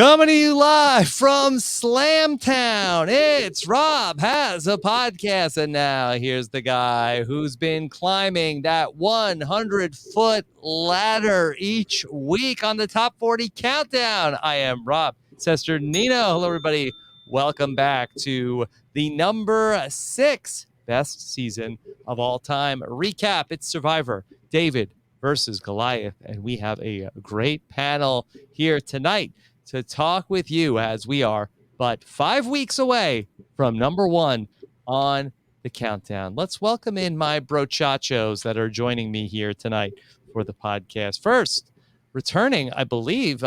Coming to you live from Slamtown, it's Rob Has a Podcast. And now here's the guy who's been climbing that 100-foot ladder each week on the Top 40 Countdown. I am Rob Nino. Hello, everybody. Welcome back to the number 6 best season of all time recap. It's Survivor, David versus Goliath. And we have a great panel here tonight to talk with you as we are but 5 weeks away from number 1 on the countdown. Let's welcome in my brochachos that are joining me here tonight for the podcast. First, returning, I believe,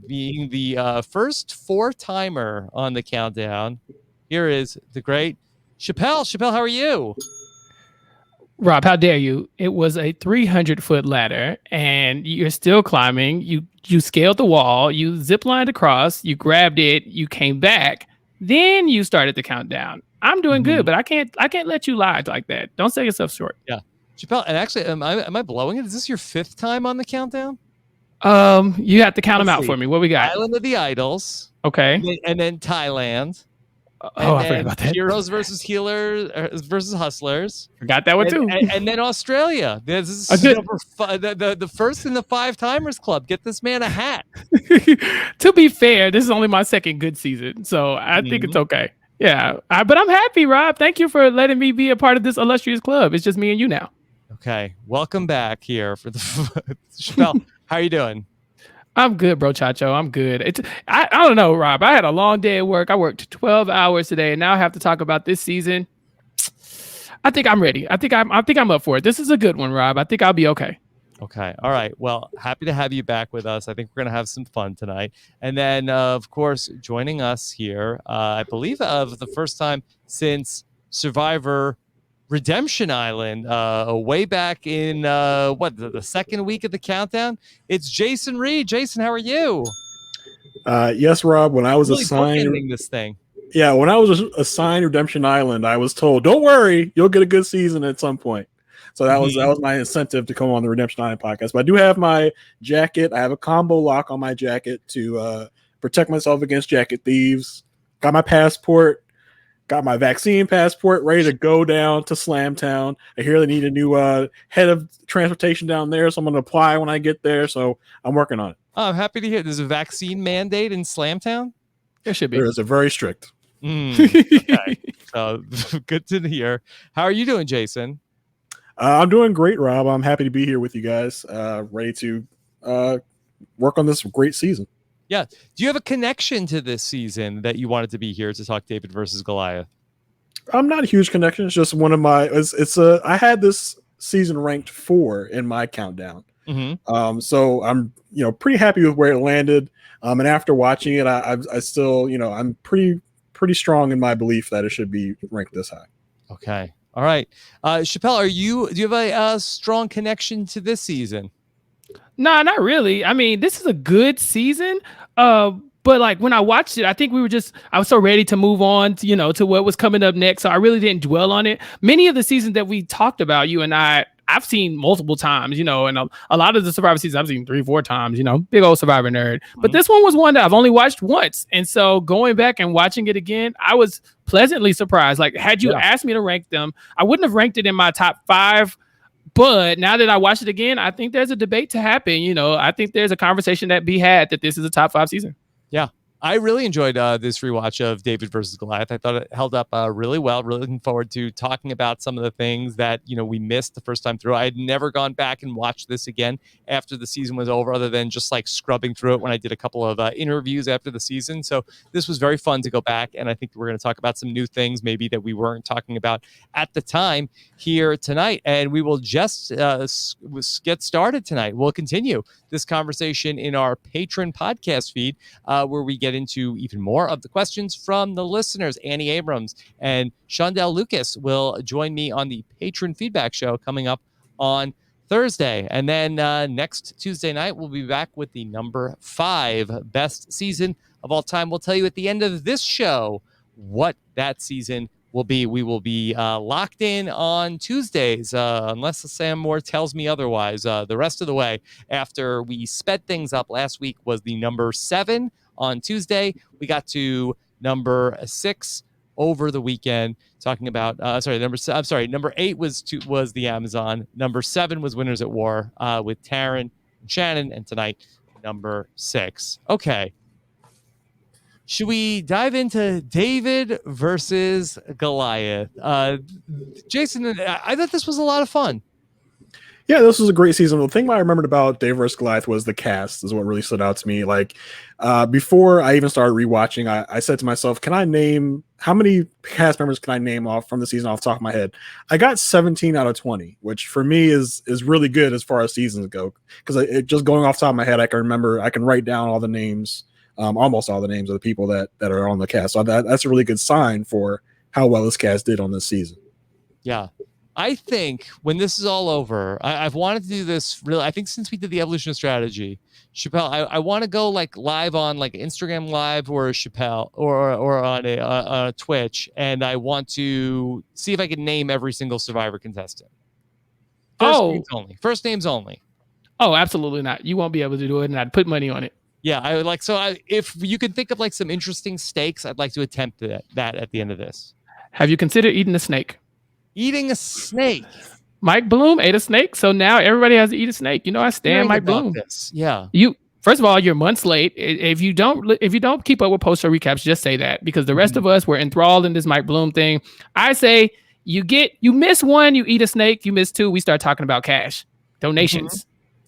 being the first 4-timer on the countdown, here is the great Chappelle. Chappelle, how are you? Rob, how dare you? It was a 300-foot ladder, and you're still climbing. You scaled the wall, you zip-lined across, you grabbed it, you came back, then you started the countdown. I'm doing good, but I can't let you lie like that. Don't sell yourself short. Yeah, Chappelle, and actually, am I blowing it? Is this your 5th time on the countdown? You have to count them out for me. What we got? Island of the Idols. Okay. And then Thailand. I forgot about that. Heroes versus Healers versus Hustlers. Forgot that one too. And then Australia. This is the first in the 5-timers club. Get this man a hat. To be fair, this is only my second good season, so I think it's okay. Yeah, but I'm happy, Rob. Thank you for letting me be a part of this illustrious club. It's just me and you now. Okay, welcome back here for the Chappelle. How are you doing? I'm good, bro, Chacho. I'm good. I don't know, Rob. I had a long day at work. I worked 12 hours today, and now I have to talk about this season. I think I'm ready. I think I'm up for it. This is a good one, Rob. I think I'll be okay. Okay. All right. Well, happy to have you back with us. I think we're going to have some fun tonight. And then, of course, joining us here, I believe of the first time since Survivor Redemption Island, way back in the second week of the countdown. It's Jason Reed. Jason, how are you? Yes, Rob. When I was assigned this thing, when I was assigned Redemption Island, I was told, "Don't worry, you'll get a good season at some point." So that was my incentive to come on the Redemption Island podcast. But I do have my jacket. I have a combo lock on my jacket to protect myself against jacket thieves. Got my passport. Got my vaccine passport ready to go down to Slamtown. I hear they need a new head of transportation down there, so I'm going to apply when I get there. So I'm working on it. Oh, I'm happy to hear there's a vaccine mandate in Slamtown. There should be. There is a very strict. Okay. So good to hear. How are you doing, Jason? I'm doing great, Rob. I'm happy to be here with you guys, ready to work on this great season. Yeah. Do you have a connection to this season that you wanted to be here to talk David versus Goliath? I'm not a huge connection. It's just one of my. I had this season ranked 4 in my countdown. So I'm pretty happy with where it landed. And after watching it, I still I'm pretty strong in my belief that it should be ranked this high. Okay. All right. Chappelle, do you have a strong connection to this season? Nah, not really. I mean, this is a good season. But like when I watched it, I think I was so ready to move on to what was coming up next. So I really didn't dwell on it. Many of the seasons that we talked about, you and I've seen multiple times, and a lot of the Survivor seasons I've seen 3-4 times, big old Survivor nerd. But this one was one that I've only watched once. And so going back and watching it again, I was pleasantly surprised. Like, had you asked me to rank them, I wouldn't have ranked it in my top 5. But now that I watched it again, I think there's a debate to happen. I think there's a conversation that be had that this is a top 5 season. Yeah. I really enjoyed this rewatch of David versus Goliath. I thought it held up really well. Really looking forward to talking about some of the things that we missed the first time through. I had never gone back and watched this again after the season was over, other than just like scrubbing through it when I did a couple of interviews after the season. So this was very fun to go back, and I think we're going to talk about some new things maybe that we weren't talking about at the time here tonight. And we will just get started tonight. We'll continue this conversation in our patron podcast feed, where we get into even more of the questions from the listeners. Annie Abrams and Shondell Lucas will join me on the patron feedback show coming up on Thursday. And then next Tuesday night, we'll be back with the number 5 best season of all time. We'll tell you at the end of this show what that season will be. We will be locked in on Tuesdays, unless Sam Moore tells me otherwise, the rest of the way after we sped things up. Last week was the number 7 on Tuesday. We got to number 6 over the weekend, talking about number 8 was the Amazon. Number 7 was Winners at War with Taryn and Shannon, and tonight number 6. Okay. Should we dive into David versus Goliath? Jason, I thought this was a lot of fun. Yeah, this was a great season. The thing I remembered about David vs. Goliath was the cast is what really stood out to me. Like before I even started rewatching, I said to myself, can I name how many cast members can I name off from the season off the top of my head? I got 17 out of 20, which for me is really good as far as seasons go. Because it just going off the top of my head, I can write down all the names, almost all the names of the people that are on the cast. So that's a really good sign for how well this cast did on this season. Yeah. I think when this is all over, I've wanted to do this really. I think since we did the evolution of strategy, Chappelle, I want to go like live on like Instagram Live or Chappelle or on a Twitch, and I want to see if I can name every single Survivor contestant. First names only. Oh, absolutely not. You won't be able to do it, and I'd put money on it. Yeah, I would like. So if you can think of like some interesting stakes, I'd like to attempt that at the end of this. Have you considered eating a snake? Eating a snake. Mike Bloom ate a snake, so now everybody has to eat a snake. You know, I stand Mike Bloom. This. Yeah. First of all, you're months late. If you don't keep up with post-show recaps, just say that, because the rest of us were enthralled in this Mike Bloom thing. I say you miss one, you eat a snake. You miss two, we start talking about cash, donations,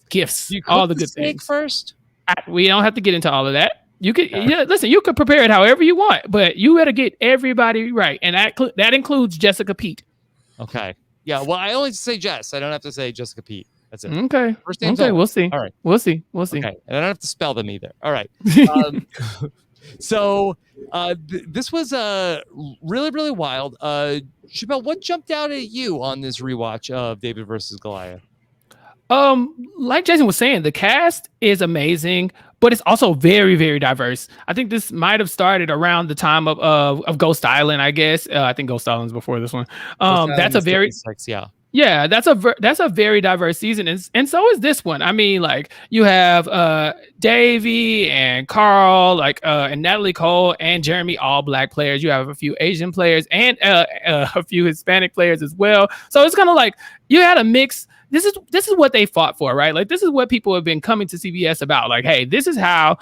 gifts, all the good things. First, we don't have to get into all of that. You could listen. You could prepare it however you want, but you got to get everybody right, and that includes Jessica Pete. Okay. Yeah. Well, I only say Jess. I don't have to say Jessica Pete. That's it. Okay. First name's okay. We'll see. All right. We'll see. Okay. And I don't have to spell them either. All right. So this was really, really wild. Chappelle, what jumped out at you on this rewatch of David versus Goliath? Like Jason was saying, the cast is amazing, but it's also very, very diverse. I think this might have started around the time of Ghost Island, I guess. I think Ghost Island's before this one. That's a very that's a very diverse season, and so is this one. I mean, like you have Davey and Carl, and Natalie Cole and Jeremy, all Black players. You have a few Asian players and a few Hispanic players as well. So it's kind of like you had a mix. This is what they fought for, right? Like this is what people have been coming to CBS about. Like, hey, this is how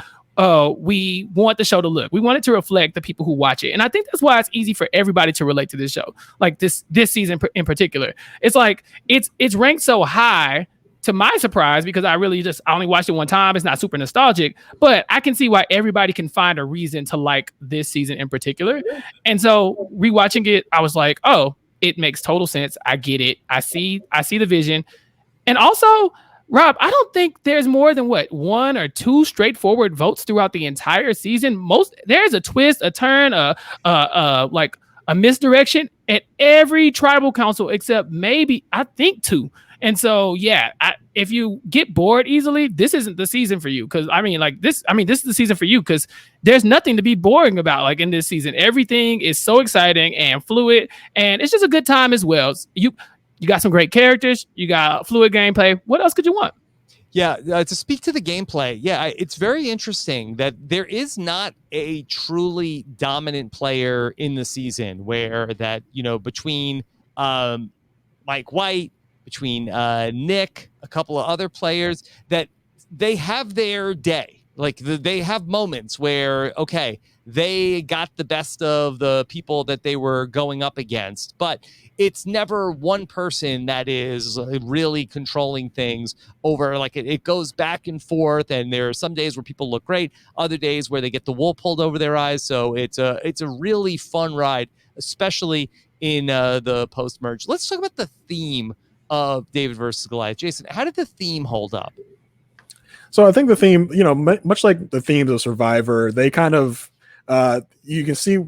we want the show to look. We want it to reflect the people who watch it, and I think that's why it's easy for everybody to relate to this show. Like this season in particular, it's like it's ranked so high. To my surprise, because I only watched it one time. It's not super nostalgic, but I can see why everybody can find a reason to like this season in particular. And so rewatching it, I was like, oh, it makes total sense. I get it. I see the vision. And also, Rob, I don't think there's more than one or two straightforward votes throughout the entire season. There's a twist, a turn, like a misdirection at every tribal council except maybe I think 2. And so, yeah, if you get bored easily, this isn't the season for you. Because this is the season for you because there's nothing to be boring about. Like in this season, everything is so exciting and fluid, and it's just a good time as well. You got some great characters, you got fluid gameplay. What else could you want? Yeah, to speak to the gameplay, it's very interesting that there is not a truly dominant player in the season where that between Mike White, between Nick, a couple of other players, that they have their day. Like they have moments where, okay, they got the best of the people that they were going up against, but it's never one person that is really controlling things over. Like it goes back and forth, and there are some days where people look great, other days where they get the wool pulled over their eyes. So it's a really fun ride, especially in the post-merge. Let's talk about the theme of David versus Goliath. Jason, how did the theme hold up? So I think the theme, much like the themes of Survivor, they kind of, you can see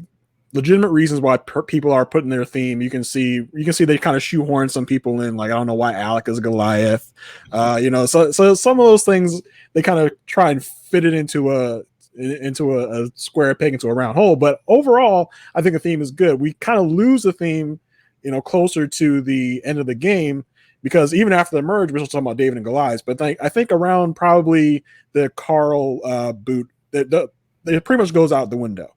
legitimate reasons why people are putting their theme. You can see they kind of shoehorn some people in. Like, I don't know why Alec is a Goliath. So some of those things, they kind of try and fit it into a square peg into a round hole. But overall, I think the theme is good. We kind of lose the theme, closer to the end of the game, because even after the merge, we're still talking about David and Goliath. But I think around probably the Carl boot, the it pretty much goes out the window.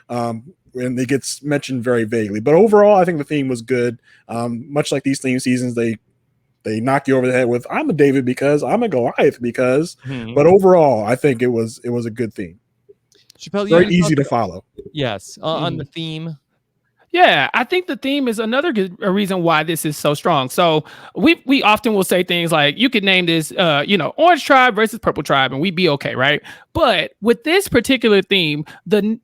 And it gets mentioned very vaguely. But overall, I think the theme was good. Much like these theme seasons, they knock you over the head with "I'm a David because I'm a Goliath because." But overall, I think it was a good theme. Chappelle, very easy to follow. Yes, on the theme. Yeah, I think the theme is another good reason why this is so strong. So we often will say things like, you could name this, Orange Tribe versus Purple Tribe, and we'd be okay, right? But with this particular theme, the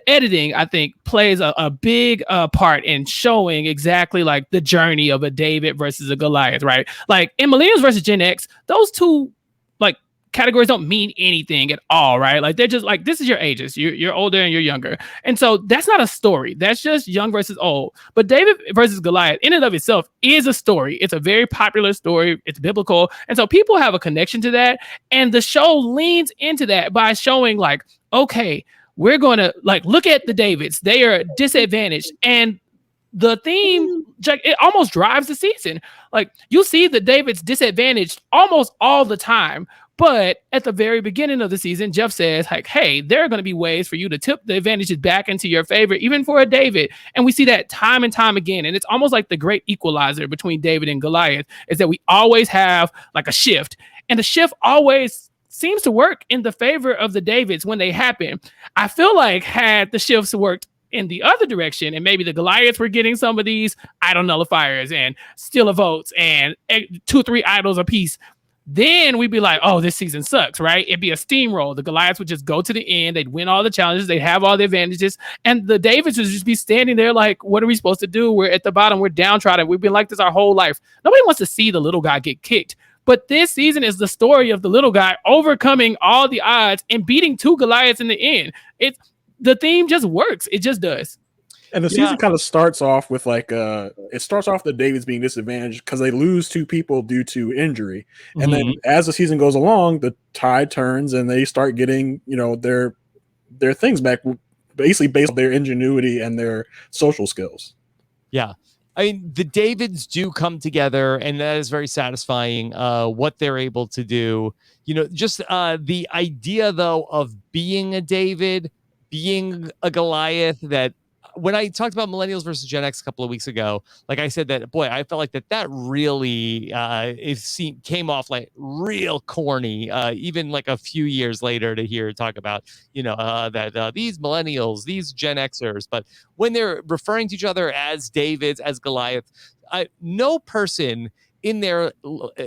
editing, I think, plays a big part in showing exactly like the journey of a David versus a Goliath, right? Like in Millennials versus Gen X, those two like categories don't mean anything at all, right? Like they're just like, this is your ages. You're older and you're younger. And so that's not a story. That's just young versus old. But David versus Goliath in and of itself is a story. It's a very popular story. It's biblical. And so people have a connection to that. And the show leans into that by showing like, okay, we're going to like look at the Davids. They are disadvantaged. And the theme, it almost drives the season. Like you see the Davids disadvantaged almost all the time. But at the very beginning of the season, Jeff says, like, hey, there are going to be ways for you to tip the advantages back into your favor, even for a David. And we see that time and time again. And it's almost like the great equalizer between David and Goliath is that we always have like a shift. And the shift always seems to work in the favor of the Davids when they happen. I feel like had the shifts worked in the other direction, and maybe the Goliaths were getting some of these idol nullifiers and steal a votes and 2-3 idols a piece, then we'd be like, oh, this season sucks, right? It'd be a steamroll. The Goliaths would just go to the end. They'd win all the challenges. They'd have all the advantages. And the Davids would just be standing there like, what are we supposed to do? We're at the bottom. We're downtrodden. We've been like this our whole life. Nobody wants to see the little guy get kicked. But this season is the story of the little guy overcoming all the odds and beating 2 Goliaths in the end. The theme just works. It just does. And the season kind of starts off with like it starts off the Davids being disadvantaged because they lose 2 people due to injury. And then as the season goes along, the tide turns and they start getting, their things back, basically based on their ingenuity and their social skills. Yeah. I mean, the Davids do come together, and that is very satisfying, what they're able to do. Just the idea, though, of being a David, being a Goliath, that when I talked about Millennials versus Gen X a couple of weeks ago, like I said that, boy, I felt like that really came off like real corny, even like a few years later to hear talk about, that these Millennials, these Gen Xers, but when they're referring to each other as Davids, as Goliath, no person in their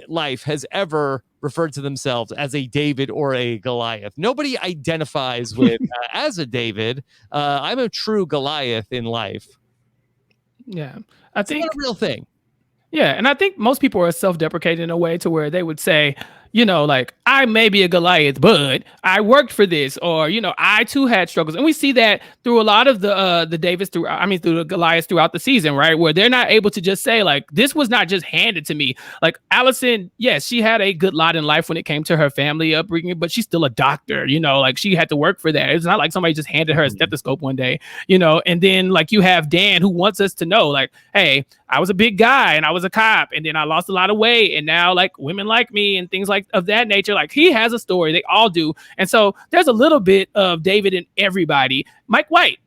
life has ever referred to themselves as a David or a Goliath. Nobody identifies with as a David. I'm a true Goliath in life. Yeah, it's not a real thing. Yeah, and I think most people are self-deprecating in a way to where they would say, like, I may be a Goliath, but I worked for this, or I too had struggles, and we see that through a lot of the Davids through the Goliaths throughout the season, right? Where they're not able to just say like, this was not just handed to me. Like Allison, yes, she had a good lot in life when it came to her family upbringing, but she's still a doctor, like she had to work for that. It's not like somebody just handed her a stethoscope one day, and then like you have Dan who wants us to know like, hey, I was a big guy and I was a cop and then I lost a lot of weight and now like women like me and things like of that nature. Like he has a story. They all do. And so there's a little bit of David in everybody. Mike White,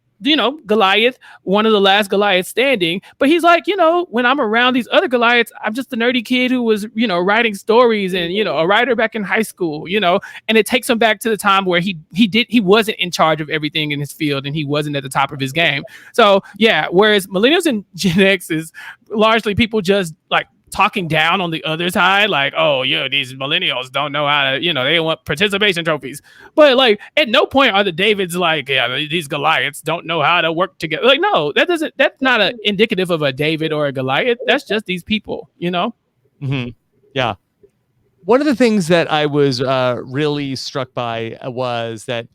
Goliath, one of the last Goliaths standing. But he's like, when I'm around these other Goliaths, I'm just the nerdy kid who was, writing stories and, a writer back in high school, and it takes him back to the time where he wasn't in charge of everything in his field and he wasn't at the top of his game. So yeah, whereas Millennials and Gen X is largely people just like talking down on the other side, like, oh, these Millennials don't know how to, they want participation trophies. But like, at no point are the Davids like, yeah, these Goliaths don't know how to work together. Like, no, that's not indicative of a David or a Goliath. That's just these people, Mm-hmm. Yeah. One of the things that I was really struck by was that,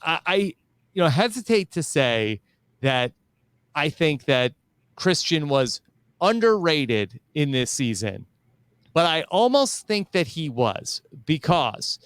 I hesitate to say that I think that Christian was underrated in this season, but I almost think that he was, because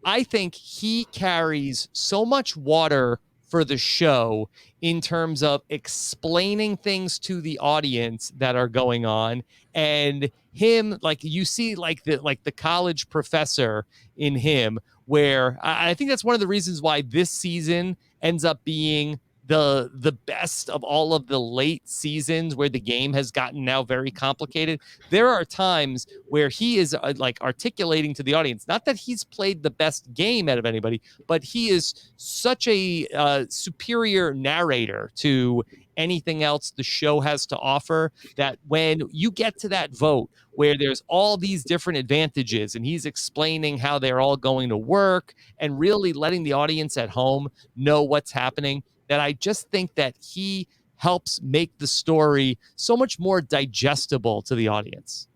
I think he carries so much water for the show in terms of explaining things to the audience that are going on, and him, like you see like the college professor in him, where I think that's one of the reasons why this season ends up being the best of all of the late seasons where the game has gotten now very complicated. There are times where he is like articulating to the audience, not that he's played the best game out of anybody, but he is such a superior narrator to anything else the show has to offer, that when you get to that vote where there's all these different advantages and he's explaining how they're all going to work and really letting the audience at home know what's happening, that I just think that he helps make the story so much more digestible to the audience.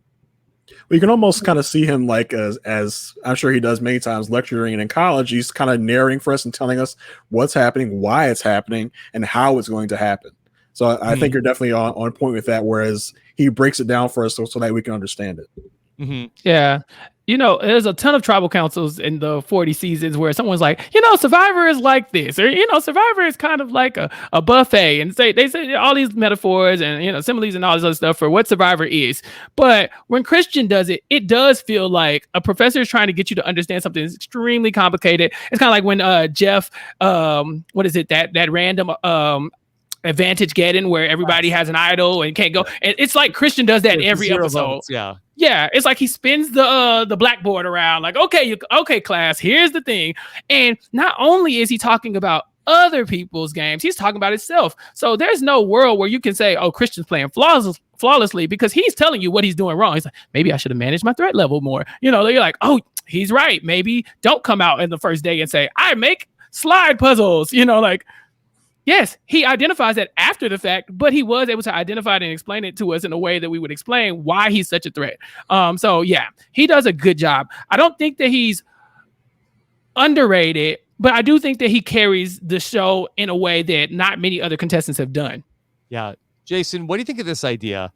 Well, you can almost kind of see him like as I'm sure he does many times lecturing and in college. He's kind of narrating for us and telling us what's happening, why it's happening, and how it's going to happen. So I think you're definitely on point with that, whereas he breaks it down for us so that we can understand it. Yeah. There's a ton of tribal councils in the 40 seasons where someone's like, Survivor is like this, or, Survivor is kind of like a buffet, and they say all these metaphors and, similes and all this other stuff for what Survivor is. But when Christian does it, it does feel like a professor is trying to get you to understand something that's extremely complicated. It's kind of like when Jeff, what is it, that random, advantage getting where everybody has an idol and can't go, and it's like Christian does that every episode. It's like he spins the blackboard around like, okay class, here's the thing. And not only is he talking about other people's games, he's talking about himself. So there's no world where you can say, oh, Christian's playing flawlessly, because he's telling you what he's doing wrong. He's like, maybe I should have managed my threat level more. You're like, oh, he's right, maybe don't come out in the first day and say I make slide puzzles. Yes, he identifies that after the fact, but he was able to identify it and explain it to us in a way that we would explain why he's such a threat. So yeah, he does a good job. I don't think that he's underrated, but I do think that he carries the show in a way that not many other contestants have done. Yeah. Jason, what do you think of this idea?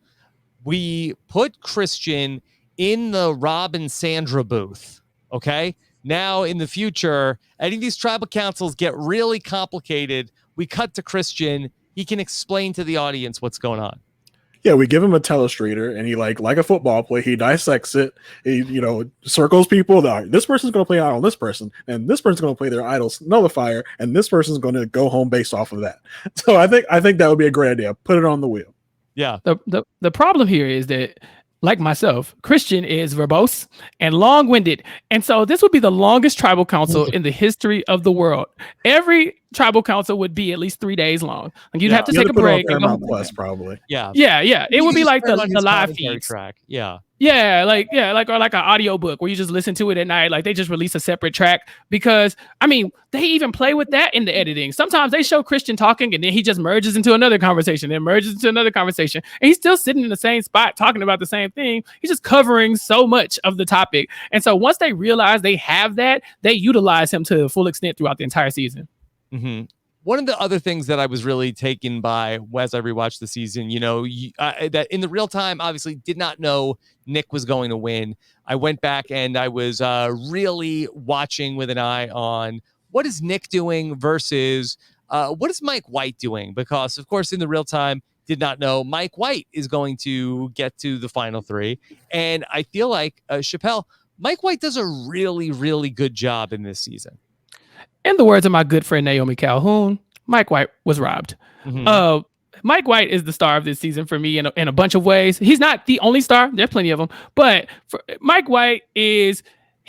We put Christian in the Rob and Sandra booth, okay? Now in the future, I think these tribal councils get really complicated. We cut to Christian. He can explain to the audience what's going on. Yeah, we give him a telestrator, and he like a football play, he dissects it. He circles people. This person's going to play idol on this person, and this person's going to play their idol's nullifier, and this person's going to go home based off of that. So I think that would be a great idea. Put it on the wheel. Yeah. The problem here is that, like myself, Christian is verbose and long-winded. And so this would be the longest tribal council in the history of the world. Every tribal council would be at least 3 days long. Like you'd have to take a break. Plus, probably. Yeah. It would be like the live feeds. Track. Yeah. Like an audio book where you just listen to it at night. Like they just release a separate track, because they even play with that in the editing. Sometimes they show Christian talking and then he just merges into another conversation and he's still sitting in the same spot talking about the same thing. He's just covering so much of the topic. And so once they realize they have that, they utilize him to the full extent throughout the entire season. Mm-hmm. One of the other things that I was really taken by as I rewatched the season, that in the real time, obviously did not know Nick was going to win. I went back and I was really watching with an eye on what is Nick doing versus what is Mike White doing? Because, of course, in the real time, did not know Mike White is going to get to the final three. And I feel like, Chappelle, Mike White does a really, really good job in this season. In the words of my good friend Naomi Calhoun, Mike White was robbed. Mm-hmm. Mike White is the star of this season for me in a bunch of ways. He's not the only star. There's plenty of them. But Mike White he's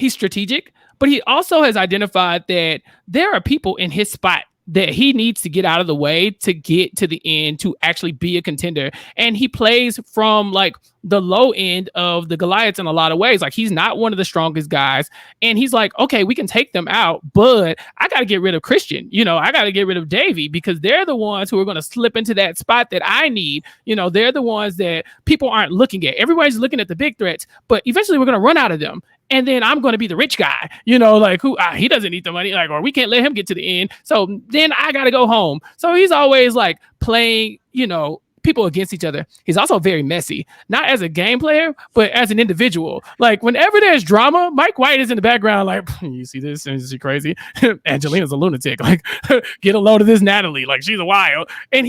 strategic, but he also has identified that there are people in his spot that he needs to get out of the way to get to the end to actually be a contender. And he plays from like the low end of the Goliaths in a lot of ways. Like he's not one of the strongest guys. And he's like, okay, we can take them out, but I got to get rid of Christian. I got to get rid of Davey, because they're the ones who are going to slip into that spot that I need. They're the ones that people aren't looking at. Everybody's looking at the big threats, but eventually we're going to run out of them. And then I'm going to be the rich guy, he doesn't need the money, or we can't let him get to the end. So then I got to go home. So he's always like playing, people against each other. He's also very messy, not as a game player, but as an individual. Like whenever there's drama, Mike White is in the background. Like, you see this? Is she crazy? Angelina's a lunatic. Like, get a load of this Natalie. Like she's a wild. And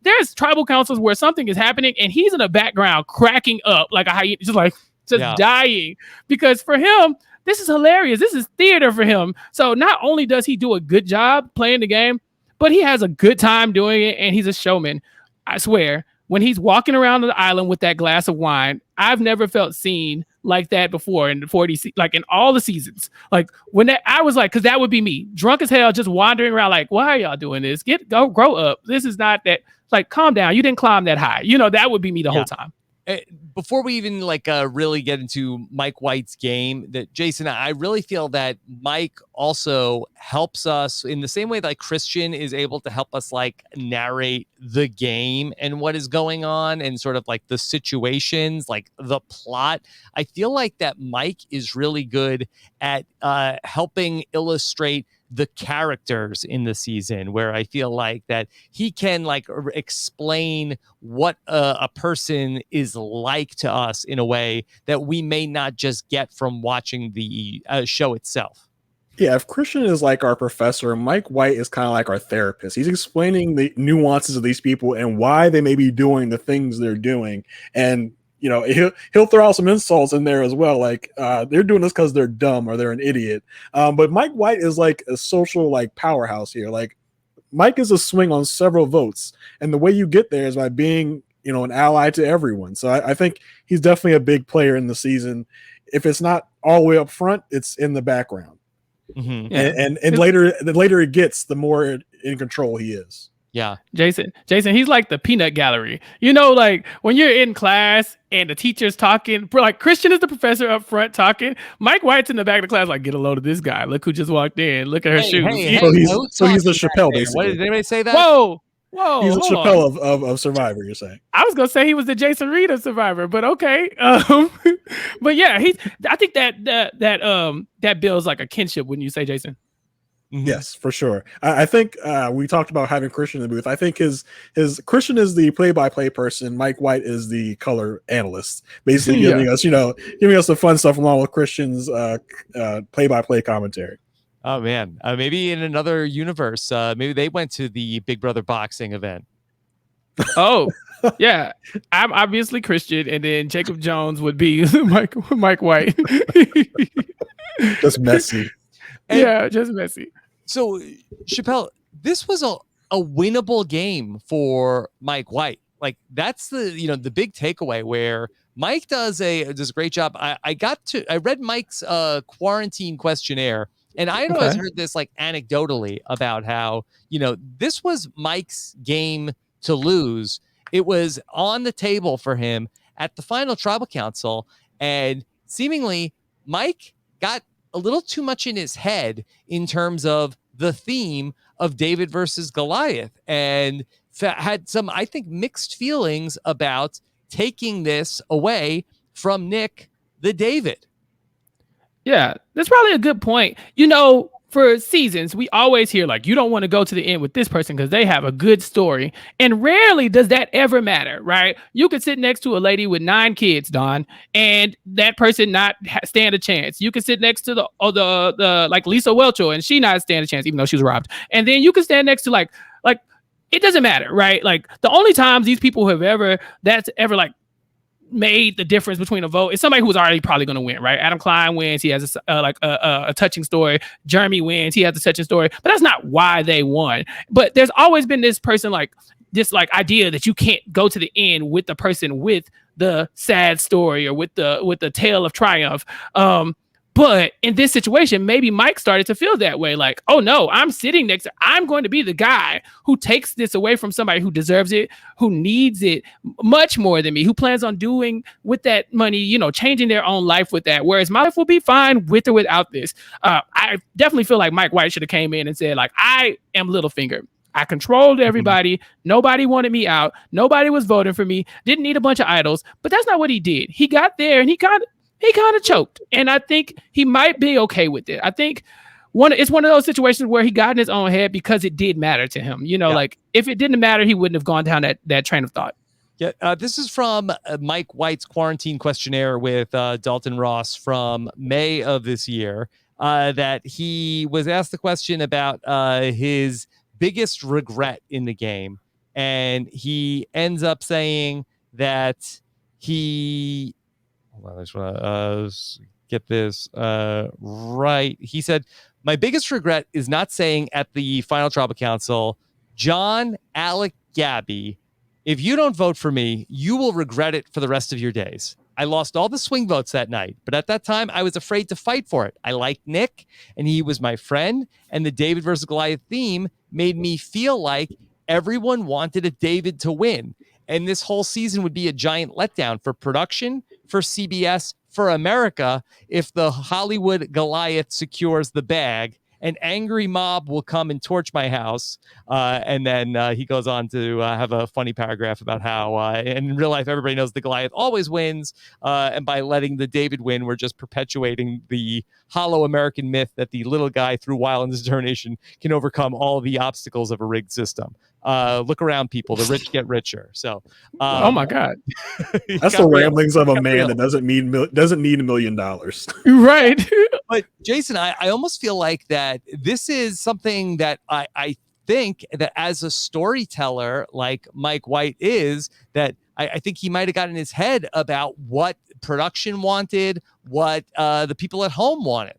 there's tribal councils where something is happening and he's in the background cracking up like a hyena, just dying, because for him, this is hilarious. This is theater for him. So not only does he do a good job playing the game, but he has a good time doing it, and he's a showman. I swear, when he's walking around the island with that glass of wine, I've never felt seen like that before in the 40, like in all the seasons. Like when that, I was like, because that would be me, drunk as hell, just wandering around like, why are y'all doing this? Grow up. This is not that. Like, calm down. You didn't climb that high. That would be me the whole time. Before we even really get into Mike White's game, that Jason, I really feel that Mike also helps us in the same way that Christian is able to help us narrate the game and what is going on and sort of the situations, like the plot. I feel like that Mike is really good at helping illustrate the characters in the season, where I feel like that he can explain what a person is like to us in a way that we may not just get from watching the show itself. Yeah, if Christian is like our professor, Mike White is kind of like our therapist. He's explaining the nuances of these people and why they may be doing the things they're doing. And he'll throw out some insults in there as well, like they're doing this because they're dumb or they're an idiot. But Mike White is like a social powerhouse here. Like Mike is a swing on several votes, and the way you get there is by being an ally to everyone. So I think he's definitely a big player in the season. If it's not all the way up front, it's in the background. Mm-hmm. Yeah. And the later it gets, the more in control he is. Yeah. Jason, he's like the peanut gallery. Like when you're in class and the teacher's talking, like Christian is the professor up front talking. Mike White's in the back of the class, like, get a load of this guy. Look who just walked in. Look at her shoes. So he's the Chappelle, basically. What, did anybody say that? Whoa. He's the Chappelle of Survivor, you're saying. I was gonna say he was the Jason Reed of Survivor, but okay. But yeah, I think that builds like a kinship, wouldn't you say, Jason? Mm-hmm. Yes, for sure. I think we talked about having Christian in the booth. I think his Christian is the play-by-play person. Mike White is the color analyst, basically giving us the fun stuff along with Christian's play-by-play commentary. Oh man, maybe in another universe, maybe they went to the Big Brother boxing event. Oh, yeah. I'm obviously Christian, and then Jacob Jones would be Mike White. Just messy. Just messy. So, Chappelle, this was a winnable game for Mike White. Like that's the big takeaway where Mike does a great job. I read Mike's quarantine questionnaire, and I had always heard this anecdotally about how this was Mike's game to lose. It was on the table for him at the final tribal council, and seemingly Mike got a little too much in his head in terms of the theme of David versus Goliath, and had some, I think, mixed feelings about taking this away from Nick the David. Yeah, that's probably a good point. For seasons, we always hear you don't want to go to the end with this person because they have a good story. And rarely does that ever matter, right? You could sit next to a lady with 9 kids, Don, and that person not stand a chance. You could sit next to the Lisa Welcho and she not stand a chance, even though she was robbed. And then you could stand next to it doesn't matter, right? The only times these people have ever made the difference between a vote is somebody who's already probably going to win, right? Adam Klein wins. He has a touching story. Jeremy wins. He has a touching story, but that's not why they won. But there's always been this person this idea that you can't go to the end with the person with the sad story or with the tale of triumph. But in this situation, maybe Mike started to feel that way. Oh no, I'm going to be the guy who takes this away from somebody who deserves it, who needs it much more than me, who plans on doing with that money, changing their own life with that. Whereas my life will be fine with or without this. I definitely feel like Mike White should have came in and said, I am Littlefinger. I controlled everybody. Nobody wanted me out. Nobody was voting for me. Didn't need a bunch of idols. But that's not what he did. He got there and he kind of choked. And I think he might be okay with it. I think it's one of those situations where he got in his own head because it did matter to him. If it didn't matter, he wouldn't have gone down that train of thought. Yeah, this is from Mike White's quarantine questionnaire with Dalton Ross from May of this year, that he was asked the question about his biggest regret in the game. And he ends up saying that he... Well, I just want to get this right. He said, my biggest regret is not saying at the final tribal council, John, Alec, Gabby, if you don't vote for me, you will regret it for the rest of your days. I lost all the swing votes that night, but at that time, I was afraid to fight for it. I liked Nick, and he was my friend, and the David versus Goliath theme made me feel like everyone wanted a David to win. And this whole season would be a giant letdown for production, for CBS, for America, if the Hollywood Goliath secures the bag. An angry mob will come and torch my house. And then he goes on to have a funny paragraph about how in real life, everybody knows the Goliath always wins. And by letting the David win, we're just perpetuating the hollow American myth that the little guy, through wild determination, can overcome all the obstacles of a rigged system. Look around, people. The rich get richer. So, oh my God, that's the ramblings of a man that doesn't need $1 million. Right. But Jason, I almost feel like that this is something that I think that as a storyteller, like Mike White is, that I think he might have gotten in his head about what production wanted, what the people at home wanted.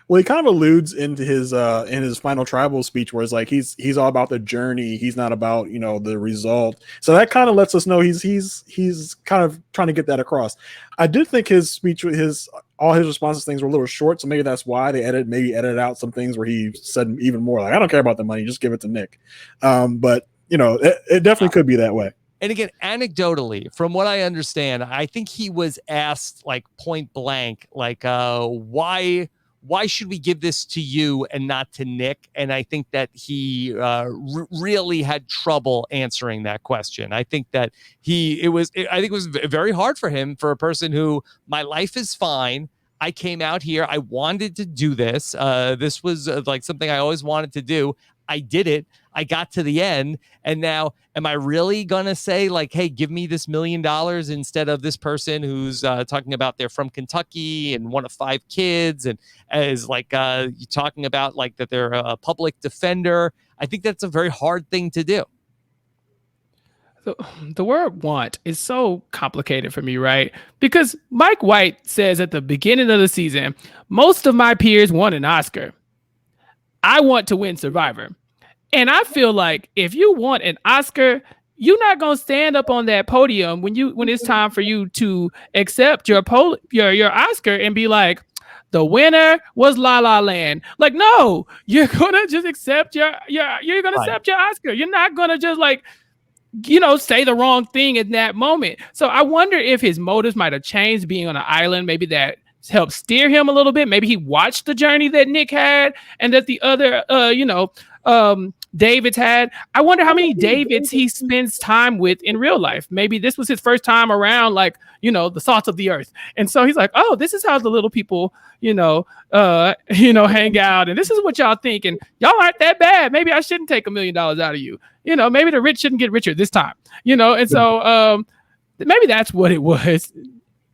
Well, he kind of alludes into his in his final tribal speech, where it's like he's all about the journey. He's not about the result. So that kind of lets us know he's kind of trying to get that across. I did think his speech, all his responses things were a little short, so maybe that's why they edited out some things where he said even more like, "I don't care about the money, just give it to Nick." But it definitely could be that way. And again, anecdotally, from what I understand, I think he was asked like point blank, like, why should we give this to you and not to Nick? And I think that he really had trouble answering that question. I think that it was very hard for him, for a person who, my life is fine. I came out here. I wanted to do this. This was like something I always wanted to do. I did it. I got to the end. And now, am I really going to say like, hey, give me this $1 million instead of this person who's talking about they're from Kentucky and one of 5 kids and is like talking about like that they're a public defender? I think that's a very hard thing to do. The word want is so complicated for me, right? Because Mike White says at the beginning of the season, most of my peers won an Oscar. I want to win Survivor. And I feel like if you want an Oscar, you're not going to stand up on that podium when it's time for you to accept your Oscar and be like, the winner was La La Land. Like, no, you're going to just accept you're going to accept your Oscar. You're not going to just like, say the wrong thing in that moment. So I wonder if his motives might have changed being on an island. Maybe that helped steer him a little bit. Maybe he watched the journey that Nick had and that the other, David's had. I wonder how many Davids he spends time with in real life. Maybe this was his first time around, like, the salt of the earth. And so he's like, oh, this is how the little people, hang out. And this is what y'all think. And y'all aren't that bad. Maybe I shouldn't take $1 million out of you. Maybe the rich shouldn't get richer this time, And so maybe that's what it was.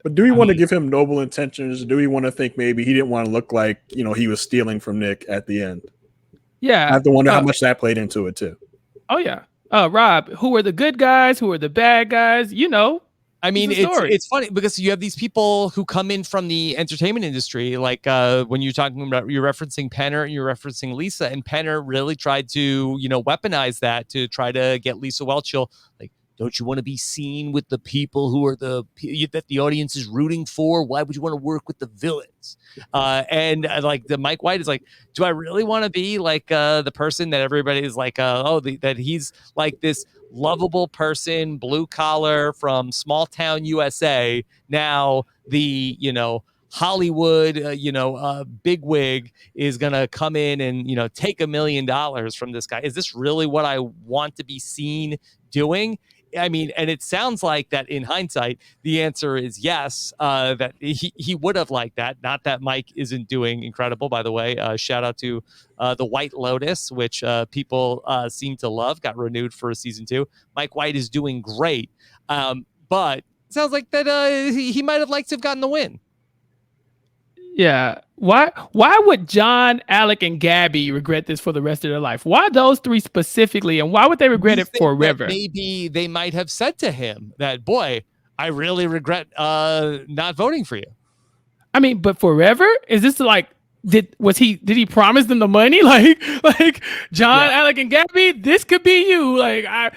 But do we want to give him noble intentions? Do we want to think maybe he didn't want to look like, he was stealing from Nick at the end? Yeah. I have to wonder how much that played into it too. Oh yeah. Rob, who are the good guys? Who are the bad guys? I mean, it's funny because you have these people who come in from the entertainment industry, like when you're referencing Penner and you're referencing Lisa, and Penner really tried to, weaponize that to try to get Lisa Welch. Like, don't you want to be seen with the people who are that the audience is rooting for? Why would you want to work with the villains? And like the Mike White is like, do I really want to be like the person that everybody is like, that he's like this lovable person, blue collar from small town USA. Now the, Hollywood, bigwig is going to come in and, take $1 million from this guy. Is this really what I want to be seen doing? I mean, and it sounds like that in hindsight, the answer is yes, that he would have liked that. Not that Mike isn't doing incredible, by the way. Shout out to the White Lotus, which people seem to love, got renewed for season 2. Mike White is doing great. But it sounds like that he might have liked to have gotten the win. Yeah. Why would John, Alec, and Gabby regret this for the rest of their life? Why those 3 specifically? And why would they regret it forever? Maybe they might have said to him that, boy, I really regret not voting for you. I mean, but forever? Is this like did he promise them the money? Like John, Alec, and Gabby, this could be you. Like I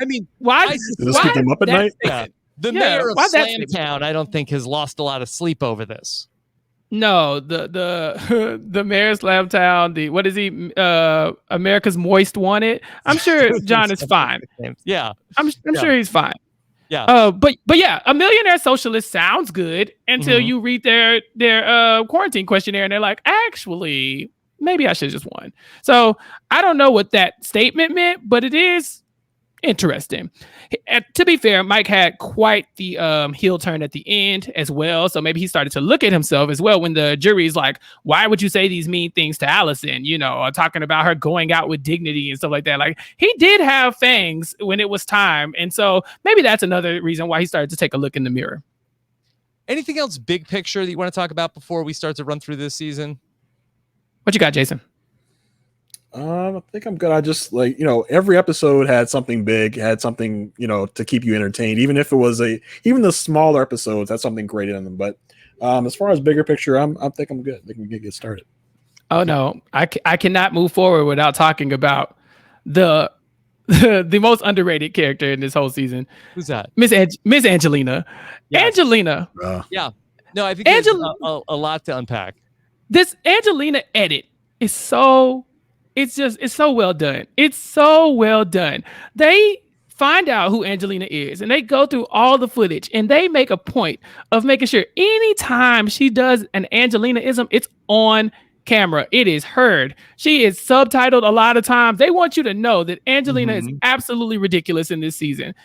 mean, why Does this keep them up at night? The mayor of Slamtown, I don't think, has lost a lot of sleep over this. No, the mayor of Slamtown, what is he? America's Moist Wanted. I'm sure John is fine. Yeah, I'm sure he's fine. Yeah. But yeah, a millionaire socialist sounds good until you read their quarantine questionnaire and they're like, actually, maybe I should have just won. So I don't know what that statement meant, but it is interesting. To be fair, Mike had quite the heel turn at the end as well. So maybe he started to look at himself as well when the jury's like, why would you say these mean things to Allison? Talking about her going out with dignity and stuff like that. Like, he did have fangs when it was time. And so maybe that's another reason why he started to take a look in the mirror. Anything else big picture that you want to talk about before we start to run through this season? What you got, Jason? I think I'm good. I just every episode had something big, had something, to keep you entertained. Even if it was even the smaller episodes had something great in them. But as far as bigger picture, I think I'm good. I think we can get started. Oh no, I cannot move forward without talking about the most underrated character in this whole season. Who's that? Miss Angelina. Yes. Angelina. Yeah. No, I think there's a lot to unpack. This Angelina edit is so. It's so well done. It's so well done. They find out who Angelina is and they go through all the footage and they make a point of making sure anytime she does an Angelina-ism, it's on camera. It is heard. She is subtitled a lot of times. They want you to know that Angelina is absolutely ridiculous in this season.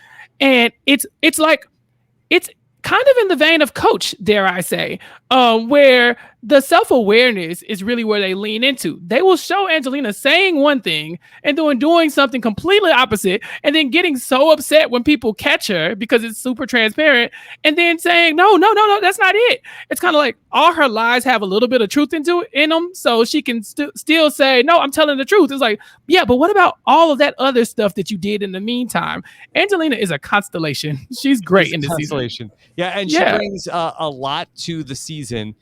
And it's kind of in the vein of Coach, dare I say, where the self-awareness is really where they lean into. They will show Angelina saying one thing and then doing something completely opposite and then getting so upset when people catch her because it's super transparent and then saying, no, that's not it. It's kind of like all her lies have a little bit of truth in them, so she can still say, no, I'm telling the truth. It's like, yeah, but what about all of that other stuff that you did in the meantime? Angelina is a constellation. She's great in this season. Yeah, and she brings a lot to the season.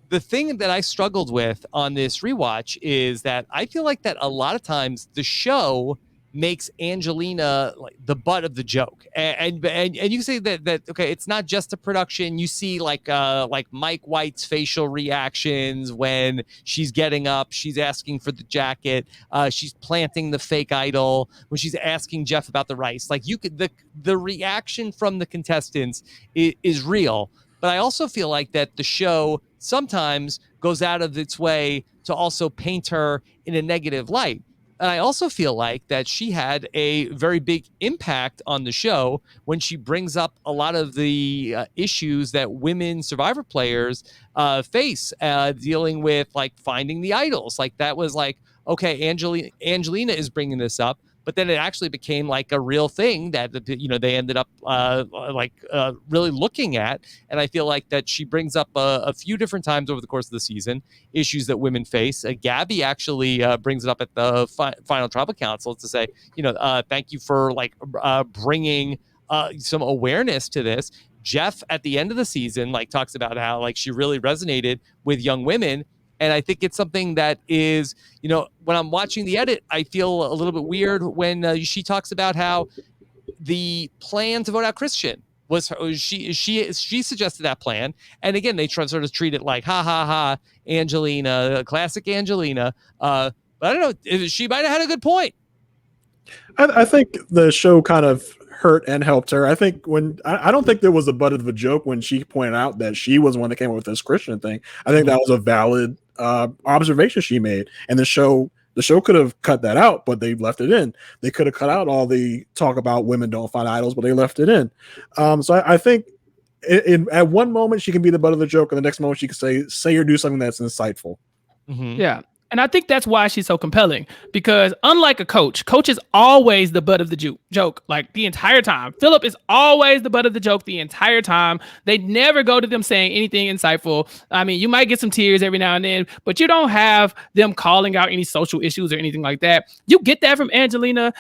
The thing that I struggled with on this rewatch is that I feel like that a lot of times the show makes Angelina like the butt of the joke, and you say that okay, it's not just a production. You see like Mike White's facial reactions when she's getting up, she's asking for the jacket, she's planting the fake idol, when she's asking Jeff about the rice. Like the reaction from the contestants is real. But I also feel like that the show sometimes goes out of its way to also paint her in a negative light. And I also feel like that she had a very big impact on the show when she brings up a lot of the issues that women Survivor players face, dealing with like finding the idols. Like that was like, okay, Angelina is bringing this up. But then it actually became like a real thing that, they ended up really looking at. And I feel like that she brings up a few different times over the course of the season, issues that women face. Gabby actually brings it up at the final tribal council to say, thank you for bringing some awareness to this. Jeff at the end of the season, talks about how she really resonated with young women. And I think it's something that is, when I'm watching the edit, I feel a little bit weird when she talks about how the plan to vote out Christian was she suggested that plan. And again, they sort of treat it like, ha, ha, ha, Angelina, classic Angelina. But I don't know, she might have had a good point. I think the show kind of hurt and helped her. I think I don't think there was a butt of a joke when she pointed out that she was the one that came up with this Christian thing. I think that was a valid observation she made, and the show could have cut that out, but they left it in. They could have cut out all the talk about women don't find idols, but they left it in. So I think at one moment she can be the butt of the joke, and the next moment she can say or do something that's insightful. Mm-hmm. Yeah. And I think that's why she's so compelling, because unlike a coach is always the butt of the joke, like the entire time. Philip is always the butt of the joke the entire time. They never go to them saying anything insightful. I mean, you might get some tears every now and then, but you don't have them calling out any social issues or anything like that. You get that from Angelina.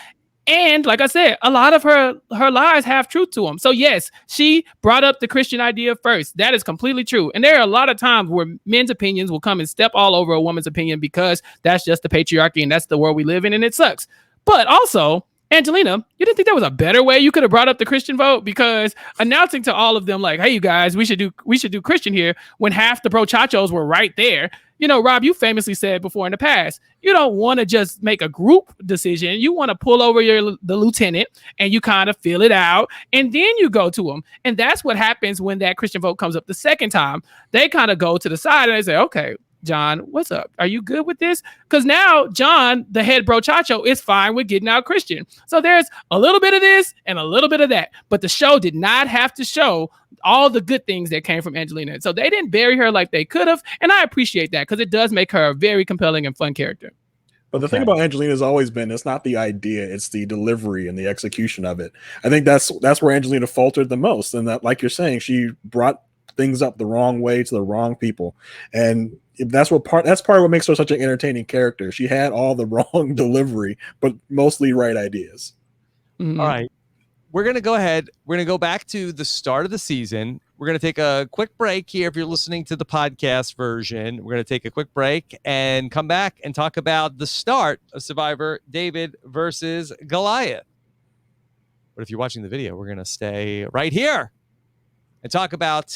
And like I said, a lot of her lies have truth to them. So yes, she brought up the Christian idea first. That is completely true. And there are a lot of times where men's opinions will come and step all over a woman's opinion because that's just the patriarchy and that's the world we live in and it sucks. But also, Angelina, you didn't think there was a better way you could have brought up the Christian vote? Because announcing to all of them like, "Hey, you guys, we should do Christian here," when half the brochachos were right there. You know, Rob, you famously said before in the past, you don't want to just make a group decision. You want to pull over the lieutenant and you kind of feel it out, and then you go to them. And that's what happens when that Christian vote comes up the second time. They kind of go to the side and they say, "Okay, John, what's up? Are you good with this?" Because now John, the head brochacho, is fine with getting out Christian. So there's a little bit of this and a little bit of that. But the show did not have to show all the good things that came from Angelina. So they didn't bury her like they could have. And I appreciate that because it does make her a very compelling and fun character. But the thing about Angelina has always been, it's not the idea, it's the delivery and the execution of it. I think that's where Angelina faltered the most. And that, like you're saying, she brought things up the wrong way to the wrong people. And that's part of what makes her such an entertaining character. She had all the wrong delivery, but mostly right ideas. Mm-hmm. All right. We're going to go ahead. We're going to go back to the start of the season. We're going to take a quick break here. If you're listening to the podcast version, we're going to take a quick break and come back and talk about the start of Survivor David versus Goliath. But if you're watching the video, we're going to stay right here and talk about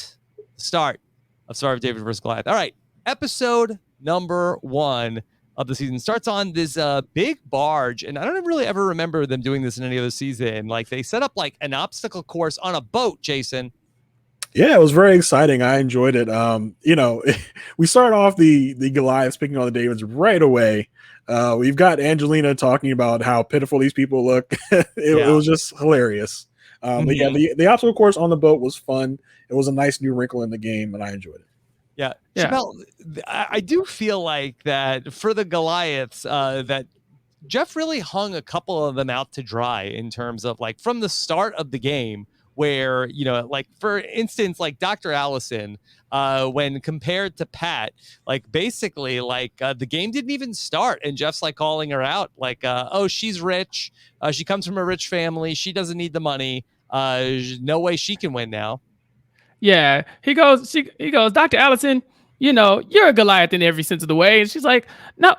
the start of Survivor David versus Goliath. All right. Episode number 1 of the season starts on this big barge, and I don't really ever remember them doing this in any other season. Like, they set up like an obstacle course on a boat, Jason. Yeah, it was very exciting. I enjoyed it. You know, we start off the Goliaths picking on the Davids right away. We've got Angelina talking about how pitiful these people look. It was just hilarious. But yeah, the obstacle course on the boat was fun. It was a nice new wrinkle in the game, and I enjoyed it. Yeah. Chappelle, I do feel like that for the Goliaths, that Jeff really hung a couple of them out to dry in terms of like from the start of the game where, you know, like for instance, like Dr. Allison, when compared to Pat, like basically like the game didn't even start and Jeff's like calling her out like, oh, she's rich. She comes from a rich family. She doesn't need the money. No way she can win now. Yeah, he goes, Dr. Allison, you know, you're a Goliath in every sense of the way. And she's like, no,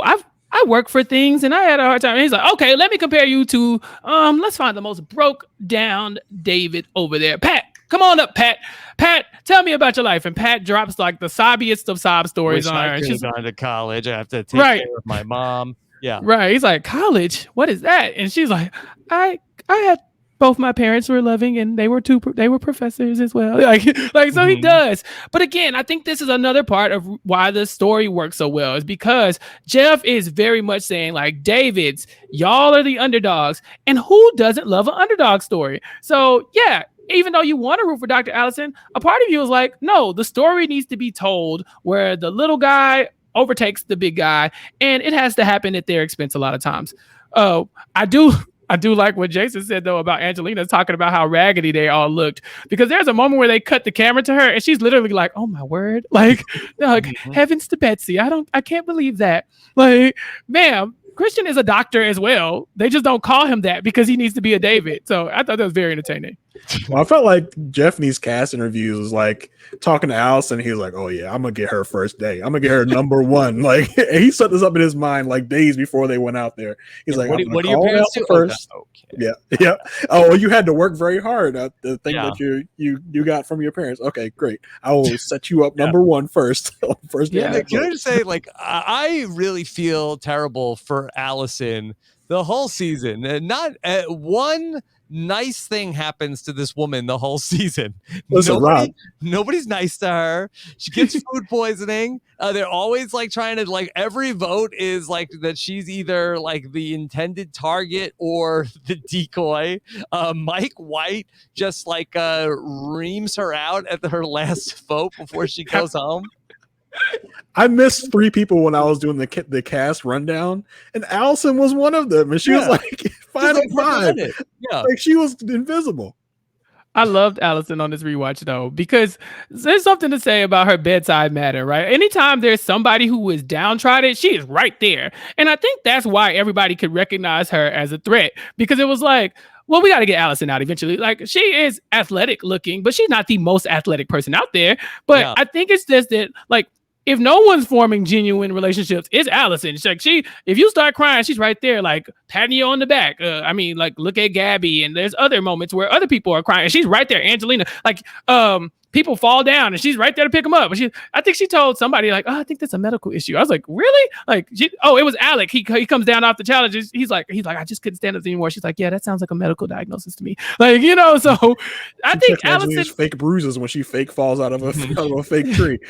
I work for things and I had a hard time. And he's like, okay, let me compare you to, let's find the most broke down David over there. Pat, come on up, Pat. Pat, tell me about your life. And Pat drops like the sobbiest of sob stories on her. And she's gone to college. I have to take care of my mom. Yeah. Right. He's like, college? What is that? And she's like, I had both my parents were loving and they were professors as well. So he does. But again, I think this is another part of why the story works so well is because Jeff is very much saying like, Davids, y'all are the underdogs. And who doesn't love an underdog story? So yeah, even though you want to root for Dr. Allison, a part of you is like, no, the story needs to be told where the little guy overtakes the big guy. And it has to happen at their expense a lot of times. I do like what Jason said, though, about Angelina talking about how raggedy they all looked, because there's a moment where they cut the camera to her and she's literally like, oh, my word. Like heavens to Betsy. I can't believe that. Like, ma'am, Christian is a doctor as well. They just don't call him that because he needs to be a David. So I thought that was very entertaining. Well, I felt like Jeff in these cast interviews was like talking to Allison. He was like, oh yeah, I'm gonna get her first day. I'm gonna get her number one. Like he set this up in his mind like days before they went out there. He's like, what do your parents do first? Okay. Yeah. Oh, well, you had to work very hard. The thing that you got from your parents. Okay, great. I will set you up number one first. First day. Yeah. Can I just say, like, I really feel terrible for Allison the whole season, and not one nice thing happens to this woman the whole season. Listen, nobody's nice to her. She gets food poisoning. They're always like trying to like every vote is like that she's either like the intended target or the decoy. Mike White just like reams her out at her last vote before she goes home. I missed 3 people when I was doing the cast rundown, and Allison was one of them, and she was like 5 of 5. Yeah, like she was invisible. I loved Allison on this rewatch though, because there's something to say about her bedside manner, right? Anytime there's somebody who is downtrodden, she is right there. And I think that's why everybody could recognize her as a threat, because it was like, well, we got to get Allison out eventually. Like, she is athletic looking, but she's not the most athletic person out there. But Yeah. I think it's just that, like, if no one's forming genuine relationships, it's Allison. She's like, if you start crying, she's right there, like patting you on the back. I mean, like, look at Gabby, and there's other moments where other people are crying, and she's right there. Angelina, like, people fall down, and she's right there to pick them up. And I think she told somebody, like, oh, I think that's a medical issue. I was like, really? Like, it was Alec. He comes down off the challenge. He's like, I just couldn't stand up anymore. She's like, yeah, that sounds like a medical diagnosis to me. Like, so I think Allison fake bruises when she fake falls out of a fake tree.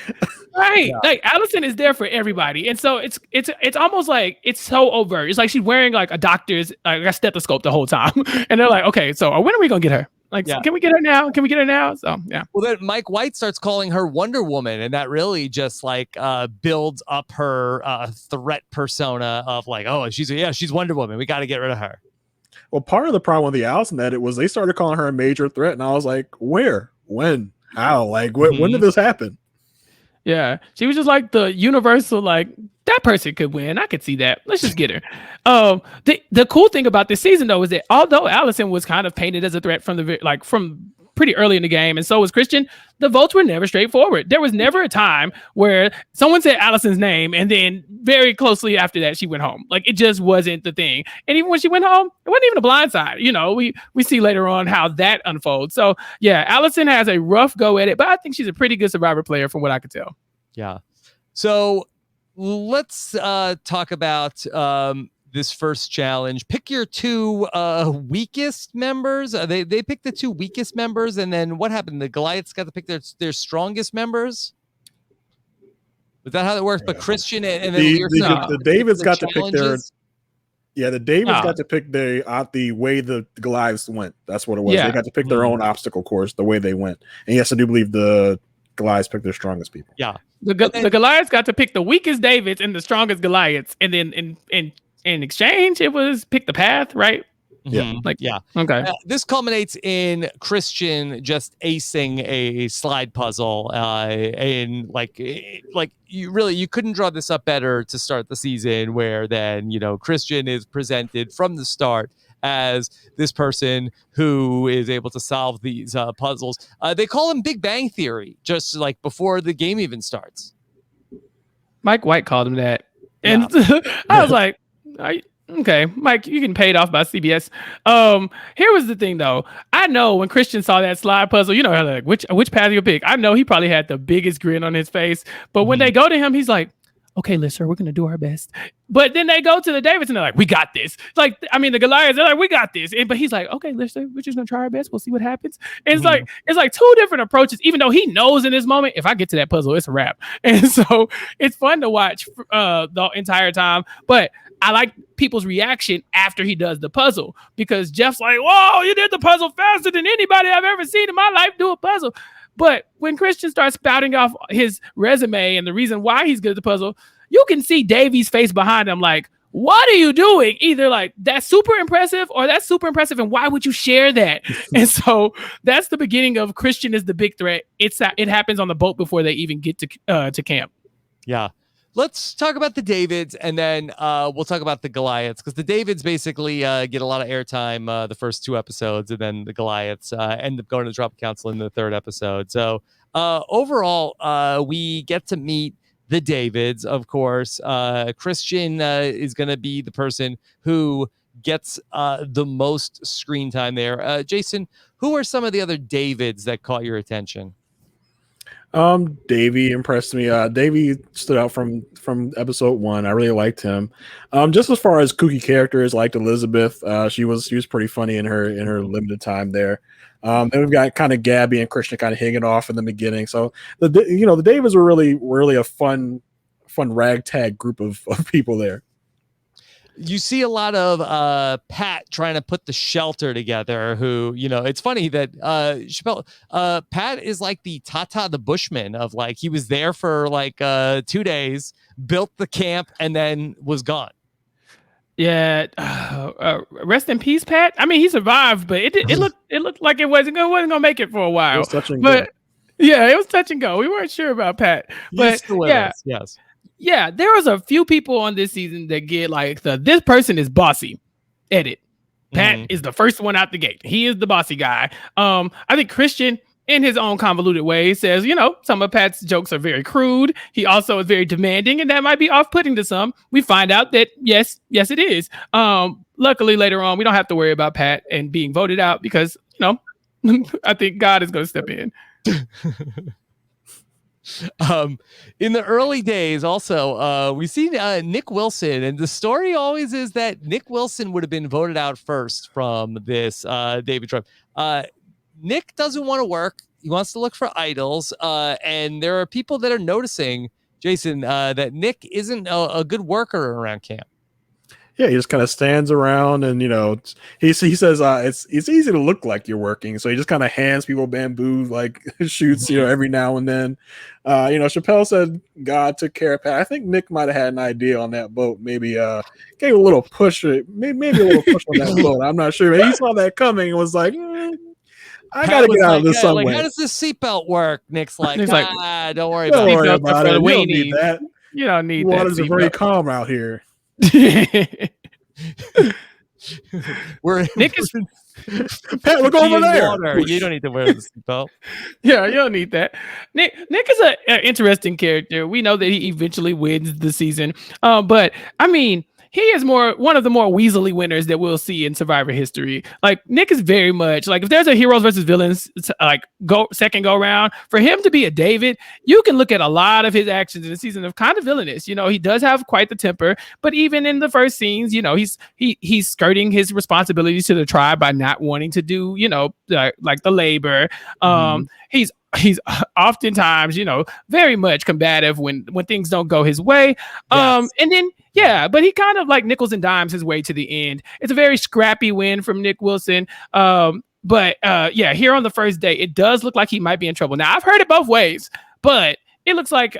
Right. Yeah. Like, Allison is there for everybody. And so it's almost like it's so overt. It's like she's wearing like a doctor's a stethoscope the whole time. And they're like, okay, so when are we gonna get her? Like, Can we get her now? Can we get her now? So yeah. Well, then Mike White starts calling her Wonder Woman, and that really just like builds up her threat persona of like, oh, she's Wonder Woman. We got to get rid of her. Well, part of the problem with the Allison edit was they started calling her a major threat, and I was like, where, when, how, like, when did this happen? Yeah, she was just like the universal, like, that person could win. I could see that. Let's just get her. The cool thing about this season though is that although Allison was kind of painted as a threat from pretty early in the game, and so was Christian, the votes were never straightforward. There was never a time where someone said Allison's name and then very closely after that she went home. Like, it just wasn't the thing. And even when she went home, it wasn't even a blind side. We see later on how that unfolds. So yeah, Allison has a rough go at it, but I think she's a pretty good Survivor player from what I could tell. Yeah. So let's talk about this first challenge. Pick your two weakest members. They picked the two weakest members, and then what happened? The Goliaths got to pick their strongest members. Was that how it works? But Christian and then the Davids got to pick their. Yeah, the Davids got to pick the way the Goliaths went. That's what it was. Yeah. They got to pick their own obstacle course, the way they went. And yes, I do believe the Goliaths picked their strongest people. Yeah, the Goliaths got to pick the weakest Davids and the strongest Goliaths, and then in exchange, it was pick the path, right? Yeah. Okay. This culminates in Christian just acing a slide puzzle, and you couldn't draw this up better to start the season, where then Christian is presented from the start as this person who is able to solve these puzzles. They call him Big Bang Theory, just like before the game even starts. Mike White called him that, and I was like, okay, Mike, you getting paid off by CBS. Here was the thing though. I know when Christian saw that slide puzzle, like which path you pick. I know he probably had the biggest grin on his face. But when they go to him, he's like, okay, listen, we're gonna do our best. But then they go to the Davids and they're like, we got this. Like, I mean, the Goliaths, they're like, we got this. But he's like, okay, listen, we're just gonna try our best. We'll see what happens. And it's like two different approaches, even though he knows in this moment, if I get to that puzzle, it's a wrap. And so it's fun to watch the entire time. But I like people's reaction after he does the puzzle, because Jeff's like, whoa, you did the puzzle faster than anybody I've ever seen in my life do a puzzle. But when Christian starts spouting off his resume and the reason why he's good at the puzzle, you can see Davey's face behind him like, what are you doing? Either like, that's super impressive, or that's super impressive, and why would you share that? And so that's the beginning of Christian is the big threat. It happens on the boat before they even get to camp. Yeah. Let's talk about the Davids, and then we'll talk about the Goliaths, because the Davids basically get a lot of airtime the first two episodes, and then the Goliaths end up going to the Drop Council in the third episode. So overall, we get to meet the Davids, of course. Christian is going to be the person who gets the most screen time there. Jason, who are some of the other Davids that caught your attention? Davey impressed me. Davey stood out from episode 1. I really liked him. Just as far as kooky characters, I liked Elizabeth. She was pretty funny in her limited time there. Then we've got kind of Gabby and Christian kind of hanging off in the beginning. So the Davids were really a fun ragtag group of people there. You see a lot of Pat trying to put the shelter together, who, it's funny that Pat is like the Tata the Bushman of, like, he was there for like 2 days, built the camp, and then was gone. Yeah. Rest in peace, Pat. I mean, he survived, but it looked like it wasn't gonna make it for a It while. was touch and go. But yeah, it was touch and go. We weren't sure about Pat, He's but still with yeah, us. Yes. yeah. There was a few people on this season that get like this person is bossy. Edit. Pat is the first one out the gate. He is the bossy guy. I think Christian, in his own convoluted way, says, some of Pat's jokes are very crude. He also is very demanding, and that might be off-putting to some. We find out that yes, it is. Luckily, later on, we don't have to worry about Pat and being voted out because, I think God is going to step in. In the early days, also, we see Nick Wilson, and the story always is that Nick Wilson would have been voted out first from this David Trope. Nick doesn't want to work. He wants to look for idols, and there are people that are noticing, Jason, that Nick isn't a good worker around camp. Yeah, he just kind of stands around and, he says it's easy to look like you're working. So he just kind of hands people bamboo, like shoots, every now and then. Chappelle said God took care of Pat. I think Nick might have had an idea on that boat. Maybe gave a little push, maybe a little push on that boat. I'm not sure. But he saw that coming and was like, I got to get out of this somewhere. Like, how does this seatbelt work? Nick's like, don't worry about it. You don't need that. You don't need that. The waters are very calm out here. Nick is Pat, look over there. Water. You don't need to wear the seatbelt. Yeah, you don't need that. Nick is an interesting character. We know that he eventually wins the season, but I mean, he is one of the more weaselly winners that we'll see in Survivor history. Like, Nick is very much like, if there's a heroes versus villains second go round, for him to be a David, you can look at a lot of his actions in the season of kind of villainous. He does have quite the temper, but even in the first scenes, he's skirting his responsibilities to the tribe by not wanting to do, like the labor. He's oftentimes, very much combative when things don't go his way. Yes. And then, but he kind of like nickels and dimes his way to the end. It's a very scrappy win from Nick Wilson. But here on the first day, it does look like he might be in trouble. Now, I've heard it both ways, but it looks like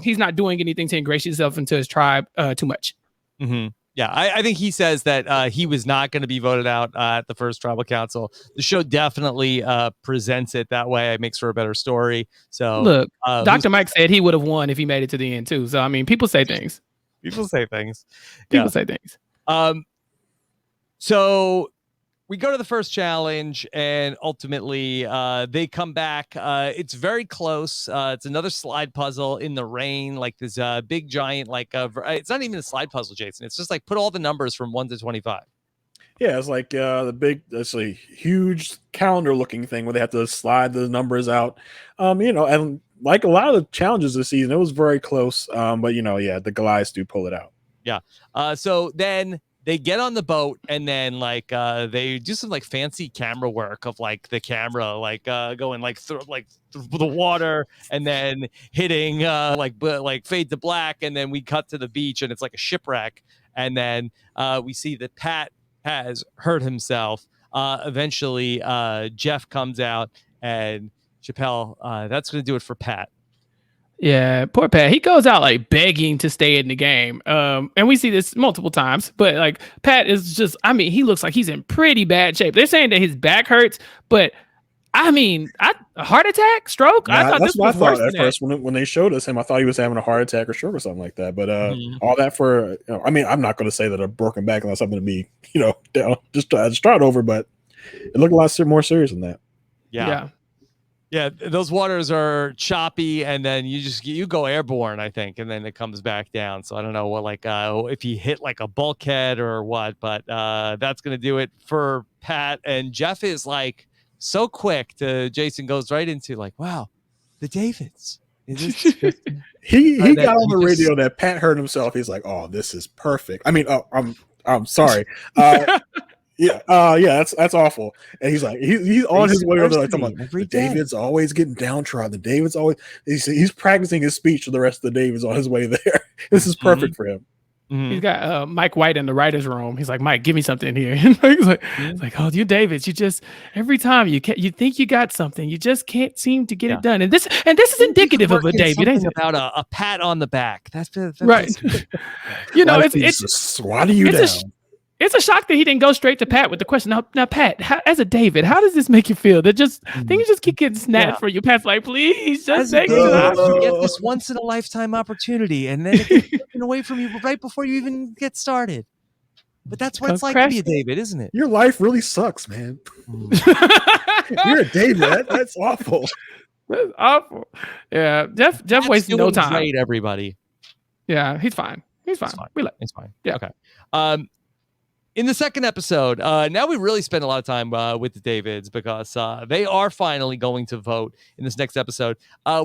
he's not doing anything to ingratiate himself into his tribe too much. Mm-hmm. Yeah, I think he says that he was not going to be voted out at the first tribal council. The show definitely presents it that way. It makes for a better story. So look, Dr. Mike said he would have won if he made it to the end too. So I mean, people say things. People say things. So we go to the first challenge, and ultimately they come back. It's very close. It's another slide puzzle in the rain, like this big giant, it's not even a slide puzzle, Jason. It's just like put all the numbers from 1 to 25. Yeah, it's like the big, it's a huge calendar looking thing where they have to slide the numbers out. And like a lot of the challenges this season, it was very close. But the Goliaths do pull it out. Yeah. So then they get on the boat, and then they do some fancy camera work of the camera going through the water and then hitting fade to black, and then we cut to the beach and it's like a shipwreck, and then we see that Pat has hurt himself. Eventually Jeff comes out, and Chappelle, that's going to do it for Pat. Yeah, poor Pat. He goes out begging to stay in the game. And we see this multiple times, but Pat is just, he looks like he's in pretty bad shape. They're saying that his back hurts, but a heart attack, stroke. Yeah, I thought that's what I thought at first when they showed us him. I thought he was having a heart attack or stroke or something like that. But all that for, I'm not going to say that a broken back unless I'm going to be, just start over. But it looked a lot more serious than that. Yeah. Yeah, those waters are choppy, and then you go airborne, I think, and then it comes back down. So I don't know what if he hit a bulkhead or what, but that's gonna do it for Pat. And Jeff is so quick to Jason goes right into wow, the Davids. Is this he got on the radio that Pat hurt himself. He's like, oh, this is perfect. I'm sorry. That's awful. And he's he's on his way over there talking about the David's always getting downtrodden. The David's always he's practicing his speech to the rest of the Davids on his way there. This is perfect for him. Mm-hmm. He's got Mike White in the writer's room. He's like, Mike, give me something here. he's like, oh, you Davids, you just every time you think you got something, you just can't seem to get it done. And this is indicative of a David. Ain't it? About a pat on the back. That's right. It's swatting you down. It's a shock that he didn't go straight to Pat with the question. Now Pat, as a David, how does this make you feel? That just things just keep getting snapped for you. Pat's like, please, just take it. You get this once in a lifetime opportunity, and then it gets taken away from you right before you even get started. But that's what it's like to be a David, isn't it? Your life really sucks, man. You're a David. That's awful. That's awful. Yeah, Jeff wasting no time. Great, everybody. Yeah, he's fine. He's fine. It's fine. Yeah. Okay. In the second episode, now we really spend a lot of time with the Davids because they are finally going to vote in this next episode.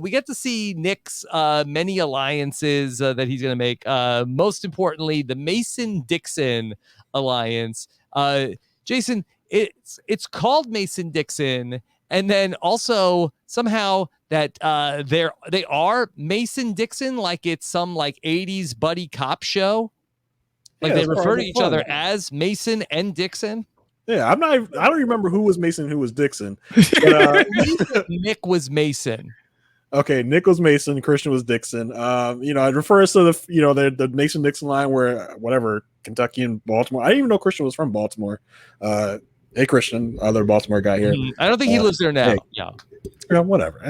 We get to see Nick's many alliances that he's going to make. Most importantly, the Mason-Dixon alliance. Jason, it's called Mason-Dixon, and then also somehow that they are Mason-Dixon, like it's some like 80s buddy cop show. Like they refer to each other as Mason and Dixon. Yeah, I don't remember who was Mason, who was Dixon. But, Nick was Mason. Okay, Nick was Mason, Christian was Dixon. It refers to the Mason-Dixon line where whatever Kentucky and Baltimore. I didn't even know Christian was from Baltimore. Hey, Christian, other Baltimore guy here. I don't think he lives there now. Hey, yeah, whatever.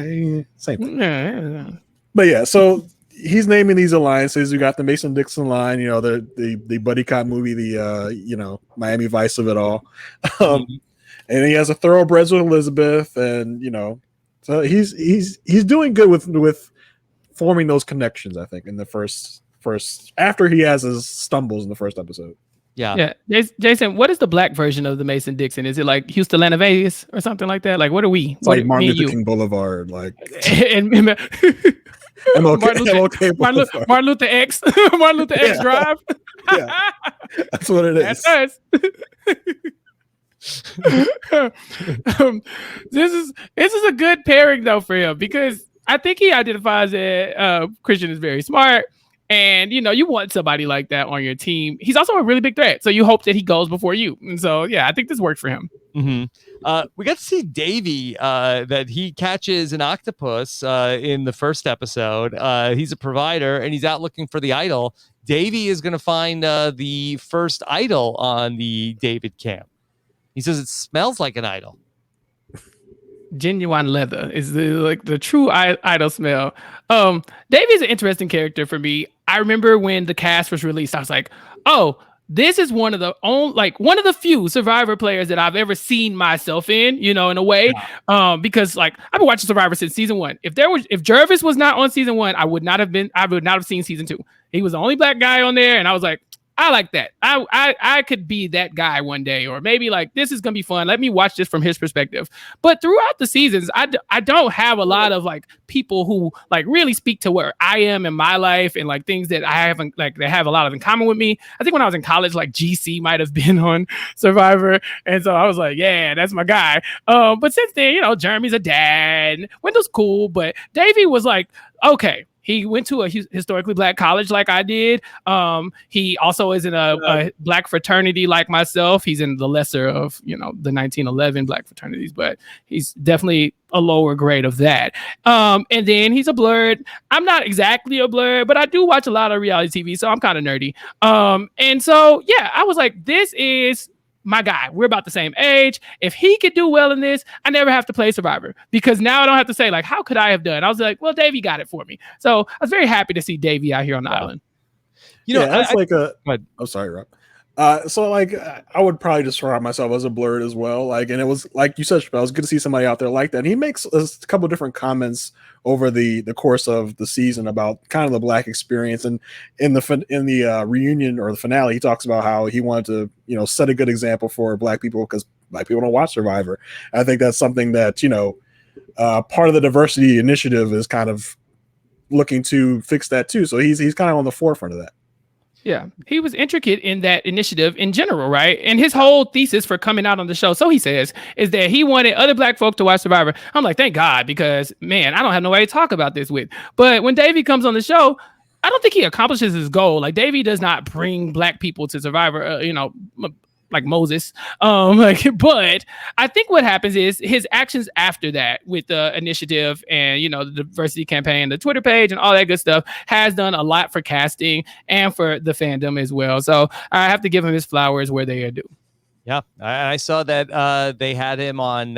Same thing. But yeah, so. He's naming these alliances. You got the Mason-Dixon line, the buddy cop movie, the Miami Vice of it all, and he has a thoroughbreds with Elizabeth, and so he's doing good with forming those connections. I think in the first after he has his stumbles in the first episode. Yeah. Jason, what is the black version of the Mason-Dixon? Is it like Houston, Atlanta, Vegas, or something like that? Like, what are we? It's like Martin Luther King Boulevard, like. Martin Luther X Drive. Yeah, that's what it is. That's us. This is a good pairing though for him because I think he identifies that Christian is very smart, and you want somebody like that on your team. He's also a really big threat, so you hope that he goes before you. And so I think this worked for him. Mm-hmm. We got to see Davey that he catches an octopus in the first episode. He's a provider and he's out looking for the idol. Davey is going to find the first idol on the David camp. He says it smells like an idol. Genuine leather is the true idol smell. Davey's an interesting character for me. I remember when the cast was released, I was like, oh, this is one of the few Survivor players that I've ever seen myself in, in a way. Yeah. Because I've been watching Survivor since season 1. If Jervis was not on season 1, I would not have seen season 2. He was the only black guy on there, and I was like, I like that. I could be that guy one day, or maybe this is gonna be fun. Let me watch this from his perspective. But throughout the seasons, I don't have a lot of people who really speak to where I am in my life and things that I haven't they have a lot of in common with me. I think when I was in college, GC might have been on Survivor, and so I was like, yeah, that's my guy. But since then, Jeremy's a dad. Wendell's cool, but Davey was okay. He went to a historically black college like I did. He also is in a black fraternity like myself. He's in the lesser of, the 1911 black fraternities, but he's definitely a lower grade of that. And then he's a blurred. I'm not exactly a blurred, but I do watch a lot of reality TV, so I'm kind of nerdy. And so, I was like, this is my guy. We're about the same age. If he could do well in this, I never have to play Survivor because now I don't have to say how could I have done? I was like, well, Davey got it for me. So I was very happy to see Davey out here on the island. That's I'm sorry, Rob. I would probably describe myself as a blurred as well. And it was like you said, Chappelle, it was good to see somebody out there like that. And he makes a couple different comments over the course of the season about kind of the black experience. And in the reunion or the finale, he talks about how he wanted to, set a good example for black people because black people don't watch Survivor. And I think that's something that, part of the diversity initiative is kind of looking to fix that too. So he's kind of on the forefront of that. Yeah, he was intricate in that initiative in general, right? And his whole thesis for coming out on the show, so he says, is that he wanted other black folk to watch Survivor. I'm like, thank God, because, man, I don't have nobody to talk about this with. But when Davey comes on the show, I don't think he accomplishes his goal. Davey does not bring black people to Survivor, like Moses. But I think what happens is his actions after that with the initiative and, you know, the diversity campaign, the Twitter page and all that good stuff has done a lot for casting and for the fandom as well. So I have to give him his flowers where they are due. Yeah, I saw that they had him on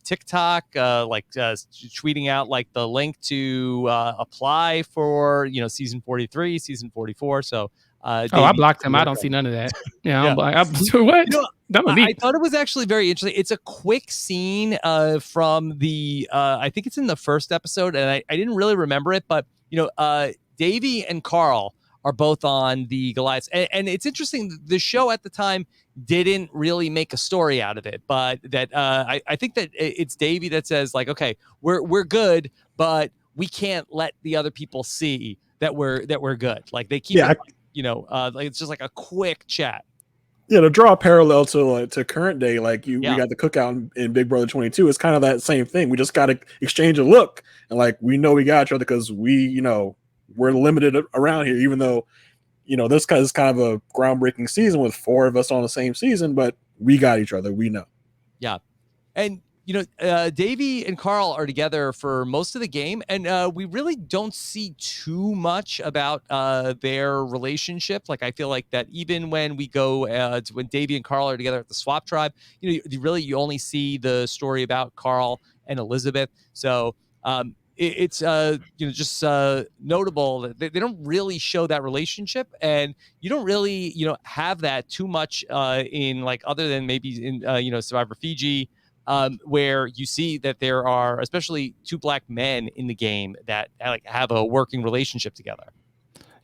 TikTok, tweeting out like the link to apply for, you know, season 43, season 44. So, I blocked him. I don't see none of that. Yeah, yeah. I'm like, what? You know, I thought it was actually very interesting. It's a quick scene from the, I think it's in the first episode, and I didn't really remember it, but, you know, Davy and Carl are both on the Goliaths. And it's interesting, the show at the time didn't really make a story out of it, but that I think that it's Davy that says like, okay, we're good, but we can't let the other people see that we're good. Like they keep it, you know, like it's just like a quick chat. Yeah, to draw a parallel to current day, like we got the cookout in Big Brother 22. It's kind of that same thing. We just got to exchange a look, and like we know we got each other because we're limited around here. Even though, you know, this is kind of a groundbreaking season with 4 of us on the same season, but we got each other. We know. Yeah, and you know, Davy and Carl are together for most of the game, and we really don't see too much about their relationship. Like, I feel like that even when we go to when Davy and Carl are together at the Swap Tribe, you know, you only see the story about Carl and Elizabeth. So it's you know, just notable that they don't really show that relationship, and you don't really, you know, have that too much in like other than maybe in you know, Survivor Fiji. Where you see that there are especially 2 black men in the game that like have a working relationship together.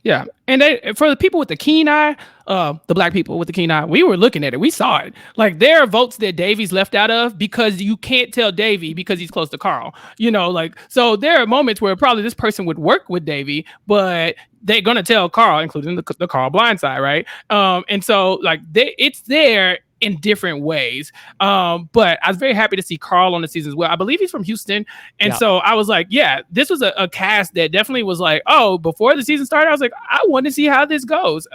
Yeah, and for the people with the keen eye, the black people with the keen eye, we were looking at it. We saw it. Like there are votes that Davy's left out of because you can't tell Davy because he's close to Carl. You know, like so there are moments where probably this person would work with Davy, but they're gonna tell Carl, including the Carl blind side, right? And so like it's there in different ways. But I was very happy to see Carl on the season as well. I believe he's from Houston. And so I was like, yeah, this was a cast that definitely was like, oh, before the season started, I was like, I want to see how this goes.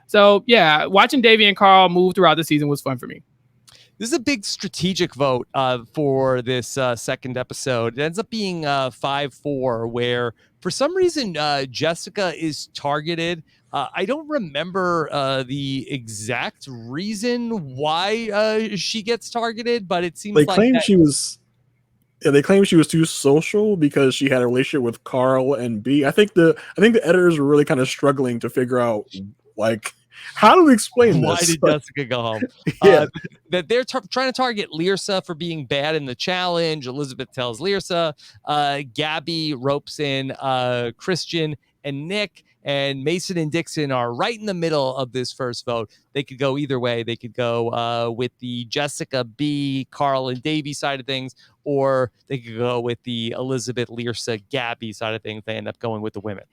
So yeah, watching Davy and Carl move throughout the season was fun for me. This is a big strategic vote for this second episode. It ends up being 5-4, where for some reason Jessica is targeted. I don't remember the exact reason why she gets targeted, but it seems they like claim she was. Yeah, they claim she was too social because she had a relationship with Carl and B. I think the editors were really kind of struggling to figure out like how do we explain why this? Did Jessica go home? Yeah. That they're trying to target Lyrsa for being bad in the challenge. Elizabeth tells Lyrsa. Gabby ropes in Christian and Nick. And Mason and Dixon are right in the middle of this first vote. They could go either way. They could go with the Jessica, B, Carl, and Davy side of things, or they could go with the Elizabeth, Lyrsa, Gabby side of things. They end up going with the women.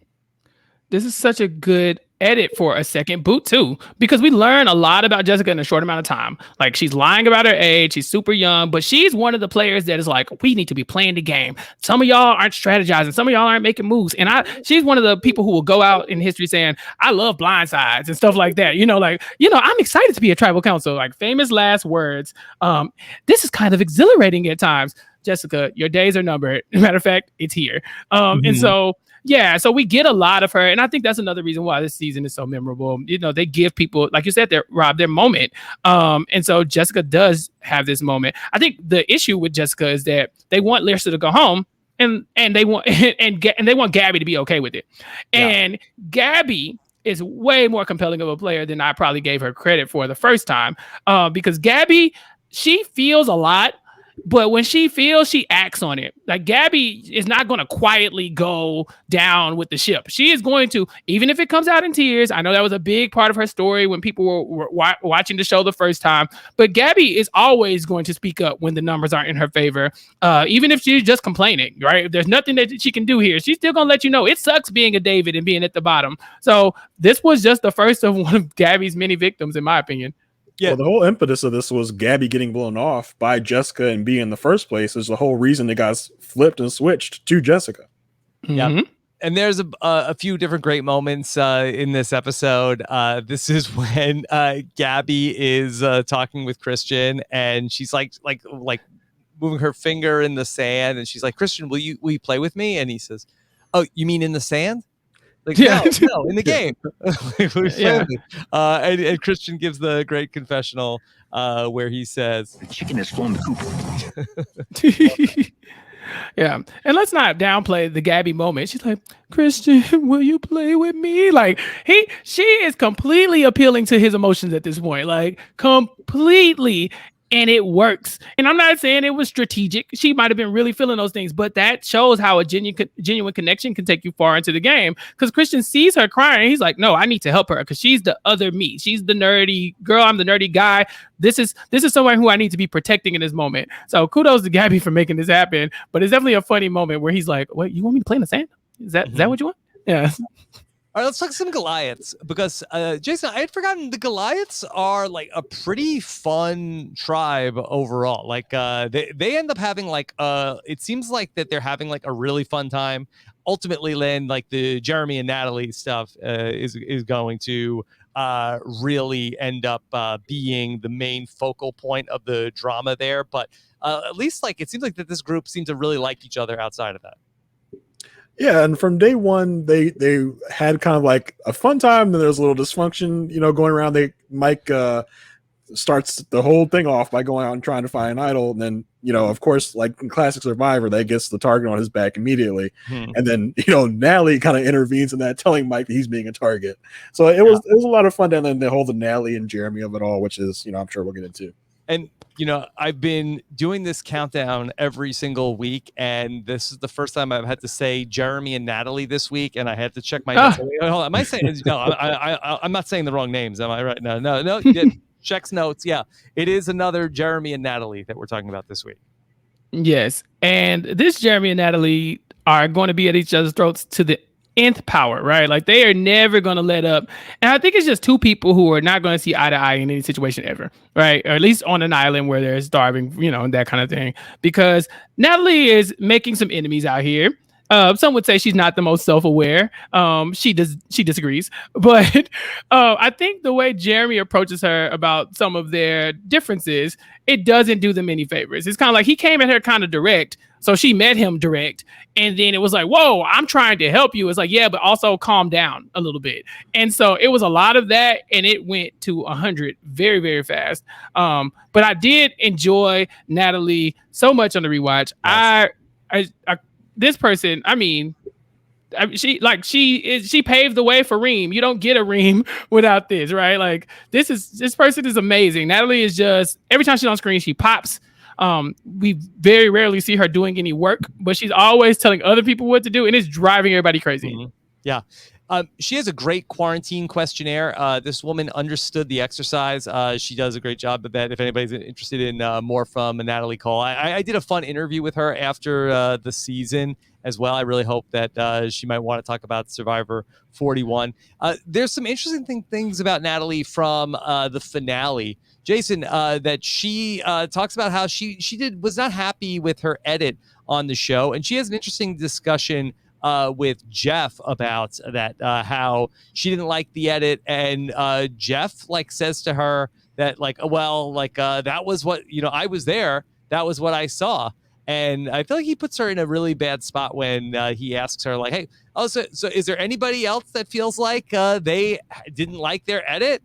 This is such a good edit for a second boot too, because we learn a lot about Jessica in a short amount of time. Like she's lying about her age, she's super young, but she's one of the players that is like, we need to be playing the game. Some of y'all aren't strategizing, some of y'all aren't making moves. And she's one of the people who will go out in history saying, I love blindsides and stuff like that. You know, like, you know, I'm excited to be a tribal council, like famous last words. This is kind of exhilarating at times. Jessica, your days are numbered. Matter of fact, it's here. And so yeah, so we get a lot of her, and I think that's another reason why this season is so memorable. You know, they give people, like you said, their moment. And so Jessica does have this moment. I think the issue with Jessica is that they want Lyrsa to go home, and they want and they want Gabby to be okay with it. And Gabby is way more compelling of a player than I probably gave her credit for the first time, because Gabby, she feels a lot. But when she feels, she acts on it. Like Gabby is not going to quietly go down with the ship. She is going to, even if it comes out in tears. I know that was a big part of her story when people were watching the show the first time. But Gabby is always going to speak up when the numbers aren't in her favor, even if she's just complaining, right? If there's nothing that she can do here, she's still going to let you know it sucks being a David and being at the bottom. So this was just the first of one of Gabby's many victims, in my opinion. Yeah, well, the whole impetus of this was Gabby getting blown off by Jessica and B in the first place. Is the whole reason it got flipped and switched to Jessica. Yeah, And there's a few different great moments in this episode. This is when Gabby is talking with Christian, and she's like moving her finger in the sand, and she's like, "Christian, will you play with me?" And he says, "Oh, you mean in the sand?" Like, Yeah. no, in the game. Yeah. And Christian gives the great confessional where he says, The chicken has flown the coop. Yeah. And let's not downplay the Gabby moment. She's like, Christian, will you play with me? Like she is completely appealing to his emotions at this point. Like completely. And it works. And I'm not saying it was strategic. She might have been really feeling those things, but that shows how a genuine connection can take you far into the game. Because Christian sees her crying. And he's like, no, I need to help her because she's the other me. She's the nerdy girl. I'm the nerdy guy. This is someone who I need to be protecting in this moment. So kudos to Gabby for making this happen. But it's definitely a funny moment where he's like, "Wait, you want me to play in the sand? Is that what you want?" Yeah. All right, let's talk some Goliaths because Jason, I had forgotten the Goliaths are like a pretty fun tribe overall. Like they end up having like it seems like that they're having like a really fun time. Ultimately, then like the Jeremy and Natalie stuff is going to really end up being the main focal point of the drama there. But at least like it seems like that this group seems to really like each other outside of that. Yeah, and from day one, they had kind of like a fun time. Then there's a little dysfunction, going around. Mike starts the whole thing off by going out and trying to find an idol, and then of course, like in classic Survivor, that gets the target on his back immediately, and then Natalie kind of intervenes in that, telling Mike that he's being a target. So it was a lot of fun, and then the whole Natalie and Jeremy of it all, which is I'm sure we'll get into. And I've been doing this countdown every single week, and this is the first time I've had to say Jeremy and Natalie this week, and I had to check my notes. Wait, hold on. Am I saying no? I'm not saying the wrong names, am I right? No. Checks notes. Yeah, it is another Jeremy and Natalie that we're talking about this week. Yes, and this Jeremy and Natalie are going to be at each other's throats to the nth power, right? Like they are never going to let up. And I think it's just two people who are not going to see eye to eye in any situation ever, right? Or at least on an island where they're starving, and that kind of thing. Because Natalie is making some enemies out here. Some would say she's not the most self-aware. She disagrees, but I think the way Jeremy approaches her about some of their differences, it doesn't do them any favors. It's kind of like he came at her kind of direct, so she met him direct, and then it was like, "Whoa, I'm trying to help you." It's like, yeah, but also calm down a little bit. And so it was a lot of that, and it went to 100 very, very fast. But I did enjoy Natalie so much on the rewatch. Yes. I this person, she paved the way for Reem. You don't get a Reem without this, right? Like this person is amazing. Natalie is just, every time she's on screen, she pops. We very rarely see her doing any work, but she's always telling other people what to do, and it's driving everybody crazy. Mm-hmm. Yeah. She has a great quarantine questionnaire. This woman understood the exercise. She does a great job of that. If anybody's interested in more from Natalie Cole, I did a fun interview with her after the season as well. I really hope that she might want to talk about Survivor 41. There's some interesting things about Natalie from the finale, Jason, that she talks about how she was not happy with her edit on the show, and she has an interesting discussion with Jeff about that, how she didn't like the edit, and Jeff says to her that that was what I was there, that was what I saw. And I feel like he puts her in a really bad spot when he asks her hey, so is there anybody else that feels like they didn't like their edit?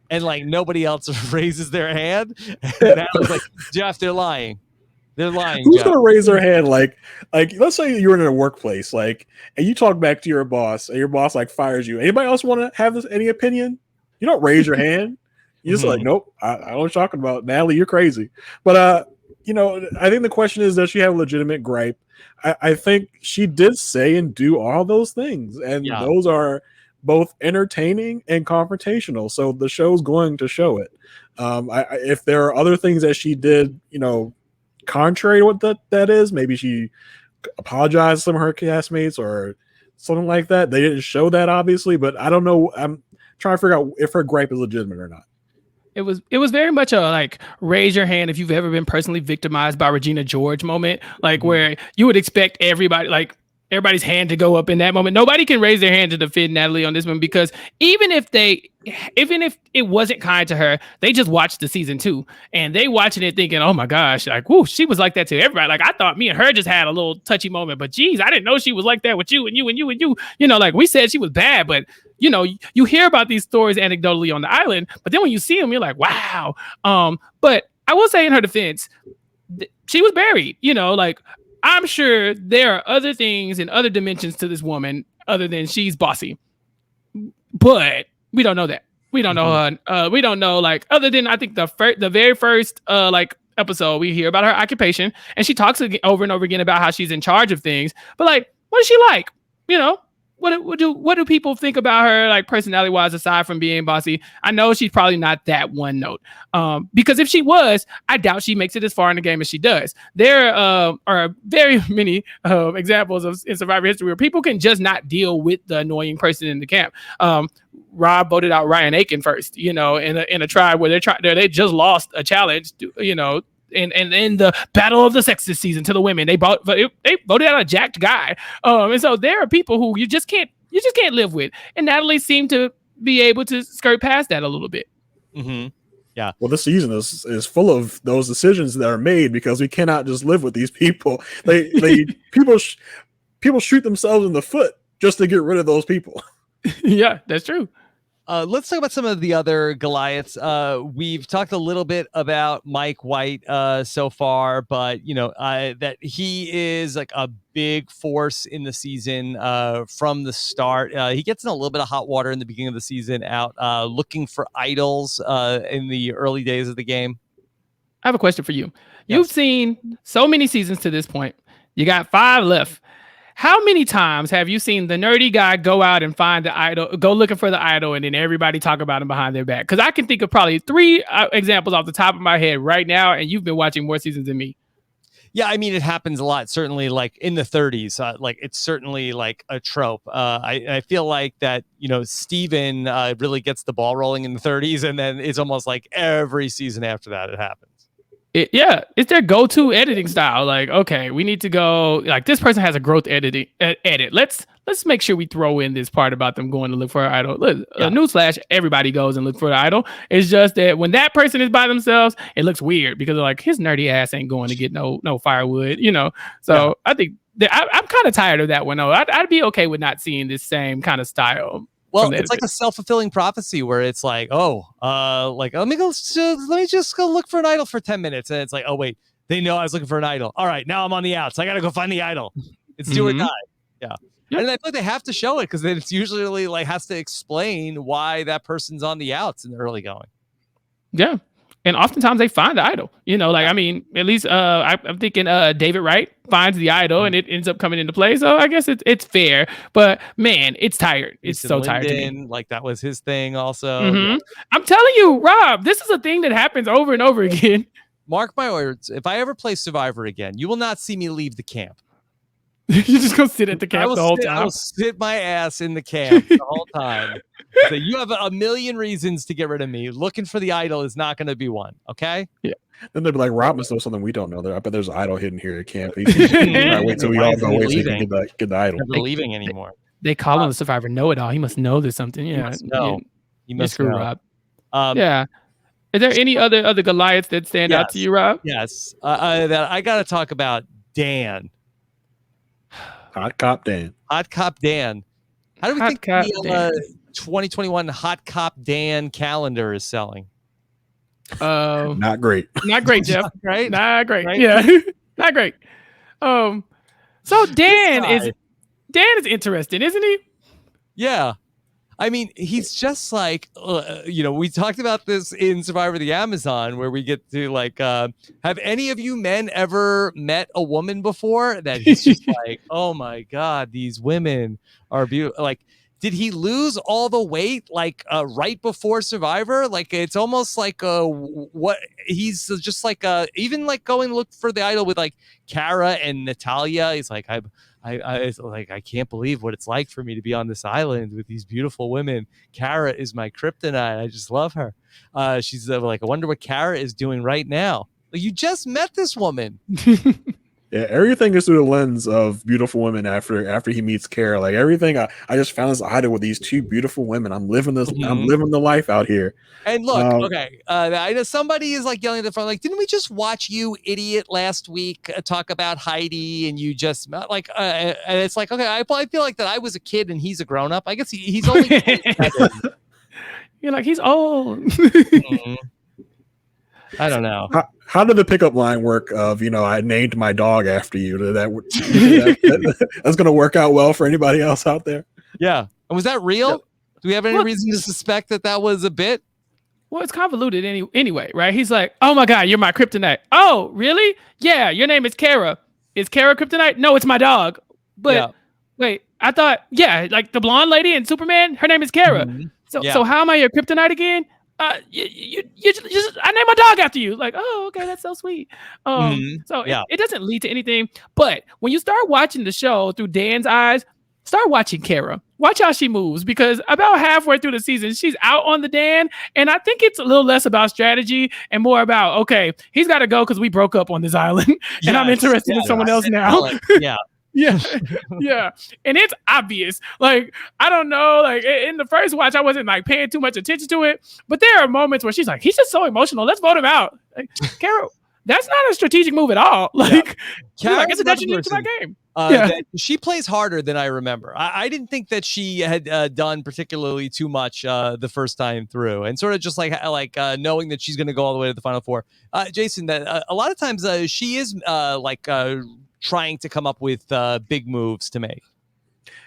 And nobody else raises their hand. And I was like, Jeff, they're lying. They're lying. Who's going to raise their hand? Like, let's say you're in a workplace, and you talk back to your boss, and your boss fires you. Anybody else want to have any opinion? You don't raise your hand. You just nope. I don't know what you're talking about. Natalie, you're crazy. But I think the question is, does she have a legitimate gripe? I think she did say and do all those things, and those are both entertaining and confrontational. So the show's going to show it. If there are other things that she did, contrary to what that is, maybe she apologized to some of her castmates or something like that. They didn't show that, obviously, but I don't know. I'm trying to figure out if her gripe is legitimate or not. It was very much a raise your hand if you've ever been personally victimized by Regina George moment, where you would expect everybody everybody's hand to go up in that moment. Nobody can raise their hand to defend Natalie on this one because even if it wasn't kind to her, they just watched the season 2 and they watching it thinking, oh my gosh, like, whoo, she was like that to everybody. Like, I thought me and her just had a little touchy moment, but geez, I didn't know she was like that with you and you and you and you. You know, like we said she was bad, but you know, you hear about these stories anecdotally on the island, but then when you see them, you're like, wow. But I will say in her defense, she was buried, you know, like I'm sure there are other things and other dimensions to this woman other than she's bossy, but we don't know that. We don't know her. We don't know, like, other than I think the very first like episode we hear about her occupation, and she talks over and over again about how she's in charge of things. But like, what is she like? You know, what do people think about her, like personality wise, aside from being bossy? I know she's probably not that one note. Because if she was, I doubt she makes it as far in the game as she does. There are very many examples in Survivor history where people can just not deal with the annoying person in the camp. Rob voted out Ryan Aiken first, you know, in a tribe where they just lost a challenge, you know. And in the battle of the sexes season to the women, they voted out a jacked guy. And so there are people who you just can't live with. And Natalie seemed to be able to skirt past that a little bit. Mm-hmm. Yeah. Well, this season is full of those decisions that are made because we cannot just live with these people. People shoot themselves in the foot just to get rid of those people. Yeah, that's true. Let's talk about some of the other Goliaths. We've talked a little bit about Mike White so far, but you know that he is like a big force in the season from the start. He gets in a little bit of hot water in the beginning of the season, out looking for idols in the early days of the game. I have a question for you. Yes. You've seen so many seasons to this point. You got 5 left. How many times have you seen the nerdy guy go out and find the idol, go looking for the idol, and then everybody talk about him behind their back? Because I can think of probably 3 examples off the top of my head right now, and you've been watching more seasons than me. Yeah, I mean, it happens a lot, certainly like in the 30s. Like it's certainly like a trope. I feel like that, you know, Steven really gets the ball rolling in the 30s, and then it's almost like every season after that it happens. It's their go-to editing style. Like, okay, we need to go, like, this person has a growth edit. Let's make sure we throw in this part about them going to look for an idol. Newsflash, everybody goes and look for the idol. It's just that when that person is by themselves, it looks weird because they're like, his nerdy ass ain't going to get no firewood, you know? So I think I'm kind of tired of that one. though. I'd be okay with not seeing this same kind of style. Well, it's like a self-fulfilling prophecy where it's like, let me just go look for an idol for 10 minutes. And it's like, oh, wait, they know I was looking for an idol. All right, now I'm on the outs. I got to go find the idol. It's do or die. Yeah. Yep. And I think they have to show it because it's usually like has to explain why that person's on the outs in the early going. Yeah. And oftentimes they find the idol, you know, like, I mean, at least I'm thinking David Wright finds the idol and it ends up coming into play. So I guess it's fair, but man, it's tired. It's so tired to me. Like that was his thing also. Mm-hmm. Yeah. I'm telling you, Rob, this is a thing that happens over and over again. Mark my words. If I ever play Survivor again, you will not see me leave the camp. You're just going to sit at the camp the whole time? I will sit my ass in the camp the whole time. So you have a million reasons to get rid of me. Looking for the idol is not going to be one. Okay. Yeah. Then they'd be like, Rob must know something we don't know. I bet there's an idol hidden here at camp. Wait till we all go away so you can get the idol. Never leaving anymore. They call him the Survivor know-it-all. He must know there's something. Yeah. He must know. Rob. Yeah. Is there any other Goliaths that stand out to you, Rob? Yes. That I got to talk about Dan. Hot Cop Dan. Hot Cop Dan. How do we think the 2021 Hot Cop Dan calendar is selling? Not great. Not great, Jeff. Right? Not great. Right? Yeah. Not great. So Dan is interesting, isn't he? Yeah. I mean, he's just like, we talked about this in Survivor the Amazon, where we get to like, have any of you men ever met a woman before? That he's just like, oh my God, these women are beautiful. Like, did he lose all the weight like right before Survivor? Like, it's almost like what he's just like, even like going to look for the idol with like Kara and Natalia. He's like, I can't believe what it's like for me to be on this island with these beautiful women. Kara is my kryptonite. I just love her. She's like, I wonder what Kara is doing right now. Like, you just met this woman. Yeah, everything is through the lens of beautiful women after he meets Kara. Like everything, I just found this idol with these two beautiful women. I'm living the life out here. And look, okay, I know somebody is like yelling at the front, like, didn't we just watch you idiot last week talk about Heidi and you just like, and it's like, okay, I feel like that I was a kid and he's a grown up. I guess he's only 27. You're like, he's old. I don't know. How did the pickup line work of, I named my dog after you? That's going to work out well for anybody else out there? Yeah. And was that real? Yeah. Do we have any reason to suspect that was a bit? Well, it's convoluted anyway, right? He's like, oh my God, you're my kryptonite. Oh, really? Yeah, your name is Kara. Is Kara kryptonite? No, it's my dog. But wait, I thought, like the blonde lady in Superman, her name is Kara. Mm-hmm. So how am I your kryptonite again? You just I named my dog after you. Like, oh, okay, that's so sweet. It doesn't lead to anything. But when you start watching the show through Dan's eyes, start watching Kara. Watch how she moves, because about halfway through the season, she's out on the Dan, and I think it's a little less about strategy and more about, okay, he's got to go because we broke up on this island, and I'm interested in someone else now. Alec, yeah. And it's obvious. Like, I don't know. Like in the first watch, I wasn't like paying too much attention to it, but there are moments where she's like, he's just so emotional. Let's vote him out. Like, Carol, that's not a strategic move at all. Like, like it's a detriment to my game. She plays harder than I remember. I didn't think that she had done particularly too much the first time through, and sort of just like knowing that she's going to go all the way to the Final Four. Jason, that a lot of times she is trying to come up with big moves to make.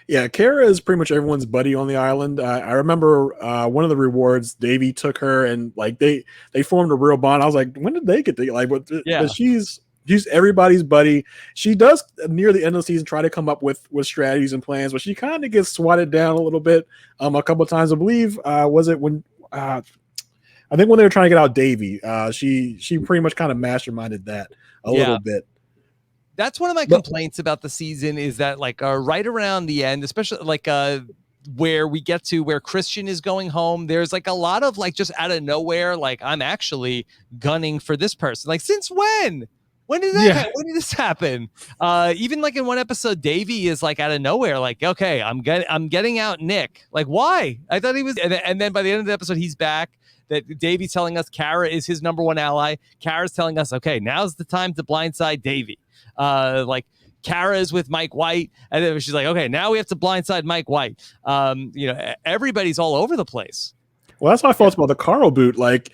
Yeah, Kara is pretty much everyone's buddy on the island. I remember one of the rewards, Davey took her, and like they formed a real bond. I was like, when did they get to like? But she's everybody's buddy. She does near the end of the season try to come up with strategies and plans, but she kind of gets swatted down a little bit a couple of times. I believe was it when I think when they were trying to get out Davey, she pretty much kind of masterminded that a little bit. That's one of my complaints about the season is that like right around the end, especially like where we get to where Christian is going home, there's like a lot of like just out of nowhere, like I'm actually gunning for this person. Like since when? When did this happen? Even like in one episode, Davey is like out of nowhere, like, okay, I'm getting out Nick. Like, why? I thought he was, and then by the end of the episode, he's back. That Davey's telling us Kara is his number one ally. Kara's telling us, okay, now's the time to blindside Davey. Like Kara is with Mike White, and then she's like, okay, now we have to blindside Mike White. Everybody's all over the place. Well, that's how I felt about the Carl boot. Like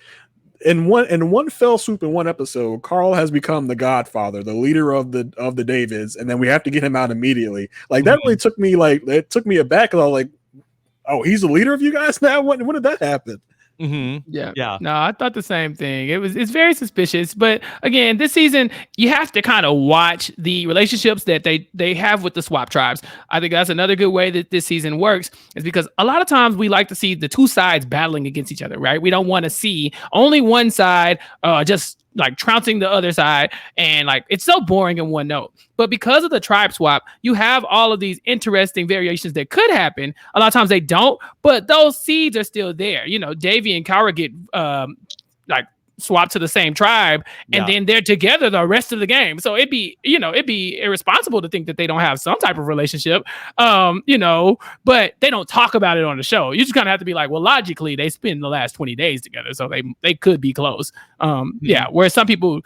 in one fell swoop in one episode, Carl has become the godfather, the leader of the Davids, and then we have to get him out immediately. Like that really took me aback. I was like, oh, he's the leader of you guys now? When did that happen? Mm-hmm. Yeah. No, I thought the same thing. It's very suspicious. But again, this season you have to kind of watch the relationships that they have with the swap tribes. I think that's another good way that this season works, is because a lot of times we like to see the two sides battling against each other, right? We don't want to see only one side just like trouncing the other side, and like it's so boring in one note. But because of the tribe swap, you have all of these interesting variations that could happen. A lot of times they don't, but those seeds are still there. Davey and Kara get like swapped to the same tribe, and then they're together the rest of the game. So it'd be irresponsible to think that they don't have some type of relationship, but they don't talk about it on the show. You just kind of have to be like, well, logically they spend the last 20 days together, so they could be close. Whereas some people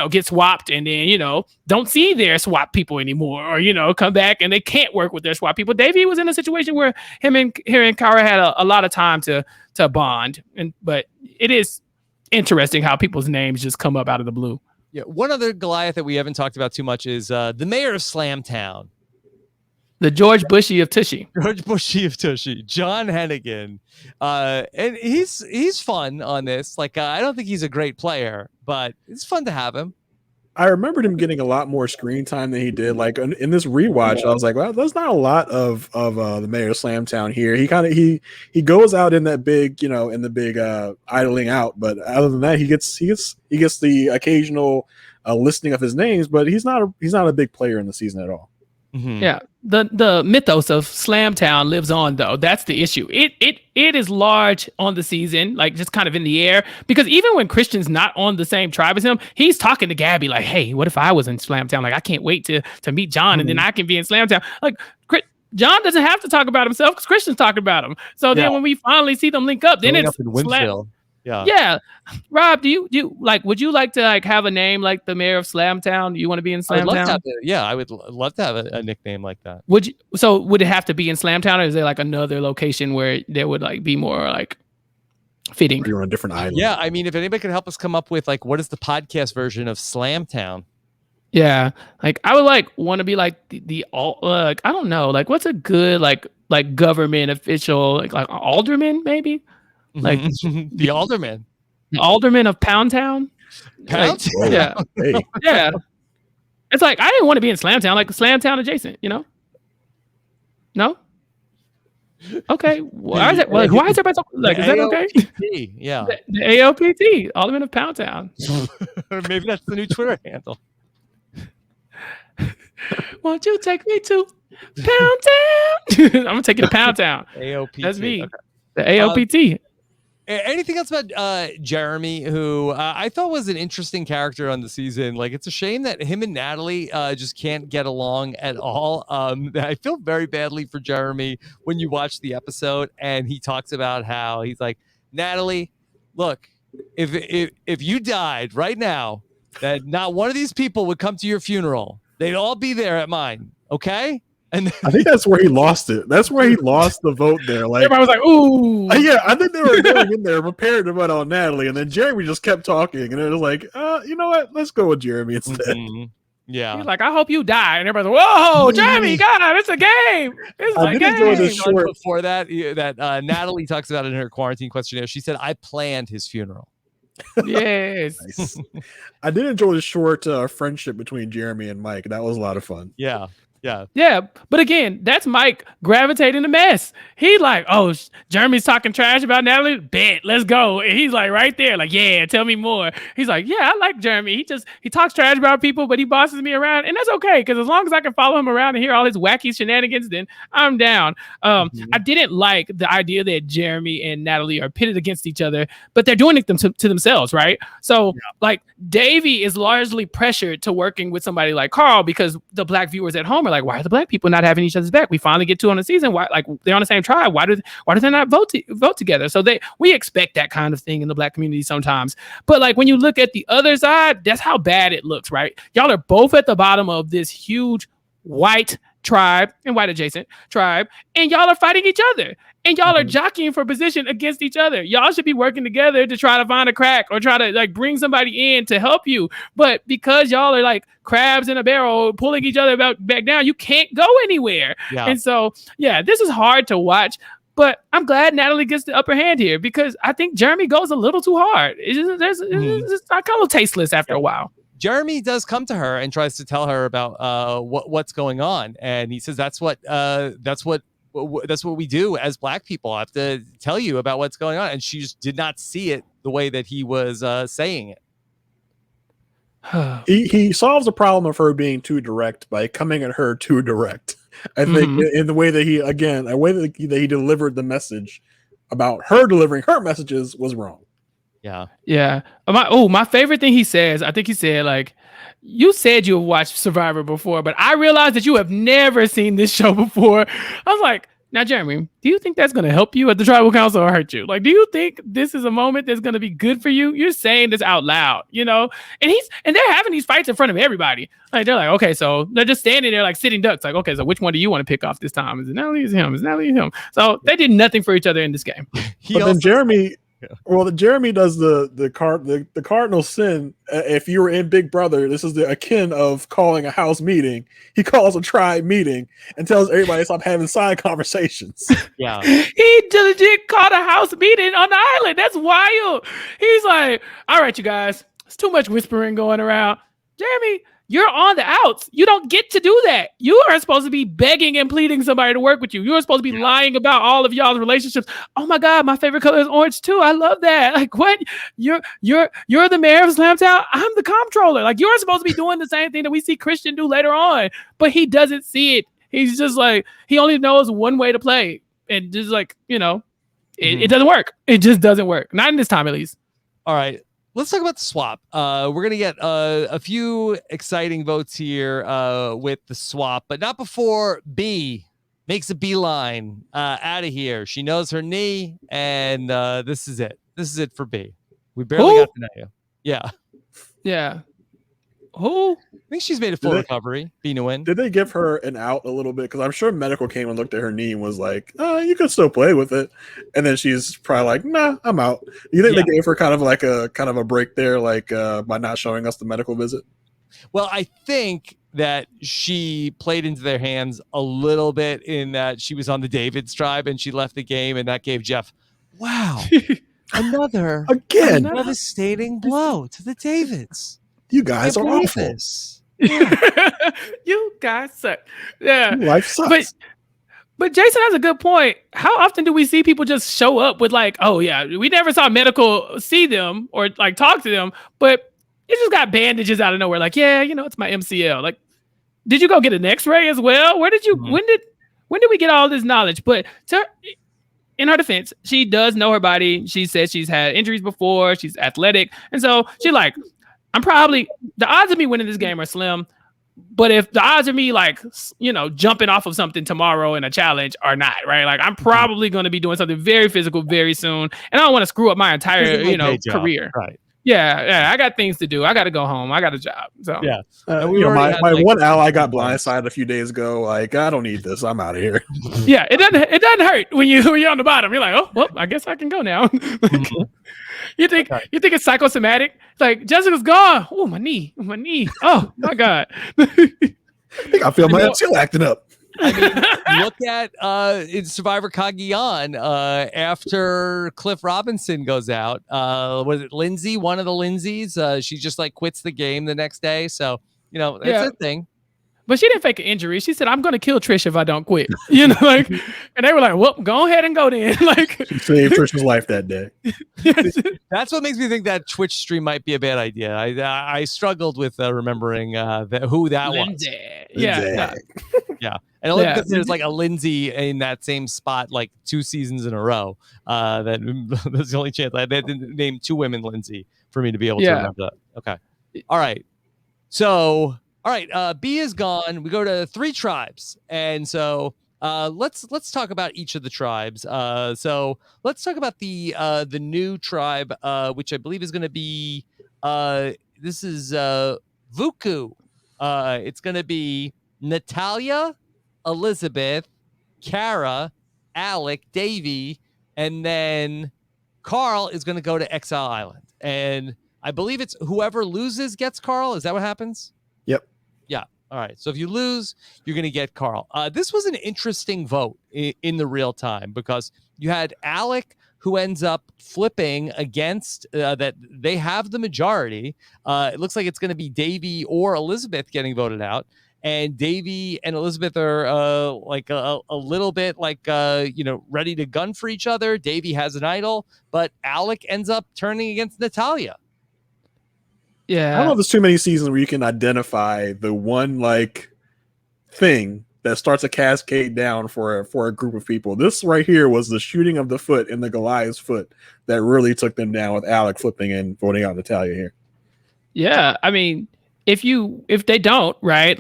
get swapped and then, don't see their swap people anymore, or, come back and they can't work with their swap people. Davey was in a situation where him and Kara had a lot of time to bond, but it is interesting how people's names just come up out of the blue. Yeah. One other Goliath that we haven't talked about too much is the mayor of Slamtown. The George Bushy of Tushy. John Hennigan. And he's fun on this. Like, I don't think he's a great player, but it's fun to have him. I remembered him getting a lot more screen time than he did. Like in this rewatch, I was like, well, there's not a lot of the mayor of Slamtown here. He goes out in that big, in the big idling out, but other than that, he gets the occasional listing of his names, but he's not a big player in the season at all. Mm-hmm. Yeah, the mythos of Slamtown lives on, though. That's the issue. It it is large on the season, like just kind of in the air. Because even when Christian's not on the same tribe as him, he's talking to Gabby like, "Hey, what if I was in Slamtown? Like, I can't wait to meet John, and then I can be in Slamtown." Like, John doesn't have to talk about himself because Christian's talking about him. So then when we finally see them link up, then it's in Winsville. Yeah. Rob, do you like, would you like to like have a name like the mayor of Slamtown? Do you want to be in Slamtown? I would love to have a nickname like that. Would it have to be in Slamtown, or is there like another location where there would like be more like fitting? You're on a different island. Yeah, I mean, if anybody could help us come up with like what is the podcast version of Slamtown? Yeah, like I would like want to be like the I don't know, like what's a good like government official like alderman maybe. Like the alderman of Pound Town. Pound? Like, yeah. Hey. Yeah. It's like I didn't want to be in Slamtown, like Slamtown adjacent, you know? No? Okay. Why is it like why is everybody so, like is that okay? Yeah. The AOPT, Alderman of Pound Town. Or maybe that's the new Twitter handle. Won't you take me to Pound Town? I'm gonna take you to Pound Town. AOPT. That's me. Okay. The AOPT. Anything else about Jeremy, who I thought was an interesting character on the season? Like, it's a shame that him and Natalie just can't get along at all. I feel very badly for Jeremy when you watch the episode, and he talks about how he's like, Natalie, look, if you died right now, that not one of these people would come to your funeral. They'd all be there at mine, okay? And I think that's where he lost it. That's where he lost the vote there. Like everybody was like, "Ooh, yeah." I think they were going in there prepared to vote on Natalie, and then Jeremy just kept talking, and it was like, you know what? Let's go with Jeremy instead. Mm-hmm. Yeah, he's like, "I hope you die," and everybody's like, "Whoa, Jeremy, God, it's a game! It's a game." Before that, Natalie talks about it in her quarantine questionnaire. She said, "I planned his funeral." Yes. Nice. I did enjoy the short friendship between Jeremy and Mike. That was a lot of fun. Yeah. But again, that's Mike gravitating the mess. He's like, "Oh, Jeremy's talking trash about Natalie. Bet, let's go." And he's like right there, like, "Yeah, tell me more." He's like, "Yeah, I like Jeremy. He talks trash about people, but he bosses me around, and that's okay because as long as I can follow him around and hear all his wacky shenanigans, then I'm down." I didn't like the idea that Jeremy and Natalie are pitted against each other, but they're doing it to themselves, right? So, like, Davey is largely pressured to working with somebody like Carl because the black viewers at home are like, "Why are the black people not having each other's back? We finally get 2 on the season. Why, like, they're on the same tribe? Why do they not vote together?" So we expect that kind of thing in the black community sometimes. But like when you look at the other side, that's how bad it looks, right? Y'all are both at the bottom of this huge white tribe and white adjacent tribe, and y'all are fighting each other. And y'all are jockeying for position against each other. Y'all should be working together to try to find a crack or try to like bring somebody in to help you. But because y'all are like crabs in a barrel pulling each other back down, you can't go anywhere. Yeah. And so, this is hard to watch. But I'm glad Natalie gets the upper hand here because I think Jeremy goes a little too hard. It's kind of tasteless after a while. Jeremy does come to her and tries to tell her about what's going on. And he says, that's what we do as black people. I have to tell you about what's going on. And she just did not see it the way that he was saying it. He solves the problem of her being too direct by coming at her too direct. I think in the way that he delivered the message about her delivering her messages was wrong. Yeah. My favorite thing he says, I think he said, like, "You said you have watched Survivor before, but I realized that you have never seen this show before." I was like, now, Jeremy, do you think that's going to help you at the tribal council or hurt you? Like, do you think this is a moment that's going to be good for you? You're saying this out loud, you know? And they're having these fights in front of everybody. Like, they're like, okay, so they're just standing there like sitting ducks. Like, okay, so which one do you want to pick off this time? Is it Natalie? Is it him? Is it Natalie? Is it him? So they did nothing for each other in this game. Then Jeremy... Well, Jeremy does the cardinal sin. If you were in Big Brother, this is the akin of calling a house meeting. He calls a tribe meeting and tells everybody to stop having side conversations. Yeah, he legit called a house meeting on the island. That's wild. He's like, "All right, you guys, it's too much whispering going around. Jeremy, you're on the outs. You don't get to do that. You are supposed to be begging and pleading somebody to work with you. You're supposed to be lying about all of y'all's relationships. Oh my God, my favorite color is orange too. I love that. Like, what? You're the mayor of Slamtown. I'm the comptroller. Like, you're supposed to be doing the same thing that we see Christian do later on, but he doesn't see it. He's just like, he only knows one way to play, and just like, you know, It doesn't work. It just doesn't work. Not in this time, at least. All right. Let's talk about the swap. We're going to get a few exciting votes here with the swap, but not before B makes a beeline out of here. She knows her knee, and this is it. This is it for B. We barely got to know you. Yeah. Yeah. Who? I think she's made a full recovery. B Nguyen. Did they give her an out a little bit? Because I'm sure medical came and looked at her knee and was like, you can still play with it. And then she's probably like, nah, I'm out. You think they gave her kind of a break there, like by not showing us the medical visit? Well, I think that she played into their hands a little bit in that she was on the Davids tribe and she left the game, and that gave Jeff, wow, another devastating blow to the Davids. You guys are awful. You guys suck. Yeah. Life sucks. But Jason has a good point. How often do we see people just show up with like, oh yeah, we never saw medical see them or like talk to them, but you just got bandages out of nowhere. Like, yeah, it's my MCL. Like, did you go get an X-ray as well? Where did you? When did we get all this knowledge? But in her defense, she does know her body. She said she's had injuries before. She's athletic, and so she's like, the odds of me winning this game are slim, but if the odds of me jumping off of something tomorrow in a challenge are not, right? Like I'm probably going to be doing something very physical very soon, and I don't want to screw up my entire, career. Right. Yeah. I got things to do. I got to go home. I got a job. So yeah. My one ally got blindsided a few days ago. Like, I don't need this. I'm out of here. Yeah. It doesn't hurt when you're on the bottom. You're like, oh, well, I guess I can go now. You think it's psychosomatic? It's like Jessica's gone. Oh, my knee. Oh my God. I think I feel my MCL acting up. I mean, look at in Survivor Cagayan after Cliff Robinson goes out. Was it Lindsay? One of the Lindsays. She just quits the game the next day. So it's a thing. But she didn't fake an injury. She said, "I'm going to kill Trish if I don't quit." And they were like, "Well, go ahead and go then." She saved Trish's life that day. That's what makes me think that Twitch stream might be a bad idea. I struggled with remembering who that Lindsay. was. Yeah. And only because there's a Lindsay in that same spot 2 seasons in a row. That's the only chance. I had to name 2 women Lindsay for me to be able to remember that. Okay. All right. So, B is gone. We go to 3 tribes. And so let's talk about each of the tribes. So let's talk about the new tribe, which I believe is going to be this is Vuku. It's going to be Natalia, Elizabeth, Kara, Alec, Davey, and then Carl is going to go to Exile Island. And I believe it's whoever loses gets Carl. Is that what happens? Yep. Yeah. All right. So if you lose, you're going to get Carl. This was an interesting vote in the real time because you had Alec, who ends up flipping against that they have the majority. It looks like it's going to be Davey or Elizabeth getting voted out. And Davey and Elizabeth are a little bit ready to gun for each other. Davey has an idol, but Alec ends up turning against Natalia. Yeah. I don't know if there's too many seasons where you can identify the one thing that starts a cascade down for a group of people. This right here was the shooting of the foot in the Goliath's foot that really took them down, with Alec flipping and voting out Natalia here. Yeah. I mean, if they don't, right,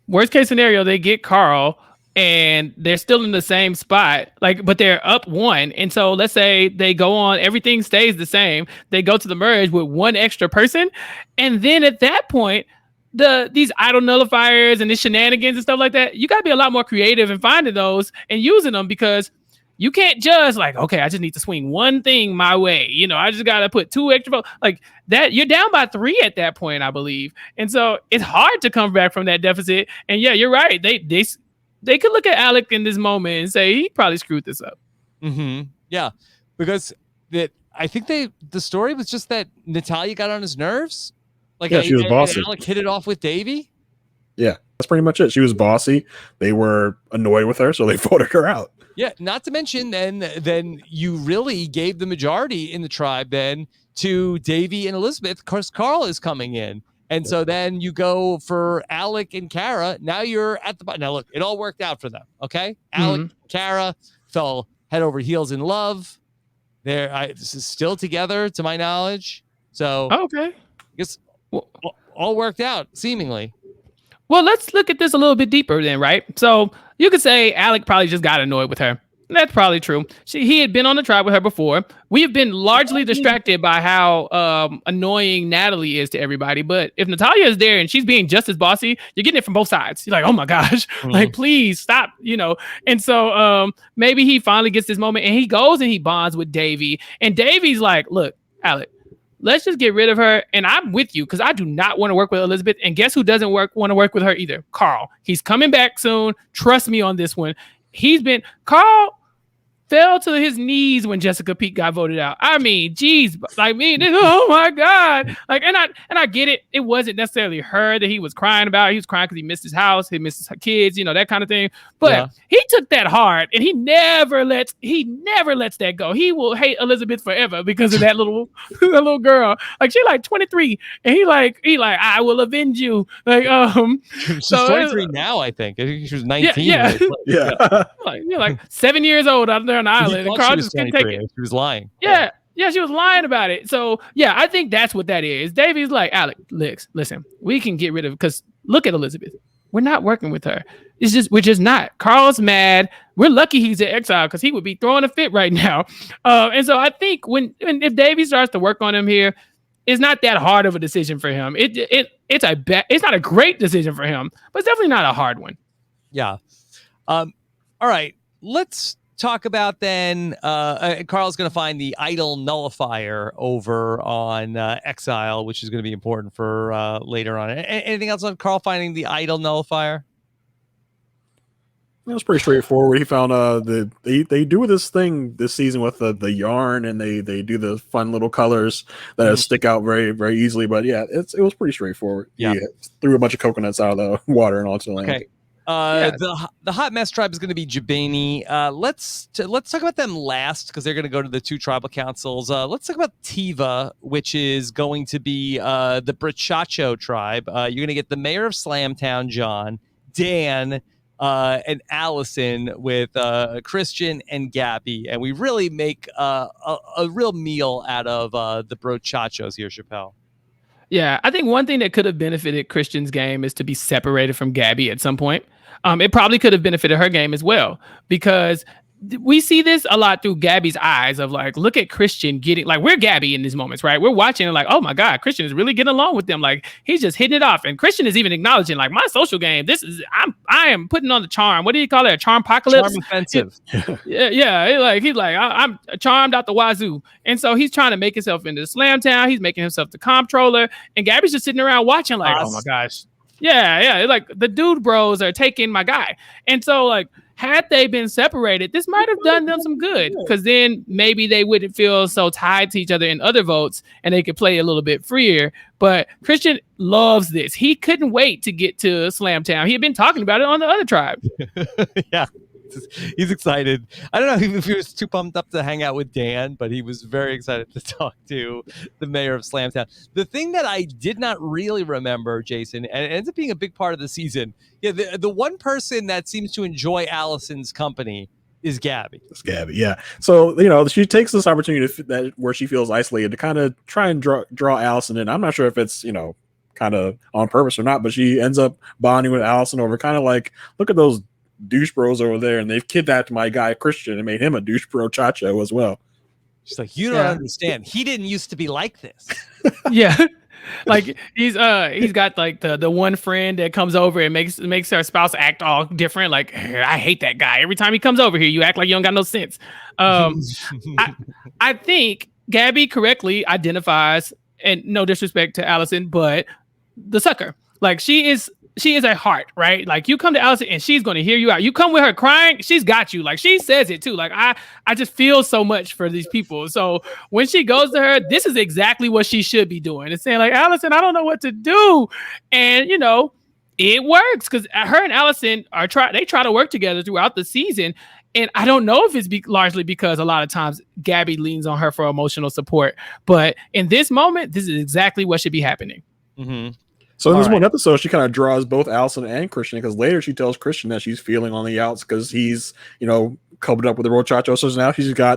worst case scenario, they get Carl and they're still in the same spot, but they're up 1. And so let's say they go on, everything stays the same. They go to the merge with 1 extra person. And then at that point, these idle nullifiers and the shenanigans and stuff like that, you got to be a lot more creative in finding those and using them, because you can't just okay, I just need to swing 1 thing my way. I just got to put 2 extra votes that. You're down by 3 at that point, I believe. And so it's hard to come back from that deficit. And yeah, you're right. They could look at Alec in this moment and say he probably screwed this up. Mm-hmm. Yeah, because I think the story was just that Natalia got on his nerves. She was bossy. Alec hit it off with Davey. Yeah, that's pretty much it. She was bossy. They were annoyed with her, so they voted her out. Yeah, not to mention then you really gave the majority in the tribe then to Davey and Elizabeth, because Carl is coming in. And so then you go for Alec and Kara. Now you're at the bottom. Now look, it all worked out for them. Okay. Alec, Kara fell head over heels in love. They're still together, to my knowledge. So Okay. I guess all worked out, seemingly. Well, let's look at this a little bit deeper then, right? So you could say Alec probably just got annoyed with her. That's probably true. He had been on the tribe with her before. We have been largely distracted by how annoying Natalie is to everybody. But if Natalia is there and she's being just as bossy, you're getting it from both sides. You're like, oh my gosh, like, please stop, And so maybe he finally gets this moment and he goes and he bonds with Davy. And Davy's like, look, Alec, let's just get rid of her. And I'm with you because I do not want to work with Elizabeth. And guess who doesn't want to work with her either? Carl. He's coming back soon. Trust me on this one. Carl fell to his knees when Jessica Peak got voted out. I mean, geez, like me, oh my God. Like, and I get it. It wasn't necessarily her that he was crying about. He was crying because he missed his house, he missed his kids, that kind of thing. But he took that hard and he never lets that go. He will hate Elizabeth forever because of that little girl. Like, she like 23 and he like, I will avenge you. Like, she's 23 now, I think. She was 19. Yeah. like 7 years old out there on the island. And Carl just couldn't take it. She was lying. Yeah, she was lying about it. So, yeah, I think that's what that is. Davy's like, Alec, listen, we can get rid of it because look at Elizabeth. We're not working with her. We're just not. Carl's mad. We're lucky he's in exile because he would be throwing a fit right now. And so I think if Davy starts to work on him here, it's not that hard of a decision for him. It's not a great decision for him, but it's definitely not a hard one. Yeah. All right. Let's talk about then. Carl's going to find the idol nullifier over on Exile, which is going to be important for later on. Anything else on Carl finding the idol nullifier? It was pretty straightforward. He found they do this thing this season with the yarn, and they do the fun little colors that stick out very, very easily. But yeah, it was pretty straightforward. Yeah, he threw a bunch of coconuts out of the water and onto the land. Okay. The hot mess tribe is going to be Jabeni. Let's talk about them last because they're going to go to the two tribal councils. Let's talk about Tiva, which is going to be the Brachacho tribe. You're going to get the mayor of Slamtown, John, Dan, and Allison with Christian and Gabby, and we really make a real meal out of the Brachachos here, Chappelle. Yeah, I think one thing that could have benefited Christian's game is to be separated from Gabby at some point. It probably could have benefited her game as well, because we see this a lot through Gabby's eyes of like, look at Christian getting, like, we're Gabby in these moments, right? We're watching and like, oh my God, Christian is really getting along with them. Like, he's just hitting it off. And Christian is even acknowledging like, my social game, I am putting on the charm. What do you call it? A charm apocalypse? Charm offensive. He's like, I'm charmed out the wazoo. And so he's trying to make himself into Slamtown. He's making himself the comptroller. And Gabby's just sitting around watching like, oh my gosh. Yeah. Like, the dude bros are taking my guy. And so like, had they been separated, this might have done them some good, because then maybe they wouldn't feel so tied to each other in other votes and they could play a little bit freer. But Christian loves this. He couldn't wait to get to Slamtown. He had been talking about it on the other tribe. Yeah. He's excited. I don't know if he was too pumped up to hang out with Dan, but he was very excited to talk to the mayor of Slamtown. The thing that I did not really remember, Jason, and it ends up being a big part of the season, the one person that seems to enjoy Allison's company is Gabby. It's Gabby, yeah. So, she takes this opportunity where she feels isolated to kind of try and draw Allison in. I'm not sure if it's, kind of on purpose or not, but she ends up bonding with Allison over kind of like, look at those douche bros over there, and they've kidnapped my guy Christian and made him a douche bro chacho as well. She's like, you don't understand. He didn't used to be like this. Yeah. Like, he's got like the one friend that comes over and makes her spouse act all different. Like, I hate that guy. Every time he comes over here, you act like you don't got no sense. I think Gabby correctly identifies, and no disrespect to Allison, but the sucker. Like, she is a heart, right? Like, you come to Allison and she's going to hear you out. You come with her crying, she's got you. Like, she says it too. Like, I just feel so much for these people. So when she goes to her, this is exactly what she should be doing. It's saying like, Allison, I don't know what to do. And, it works because her and Allison they try to work together throughout the season. And I don't know if it's largely because a lot of times Gabby leans on her for emotional support. But in this moment, this is exactly what should be happening. Mm-hmm. So in this one episode, she kind of draws both Allison and Christian, because later she tells Christian that she's feeling on the outs because he's, coupled up with the Rochacho. So now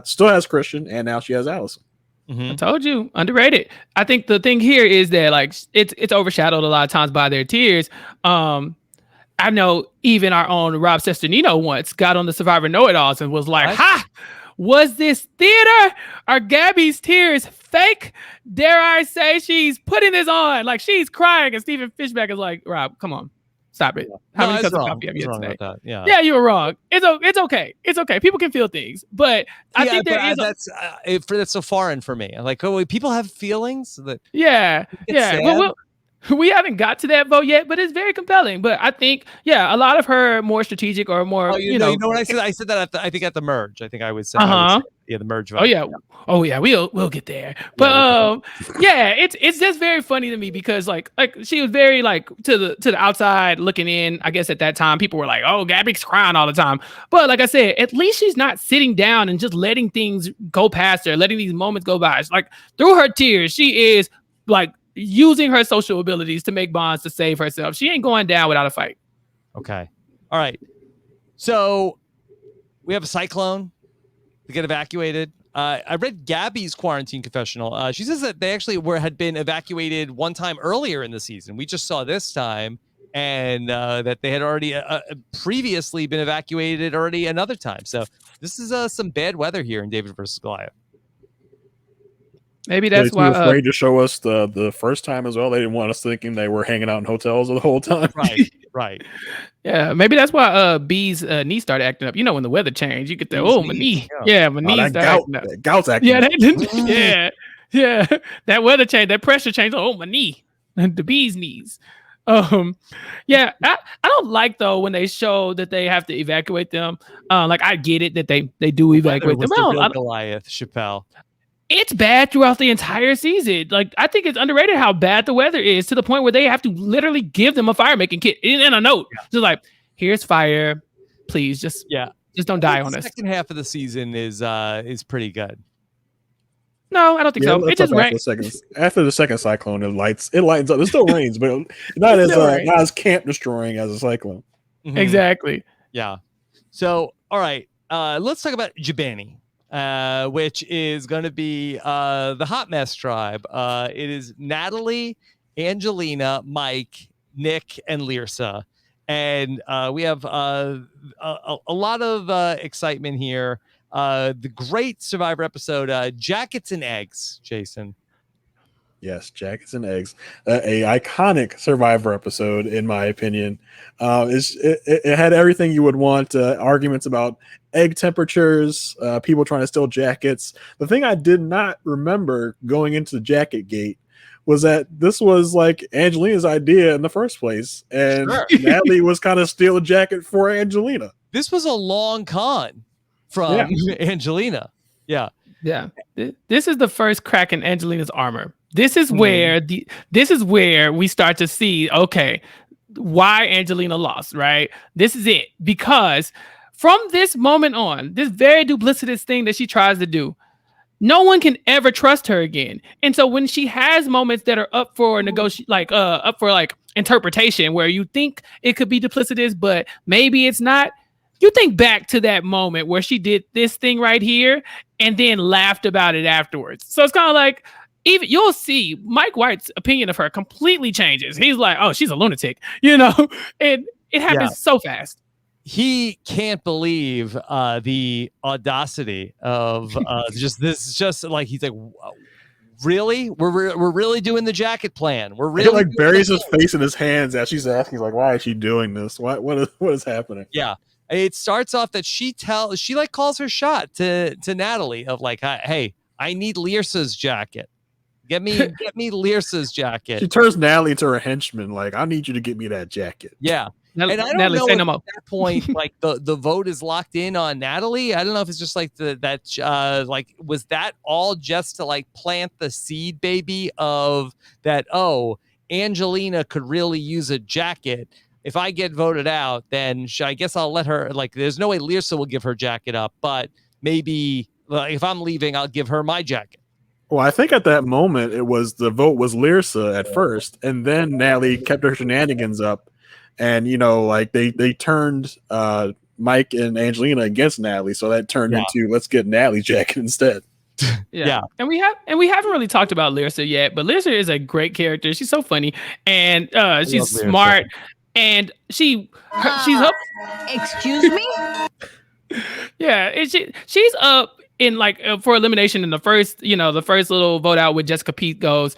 still has Christian, and now she has Allison. I told you, underrated. I think the thing here is that like it's overshadowed a lot of times by their tears. I know even our own Rob Sesternino once got on the Survivor Know-It-Alls and was like, "Ha! Was this theater? Are Gabby's tears fake? Dare I say she's putting this on? Like she's crying." And Stephen Fishback is like, "Rob, come on. Stop it. How many cups of coffee have you had today?" Yeah, you were wrong. It's okay. It's okay. People can feel things, but I think that's Well, we haven't got to that vote yet, but it's very compelling. But I think, a lot of her more strategic or more, you know what I said? I said that I think at the merge. I think I would say, the merge vote. Oh yeah, we'll get there. But it's just very funny to me because like she was very like to the outside looking in. I guess at that time people were like, "Oh, Gabby's crying all the time." But like I said, at least she's not sitting down and just letting things go past her, letting these moments go by. It's like through her tears, she is like using her social abilities to make bonds to save herself. She ain't going down without a fight. Okay. All right. So we have a cyclone to get evacuated. I read Gabby's quarantine confessional. She says that they actually had been evacuated one time earlier in the season. We just saw this time, and that they had already previously been evacuated already another time. So this is some bad weather here in David versus Goliath. Maybe that's why they're afraid to show us the first time as well. They didn't want us thinking they were hanging out in hotels the whole time. Right. Yeah, maybe that's why B's knee started acting up. You know, when the weather changed, you get the my knee. Yeah, my knee started acting up. That gout's acting up. Yeah. That weather change, that pressure change. Oh, my knee. The B's knees. I don't like though when they show that they have to evacuate them. Like I get it that they do evacuate them. Goliath, Chappelle. It's bad throughout the entire season. Like I think it's underrated how bad the weather is to the point where they have to literally give them a fire making kit in a note. Just like, here's fire, please just don't die on us. The second half of the season is pretty good. No, I don't think so. It just rains. After the second cyclone, it lightens up. It still rains, but not as camp destroying as a cyclone. Mm-hmm. Exactly. Yeah. So all right, let's talk about Jabeni. Which is going to be the Hot Mess Tribe. It is Natalie, Angelina, Mike, Nick, and Lirsa. And we have a lot of excitement here. The great Survivor episode, Jackets and Eggs, Jason. Yes, Jackets and Eggs, a iconic Survivor episode, in my opinion. It had everything you would want. Arguments about egg temperatures, people trying to steal jackets. The thing I did not remember going into the Jacketgate was that this was like Angelina's idea in the first place, and Natalie was kind of steal a jacket for Angelina. This was a long con from Angelina. Yeah. This is the first crack in Angelina's armor. This is where we start to see, okay, why Angelina lost, right? This is it. Because from this moment on, this very duplicitous thing that she tries to do, no one can ever trust her again. And so when she has moments that are up for interpretation, where you think it could be duplicitous, but maybe it's not, you think back to that moment where she did this thing right here and then laughed about it afterwards. So it's kind of like, even you'll see Mike White's opinion of her completely changes. He's like, oh, she's a lunatic, and it happens so fast. He can't believe the audacity of just like, he's like, really? We're really doing the jacket plan. We're really like buries his face in his hands as she's asking, like, why is she doing this? What is happening? Yeah. It starts off that she like calls her shot to Natalie of like, hey, I need Lirsa's jacket. Get me Lirsa's jacket. She turns Natalie into her henchman. Like, I need you to get me that jacket. Yeah. And I don't know if at that point, like the vote is locked in on Natalie. I don't know if it's just like was that all just to like plant the seed, baby, of that, oh, Angelina could really use a jacket. If I get voted out, then I guess I'll let her, like, there's no way Lirsa will give her jacket up, but maybe if I'm leaving, I'll give her my jacket. Well, I think at that moment, the vote was Lirsa at first, and then Natalie kept her shenanigans up. And, like they turned Mike and Angelina against Natalie, so that turned into let's get Natalie's jacket instead. Yeah. And we haven't really talked about Lyrsa yet, but Lyrsa is a great character. She's so funny and she's smart and she's up. Excuse me? Yeah, and she's up in like for elimination in the first little vote out with Jessica Pete goes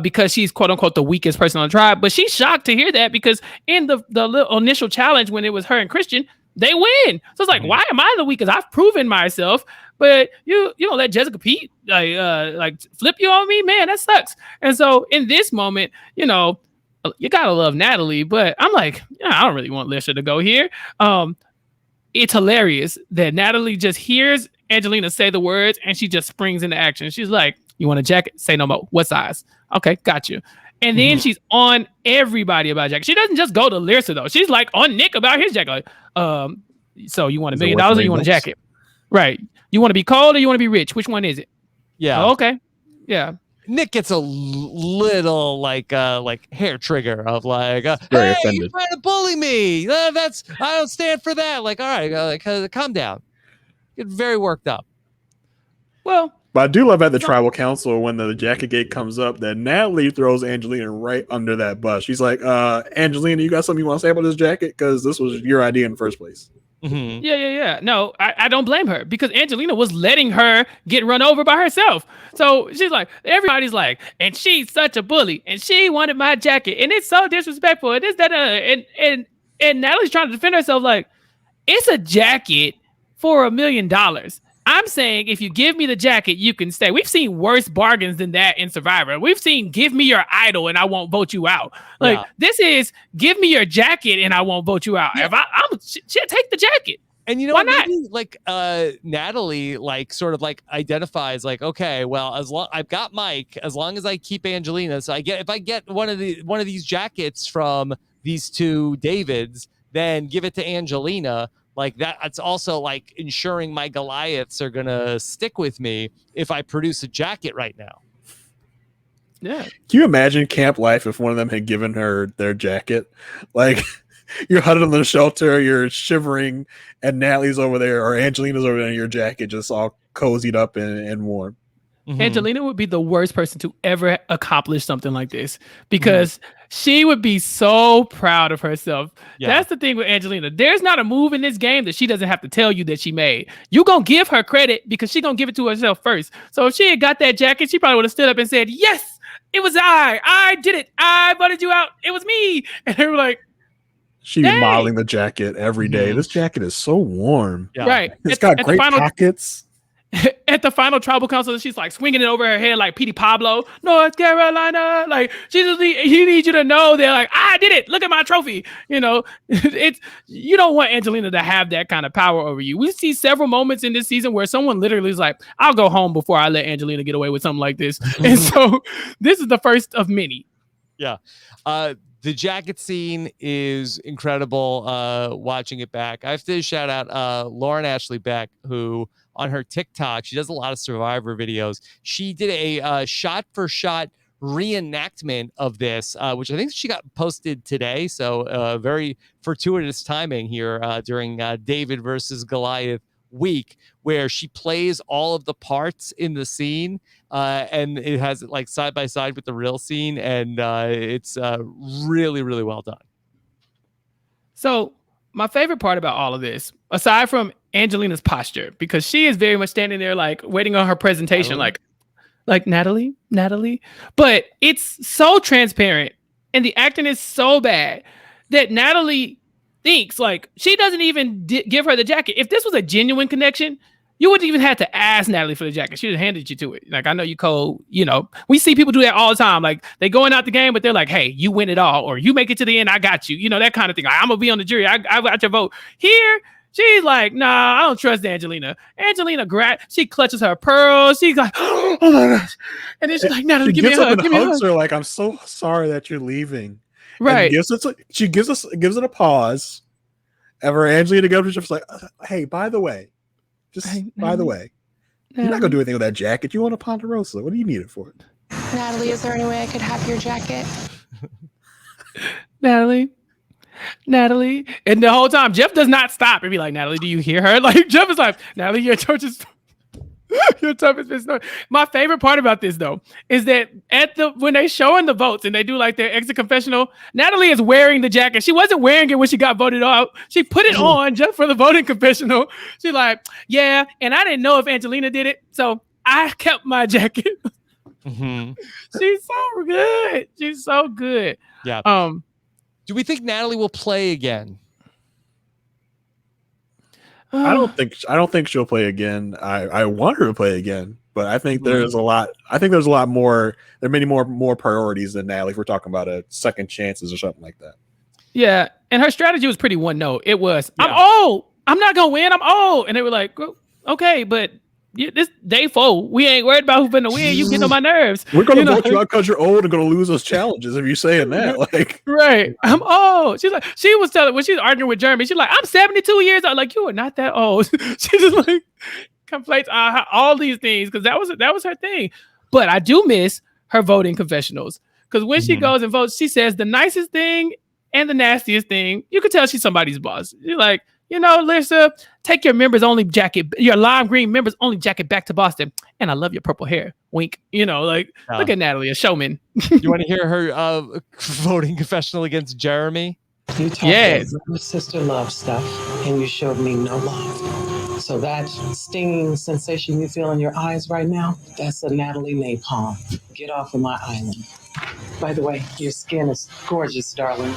because she's quote unquote the weakest person on the tribe, but she's shocked to hear that because in the little initial challenge when it was her and Christian, they win. So it's like, why am I the weakest? I've proven myself. But you don't let Jessica Pete like flip you on me, man. That sucks. And so in this moment, you gotta love Natalie, but I'm like, I don't really want Lyrsa to go here. It's hilarious that Natalie just hears Angelina say the words and she just springs into action. She's like, "You want a jacket? Say no more. What size? Okay, got you." And then she's on everybody about jacket. She doesn't just go to Lyrsa though. She's like on Nick about his jacket. Like, so you want $1 million or you want a jacket? Right. You want to be cold or you want to be rich? Which one is it? Yeah. Oh, okay. Yeah. Nick gets a little like hair trigger of like, Very hey, offended. you're trying to bully me. I don't stand for that. Like, all right, calm down. Get very worked up. Well, but I do love at the tribal council when the Jacketgate comes up that Natalie throws Angelina right under that bus. She's like, Angelina, you got something you want to say about this jacket? Because this was your idea in the first place. Mm-hmm. Yeah. No, I don't blame her because Angelina was letting her get run over by herself. So she's like, everybody's like, and she's such a bully, and she wanted my jacket, and it's so disrespectful, and this, that, and Natalie's trying to defend herself like, it's a jacket for $1 million. I'm saying if you give me the jacket, you can stay. We've seen worse bargains than that in Survivor. We've seen give me your idol and I won't vote you out. Like this is give me your jacket and I won't vote you out. If I'm take the jacket. And you know why what? Not? Maybe, like Natalie, like sort of like identifies like, okay, well, as long I've got Mike, as long as I keep Angelina, so if I get one of these jackets from these two Davids, then give it to Angelina. Like that's also like ensuring my Goliaths are gonna stick with me if I produce a jacket right now. Yeah. Can you imagine camp life if one of them had given her their jacket? Like you're huddled in the shelter, you're shivering, and Natalie's over there or Angelina's over there in your jacket, just all cozied up and warm. Mm-hmm. Angelina would be the worst person to ever accomplish something like this because she would be so proud of herself. Yeah. That's the thing with Angelina. There's not a move in this game that she doesn't have to tell you that she made. You're going to give her credit because she's going to give it to herself first. So if she had got that jacket, she probably would have stood up and said, yes, it was I did it. I voted you out. It was me. And they were like, she'd be modeling the jacket every day. This jacket is so warm. Yeah. Right. It's got great pockets. At the final tribal council, she's like swinging it over her head like Petey Pablo, North Carolina. Like he needs you to know they're like, I did it. Look at my trophy. You know, you don't want Angelina to have that kind of power over you. We see several moments in this season where someone literally is like, I'll go home before I let Angelina get away with something like this. And so this is the first of many. Yeah. The jacket scene is incredible. Watching it back, I have to shout out Lauren Ashley Beck, who on her TikTok, she does a lot of Survivor videos. She did a shot-for-shot reenactment of this, which I think she got posted today. So very fortuitous timing here during David versus Goliath week, where she plays all of the parts in the scene, and it has it like side by side with the real scene, and it's really, really well done. So my favorite part about all of this, aside from Angelina's posture, because she is very much standing there like waiting on her presentation, like Natalie, but it's so transparent and the acting is so bad that Natalie thinks like she doesn't even give her the jacket. If this was a genuine connection, you wouldn't even have to ask Natalie for the jacket. She would have handed you to it. Like, I know you cold, you know, we see people do that all the time. Like they going out the game, but they're like, hey, you win it all, or you make it to the end. I got you, you know, that kind of thing. Like, I'm gonna be on the jury. I got your vote here. She's like, nah, I don't trust Angelina. Angelina, she clutches her pearls. She's like, oh my gosh. And then she's like, Natalie, give me a hug. Give me a hug. Her like, I'm so sorry that you're leaving. Right. She gives it a pause. Ever Angelina goes, she's like, hey, by the way, you're not gonna do anything with that jacket. You want a Ponderosa? What do you need it for? Natalie, is there any way I could have your jacket? Natalie, Natalie. And the whole time, Jeff does not stop and be like, Natalie, do you hear her? Like, Jeff is like, Natalie, your toughest been snoring. My favorite part about this, though, is that when they showing the votes and they do like their exit confessional, Natalie is wearing the jacket. She wasn't wearing it when she got voted out. She put it on just for the voting confessional. She's like, yeah, and I didn't know if Angelina did it, so I kept my jacket. Mm-hmm. She's so good. She's so good. Yeah. Do we think Natalie will play again? I don't think she'll play again. I want her to play again, but I think there's a lot. I think there's a lot more. There are many more priorities than Natalie. If we're talking about a second chances or something like that. Yeah, and her strategy was pretty one note. It was, I'm old. I'm not gonna win. I'm old, and they were like, okay, but this day 4, we ain't worried about who's gonna win. You get on my nerves. We're gonna vote you out because you're old and gonna lose those challenges. If you're saying that, like, right? I'm old. She's like, she was telling when she was arguing with Jeremy. She's like, I'm 72 years old. Like, you are not that old. She just like complains all these things because that was her thing. But I do miss her voting confessionals because when she goes and votes, she says the nicest thing and the nastiest thing. You could tell she's somebody's boss. You're like, Lisa, take your members only jacket, your lime green members only jacket back to Boston. And I love your purple hair. Wink. Look at Natalie, a showman. You want to hear her voting confessional against Jeremy? You talked about sister love stuff, and you showed me no love. So that stinging sensation you feel in your eyes right now, that's a Natalie napalm. Get off of my island. By the way, your skin is gorgeous, darling.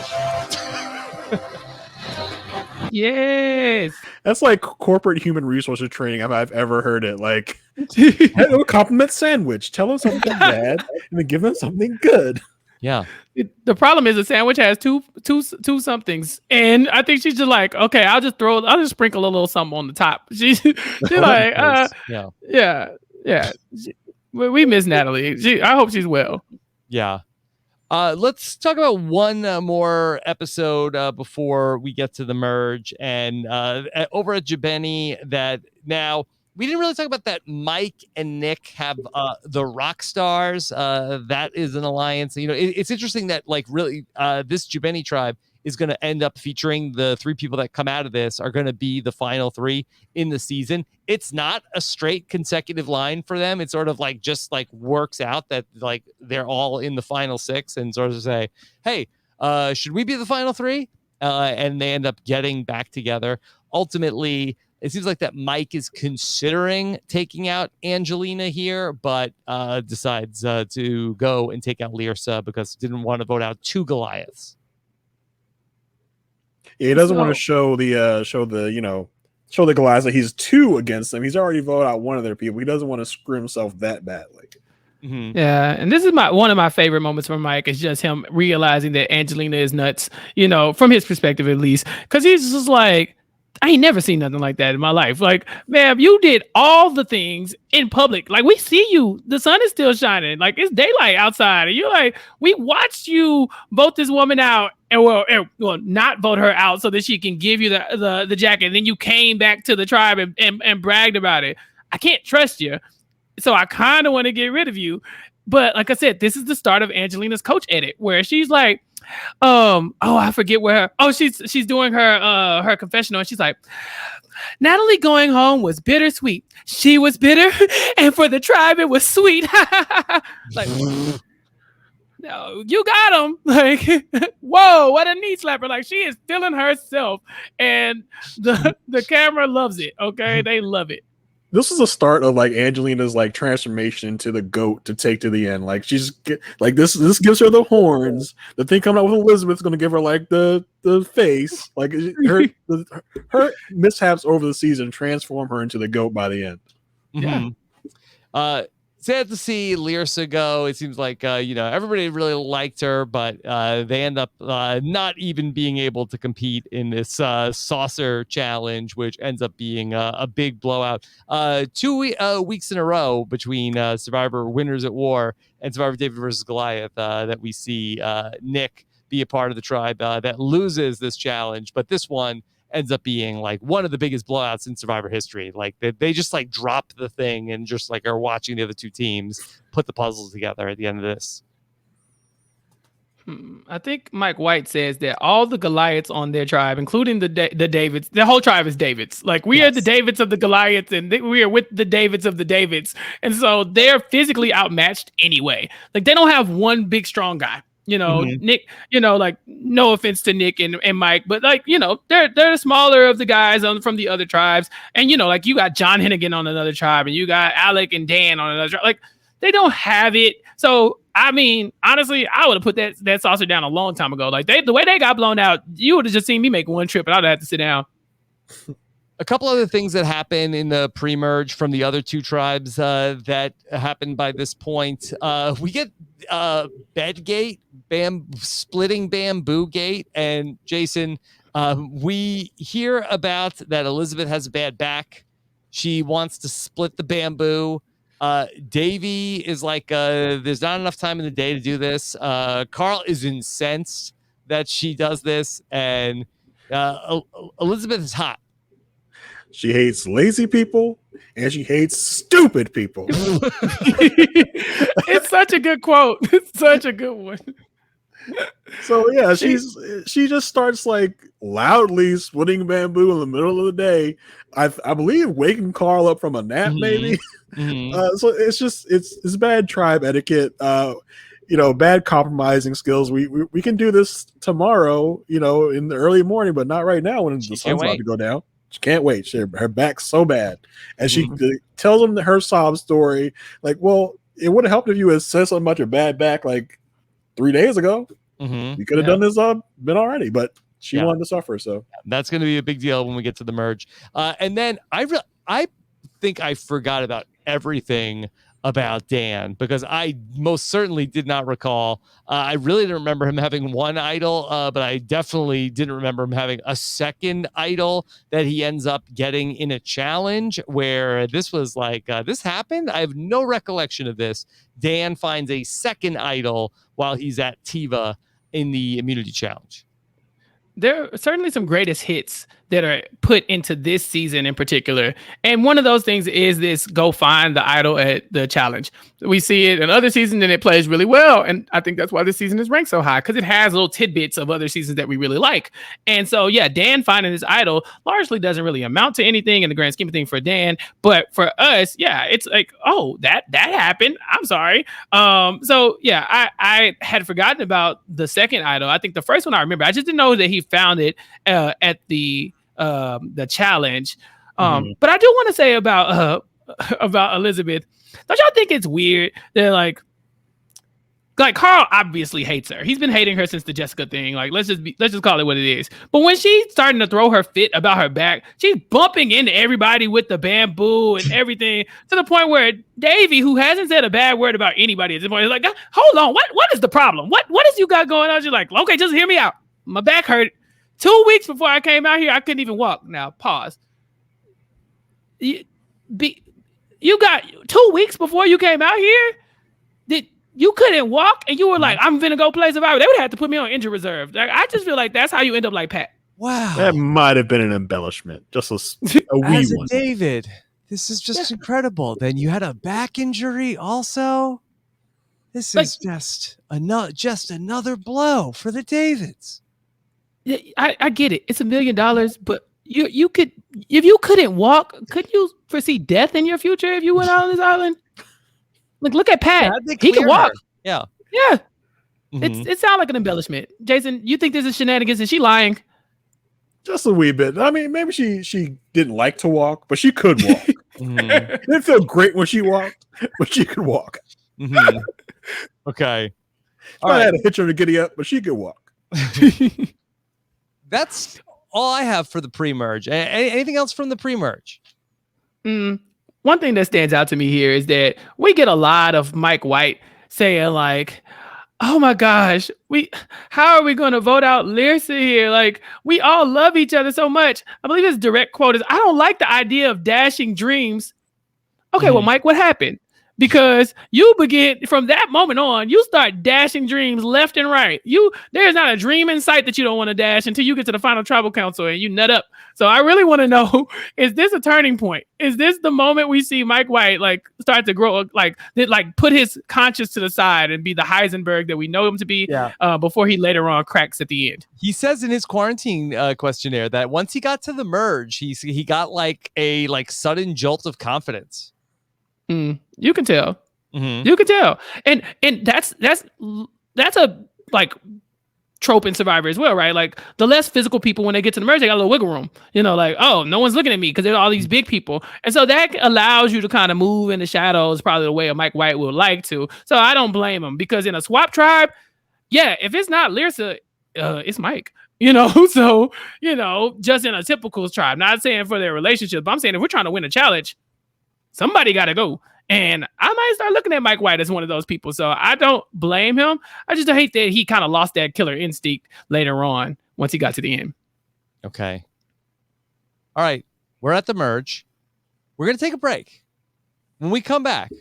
Yes. That's like corporate human resources training if I've ever heard it. Like, a compliment sandwich. Tell them something bad and then give them something good. Yeah. The problem is the sandwich has two somethings, and I think she's just like, okay, I'll just sprinkle a little something on the top. She's like, yeah. We miss Natalie. I hope she's well. Yeah. Let's talk about one more episode before we get to the merge. And over at Jabeni, that now we didn't really talk about that. Mike and Nick have the rock stars. That is an alliance. It's interesting that really this Jabeni tribe is going to end up featuring the 3 people that come out of this are going to be the final 3 in the season. It's not a straight consecutive line for them. It's sort of just works out that they're all in the final 6 and sort of say, hey, should we be the final 3? And they end up getting back together. Ultimately, it seems like that Mike is considering taking out Angelina here, but decides to go and take out Lyrsa because he didn't want to vote out 2 Goliaths. Yeah, he doesn't want to show the Goliath that he's 2 against them. He's already voted out one of their people. He doesn't want to screw himself that badly. Mm-hmm. Yeah, and this is one of my favorite moments from Mike. Is just him realizing that Angelina is nuts. From his perspective at least, because he's just like, I ain't never seen nothing like that in my life. Like, man, you did all the things in public. Like, we see you. The sun is still shining. Like, it's daylight outside. And you're like, we watched you vote this woman out and not vote her out so that she can give you the jacket. And then you came back to the tribe and bragged about it. I can't trust you. So I kind of want to get rid of you. But like I said, this is the start of Angelina's coach edit where she's like, I forget where she's doing her confessional and she's like, Natalie going home was bittersweet. She was bitter, and for the tribe it was sweet. Like, no, you got him. Like, whoa, what a knee slapper. Like, she is feeling herself, and the camera loves it. Okay, they love it. This is the start of Angelina's transformation into the goat to take to the end. She's this gives her the horns. The thing coming out with Elizabeth's going to give her the face. Her mishaps over the season transform her into the goat by the end. Mm-hmm. Yeah. Sad to see Lyrsa go. It seems like everybody really liked her, but they end up not even being able to compete in this saucer challenge, which ends up being a big blowout. 2 weeks in a row between Survivor Winners at War and Survivor David versus Goliath that we see Nick be a part of the tribe that loses this challenge, but this one ends up being one of the biggest blowouts in Survivor history. They just drop the thing and just are watching the other 2 teams put the puzzles together at the end of this. I think Mike White says that all the Goliaths on their tribe, including the Davids, the whole tribe is Davids. Like we are the Davids of the Goliaths, and we are with the Davids of the Davids, and so they're physically outmatched anyway. Like they don't have one big strong guy. Nick. Like no offense to Nick and Mike, but like they're the smaller of the guys from the other tribes, and like you got John Hennigan on another tribe, and you got Alec and Dan on another tribe. Like they don't have it. So I mean, honestly, I would have put that saucer down a long time ago. Like the way they got blown out, you would have just seen me make one trip, and I'd have to sit down. A couple other things that happen in the pre-merge from the other two tribes that happened by this point. We get Bedgate, splitting bamboo gate, and Jason, we hear about that Elizabeth has a bad back. She wants to split the bamboo. Davy is like, there's not enough time in the day to do this. Carl is incensed that she does this, and Elizabeth is hot. She hates lazy people and she hates stupid people. It's such a good quote. It's such a good one. So yeah, she just starts like loudly splitting bamboo in the middle of the day. I believe waking Carl up from a nap, maybe. So it's bad tribe etiquette. Bad compromising skills. We can do this tomorrow, in the early morning, but not right now when the sun's about to go down. She can't wait. Her back's so bad. And she tells him her sob story. Like, well, it would have helped if you had said something about your bad back like 3 days ago. We could have done this been already, but she wanted to suffer. So that's going to be a big deal when we get to the merge. And then I think I forgot about everything about Dan because I most certainly did not recall. I really didn't remember him having one idol, but I definitely didn't remember him having a second idol that he ends up getting in a challenge where this was like, this happened. I have no recollection of this. Dan finds a second idol while he's at Tiva in the immunity challenge. There are certainly some greatest hits that are put into this season in particular. And one of those things is this go find the idol at the challenge. We see it in other seasons and it plays really well. And I think that's why this season is ranked so high because it has little tidbits of other seasons that we really like. And so, yeah, Dan finding his idol largely doesn't really amount to anything in the grand scheme of things for Dan. But for us, yeah, it's like, oh, that happened. I'm sorry. So, yeah, I had forgotten about the second idol. I think the first one I remember, I just didn't know that he found it at the challenge. But I do want to say about Elizabeth. Don't y'all think it's weird that like Carl obviously hates her. He's been hating her since the Jessica thing. Like let's just call it what it is. But when she's starting to throw her fit about her back, she's bumping into everybody with the bamboo and everything to the point where Davy, who hasn't said a bad word about anybody at this point, is like, hold on, what is the problem? What is you got going on? She's like, okay, just hear me out. My back hurt. 2 weeks before I came out here, I couldn't even walk. Now, pause. You got 2 weeks before you came out here that you couldn't walk, and you were like, "I'm gonna go play Survivor." They would have to put me on injured reserve. Like, I just feel like that's how you end up like Pat. Wow, that might have been an embellishment, just a wee As one. David, this is just incredible. Then you had a back injury, also. This is just another blow for the Davids. Yeah, I get it. It's $1 million, but you could, if you couldn't walk, could you foresee death in your future if you went out on this island? Like, look at Pat. He can walk. Yeah. Yeah. It sounds like an embellishment. Jason, you think this is shenanigans? Is she lying? Just a wee bit. I mean, maybe she didn't like to walk, but she could walk. It didn't feel great when she walked, but she could walk. Okay. I had to hitch her to giddy up, but she could walk. That's all I have for the pre-merge. Anything else from the pre-merge? One thing that stands out to me here is that we get a lot of Mike White saying like, oh my gosh, how are we going to vote out Lyrsa here? Like, we all love each other so much. I believe his direct quote is, I don't like the idea of dashing dreams. Okay, well, Mike, what happened? because you begin from that moment on, you start dashing dreams left and right. There's not a dream in sight that you don't want to dash until you get to the final tribal council and you nut up. So I really want to know, is this a turning point? Is this the moment we see Mike White like start to grow, like put his conscience to the side and be the Heisenberg that we know him to be before he later on cracks at the end? He says in his quarantine questionnaire that once he got to the merge, he got like a sudden jolt of confidence. You can tell. Mm-hmm. You can tell. And that's a like trope in Survivor as well, right? Like the less physical people, when they get to the merge, they got a little wiggle room. You know, like, oh, no one's looking at me because there are all these big people. And so that allows you to kind of move in the shadows, probably the way a Mike White would like to. So I don't blame him, because in a swap tribe, if it's not Lyrsa, it's Mike. You know, so, just in a typical tribe, not saying for their relationship, but I'm saying if we're trying to win a challenge, somebody got to go. And I might start looking at Mike White as one of those people. So I don't blame him. I just hate that he kind of lost that killer instinct later on once he got to the end. Okay. All right. We're at the merge. We're going to take a break. When we come back,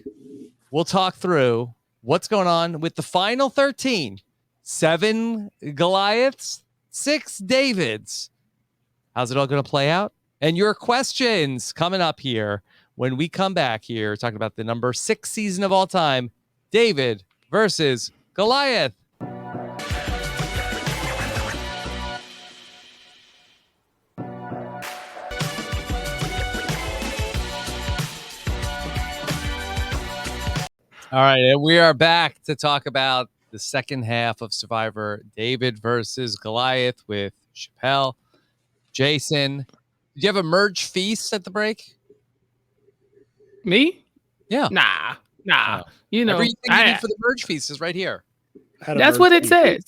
we'll talk through what's going on with the final 13. 7 Goliaths, 6 Davids. How's it all going to play out? And your questions coming up here when we come back here, talking about the number 6 season of all time, David versus Goliath. All right, and we are back to talk about the second half of Survivor, David versus Goliath with Chappelle. Jason, did you have a merge feast at the break? Me? Yeah. Nah. Oh. Everything you need for the merge feast is right here. That's what it says.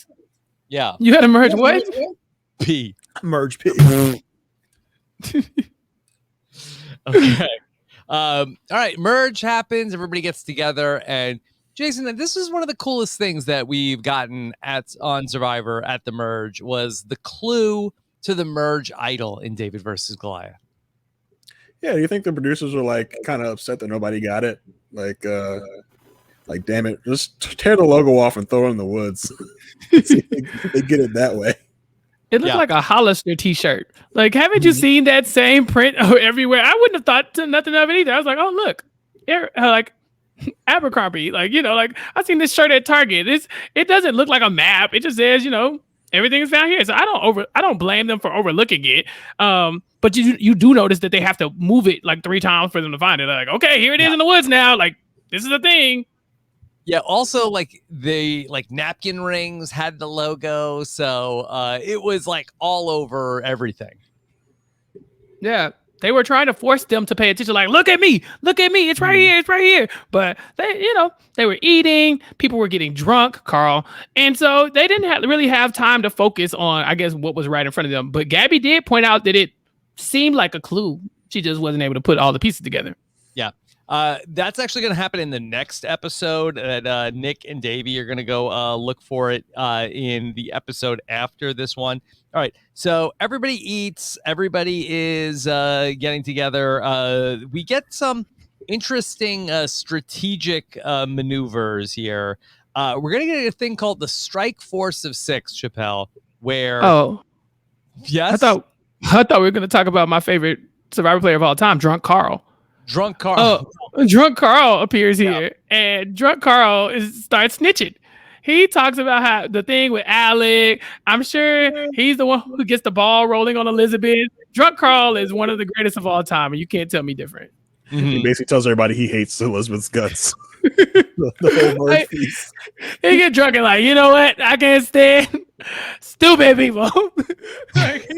Yeah. You had a merge what? P. Merge P. Okay. All right. Merge happens. Everybody gets together. And Jason, this is one of the coolest things that we've gotten on Survivor at the merge was the clue to the merge idol in David versus Goliath. Yeah, do you think the producers were like kind of upset that nobody got it? Like damn it, just tear the logo off and throw it in the woods. They get it that way. It looked like a Hollister t-shirt. Like, haven't you seen that same print everywhere? I wouldn't have thought nothing of it either. I was like, oh, look, like Abercrombie. Like, like I've seen this shirt at Target. It doesn't look like a map. It just says, everything is found here. So I don't blame them for overlooking it. But you do notice that they have to move it like 3 times for them to find it. They're like, okay, here it is in the woods now. Like, this is a thing. Yeah. Also, napkin rings had the logo, so it was like all over everything. Yeah. They were trying to force them to pay attention. Like, look at me, it's right here, it's right here. But they were eating. People were getting drunk, Carl, and so they didn't really have time to focus on, I guess, what was right in front of them. But Gabby did point out that it seemed like a clue. She just wasn't able to put all the pieces together. Yeah. That's actually going to happen in the next episode. That Nick and Davey are going to go look for it in the episode after this one. All right, so everybody eats. Everybody is getting together. We get some interesting strategic maneuvers here. We're going to get a thing called the Strike Force of 6, Chappelle, where... Yes? I thought we were going to talk about my favorite Survivor player of all time, Drunk Carl. Drunk Carl. Drunk Carl appears here, and Drunk Carl starts snitching. He talks about how the thing with Alec. I'm sure he's the one who gets the ball rolling on Elizabeth. Drunk Carl is one of the greatest of all time, and you can't tell me different. Mm-hmm. He basically tells everybody he hates Elizabeth's guts. the whole merge piece. He get drunk and like, you know what? I can't stand stupid people. Like,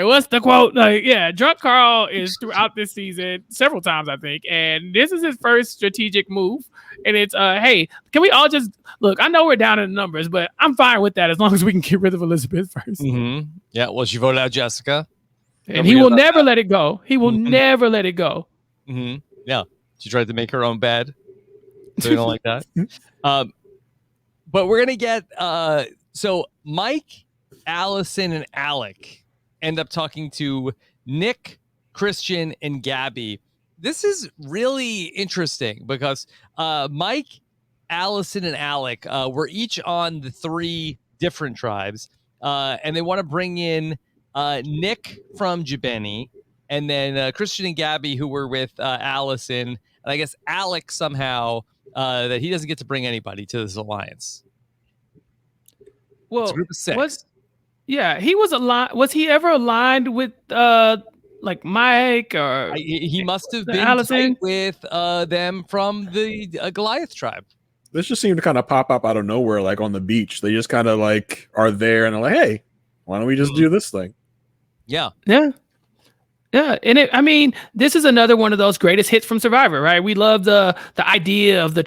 what's the quote? Like, yeah, Drunk Carl is throughout this season several times, I think, and this is his first strategic move. And it's, hey, can we all just look? I know we're down in the numbers, but I'm fine with that as long as we can get rid of Elizabeth first. Mm-hmm. Yeah, well, she voted out Jessica. And he will never let it go. He will never let it go. Mm-hmm. Yeah. She tried to make her own bed. So you don't like that. But we're going to get... so Mike, Allison, and Alec end up talking to Nick, Christian, and Gabby. this is really interesting because Mike, Allison, and Alec were each on the 3 different tribes, and they want to bring in Nick from Jabeni, and then Christian and Gabby, who were with Allison, and I guess Alec somehow that he doesn't get to bring anybody to this alliance. Well, it's a group of 6. He was aligned. Was he ever aligned with like Mike or he must have been Allison with them from the Goliath tribe. This just seemed to kind of pop up out of nowhere, like on the beach. They just kind of like are there and they're like, hey, why don't we just do this thing? Yeah. Yeah, and I mean, this is another one of those greatest hits from Survivor, right? We love the idea of the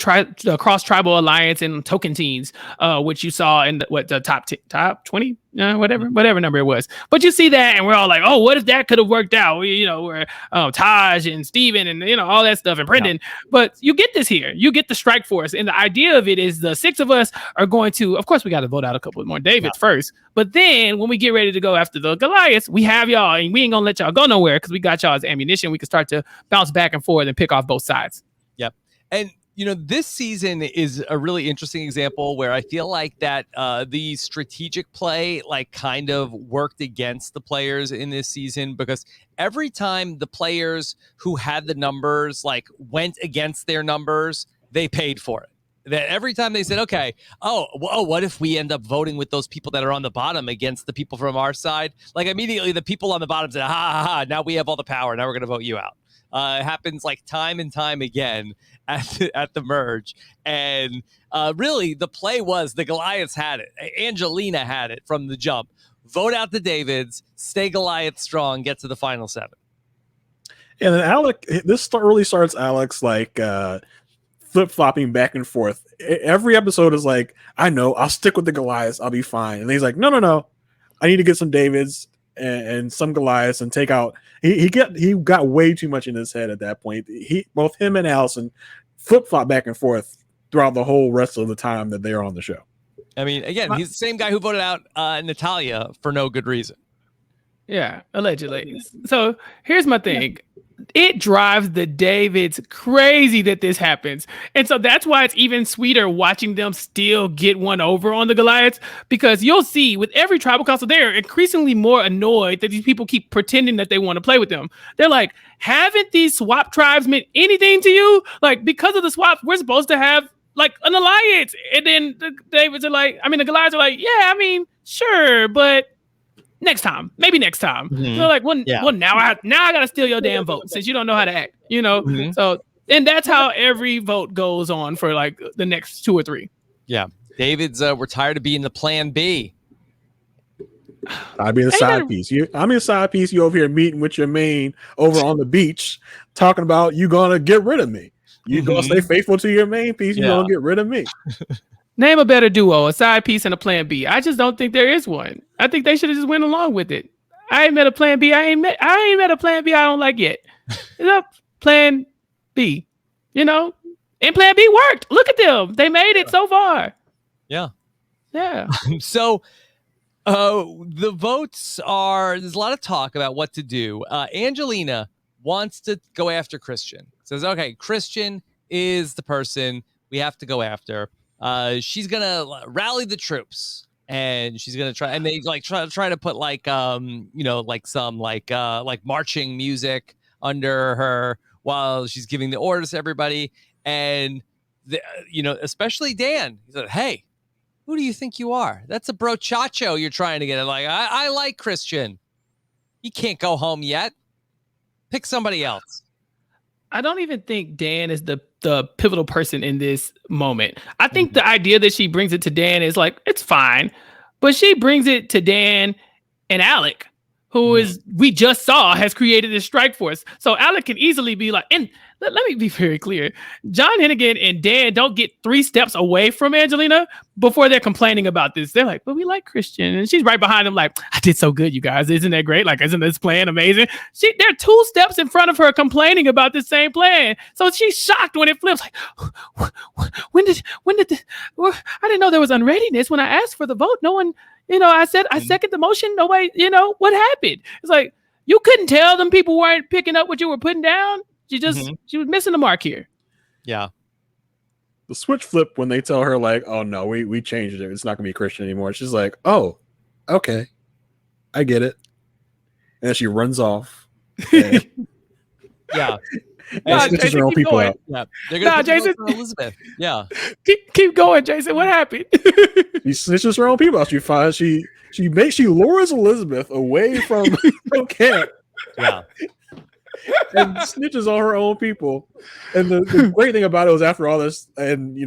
cross tribal alliance and token teams, which you saw in the top 20, whatever number it was. But you see that, and we're all like, oh, what if that could have worked out? Where Taj and Steven and all that stuff and Brendan. Yeah. But you get this here, you get the strike force, and the idea of it is the 6 of us are going to, of course, we got to vote out a couple more Davids first. But then when we get ready to go after the Goliaths, we have y'all, and we ain't gonna let y'all go nowhere because we got y'all as ammunition. We can start to bounce back and forth and pick off both sides. Yep. And this season is a really interesting example where I feel like that the strategic play like kind of worked against the players in this season, because every time the players who had the numbers like went against their numbers, they paid for it. That every time they said, okay, what if we end up voting with those people that are on the bottom against the people from our side? Like immediately the people on the bottom said, ha, now we have all the power. Now we're going to vote you out. It happens like time and time again at the merge. And really the play was the Goliaths had it. Angelina had it from the jump. Vote out the Davids, stay Goliath strong, get to the final 7. And then Alec, this really starts Alex like flip-flopping back and forth. Every episode is like, I know, I'll stick with the Goliaths, I'll be fine. And he's like, no, I need to get some Davids and some Goliaths and take out. He got way too much in his head at that point. Both him and Allison flip-flop back and forth throughout the whole rest of the time that they're on the show. I mean, again, he's the same guy who voted out Natalia for no good reason. Yeah, allegedly. So here's my thing. It drives the Davids crazy that this happens. And so that's why it's even sweeter watching them still get one over on the Goliaths, because you'll see with every tribal council, they're increasingly more annoyed that these people keep pretending that they want to play with them. They're like, haven't these swap tribes meant anything to you? Like, because of the swaps, we're supposed to have like an alliance. And then the Goliaths are like, yeah, I mean, sure, but next time, maybe next time. Mm-hmm. So like, now I gotta steal your damn vote since you don't know how to act, Mm-hmm. So, and that's how every vote goes on for like the next 2 or 3. Yeah, David's we're tired of being the plan B. I'd be the side piece. I'm in side piece. You over here meeting with your main over on the beach, talking about you gonna get rid of me. You gonna stay faithful to your main piece. You gonna get rid of me. Name a better duo, a side piece and a plan B. I just don't think there is one. I think they should have just went along with it. I ain't met a plan B. I ain't met a plan B I don't like yet. It's a plan B, and plan B worked. Look at them. They made it so far. Yeah. Yeah. So the votes there's a lot of talk about what to do. Angelina wants to go after Christian. Says, okay, Christian is the person we have to go after. She's gonna rally the troops, and she's gonna try, and they like try to put like like some like marching music under her while she's giving the orders to everybody, and especially Dan. He said, "Hey, who do you think you are? That's a brochacho you're trying to get." And like, I like Christian. He can't go home yet. Pick somebody else. I don't even think Dan is the pivotal person in this moment. I think the idea that she brings it to Dan is like, it's fine. But she brings it to Dan and Alec, who is, we just saw, has created this strike force. So Alec can easily be like, and let me be very clear. John Hennigan and Dan don't get 3 steps away from Angelina before they're complaining about this. They're like, but we like Christian. And she's right behind them like, I did so good, you guys. Isn't that great? Like, isn't this plan amazing? They're 2 steps in front of her complaining about the same plan. So she's shocked when it flips. Like, when did I didn't know there was unreadiness when I asked for the vote. No one, I said, I second the motion. Nobody, what happened? It's like, you couldn't tell them people weren't picking up what you were putting down. She was missing the mark here. Yeah. The switch flip when they tell her like, "Oh no, we changed it. It's not gonna be Christian anymore." She's like, "Oh, okay, I get it," and then she runs off. And Yeah. snitches her own people out. Yeah. They're gonna Jason. Elizabeth. Yeah. Keep going, Jason. What happened? She snitches her own people out. She lures Elizabeth away from camp. Yeah. And snitches on her own people. And the great thing about it was after all this, and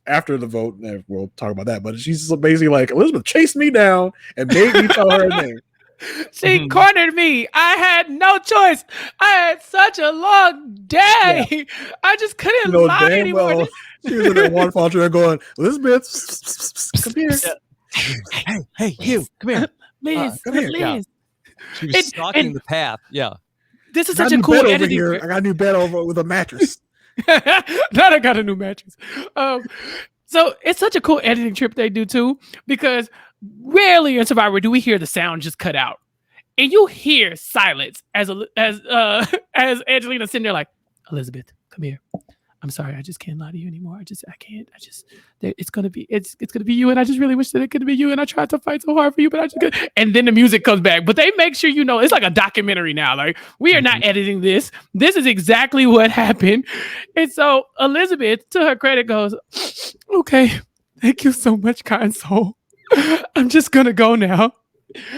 after the vote, and we'll talk about that, but she's basically like, Elizabeth chased me down and made me tell her name. She cornered me. I had no choice. I had such a long day. Yeah. I just couldn't lie anymore. Well, she was in that waterfall trail going, Elizabeth, come here. Hey, Hugh, come here. Liz, come here. Liz. Yeah. She was stalking the path. Yeah. This is such a cool editing. Here. I got a new bed over with a mattress. Now I got a new mattress. So it's such a cool editing trip they do too, because rarely in Survivor do we hear the sound just cut out, and you hear silence as Angelina sitting there like, Elizabeth, come here. I'm sorry, I just can't lie to you anymore. I can't. It's gonna be you, and I just really wish that it could be you. And I tried to fight so hard for you, but I just couldn't. And then the music comes back, but they make sure it's like a documentary now. Like, we are not editing this. This is exactly what happened. And so Elizabeth, to her credit, goes, "Okay, thank you so much, kind soul. I'm just gonna go now."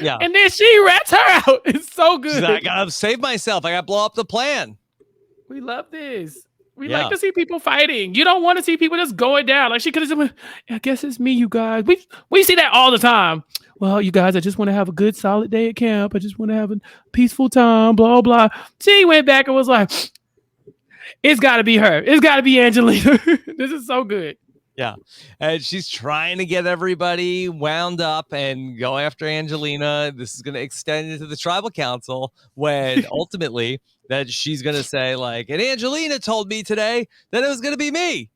Yeah. And then she rats her out. It's so good. She's like, I gotta save myself. I gotta blow up the plan. We love this. We like to see people fighting. You don't want to see people just going down. Like, she could have said, I guess it's me, you guys. We see that all the time. Well, you guys, I just want to have a good, solid day at camp. I just want to have a peaceful time, blah, blah. She went back and was like, it's got to be her. It's got to be Angelina. This is so good. Yeah. And she's trying to get everybody wound up and go after Angelina. This is going to extend into the tribal council when ultimately that she's going to say like, and Angelina told me today that it was going to be me.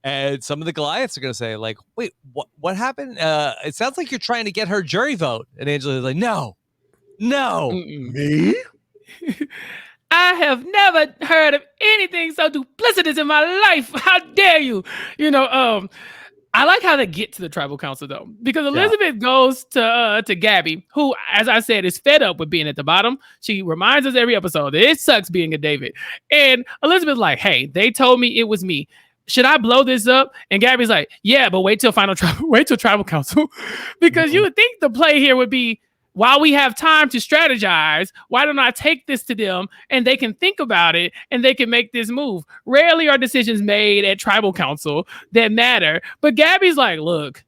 And some of the Goliaths are going to say like, wait, what happened? It sounds like you're trying to get her jury vote. And Angelina's like, no. Me? I have never heard of anything so duplicitous in my life. How dare you? I like how they get to the tribal council though, because Elizabeth goes to Gabby, who, as I said, is fed up with being at the bottom. She reminds us every episode that it sucks being a David. And Elizabeth's like, hey, they told me it was me. Should I blow this up? And Gabby's like, yeah, but wait till tribal council. Because you would think the play here would be, while we have time to strategize, why don't I take this to them and they can think about it and they can make this move? Rarely are decisions made at tribal council that matter. But Gabby's like, look,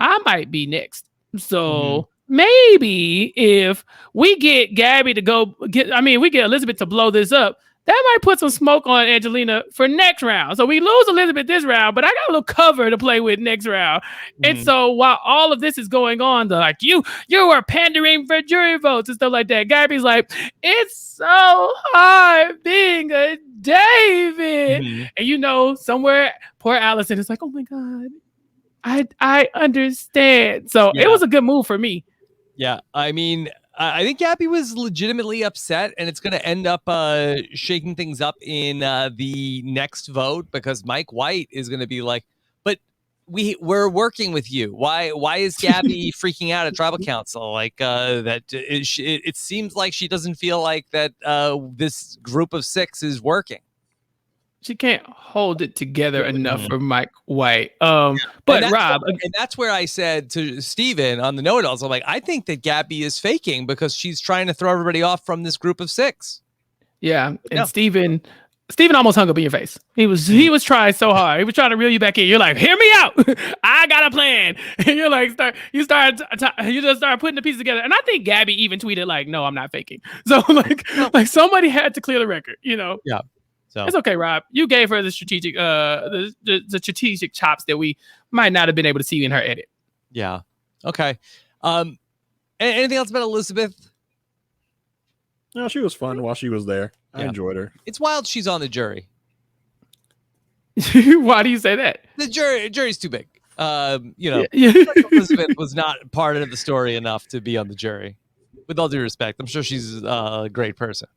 I might be next. So maybe if we get Gabby to we get Elizabeth to blow this up, that might put some smoke on Angelina for next round. So we lose Elizabeth this round, but I got a little cover to play with next round. And so while all of this is going on, they're like, you are pandering for jury votes and stuff like that. Gabby's like, it's so hard being a David. And somewhere poor Allison is like, oh my God, I understand. So it was a good move for me. Yeah. I mean, I think Gabby was legitimately upset, and it's going to end up shaking things up in the next vote, because Mike White is going to be like, but we're working with you. Why is Gabby freaking out at tribal council? Like it seems like she doesn't feel like that this group of 6 is working. She can't hold it together enough for Mike White. But Rob, and that's where I said to Steven on the know-it-alls, I'm like, I think that Gabby is faking because she's trying to throw everybody off from this group of 6. Yeah, and Steven almost hung up in your face. He was trying so hard. He was trying to reel you back in. You're like, hear me out. I got a plan. And you're like, you just start putting the pieces together. And I think Gabby even tweeted like, no, I'm not faking. So like somebody had to clear the record, Yeah. So it's okay, Rob. You gave her the strategic, the strategic chops that we might not have been able to see in her edit. Yeah. Okay. Anything else about Elizabeth? No, she was fun while she was there. I enjoyed her. It's wild she's on the jury. Why do you say that? The jury's too big. Elizabeth was not part of the story enough to be on the jury. With all due respect, I'm sure she's a great person.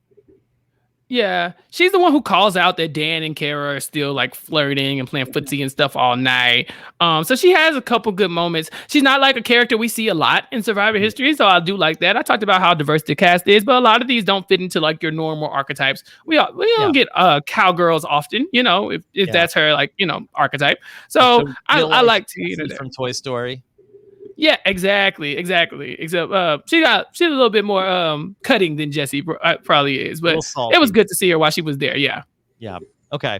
Yeah, she's the one who calls out that Dan and Kara are still like flirting and playing footsie and stuff all night. So she has a couple good moments. She's not like a character we see a lot in Survivor history, so I do like that. I talked about how diverse the cast is, but a lot of these don't fit into like your normal archetypes. We don't get cowgirls often, if that's her like archetype. So I like to from Toy Story. Yeah, exactly. Except she's a little bit more cutting than Jessie probably is, but it was good to see her while she was there. Yeah. Okay.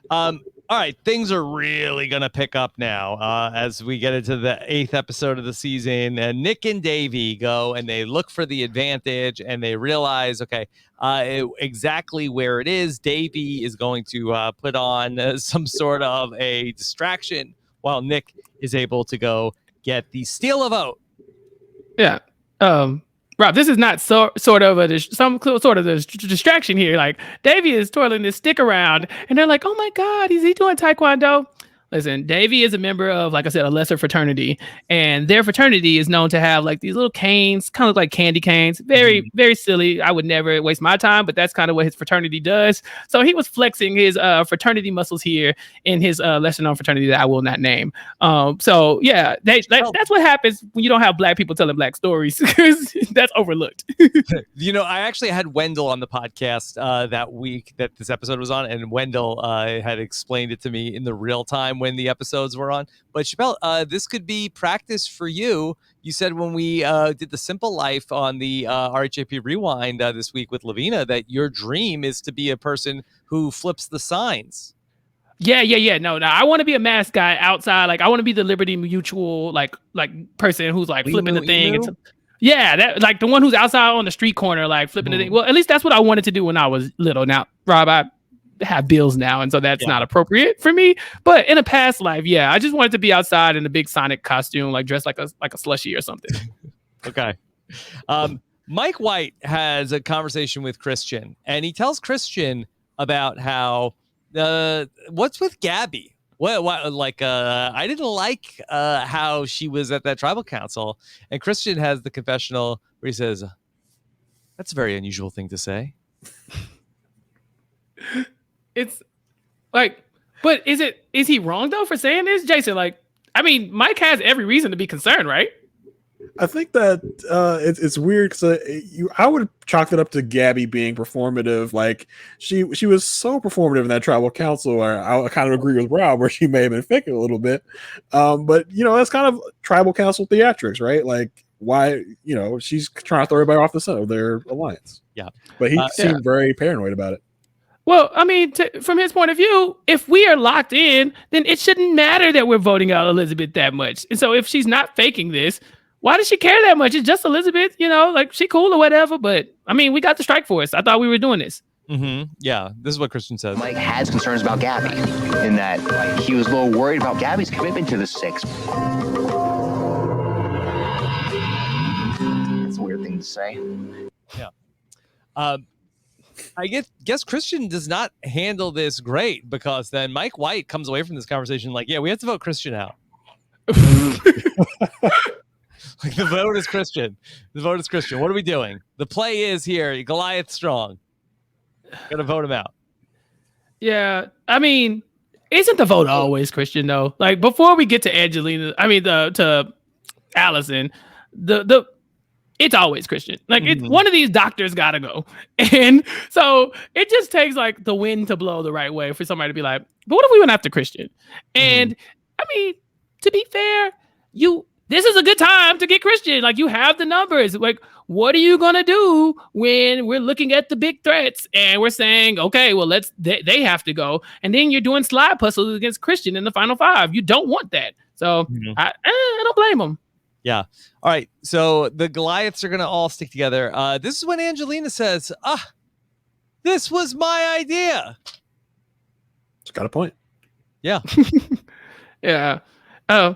All right, things are really gonna pick up now as we get into the 8th episode of the season. And Nick and Davey go and they look for the advantage, and they realize, exactly where it is. Davey is going to put on some sort of a distraction, while Nick is able to go get the steal a vote. Yeah. Rob, this is not some sort of a distraction here. Like, Davey is twirling this stick around, and they're like, "Oh my God, is he doing taekwondo?" Listen, Davey is a member of, like I said, a lesser fraternity, and their fraternity is known to have like these little canes, kind of like candy canes. Very, very silly. I would never waste my time, but that's kind of what his fraternity does. So he was flexing his fraternity muscles here in his lesser known fraternity that I will not name. So yeah, that's what happens when you don't have Black people telling Black stories, because that's overlooked. I actually had Wendell on the podcast that week that this episode was on, and Wendell had explained it to me in the real time when the episodes were on. But Chappelle, this could be practice for you. You said when we did the Simple Life on the RHAP Rewind this week with Lavina that your dream is to be a person who flips the signs. Yeah. No, I want to be a mask guy outside. Like, I want to be the Liberty Mutual like person who's like flipping the thing. Yeah, that like the one who's outside on the street corner, like flipping the thing. Well, at least that's what I wanted to do when I was little. Now, Rob, I have bills now, and so that's not appropriate for me. But in a past life, yeah, I just wanted to be outside in a big Sonic costume, like dressed like a slushie or something. Okay. Mike White has a conversation with Christian, and he tells Christian about how what's with Gabby. I didn't like how she was at that tribal council, and Christian has the confessional where he says, "That's a very unusual thing to say." It's like, but is he wrong though for saying this, Jason? Like, I mean, Mike has every reason to be concerned, right? I think that it's weird because I would chalk it up to Gabby being performative. Like she was so performative in that tribal council. Where I kind of agree with Rob, where she may have been faking a little bit. But that's kind of tribal council theatrics, right? Like why she's trying to throw everybody off the center of their alliance. Yeah, but he seemed very paranoid about it. Well, I mean, from his point of view, if we are locked in, then it shouldn't matter that we're voting out Elizabeth that much. And so if she's not faking this, why does she care that much? It's just Elizabeth, like she cool or whatever. But I mean, we got the strike force. I thought we were doing this. Mm-hmm. Yeah, this is what Christian says. Mike has concerns about Gabby in that he was a little worried about Gabby's commitment to the Six. It's a weird thing to say. Yeah. I guess Christian does not handle this great, because then Mike White comes away from this conversation like, yeah, we have to vote Christian out. Like, the vote is Christian. The vote is Christian. What are we doing? The play is here. Goliath strong. Gotta vote him out. Yeah. I mean, isn't the vote always Christian though? Like, before we get to Angelina, I mean, to Allison, it's always Christian. Like, it's one of these doctors gotta go. And so it just takes like the wind to blow the right way for somebody to be like, but what if we went after Christian? And I mean, to be fair, this is a good time to get Christian. Like, you have the numbers. Like, what are you gonna do when we're looking at the big threats and we're saying, okay, well, they have to go, and then you're doing slide puzzles against Christian in the final 5. You don't want that. So I don't blame them. Yeah. All right. So the Goliaths are gonna all stick together. This is when Angelina says, this was my idea. It's got a point. Yeah. Yeah. Oh.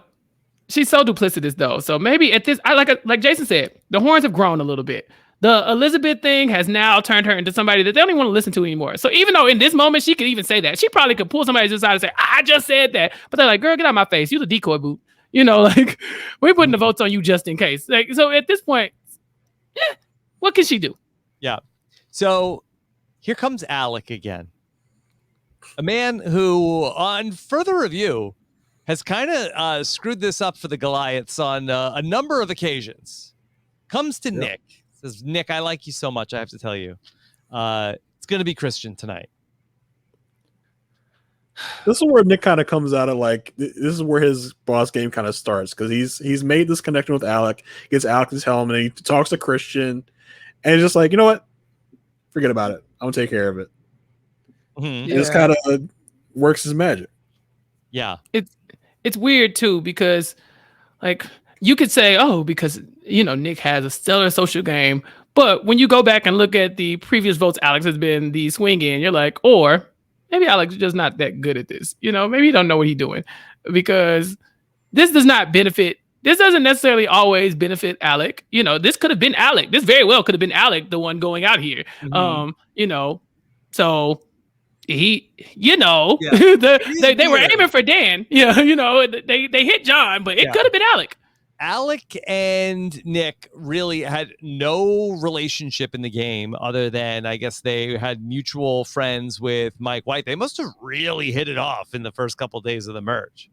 She's so duplicitous though. So maybe at this, like Jason said, the horns have grown a little bit. The Elizabeth thing has now turned her into somebody that they don't even want to listen to anymore. So even though in this moment she could even say that, she probably could pull somebody to the side and say, I just said that. But they're like, girl, get out of my face. You the decoy boot. Like, we're putting the votes on you just in case. Like, so at this point, what can she do? Yeah. So here comes Alec again. A man who, on further review, has kind of screwed this up for the Goliaths on a number of occasions. Comes to Nick. Says, Nick, I like you so much, I have to tell you. It's going to be Christian tonight. This is where Nick kind of comes out of like, this is where his boss game kind of starts, because he's made this connection with Alec, gets Alec his helmet, and he talks to Christian, and he's just like, you know what? Forget about it. I'm going to take care of it. Mm-hmm. And it's kind of works his magic. Yeah. It's weird too, because like you could say, oh, because Nick has a stellar social game, but when you go back and look at the previous votes, Alex has been the swing in. You're like, or maybe Alex is just not that good at this. Maybe he don't know what he's doing, because this does not benefit. This doesn't necessarily always benefit Alec. This could have been Alec. This very well could have been Alec, the one going out here. Mm-hmm. So he, they were aiming for Dan. They hit John, but it could have been Alec. Alec and Nick really had no relationship in the game other than, I guess, they had mutual friends with Mike White. They must have really hit it off in the first couple of days of the merge.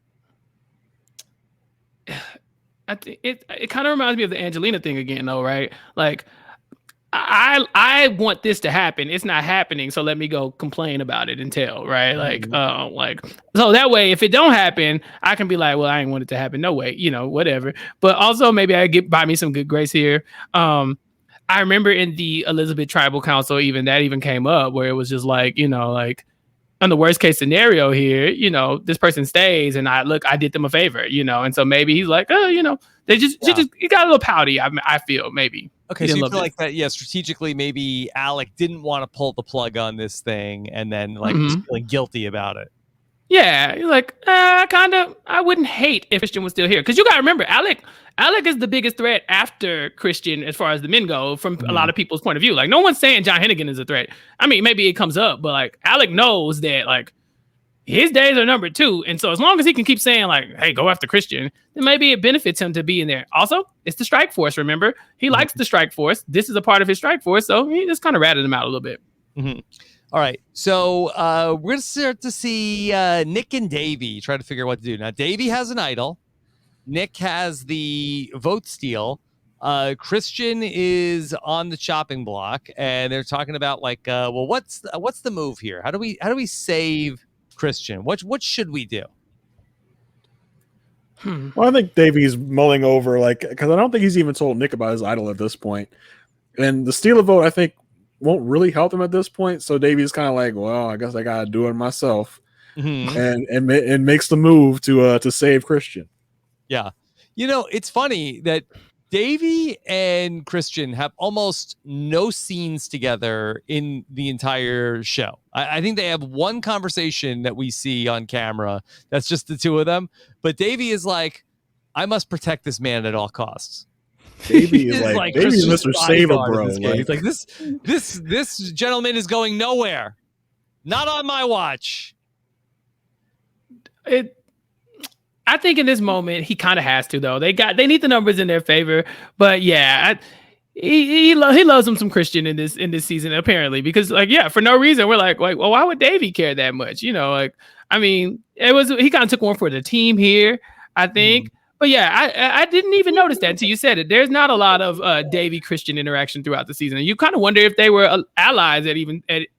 I think it kind of reminds me of the Angelina thing again, though, right? Like, I want this to happen. It's not happening, so let me go complain about it and tell, right? So that way, if it don't happen, I can be like, well, I ain't want it to happen. No way, whatever. But also, maybe I buy me some good grace here. I remember in the Elizabeth Tribal Council, even came up where it was just like, on the worst case scenario here, this person stays and I did them a favor, and so maybe he's like, oh, he got a little pouty. I feel maybe. Okay, so you feel like that, strategically, maybe Alec didn't want to pull the plug on this thing and then was feeling guilty about it. Yeah, you're like, I wouldn't hate if Christian was still here. Because you got to remember, Alec is the biggest threat after Christian as far as the men go from a lot of people's point of view. Like, no one's saying John Hennigan is a threat. I mean, maybe it comes up, but like, Alec knows that like his days are numbered too. And so as long as he can keep saying like, hey, go after Christian, then maybe it benefits him to be in there. Also, it's the strike force, remember? He likes the strike force. This is a part of his strike force. So he just kind of ratted him out a little bit. Mm-hmm. All right. So we're going to start to see Nick and Davey try to figure out what to do. Now, Davey has an idol. Nick has the vote steal. Christian is on the chopping block, and they're talking about like, well, what's the move here? How do we save Christian? What should we do? Well, I think Davey's mulling over, like, because I don't think he's even told Nick about his idol at this point. And the steal a vote, I think, won't really help him at this point. So Davey's kind of like, well, I guess I gotta do it myself, and makes the move to save Christian. Yeah, it's funny that Davey and Christian have almost no scenes together in the entire show. I think they have one conversation that we see on camera. That's just the two of them. But Davey is like, I must protect this man at all costs. Davey is like Davey's Mr. Saver, bro. He's like, this gentleman is going nowhere. Not on my watch. I think in this moment he kind of has to, though. They need the numbers in their favor, but yeah, he loves him some Christian in this season apparently, because like, yeah, for no reason we're like, well, why would Davey care that much? I mean, he kind of took one for the team here, I think. But yeah, I didn't even notice that until you said it. There's not a lot of Davey Christian interaction throughout the season. You kind of wonder if they were allies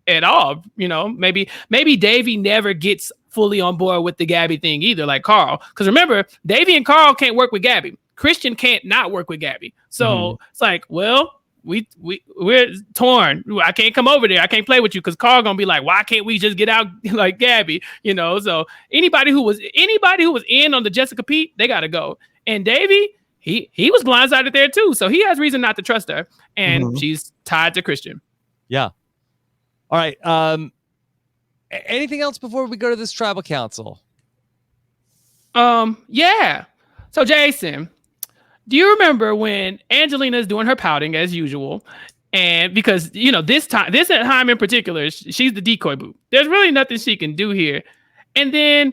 at all. Maybe Davey never gets fully on board with the Gabby thing either, like Carl. Because remember, Davey and Carl can't work with Gabby. Christian can't not work with Gabby. So it's like, well, we're torn. I can't come over there. I can't play with you because Carl gonna be like, why can't we just get out like Gabby? So anybody who was in on the Jessica Pete, they gotta go. And Davey, he was blindsided there too, so he has reason not to trust her, and she's tied to Christian. Yeah. All right. Anything else before we go to this tribal council? Yeah. So Jason, do you remember when Angelina is doing her pouting as usual? And because, this time in particular, she's the decoy boo. There's really nothing she can do here. And then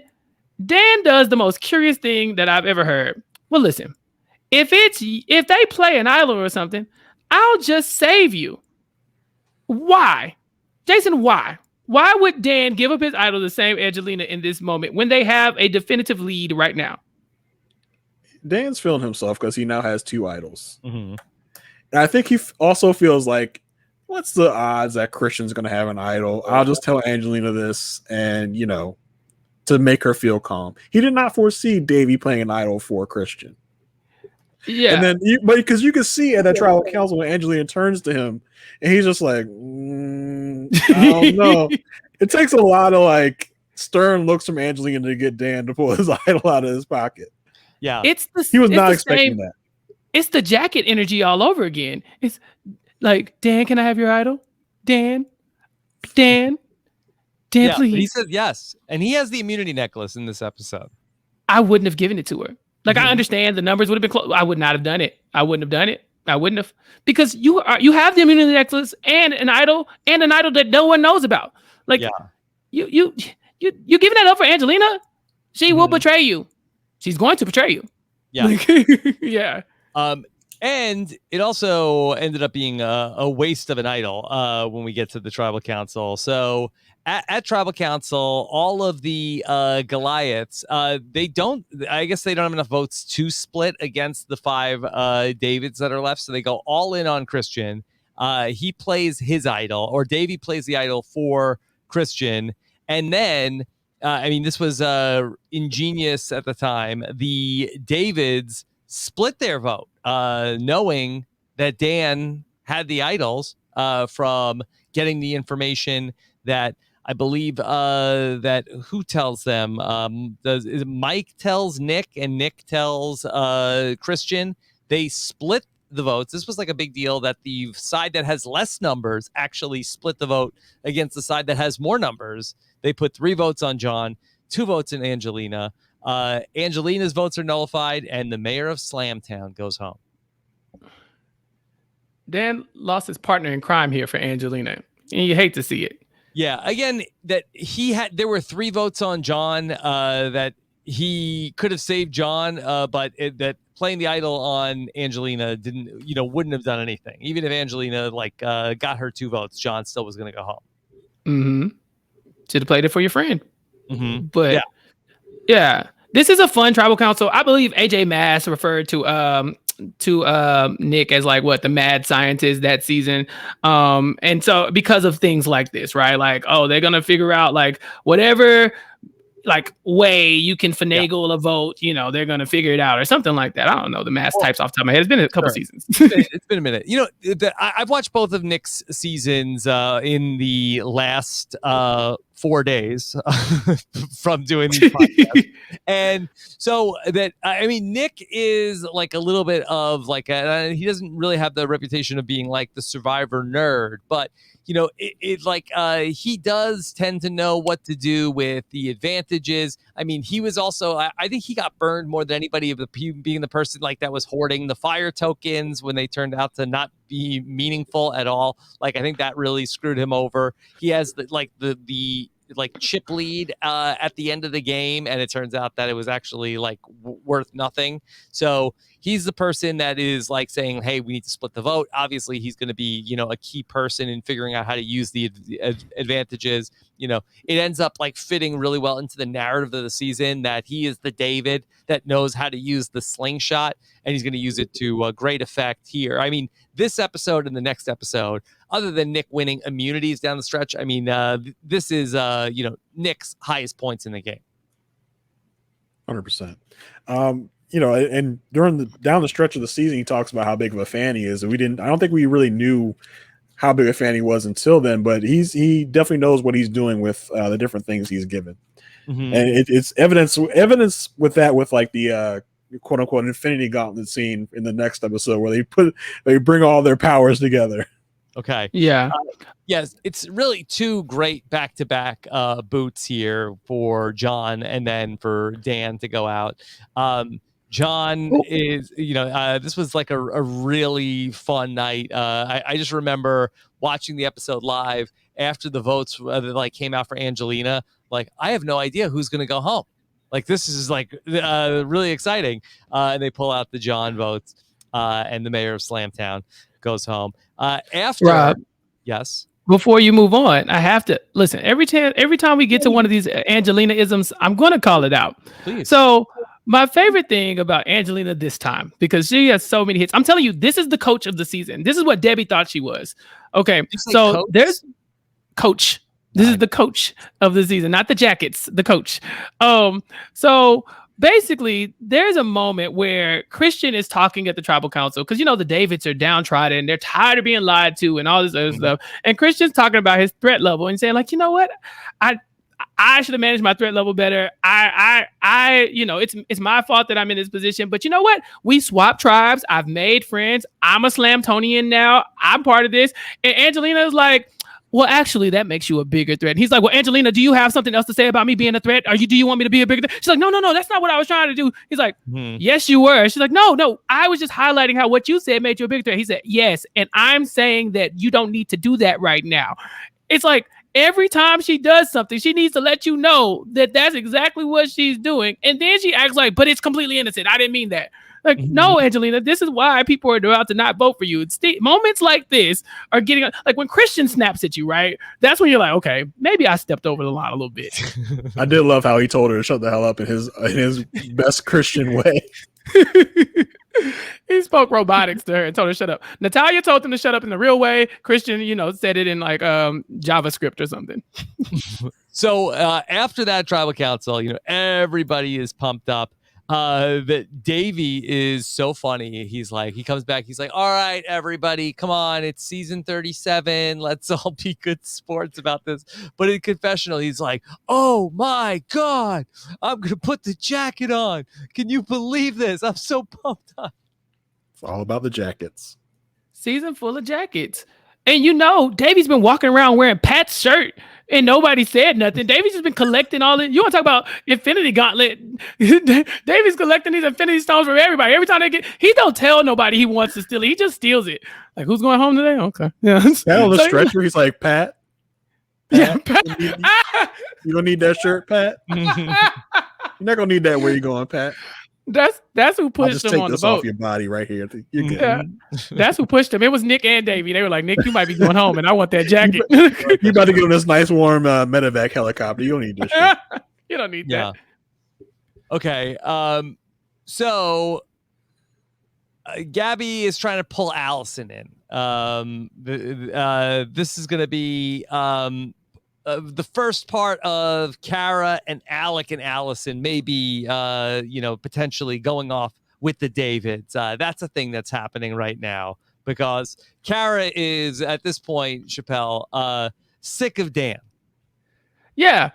Dan does the most curious thing that I've ever heard. Well, listen, if they play an idol or something, I'll just save you. Why? Jason, why? Why would Dan give up his idol to save Angelina in this moment when they have a definitive lead right now? Dan's feeling himself because he now has 2 idols. Mm-hmm. And I think he also feels like, what's the odds that Christian's going to have an idol? I'll just tell Angelina this and, to make her feel calm. He did not foresee Davey playing an idol for Christian. Yeah. And then, because you can see at that tribal council when Angelina turns to him and he's just like, I don't know. It takes a lot of like stern looks from Angelina to get Dan to pull his idol out of his pocket. Yeah. He was not expecting that. It's the jacket energy all over again. It's like, Dan, can I have your idol? Dan, yeah, please. He says yes. And he has the immunity necklace in this episode. I wouldn't have given it to her. Like, I understand the numbers would have been close. I would not have done it. I wouldn't have. Because you have the immunity necklace and an idol that no one knows about. Like, you giving that up for Angelina? She will betray you. She's going to betray you. Yeah. Yeah. And it also ended up being a waste of an idol when we get to the tribal council. So at tribal council, all of the Goliaths, I guess they don't have enough votes to split against the 5 Davids that are left. So they go all in on Christian. He plays his idol, or Davey plays the idol for Christian. And then, this was ingenious at the time. The Davids split their vote, knowing that Dan had the idols from getting the information that I believe that who tells them? Mike tells Nick and Nick tells Christian. They split the votes. This was like a big deal that the side that has less numbers actually split the vote against the side that has more numbers. They put 3 votes on John, 2 votes in Angelina. Angelina's votes are nullified, and the mayor of Slamtown goes home. Dan lost his partner in crime here for Angelina, and you hate to see it. Yeah, again, that there were 3 votes on John that he could have saved John, but that playing the idol on Angelina wouldn't have done anything. Even if Angelina got her 2 votes, John still was going to go home. Mm-hmm. Should have played it for your friend. Mm-hmm. But yeah, this is a fun tribal council. I believe AJ Mass referred to Nick as the mad scientist that season. And so because of things like this, right? Like, they're gonna figure out whatever way you can finagle a vote, they're gonna figure it out or something like that. I don't know the mass types off the top of my head. It's been a couple seasons. It's been a minute. I've watched both of Nick's seasons in the last 4 days from doing these podcasts. And so that, Nick is a little bit of he doesn't really have the reputation of being the survivor nerd, but he does tend to know what to do with the advantages. He was also, I think he got burned more than anybody of being the person that was hoarding the fire tokens when they turned out to not be meaningful at all. I think that really screwed him over. He has the chip lead at the end of the game, and it turns out that it was actually worth nothing. So he's the person that is saying, hey, we need to split the vote. Obviously he's going to be a key person in figuring out how to use the advantages. It ends up fitting really well into the narrative of the season that he is the David that knows how to use the slingshot, and he's going to use it to great effect here. This episode and the next episode, other than Nick winning immunities down the stretch, this is Nick's highest points in the game. 100%. And down the stretch of the season, he talks about how big of a fan he is. And I don't think we really knew how big a fan he was until then, but he definitely knows what he's doing with the different things he's given. Mm-hmm. And it's evidence with that, with the quote unquote Infinity Gauntlet scene in the next episode where they bring all their powers together. Okay. Yeah. Yes, it's really 2 great back-to-back boots here for John and then for Dan to go out. John is, this was a really fun night. I just remember watching the episode live after the votes came out for Angelina. I have no idea who's going to go home. This is really exciting. And they pull out the John votes, and the mayor of Slamtown goes home. After, Rob, yes. before you move on, I have to listen. Every time we get to one of these Angelina isms, I'm going to call it out. Please. So my favorite thing about Angelina this time, because she has so many hits. I'm telling you, this is the coach of the season. This is what Debbie thought she was. Okay, so coach? there's coach. This is the coach of the season, not the Jackets. The coach. So basically, there's a moment where Christian is talking at the tribal council because the Davids are downtrodden, they're tired of being lied to and all this other stuff. And Christian's talking about his threat level and saying, like, you know what, I should have managed my threat level better. It's my fault that I'm in this position. But you know what? We swap tribes. I've made friends. I'm a Slamtonian now. I'm part of this. And Angelina is like, well, actually, that makes you a bigger threat. And he's like, well, Angelina, do you have something else to say about me being a threat? Do you want me to be a bigger threat? She's like, no, that's not what I was trying to do. He's like, yes, you were. She's like, no, I was just highlighting how what you said made you a bigger threat. He said, yes. And I'm saying that you don't need to do that right now. It's like every time she does something, she needs to let you know that that's exactly what she's doing. And then she acts like, but it's completely innocent. I didn't mean that. Like, no, Angelina, this is why people are about to not vote for you. It's moments like this are getting, like when Christian snaps at you, right? That's when you're like, okay, maybe I stepped over the line a little bit. I did love how he told her to shut the hell up in his best Christian way. He spoke robotics to her and told her to shut up. Natalia told him to shut up in the real way. Christian, said it in like JavaScript or something. So after that tribal council, everybody is pumped up. That Davey is so funny. He comes back. He's like, all right, everybody, come on. It's season 37. Let's all be good sports about this. But in confessional, he's like, oh my God, I'm going to put the jacket on. Can you believe this? I'm so pumped up. It's all about the jackets. Season full of jackets. And Davey's been walking around wearing Pat's shirt and nobody said nothing. Davey's just been collecting all it. You want to talk about Infinity Gauntlet? Davey's collecting these Infinity Stones from everybody. Every time he don't tell nobody he wants to steal it. He just steals it. Like, who's going home today? Okay. Yeah. Pat on the stretcher, he's like, Pat? Yeah, Pat. You don't need that shirt, Pat? You're not going to need that where you going, Pat. That's who pushed him on the boat. Just take this off your body right here. You're good. Yeah, that's who pushed him. It was Nick and Davey. They were like, Nick, you might be going home, and I want that jacket. You about to get on this nice warm medevac helicopter. You don't need this shit. You don't need that. Okay. So Gabby is trying to pull Allison in. This is going to be the first part of Kara and Alec and Allison maybe, potentially going off with the Davids. That's a thing that's happening right now because Kara is at this point, Chappelle, sick of Dan. Yeah.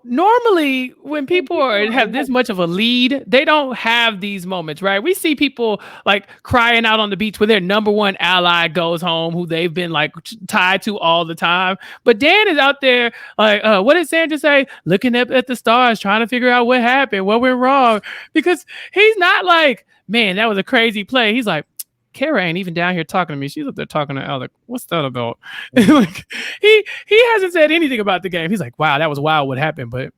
Normally when people have this much of a lead, they don't have these moments, right? We see people like crying out on the beach when their number one ally goes home, who they've been like tied to all the time. But Dan is out there like, what did Sandra say? Looking up at the stars, trying to figure out what happened, what went wrong. Because he's not like, man, that was a crazy play. He's like, Kara ain't even down here talking to me. She's up there talking to Alec. What's that about? Like, he hasn't said anything about the game. He's like, wow, that was wild what happened. But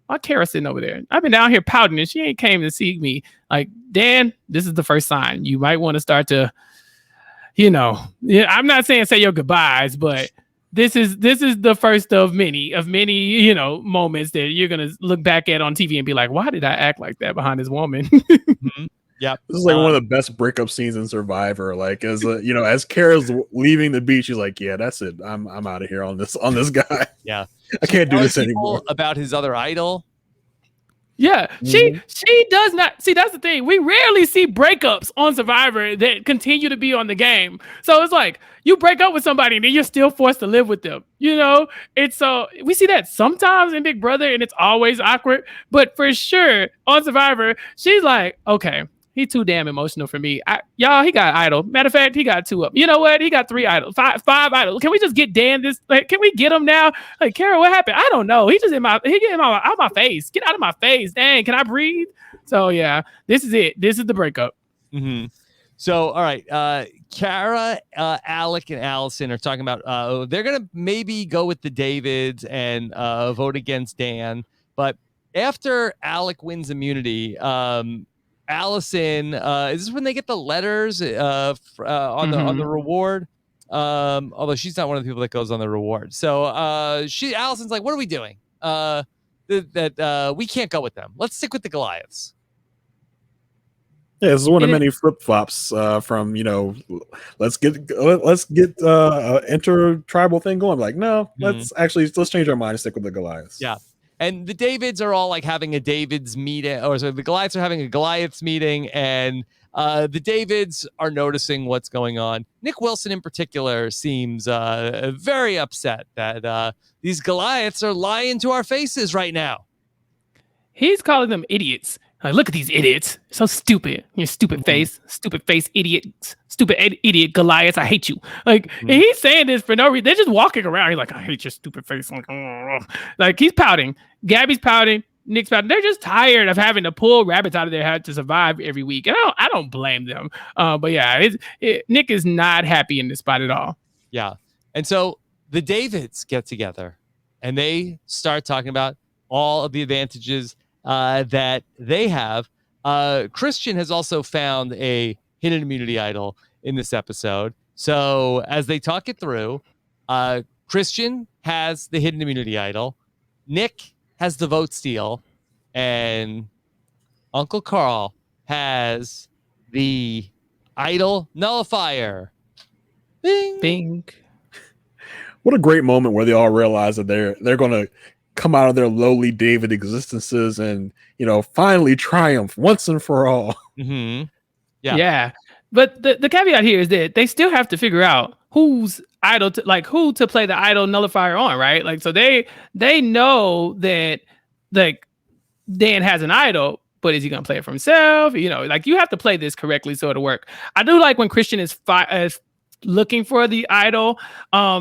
why Kara sitting over there? I've been down here pouting and she ain't came to see me. Like, Dan, this is the first sign. You might want to start to, I'm not saying say your goodbyes, but this is the first of many, moments that you're going to look back at on TV and be like, why did I act like that behind this woman? Mm-hmm. Yeah, this is like one of the best breakup scenes in Survivor. Like as Kara's leaving the beach, she's like, "Yeah, that's it. I'm out of here on this guy. Yeah, I can't do this anymore." About his other idol. Yeah, she does not see. That's the thing. We rarely see breakups on Survivor that continue to be on the game. So it's like you break up with somebody and then you're still forced to live with them. It's we see that sometimes in Big Brother and it's always awkward. But for sure on Survivor, she's like, okay. He's too damn emotional for me. He got idol. Matter of fact, he got 2 of them. You know what? He got 3 idols, 5 idols. Can we just get Dan this? Like, can we get him now? Like, Kara, what happened? I don't know. He getting out of my face. Get out of my face. Dang, can I breathe? So yeah, this is it. This is the breakup. Mm-hmm. So all right, Kara, Alec, and Allison are talking about they're gonna maybe go with the Davids and vote against Dan, but after Alec wins immunity, Allison, is this when they get the letters on the reward? Although she's not one of the people that goes on the reward. So Allison's like, what are we doing? We can't go with them. Let's stick with the Goliaths. Yeah, this is one of many flip flops from let's get inter-tribal thing going. Like, no, let's change our mind and stick with the Goliaths. Yeah. And the Davids are all like having a Davids meeting, or so the Goliaths are having a Goliaths meeting, and the Davids are noticing what's going on. Nick Wilson in particular seems very upset that these Goliaths are lying to our faces right now. He's calling them idiots. Like, look at these idiots. So stupid. Your stupid face, idiots, stupid idiot Goliaths. I hate you. Like, and he's saying this for no reason. They're just walking around. He's like, I hate your stupid face. Like he's pouting. Gabby's pouting. Nick's pouting. They're just tired of having to pull rabbits out of their head to survive every week. And I don't blame them. But yeah, Nick is not happy in this spot at all. Yeah. And so the Davids get together and they start talking about all of the advantages that they have. Christian has also found a hidden immunity idol in this episode. So as they talk it through, Christian has the hidden immunity idol, Nick has the vote steal, and Uncle Carl has the idol nullifier. Bing. Bing. What a great moment where they all realize that they're going to come out of their lowly David existences and finally triumph once and for all. Yeah. But the caveat here is that they still have to figure out who's idol who to play the idol nullifier on, right? Like, so they know that like Dan has an idol, but is he gonna play it for himself? Like, you have to play this correctly so it'll work. I do like when Christian is looking for the idol,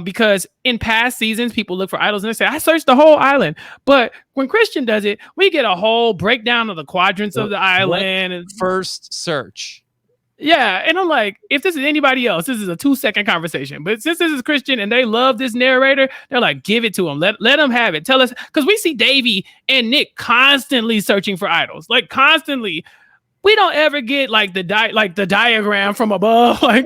because in past seasons people look for idols and they say, I searched the whole island, but when Christian does it, we get a whole breakdown of the quadrants of the island and first search. Yeah, and I'm like, if this is anybody else, this is a 2-second conversation, but since this is Christian and they love this narrator, they're like, give it to him, let him have it. Tell us, because we see Davey and Nick constantly searching for idols, like constantly. We don't ever get like the diagram from above, like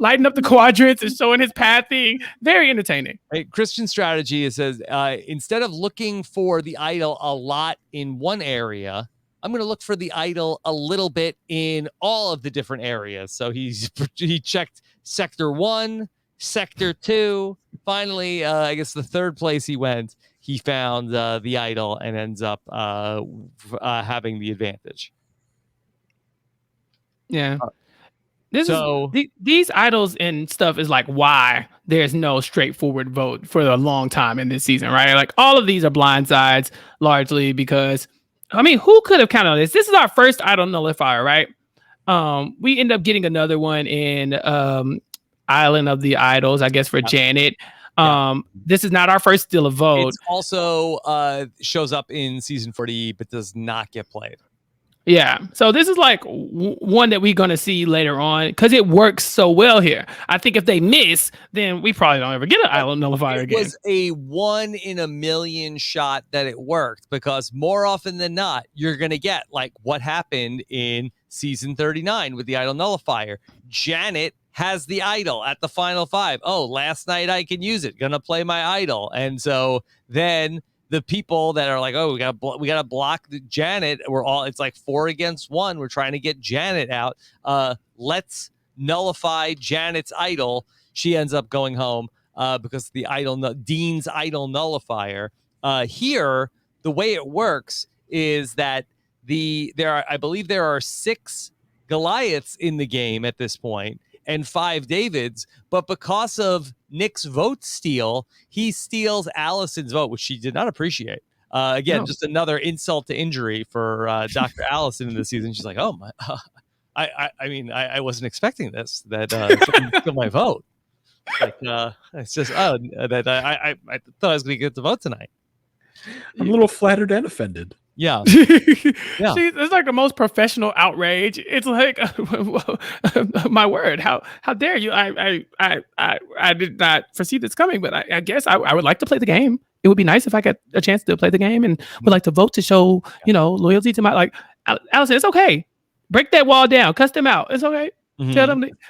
lighting up the quadrants and showing his pathing. Very entertaining. Hey, Christian strategy, it says, instead of looking for the idol a lot in one area, I'm going to look for the idol a little bit in all of the different areas. So he checked sector 1, sector 2. Finally, I guess the third place he went, he found the idol and ends up having the advantage. Yeah. These idols and stuff is like why there's no straightforward vote for a long time in this season, right? Like, all of these are blindsides largely because, I mean, who could have counted on this? This is our first idol nullifier, right? We end up getting another one in Island of the Idols, I guess, for Janet. This is not our first steal a vote. It also shows up in season 40, but does not get played. Yeah, so this is like one that we're going to see later on because it works so well here. I think if they miss, then we probably don't ever get an island nullifier again. It was a 1 in a million shot that it worked, because more often than not, you're going to get like what happened in season 39 with the idol nullifier. Janet has the idol at the final 5. Oh, last night I can use it. Gonna play my idol. And so then the people that are like, oh, we gotta block Janet. It's like 4 against 1. We're trying to get Janet out. Let's nullify Janet's idol. She ends up going home because the Dean's idol nullifier. Here, the way it works is that I believe there are 6 Goliaths in the game at this point and 5 Davids, but because of Nick's vote steal, he steals Allison's vote, which she did not appreciate. Just another insult to injury for Dr. Allison in this season. She's like, oh my, I wasn't expecting this, that someone steal my vote. Like, it's just, that I thought I was going to get the vote tonight. I'm a little flattered and offended. Yeah. Yeah. It's like the most professional outrage. It's like, my word, how dare you? I did not foresee this coming, but I guess I would like to play the game. It would be nice if I get a chance to play the game and would like to vote to show, loyalty to my, like, Allison, it's okay. Break that wall down, cuss them out. It's okay. Mhm.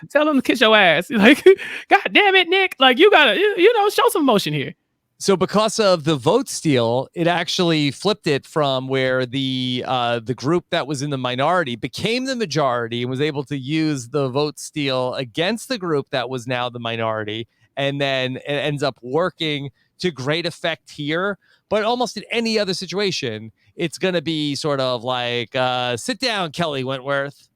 Tell them to kiss your ass. Like, God damn it, Nick. Like, you gotta, show some emotion here. So because of the vote steal, it actually flipped it from where the group that was in the minority became the majority and was able to use the vote steal against the group that was now the minority. And then it ends up working to great effect here. But almost in any other situation, it's going to be sort of like, sit down, Kelly Wentworth.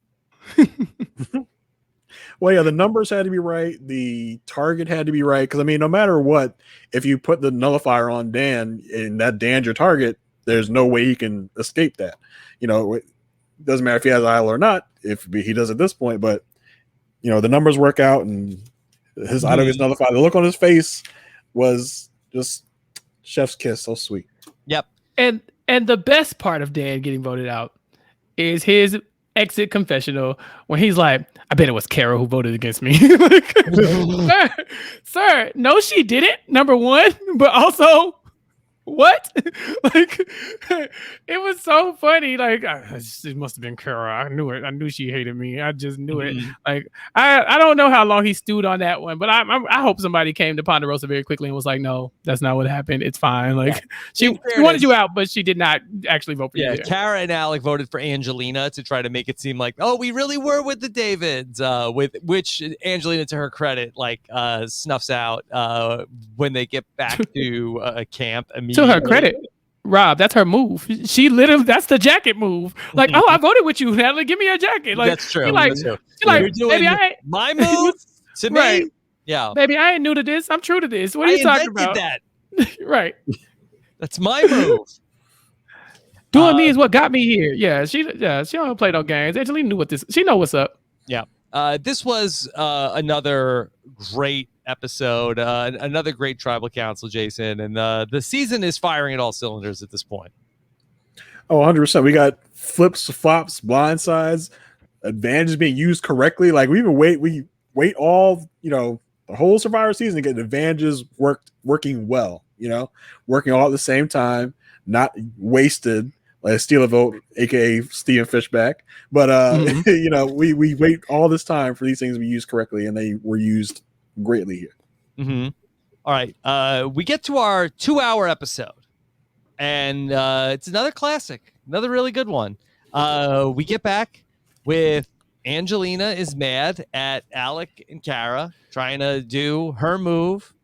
Well, yeah, the numbers had to be right. The target had to be right. Because, I mean, no matter what, if you put the nullifier on Dan and that Dan's your target, there's no way he can escape that. It doesn't matter if he has idol or not, if he does at this point. But, the numbers work out and his idol gets nullified. The look on his face was just chef's kiss. So sweet. Yep. And the best part of Dan getting voted out is his exit confessional when he's like, I bet it was Kara who voted against me. Like, sir, no, she didn't. Number one, but also, what? Like, it was so funny. Like, it must have been Kara. I knew it. I knew she hated me. I just knew it. Like, I don't know how long he stewed on that one, but I hope somebody came to Ponderosa very quickly and was like, no, that's not what happened. It's fine. Like, she wanted you out, but she did not actually vote for you. Yeah, Kara and Alec voted for Angelina to try to make it seem like, oh, we really were with the Davids, with which Angelina, to her credit, like snuffs out when they get back to camp immediately. To her credit, Rob, that's her move. She literally, that's the jacket move. Like, oh, I voted with you, Natalie. Give me a jacket. Like, that's true. She's like, you're doing baby, I ain't my move to me. Right. Yeah, baby, I ain't new to this. I'm true to this. What are you talking about? That. Right. That's my move. Doing me is what got me here. Yeah, she don't play no games. Angelina knew she know what's up. Yeah. This was another great episode, another great tribal council, Jason, and the season is firing at all cylinders at this point. Oh, 100%. We got flips, flops, blindsides, advantages being used correctly. Like, we wait all, the whole Survivor season to get advantages working well, working all at the same time, not wasted. Like steal a vote, aka Steven Fishback. But we wait all this time for these things to be used correctly, and they were used greatly here. All right. We get to our 2-hour episode, and it's another classic, another really good one. We get back with Angelina is mad at Alec and Kara trying to do her move.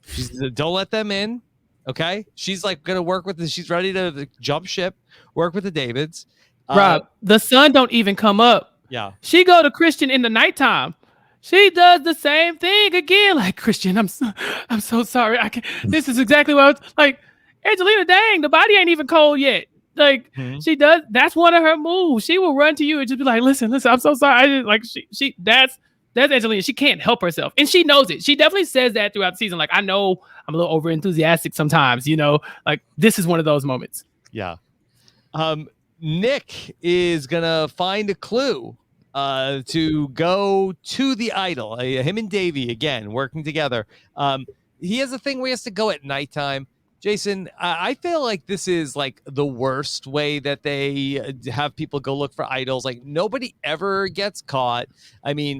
She's don't let them in. Okay, she's like gonna work with this. She's ready to jump ship, work with the Davids. Rob, the sun don't even come up. Yeah, she go to Christian in the nighttime. She does the same thing again. Like, Christian, I'm so sorry. I can't. This is exactly what I was like. Angelina, dang, the body ain't even cold yet. Like, she does. That's one of her moves. She will run to you and just be like, listen, I'm so sorry. I just like that's Angelina. She can't help herself. And she knows it. She definitely says that throughout the season. Like, I know I'm a little over enthusiastic sometimes, like this is one of those moments. Yeah. Nick is going to find a clue to go to the idol. Him and Davey, again, working together. He has a thing where he has to go at nighttime. Jason, I feel like this is like the worst way that they have people go look for idols. Like, nobody ever gets caught. I mean,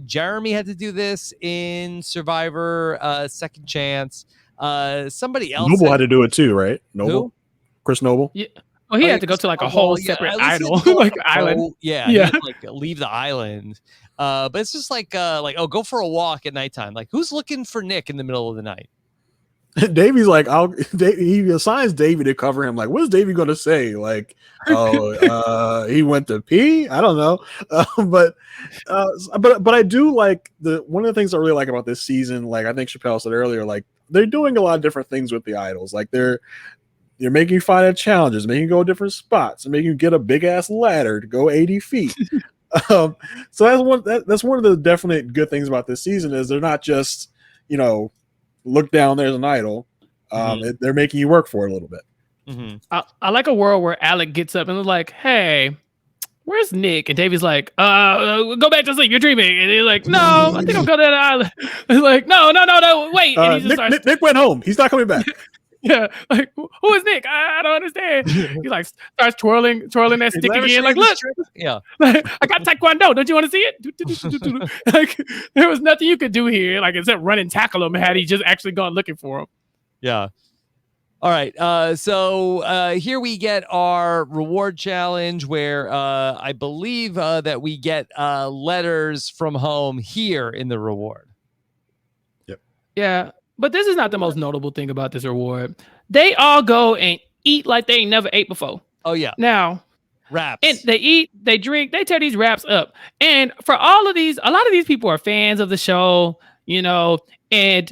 Jeremy had to do this in Survivor Second Chance. Somebody else had to do it too, right? Noble? Who? Chris Noble? Yeah. Well, he had to go to like a whole separate idol, like island. Yeah. He had to, like, leave the island. But it's just like, oh, go for a walk at nighttime. Like, who's looking for Nick in the middle of the night? Davy's like, he assigns Davy to cover him. Like, what's Davy going to say? Like, he went to pee? I don't know. But I do like one of the things I really like about this season. Like, I think Chappelle said earlier, like, they're doing a lot of different things with the idols. Like, they're making you find out challenges, making you go different spots, and making you get a big ass ladder to go 80 feet. So that's one of the definite good things about this season is they're not just, look down, there's an idol. They're making you work for it a little bit. I like a world where Alec gets up and is like, hey, where's Nick? And Davy's like, go back to sleep, you're dreaming. And he's like, no, I think I'll go to that island. He's like, no, wait. And he just Nick went home. He's not coming back. Yeah, like who is Nick? I don't understand. He like starts twirling that stick Let me again. show Like, you this look, trick. Yeah. I got Taekwondo. Don't you want to see it? Like, there was nothing you could do here, like except run and tackle him. Had he just actually gone looking for him. Yeah. All right. So here we get our reward challenge where I believe that we get letters from home here in the reward. Yeah, but this is not the most notable thing about this reward. They all go and eat like they ain't never ate before. Oh, yeah. Now, Raps. and they eat, they drink, they tear these wraps up. And for all of these, a lot of these people are fans of the show, you know, and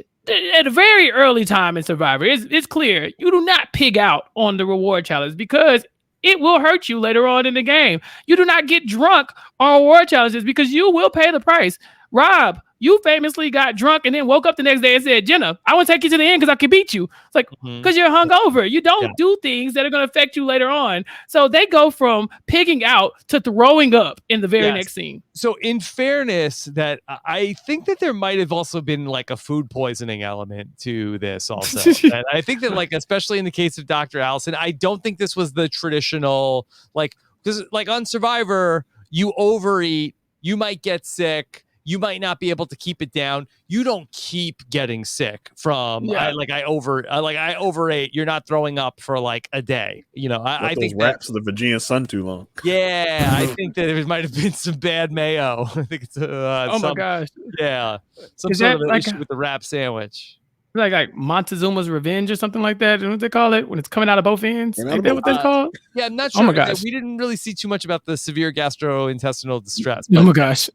at a very early time in Survivor, it's clear you do not pig out on the reward challenge because it will hurt you later on in the game. You do not get drunk on reward challenges because you will pay the price. Rob, you famously got drunk and then woke up the next day and said, Jenna, I want to take you to the end because I can beat you. It's like, because you're hungover. You don't do things that are going to affect you later on. So they go from pigging out to throwing up in the very next scene. So in fairness, that I think that there might have also been like a food poisoning element to this also. And I think that like, especially in the case of Dr. Allison, I don't think this was the traditional, like, because like on Survivor, you overeat, you might get sick. You might not be able to keep it down. You don't keep getting sick from I overate. You're not throwing up for like a day. You know, I think wraps of the Virginia sun too long. Yeah, I think that it might have been some bad mayo. I think it's my gosh. Yeah, some Is sort that of an like issue with the wrap sandwich. Like Montezuma's Revenge or something like that. What they call it when it's coming out of both ends? Is that what that's called? Yeah, I'm not sure. Oh my gosh. We didn't really see too much about the severe gastrointestinal distress. Oh my gosh.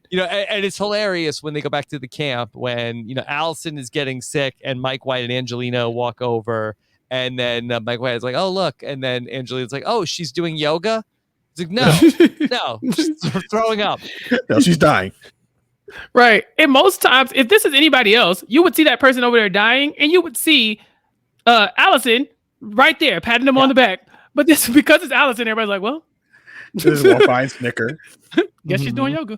You know, and it's hilarious when they go back to the camp when, you know, Allison is getting sick and Mike White and Angelina walk over and then Mike White is like, oh, look. And then Angelina's like, oh, she's doing yoga. It's like, no, she's throwing up. No, she's dying. Right. And most times, if this is anybody else, you would see that person over there dying and you would see Allison right there patting him on the back. But this because it's Allison, everybody's like, well, this is walk by and snicker. Guess she's doing yoga.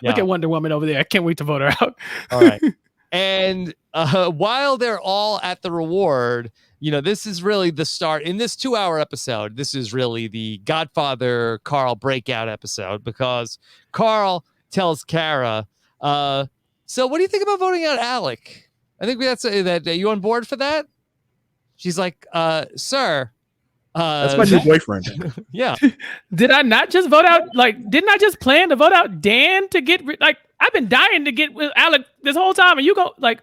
Look at Wonder Woman over there. I can't wait to vote her out. All right. And while they're all at the reward, you know, this is really the start in this 2-hour episode. This is really the Godfather Carl breakout episode because Carl tells Kara, so what do you think about voting out Alec? I think that's that. Are you on board for that? She's like, sir. That's my new boyfriend. Yeah. Did I not just vote out? Like, didn't I just plan to vote out Dan to get like? I've been dying to get with Alec this whole time, and you go like,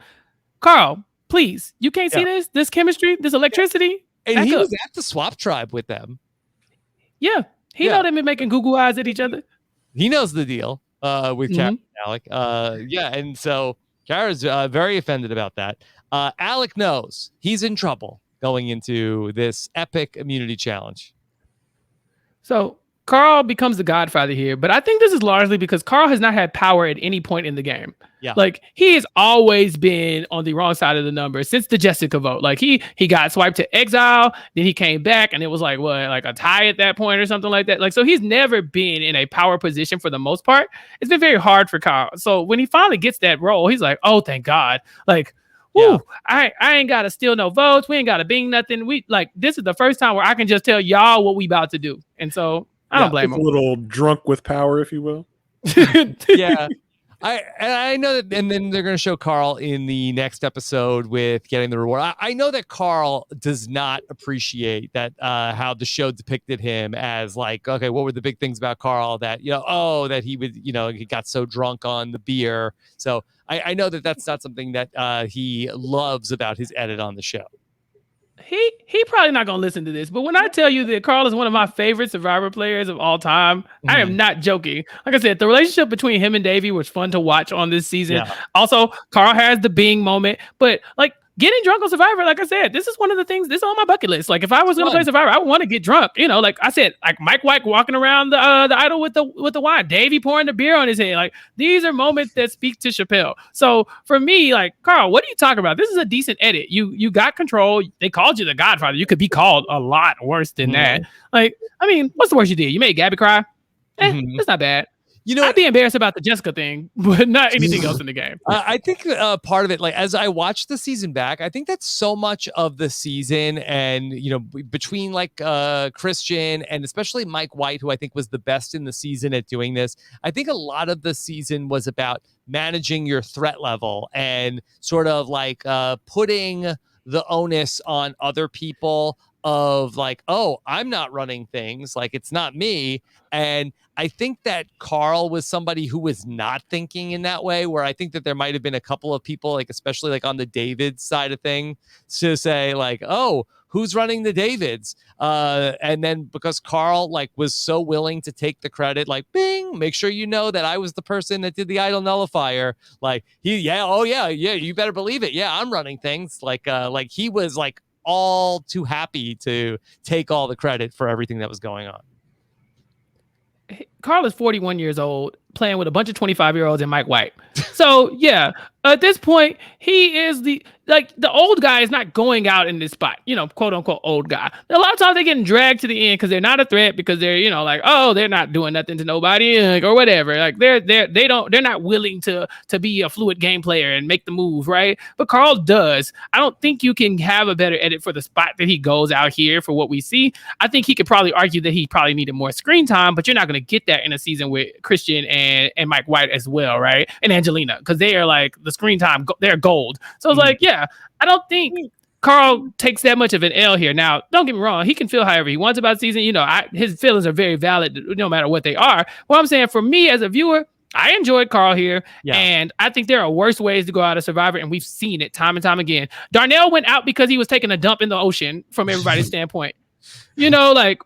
Carl, please, you can't see this chemistry, this electricity. And he was at the swap tribe with them. Yeah, he know them been making Google eyes at each other. He knows the deal with Kara and Alec. Yeah, and so Kara's very offended about that. Alec knows he's in trouble going into this epic immunity challenge. So Carl becomes the Godfather here, but I think this is largely because Carl has not had power at any point in the game. Yeah. Like he has always been on the wrong side of the number since the Jessica vote. Like he got swiped to exile, then he came back and it was like what, like a tie at that point or something like that. Like, so he's never been in a power position for the most part. It's been very hard for Carl. So when he finally gets that role, he's like, oh, thank God. Like, woo, I ain't got to steal no votes. We ain't got to bing nothing. We like, this is the first time where I can just tell y'all what we about to do. And so I don't blame him. A little drunk with power, if you will. Yeah. I know that, and then they're going to show Carl in the next episode with getting the reward. I know that Carl does not appreciate that how the show depicted him as like, okay, what were the big things about Carl that, you know, oh, that he would, you know, he got so drunk on the beer. So I know that that's not something that he loves about his edit on the show. He probably not gonna listen to this, but when I tell you that Carl is one of my favorite Survivor players of all time, I am not joking. Like I said, the relationship between him and Davey was fun to watch on this season. Yeah. Also, Carl has the Bing moment, but like getting drunk on Survivor, like I said, this is one of the things. This is on my bucket list. Like if I was gonna play Survivor, I want to get drunk. You know, like I said, like Mike White walking around the idol with the wine, Davey pouring the beer on his head. Like these are moments that speak to Chappelle. So for me, like Carl, what are you talking about? This is a decent edit. You got control. They called you the Godfather. You could be called a lot worse than that. Like I mean, what's the worst you did? You made Gabby cry. It's not bad. I'd be embarrassed about the Jessica thing, but not anything else in the game. I think part of it, like as I watched the season back, I think that's so much of the season, and between like Christian and especially Mike White, who I think was the best in the season at doing this. I think a lot of the season was about managing your threat level and sort of like putting the onus on other people of like, oh, I'm not running things, like it's not me. And I think that Carl was somebody who was not thinking in that way, where I think that there might have been a couple of people, like especially like on the Davids side of thing, to say like, oh, who's running the Davids? And then because Carl like was so willing to take the credit, like bing, make sure you know that I was the person that did the idle nullifier. Like yeah, you better believe it. Yeah, I'm running things. Like he was like all too happy to take all the credit for everything that was going on. Carl is 41 years old, playing with a bunch of 25-year-olds and Mike White. So yeah, at this point, he is the old guy is not going out in this spot, quote unquote old guy. A lot of times they're getting dragged to the end because they're not a threat, because they're, like, oh, they're not doing nothing to nobody, or whatever. Like they're not willing to be a fluid game player and make the move, right? But Carl does. I don't think you can have a better edit for the spot that he goes out here for what we see. I think he could probably argue that he probably needed more screen time, but you're not going to get that in a season with Christian and Mike White as well, right? And Angelina, because they are like the screen time, they're gold. So it's like, yeah, I don't think Carl takes that much of an L here. Now, don't get me wrong, he can feel however he wants about the season. His feelings are very valid no matter what they are. What I'm saying, for me as a viewer, I enjoyed Carl here, and I think there are worse ways to go out of Survivor, and we've seen it time and time again. Darnell went out because he was taking a dump in the ocean from everybody's standpoint. Like,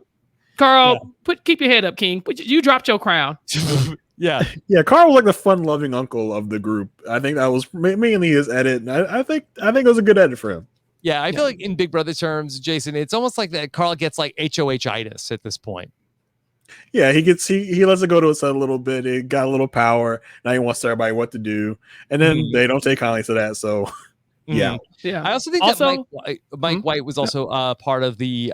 Carl, keep your head up, King. You dropped your crown. Yeah. Carl was like the fun-loving uncle of the group. I think that was mainly his edit, and I think it was a good edit for him. Yeah, I feel like in Big Brother terms, Jason, it's almost like that Carl gets like HOH-itis at this point. Yeah, he lets it go to his head a little bit. He got a little power. Now he wants to tell everybody what to do, and then they don't take kindly to that. So, yeah. I also think that Mike White was also part of the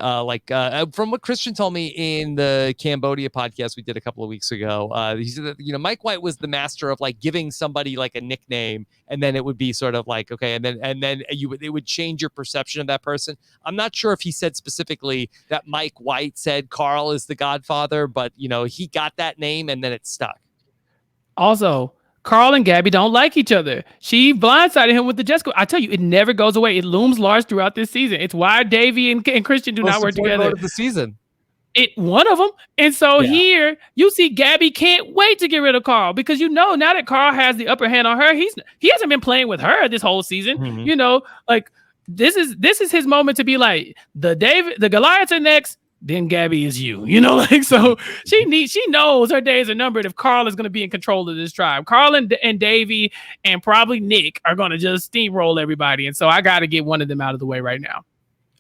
from what Christian told me in the Cambodia podcast we did a couple of weeks ago. He said that Mike White was the master of like giving somebody like a nickname, and then it would be sort of like okay, and then it would change your perception of that person. I'm not sure if he said specifically that Mike White said Carl is the Godfather, but he got that name and then it stuck. Also, Carl and Gabby don't like each other. She blindsided him with the Jessica. I tell you, it never goes away. It looms large throughout this season. It's why Davey and Christian do not work together. Of the season. One of them. And so here you see Gabby can't wait to get rid of Carl, because now that Carl has the upper hand on her, he hasn't been playing with her this whole season. Mm-hmm. Like this is his moment to be like, the Goliaths are next. Then Gabby is you, so she knows her days are numbered if Carl is going to be in control of this tribe. Carl and Davey and probably Nick are going to just steamroll everybody. And so I got to get one of them out of the way right now.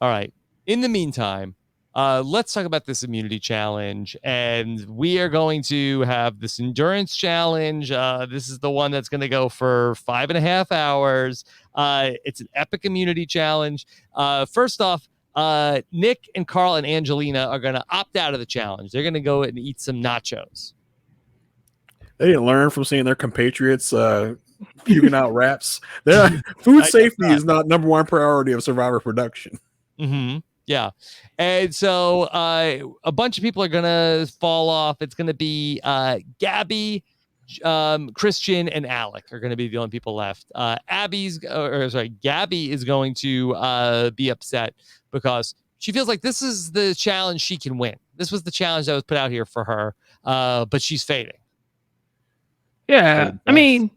All right. In the meantime, let's talk about this immunity challenge. And we are going to have this endurance challenge. This is the one that's going to go for 5.5 hours. It's an epic immunity challenge. First off, Nick and Carl and Angelina are going to opt out of the challenge. They're going to go and eat some nachos. They didn't learn from seeing their compatriots puking out RHAPs. Food safety is not number one priority of Survivor production. Mm-hmm. Yeah. And so a bunch of people are going to fall off. It's going to be Gabby, Christian, and Alec are going to be the only people left. Gabby is going to be upset because she feels like this is the challenge she can win. This was the challenge that was put out here for her, but she's fading. Yeah, I mean,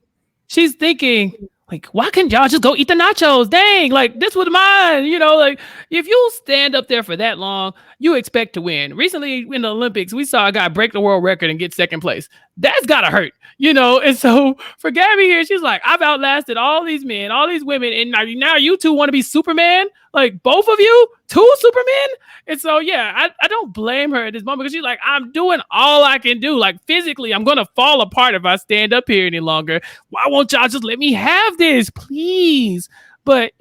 she's thinking, like, why can't y'all just go eat the nachos? Dang, like, this was mine. Like, if you stand up there for that long, you expect to win. Recently in the Olympics, we saw a guy break the world record and get second place. That's gotta hurt, And so for Gabby here, she's like, I've outlasted all these men, all these women, and now you two want to be Superman? Like, both of you? 2 Supermen? And so, yeah, I don't blame her at this moment, because she's like, I'm doing all I can do. Like, physically, I'm going to fall apart if I stand up here any longer. Why won't y'all just let me have this, please? But,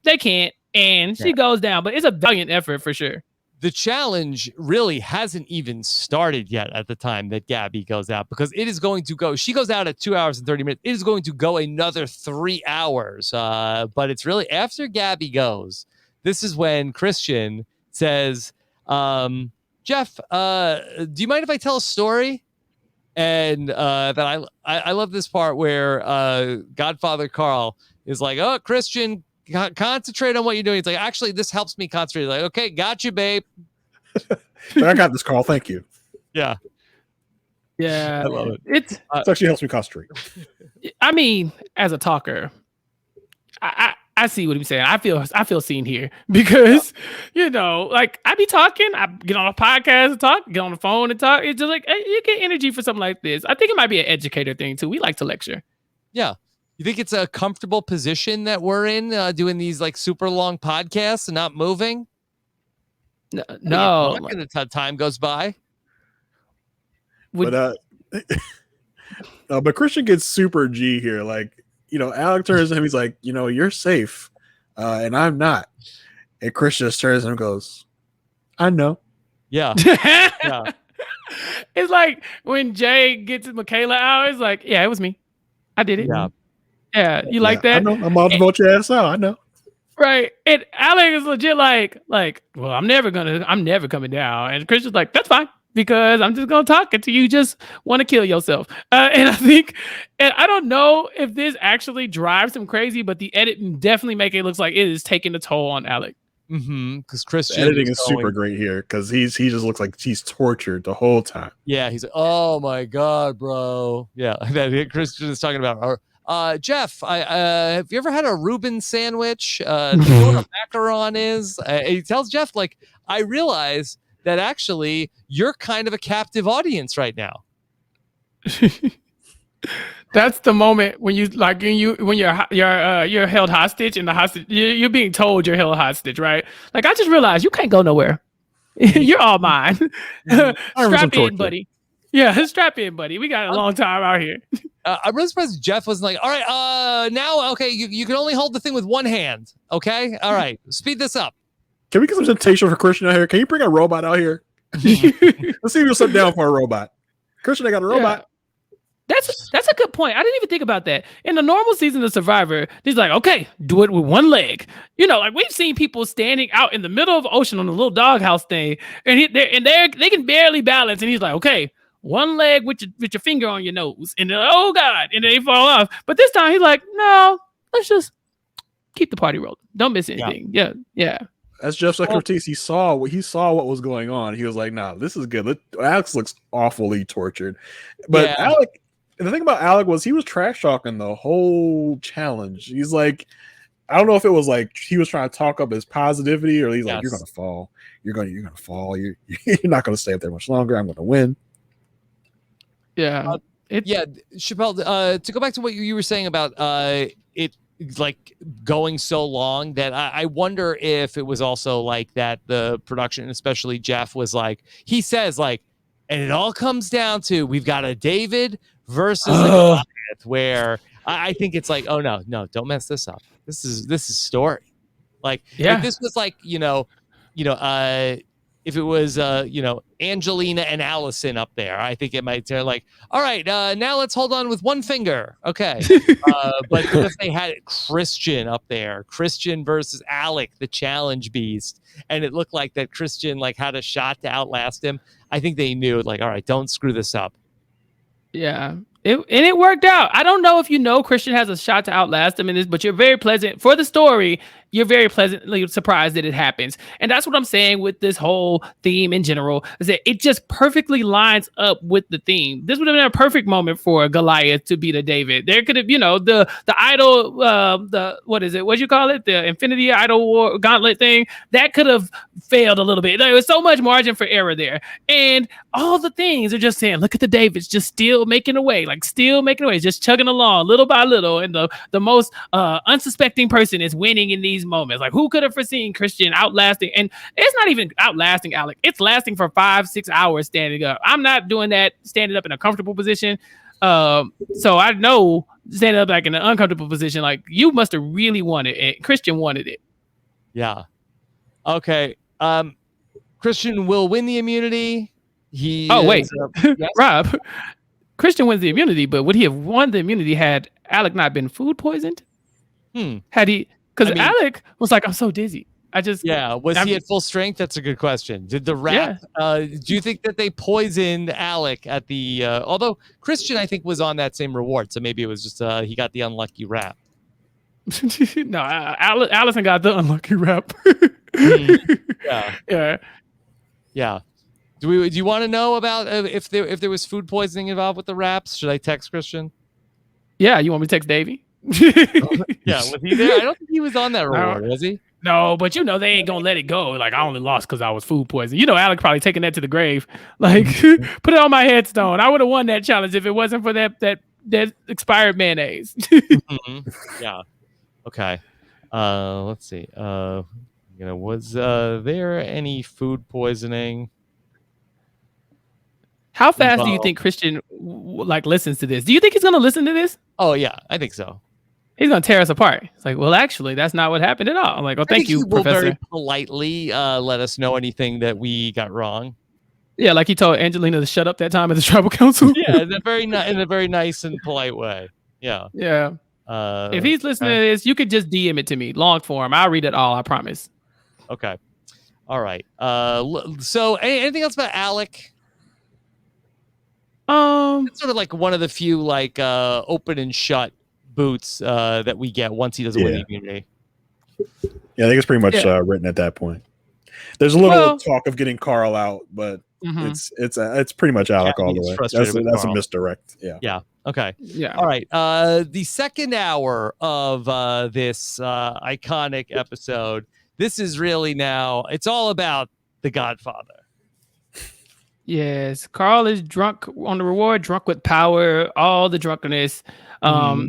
they can't. And she goes down. But it's a valiant effort for sure. the challenge really hasn't even started yet at the time that Gabby goes out, because it is going to go. She goes out at 2 hours and 30 minutes. It is going to go another 3 hours. But it's really after Gabby goes. This is when Christian says, Jeff, do you mind if I tell a story? And that I love this part where Godfather Carl is like, oh, Christian, concentrate on what you're doing. It's like, actually, this helps me concentrate. Like, okay, got you, babe. I got this, Carl. Thank you. Yeah. Yeah. I love it. It actually helps me concentrate. I mean, as a talker, I see what he's saying. I feel seen here because, like I be talking, I get on a podcast and talk, get on the phone and talk. It's just like, hey, you get energy for something like this. I think it might be an educator thing too. We like to lecture. Yeah. You think it's a comfortable position that we're in doing these like super long podcasts and not moving? No. Time goes by. But Christian gets super G here. Like, Alec turns to him. He's like, you're safe, and I'm not. And Christian just turns to him and goes, I know. Yeah. Yeah. It's like when Jay gets Michaela out. It's like, yeah, it was me. I did it. Yeah. Yeah. You like that? I know. I'm about to vote your ass out. I know. Right. And Alec is legit like, well, I'm never coming down. And Christian's like, that's fine, because I'm just gonna talk until you just want to kill yourself. And I think, and I don't know if this actually drives him crazy, but the edit definitely make it look like it is taking a toll on Alec. Because Christian editing is super great here, because he just looks like he's tortured the whole time. Yeah, he's like, oh my god, bro. Yeah, that Christian is talking about. Jeff, have you ever had a Reuben sandwich? Do you know what a macaron is? He tells Jeff, like, I realize that actually you're kind of a captive audience right now. That's the moment when you're held hostage, and the hostage you're being told you're held hostage, right? Like, I just realized you can't go nowhere. You're all mine. Strap in, buddy. Yeah, strap in, buddy. We got a long time out here. I'm really surprised Jeff wasn't like, all right, now, okay, you can only hold the thing with one hand. Okay, all right, speed this up. Can we get some temptation for Christian out here? Can you bring a robot out here? Let's see if you'll sit down for a robot. Christian, I got a robot. Yeah. That's a good point. I didn't even think about that. In the normal season of Survivor, he's like, okay, do it with one leg. Like we've seen people standing out in the middle of the ocean on a little doghouse thing, and they can barely balance, and he's like, okay, one leg with your finger on your nose, and then, oh god, and then they fall off. But this time he's like, no, let's just keep the party rolling. Don't miss anything. Yeah. As Jeff's expertise, he saw what was going on. He was like, nah, this is good. Alex looks awfully tortured. But Alec, the thing about Alec was he was trash talking the whole challenge. He's like, I don't know if it was like he was trying to talk up his positivity, or he's like, you're gonna fall. You're gonna fall. You're not gonna stay up there much longer. I'm gonna win. Yeah. Chappelle, to go back to what you were saying about it like going so long, that I wonder if it was also like that the production, especially Jeff, was like, he says like, and it all comes down to we've got a David versus a Goliath, where I think it's like, oh no, don't mess this up. This is story. Like, if this was like, if it was, Angelina and Allison up there, I think it might turn like, all right, now let's hold on with one finger. Okay. But if they had Christian up there, Christian versus Alec, the challenge beast, and it looked like that Christian like had a shot to outlast him, I think they knew, like, all right, don't screw this up. Yeah. It worked out. I don't know if Christian has a shot to outlast him in this, but you're very pleasant for the story. You're very pleasantly surprised that it happens. And that's what I'm saying with this whole theme in general, is that it just perfectly lines up with the theme. This would have been a perfect moment for Goliath to beat a David. There could have, the idol, what is it? What do you call it? The Infinity Idol War Gauntlet thing. That could have failed a little bit. There was so much margin for error there. And all the things are just saying, look at the Davids just still making away, just chugging along little by little. And the most unsuspecting person is winning in these moments. Like, who could have foreseen Christian outlasting? And it's not even outlasting Alec. It's lasting for 5-6 hours standing up. I'm not doing that standing up in a comfortable position. So I know standing up like in an uncomfortable position, like you must have really wanted it. Christian wanted it. Yeah. Okay. Christian will win the immunity. Wait, yes? Rob. Christian wins the immunity, but would he have won the immunity had Alec not been food poisoned? Had he? Because Alec was like, "I'm so dizzy. I just." Yeah. Was he at full strength? That's a good question. Did the RHAP? Do you think that they poisoned Alec at the? Although Christian, I think, was on that same reward, so maybe it was just he got the unlucky RHAP. No, Allison got the unlucky RHAP. Yeah. Do you want to know about if there was food poisoning involved with the RHAPs? Should I text Christian? Yeah, you want me to text Davey? Yeah, was he there? I don't think he was on that reward, was he? No, but they ain't gonna let it go. Like, I only lost because I was food poisoned. Alec probably taking that to the grave. Like, put it on my headstone. I would have won that challenge if it wasn't for that expired mayonnaise. Yeah. Okay. Let's see. Was there any food poisoning? How fast do you think Christian listens to this? Do you think he's gonna listen to this? Oh yeah, I think so. He's gonna tear us apart. It's like, well, actually, that's not what happened at all. I'm like, well, thank you, he will Professor. Very politely let us know anything that we got wrong. Yeah, like he told Angelina to shut up that time at the tribal council. Yeah, in a very nice and polite way. Yeah. Yeah. If he's listening to this, you could just DM it to me, long form. I'll read it all. I promise. Okay. All right. So anything else about Alec? It's sort of like one of the few open and shut boots that we get once he doesn't win the immunity. Yeah, I think it's pretty much written at that point. There's a little talk of getting Carl out, but it's pretty much Alec all the way. That's a misdirect. Yeah. Yeah. Okay. Yeah. All right. The second hour of this iconic episode. This is really now. It's all about the Godfather. Yes, Carl is drunk on the reward, drunk with power, all the drunkenness.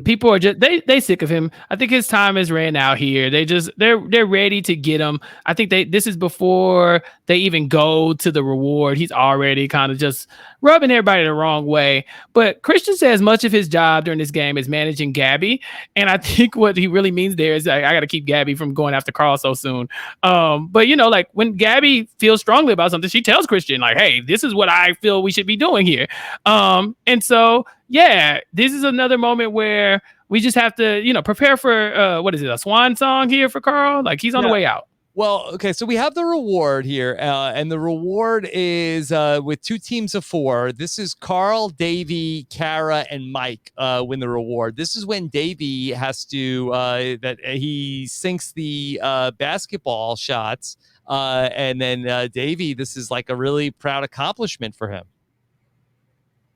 People are just they sick of him. I think his time is ran out here. They're ready to get him. I think this is before they even go to the reward. He's already kind of just rubbing everybody the wrong way. But Christian says much of his job during this game is managing Gabby, and I think what he really means there is I got to keep Gabby from going after Carl so soon. But when Gabby feels strongly about something, she tells Christian like, "Hey, this is what I feel we should be doing here." And so. Yeah, this is another moment where we just have to, prepare for what is it, a swan song here for Carl? Like he's on the way out. Well, okay, so we have the reward here, and the reward is with 2 teams of 4. This is Carl, Davey, Kara, and Mike win the reward. This is when Davey has to he sinks the basketball shots, and then Davey. This is like a really proud accomplishment for him.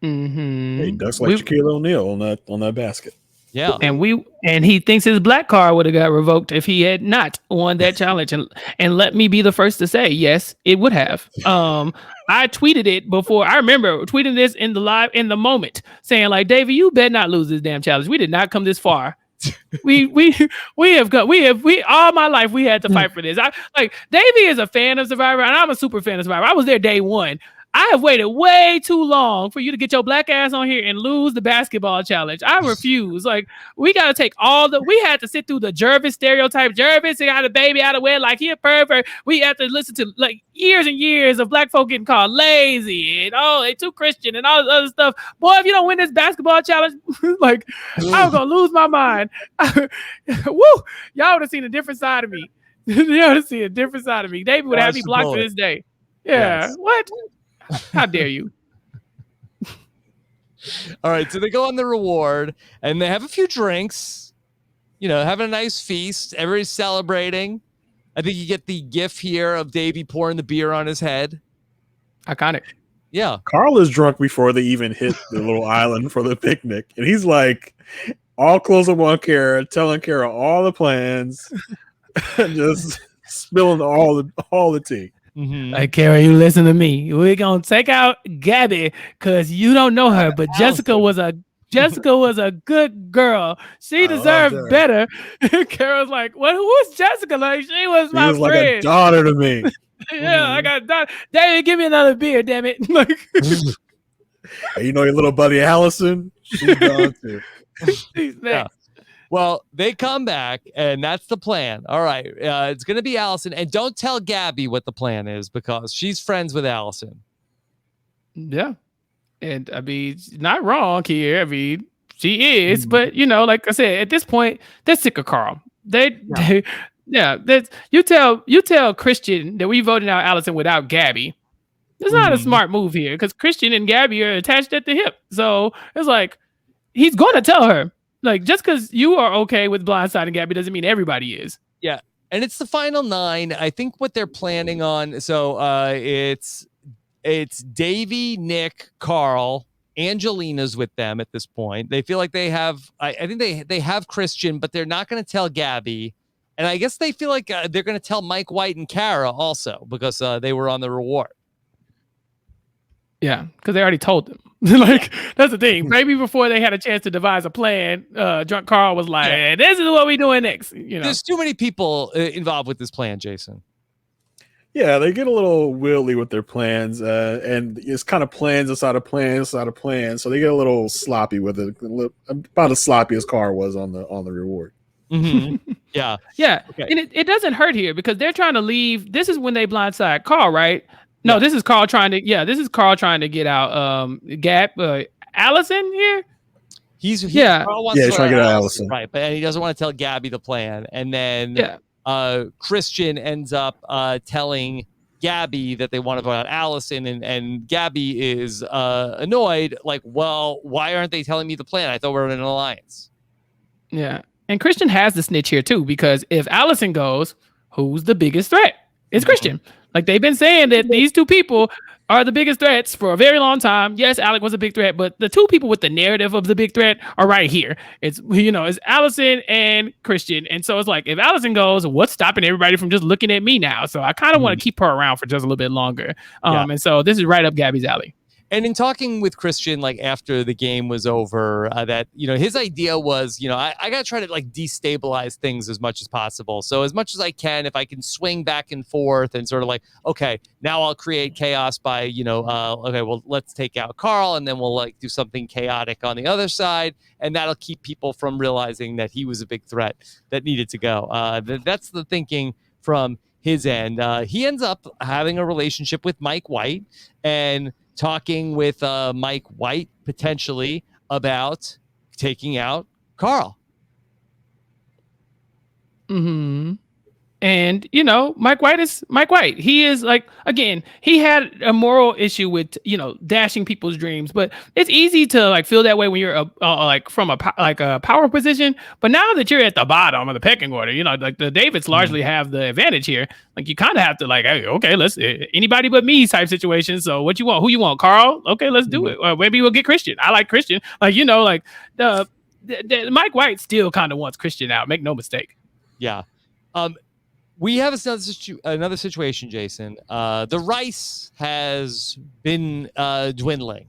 He ducks like Shaquille O'Neal on that basket. Yeah, and he thinks his black card would have got revoked if he had not won that challenge. And let me be the first to say, yes, it would have. I tweeted it before. I remember tweeting this in the moment, saying like, Davey, you better not lose this damn challenge. We did not come this far. we all my life we had to fight for this. Davey is a fan of Survivor, and I'm a super fan of Survivor. I was there day one. I have waited way too long for you to get your black ass on here and lose the basketball challenge. I refuse. We got to take we had to sit through the Jervis stereotype. Jervis got a baby out of wedlock. He a pervert. We have to listen to years and years of black folk getting called lazy and they too Christian and all this other stuff. Boy, if you don't win this basketball challenge, I'm going to lose my mind. Woo! Y'all would have seen a different side of me. Y'all would have seen a different side of me. David would have me blocked to this day. Yeah. Yes. What? How dare you? All right, so they go on the reward and they have a few drinks, having a nice feast. Everybody's celebrating. I think you get the gif here of Davey pouring the beer on his head. Iconic. Yeah. Carl is drunk before they even hit the little island for the picnic. And he's all close up on Kara, telling Kara all the plans, and just spilling all the tea. Mm-hmm. Like, Kara, you listen to me. We're gonna take out Gabby because you don't know her, but Jessica was a good girl. She deserved better. Kara's like, "What? Who's Jessica? She was my friend. Like a daughter to me." Yeah, I got a daughter. David, give me another beer, damn it! Hey, your little buddy Allison, she's gone too. She's next. Well, they come back, and that's the plan. All right, it's going to be Allison. And don't tell Gabby what the plan is because she's friends with Allison. Yeah. And I mean, not wrong here. I mean, she is, but like I said, at this point, they're sick of Carl. You tell Christian that we voted out Allison without Gabby. It's not a smart move here because Christian and Gabby are attached at the hip. So it's like he's going to tell her, like, just because you are okay with blindsiding Gabby doesn't mean everybody is. Yeah, and it's the final 9. I think what they're planning on. So it's Davey, Nick, Carl, Angelina's with them at this point. They feel like they have. I think they have Christian, but they're not going to tell Gabby. And I guess they feel like they're going to tell Mike White and Kara also because they were on the reward. Yeah, because they already told them. Like, that's the thing. Maybe before they had a chance to devise a plan, Drunk Carl was like, hey, this is what we doing next. There's too many people involved with this plan, Jason. Yeah, they get a little wiggly with their plans, and it's kind of plans inside of plans inside of plans. So they get a little sloppy with it, about as sloppy as Carl was on the reward. Mm-hmm. Yeah. Okay. And it doesn't hurt here because they're trying to leave. This is when they blindside Carl, right? No, this is Carl trying to. Yeah, this is Carl trying to get out. Allison here. Carl wants he's trying to get out Allison, right? But he doesn't want to tell Gabby the plan, and then Christian ends up telling Gabby that they want to vote out Allison, and Gabby is annoyed, like, well, why aren't they telling me the plan? I thought we were in an alliance. Yeah, and Christian has the snitch here too because if Allison goes, who's the biggest threat? It's Christian. Like they've been saying that these two people are the biggest threats for a very long time. Yes, Alec was a big threat, but the two people with the narrative of the big threat are right here. It's it's Allison and Christian. And so it's like if Allison goes, what's stopping everybody from just looking at me now? So I kind of want to keep her around for just a little bit longer. And so this is right up Gabby's alley. And in talking with Christian, like after the game was over, that, his idea was, I got to try to like destabilize things as much as possible. So as much as I can, if I can swing back and forth and sort of like, okay, now I'll create chaos by, okay, well, let's take out Carl and then we'll like do something chaotic on the other side. And that'll keep people from realizing that he was a big threat that needed to go. That's the thinking from his end. He ends up having a relationship with Mike White and talking with Mike White potentially about taking out Carl. Mm-hmm. And, Mike White is Mike White. He is like, again, he had a moral issue with, dashing people's dreams, but it's easy to like feel that way when you're like from a power position. But now that you're at the bottom of the pecking order, like the Davids largely have the advantage here. Like you kind of have to like, hey, okay, let's anybody but me type situation. So what you want? Who you want? Carl? Okay, let's do it. Or maybe we'll get Christian. I like Christian. Like, like the Mike White still kind of wants Christian out. Make no mistake. Yeah. We have another situation, Jason. The rice has been dwindling.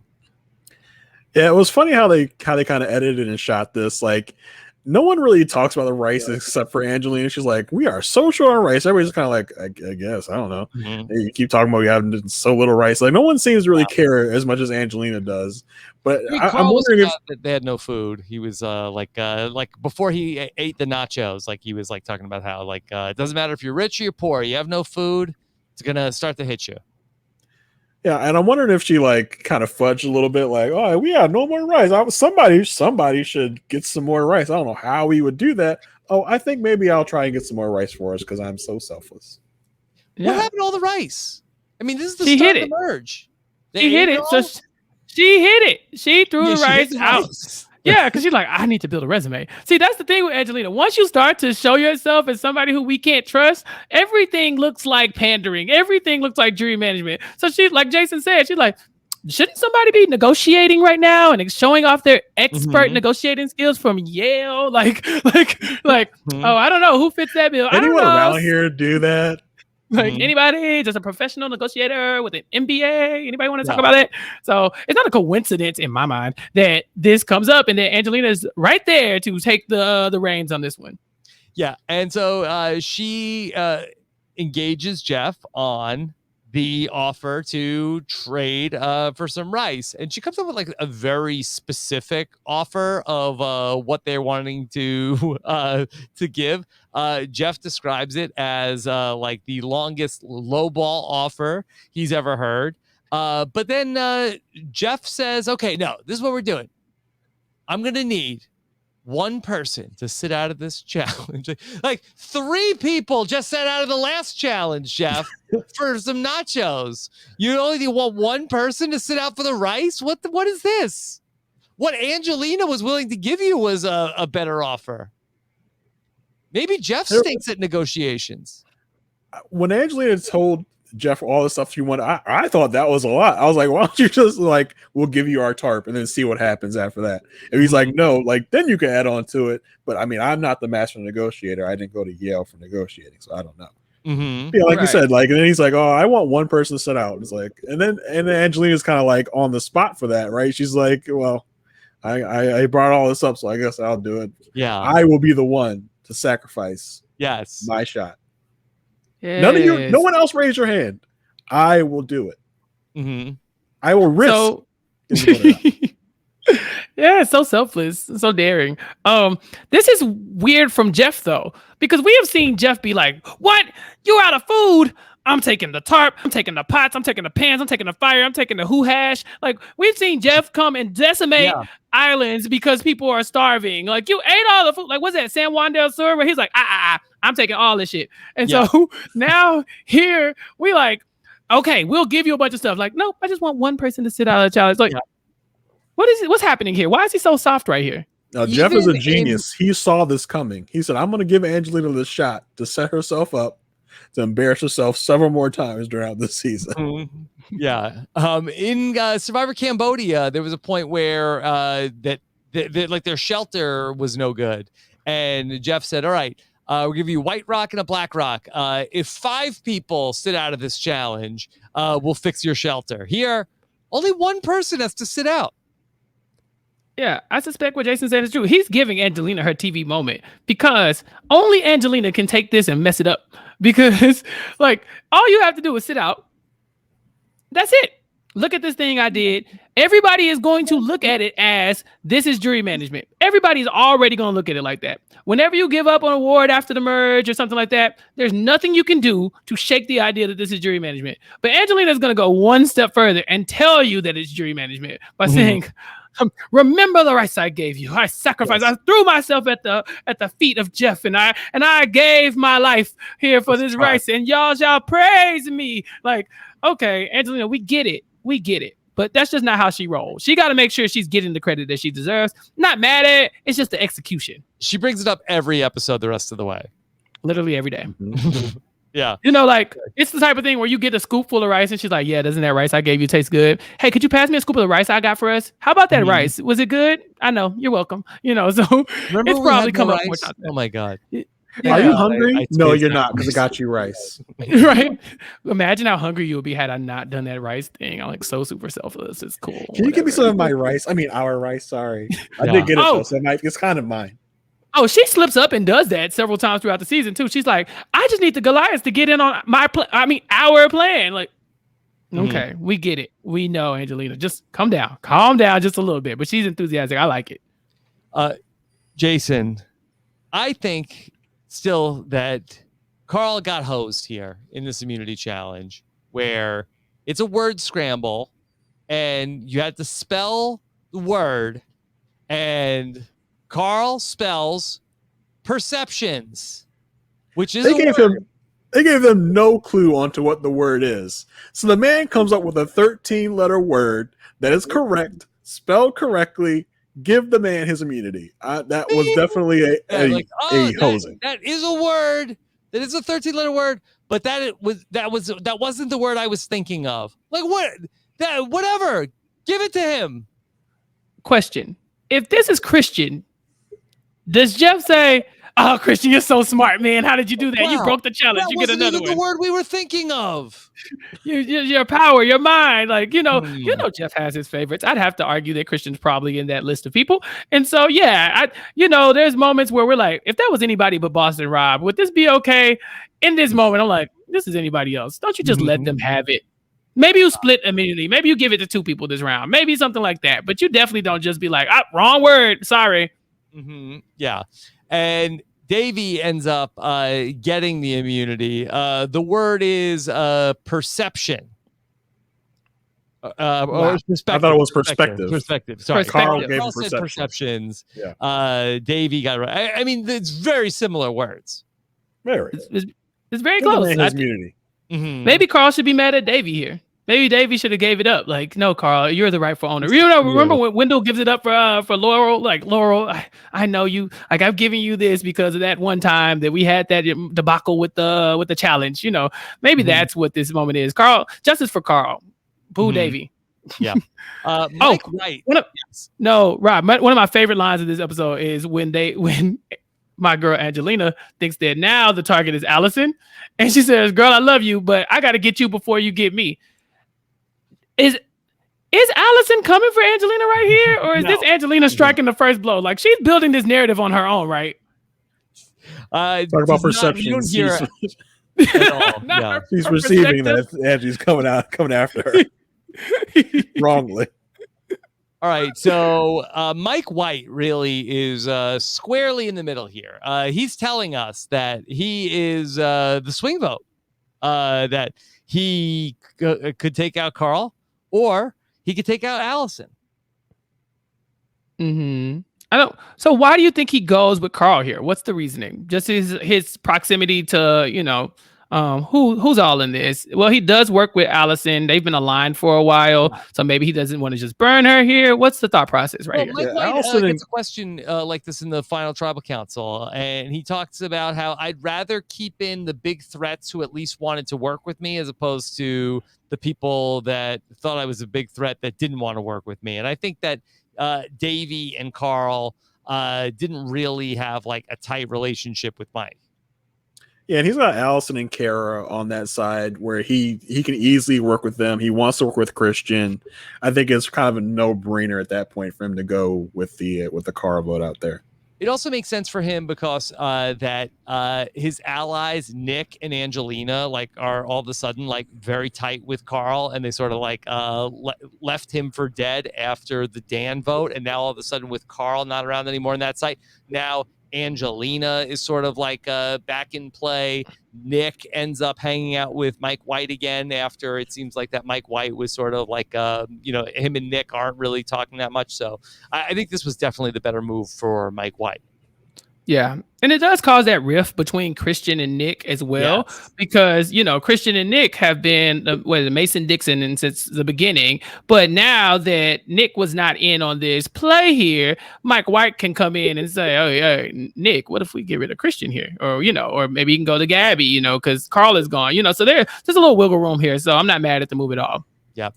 Yeah, it was funny how they kind of edited and shot this. Like, no one really talks about the rice except for Angelina. She's like, "We are so short on rice." Everybody's kind of like, I guess, I don't know. Mm-hmm. You keep talking about you having so little rice. Like, no one seems to really care as much as Angelina does. But I'm wondering if they had no food. He was like before he ate the nachos, like he was like talking about how like it doesn't matter if you're rich or you're poor, you have no food, it's gonna start to hit you. Yeah, and I'm wondering if she like kind of fudged a little bit, like, oh, we have no more rice. Somebody should get some more rice. I don't know how we would do that. Oh, I think maybe I'll try and get some more rice for us because I'm so selfless. Yeah. What happened to all the rice? I mean, this is the start of the merge. She hit it. So she hit it. She threw the rice out. Yeah, because she's like, I need to build a resume. See, that's the thing with Angelina. Once you start to show yourself as somebody who we can't trust, everything looks like pandering. Everything looks like jury management. So she's like Jason said, she's like, shouldn't somebody be negotiating right now and showing off their expert negotiating skills from Yale? Like, oh, I don't know who fits that bill. Anyone around here do that? Like anybody, just a professional negotiator with an MBA. Anybody want to talk about it? So it's not a coincidence in my mind that this comes up and that Angelina is right there to take the reins on this one. Yeah, and so she engages Jeff on the offer to trade for some rice. And she comes up with like a very specific offer of what they're wanting to give. Jeff describes it as like the longest lowball offer he's ever heard. But then Jeff says, okay, no, this is what we're doing. I'm going to need one person to sit out of this challenge. Like 3 people just sat out of the last challenge, Jeff, for some nachos. You only want one person to sit out for the rice? What is this? What Angelina was willing to give you was a better offer. Maybe Jeff stinks at negotiations. When Angelina told Jeff all the stuff she wanted, I thought that was a lot. I was like, why don't you just like, we'll give you our tarp and then see what happens after that. And he's like, no, like then you can add on to it. But I mean, I'm not the master negotiator. I didn't go to Yale for negotiating, so I don't know. Yeah, like you said, like, and then he's like, oh, I want one person to sit out. It's like, and then Angelina's kind of like on the spot for that, right? She's like, well, I brought all this up, so I guess I'll do it. Yeah, I will be the one to sacrifice my shot. Yes. No one else raise your hand. I will do it. I will risk. Yeah, so selfless, so daring. This is weird from Jeff though, because we have seen Jeff be like, "What? You out of food? I'm taking the tarp. I'm taking the pots. I'm taking the pans. I'm taking the fire. I'm taking the hoo hash." Like we've seen Jeff come and decimate islands because people are starving. Like you ate all the food. Like what's that San Juan del Sur? Where he's like, I'm taking all this shit. And so now here we like, okay, we'll give you a bunch of stuff. Like, nope, I just want one person to sit out of the challenge. Like, what is it? What's happening here? Why is he so soft right here? Now, Jeff is a genius. He saw this coming. He said, I'm going to give Angelina this shot to set herself up to embarrass herself several more times throughout this season. Yeah. In Survivor Cambodia, there was a point where that like their shelter was no good. And Jeff said, all right, we'll give you White Rock and a Black Rock. If 5 people sit out of this challenge, we'll fix your shelter. Here, only one person has to sit out. Yeah, I suspect what Jason said is true. He's giving Angelina her TV moment because only Angelina can take this and mess it up. Because, like, all you have to do is sit out. That's it. Look at this thing I did. Everybody is going to look at it as this is jury management. Everybody's already going to look at it like that. Whenever you give up on an award after the merge or something like that, there's nothing you can do to shake the idea that this is jury management. But Angelina is going to go one step further and tell you that it's jury management by saying, remember the rice I gave you. I sacrificed. I threw myself at the feet of Jeff, and I gave my life here for this rice, and y'all shall praise me. Like, okay, Angelina, we get it. But that's just not how she rolls. She got to make sure she's getting the credit that she deserves. Not mad at it. It's just the execution. She brings it up every episode the rest of the way. Literally every day. Yeah. You know, like, it's the type of thing where you get a scoop full of rice and she's like, yeah, doesn't that rice I gave you taste good? Hey, could you pass me a scoop of the rice I got for us? How about that rice? Was it good? I know. You're welcome. You know, so remember it's probably come up more times. Oh, my God. Are you hungry? No, you're not, because I got you rice. Right? Imagine how hungry you would be had I not done that rice thing. I'm like so super selfless. It's cool. Can you give me some of my rice? I mean, our rice. Sorry. I did get it, though, so it's kind of mine. Oh, she slips up and does that several times throughout the season, too. She's like, I just need the Goliath to get in on our plan. Like, okay, we get it. We know, Angelina. Just calm down just a little bit. But she's enthusiastic. I like it. Jason, I think still that Carl got hosed here in this immunity challenge where it's a word scramble and you had to spell the word, and Carl spells perceptions, which is they gave them no clue onto what the word is. So the man comes up with a 13-letter word that is correct, spelled correctly. Give the man his immunity. That was definitely a hosing. That is a word. That is a 13-letter word, but that wasn't the word I was thinking of. Like what? That whatever. Give it to him. Question: if this is Christian, does Jeff say, Oh, Christian, you're so smart, man. How did you do that? You Wow, broke the challenge. that You get wasn't another even one. the word we were thinking of. Your power, your mind, like you know, Hmm. Jeff has his favorites. I'd have to argue that Christian's probably in that list of people, and so yeah, there's moments where we're like, if that was anybody but Boston Rob, would this be okay? In this moment, I'm like, this is anybody else. Don't you just let them have it? Maybe you split immunity. Maybe you give it to 2 people this round. Maybe something like that. But you definitely don't just be like, wrong word. Sorry. Yeah, and Davey ends up getting the immunity. The word is perception. Or perspective. I thought it was perspective. Perspective. Sorry, Carl Perspective. gave Carl him said perceptions. perceptions. Yeah. Davey got it right. I mean, it's very similar words. Very. It's very Give the close. man his immunity. Maybe Carl should be mad at Davey here. Maybe Davey should have gave it up. Like, no, Carl, you're the rightful owner. Remember when Wendell gives it up for Laurel? Like, Laurel, I know you. Like, I've given you this because of that one time that we had that debacle with the challenge. Maybe that's what this moment is. Carl, justice for Carl. Boo, Davey. Yeah. Mike White. No, Rob. One of my favorite lines of this episode is when my girl Angelina thinks that now the target is Allison, and she says, "Girl, I love you, but I got to get you before you get me." Is Allison coming for Angelina right here, or is this Angelina striking the first blow? Like, she's building this narrative on her own, right? Talk about perception. You don't hear at all. Yeah. She's receiving that Angie's coming after her wrongly. All right, so Mike White really is squarely in the middle here. He's telling us that he is the swing vote, that he could take out Carl, or he could take out Allison. So why do you think he goes with Carl here? What's the reasoning? Just his proximity to who's all in this? Well, he does work with Allison. They've been aligned for a while, so maybe he doesn't want to just burn her here. What's the thought process here? Mike White gets a question like this in the final tribal council, and he talks about how I'd rather keep in the big threats who at least wanted to work with me, as opposed to the people that thought I was a big threat that didn't want to work with me. And I think that Davey and Carl didn't really have like a tight relationship with Mike. Yeah, and he's got Allison and Kara on that side where he can easily work with them. He wants to work with Christian. I think it's kind of a no-brainer at that point for him to go with the Carl vote out there. It also makes sense for him because that his allies Nick and Angelina are all of a sudden very tight with Carl, and they sort of left him for dead after the Dan vote, and now all of a sudden with Carl not around anymore on that site, now Angelina is sort of back in play. Nick ends up hanging out with Mike White again after it seems like that Mike White was sort of him and Nick aren't really talking that much. So I think this was definitely the better move for Mike White. Yeah. And it does cause that rift between Christian and Nick as well, because, Christian and Nick have been Mason Dixon since the beginning. But now that Nick was not in on this play here, Mike White can come in and say, "Oh, yeah, Nick, what if we get rid of Christian here?" Or, or maybe you can go to Gabby, because Carl is gone, so there's a little wiggle room here. So I'm not mad at the move at all. Yeah.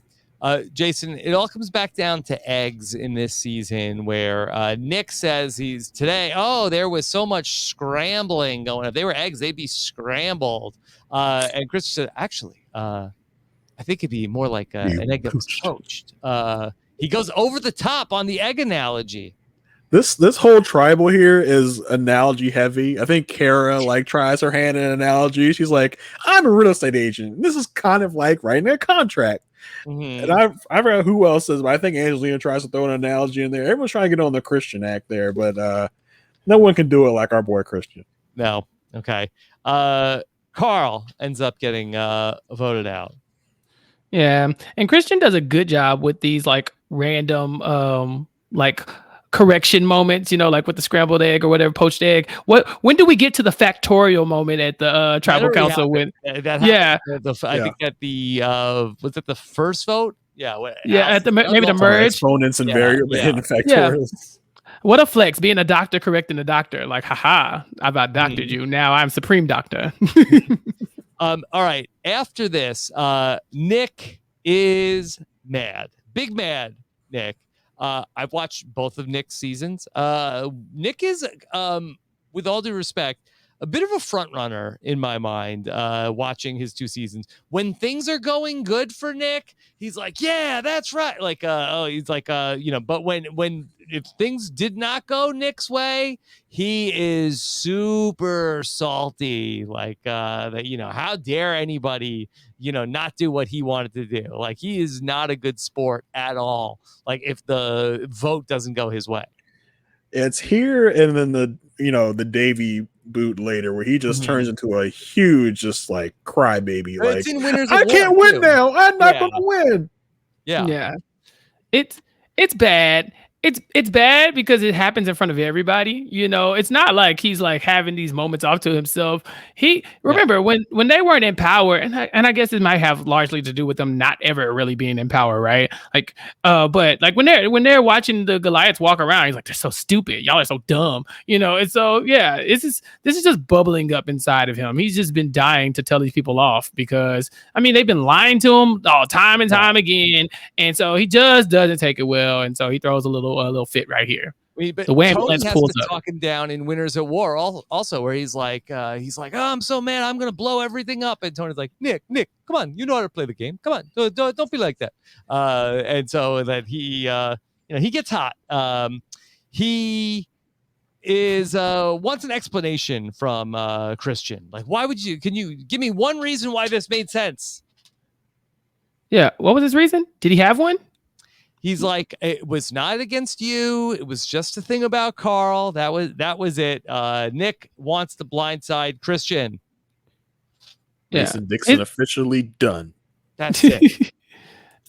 Jason, it all comes back down to eggs in this season where Nick says there was so much scrambling going on. If they were eggs, they'd be scrambled. And Chris said, actually, I think it'd be more like an egg that was poached. He goes over the top on the egg analogy. This whole tribal here is analogy heavy. I think Kara tries her hand in an analogy. She's like, "I'm a real estate agent. This is kind of like writing a contract." And I forgot who else says, but I think Angelina tries to throw an analogy in there. Everyone's trying to get on the Christian act there, but no one can do it like our boy Christian. No. Okay. Carl ends up getting voted out. Yeah. And Christian does a good job with these random correction moments, with the scrambled egg or whatever, poached egg. When do we get to the factorial moment at the tribal council? I think at the was it the first vote? Yeah. At the maybe the merge exponents and variables and factorials. Yeah. What a flex, being a doctor correcting a doctor. Haha, I've doctored you. Now I'm supreme doctor. All right. After this, Nick is mad. Big mad, Nick. I've watched both of Nick's seasons. Nick is with all due respect, a bit of a front runner in my mind, watching his 2 seasons. When things are going good for Nick, he's like, yeah, that's right. Like, he's like, but if things did not go Nick's way, he is super salty. Like, that, how dare anybody, not do what he wanted to do? Like, he is not a good sport at all. Like, if the vote doesn't go his way. It's here, and then the Davy boot later, where he just turns into a huge, just like crybaby. Like, it's in Winners I can't win now. I'm not going to win. Yeah. It's bad. It's bad because it happens in front of everybody. It's not like he's like having these moments off to himself. Remember when they weren't in power, and I guess it might have largely to do with them not ever really being in power, right? Like, but like when they're watching the Goliaths walk around, he's like, they're so stupid. Y'all are so dumb, And so this is just bubbling up inside of him. He's just been dying to tell these people off because they've been lying to him all time and time again, and so he just doesn't take it well, and so he throws a little fit right here. But the way Tony has pulls to up. talk him down in Winners at War also, where he's like, oh, I'm so mad, I'm gonna blow everything up, and Tony's like, Nick, come on, you know how to play the game, come on, don't be like that. And so that he gets hot. He is wants an explanation from Christian. Like, can you give me one reason why this made sense? Yeah, what was his reason? Did he have one? He's like, it was not against you. It was just a thing about Carl. That was it. Nick wants to blindside Christian. Yeah. Mason Dixon officially done. That's it.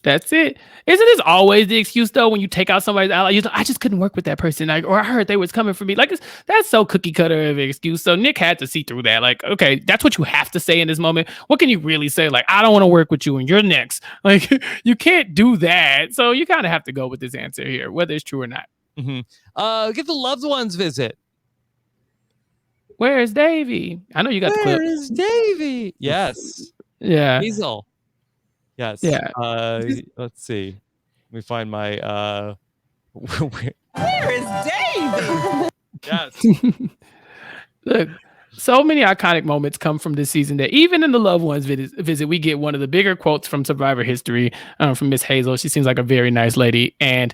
That's it. Isn't this always the excuse though? When you take out somebody's ally, you're like, I just couldn't work with that person, or I heard they was coming for me. Like, that's so cookie cutter of an excuse. So Nick had to see through that. Like, okay, that's what you have to say in this moment. What can you really say? Like, I don't want to work with you, and you're next. Like, you can't do that. So you kind of have to go with this answer here, whether it's true or not. Mm-hmm. Get the loved ones visit. Where's Davy? I know you got the clip. Where is Davy? Yes. Yeah. Hazel. Yes. Yeah. Let's see. Let me find my Where is Davy? Yes. Look, so many iconic moments come from this season that even in the loved ones visit, we get one of the bigger quotes from Survivor history from Miss Hazel. She seems like a very nice lady. And,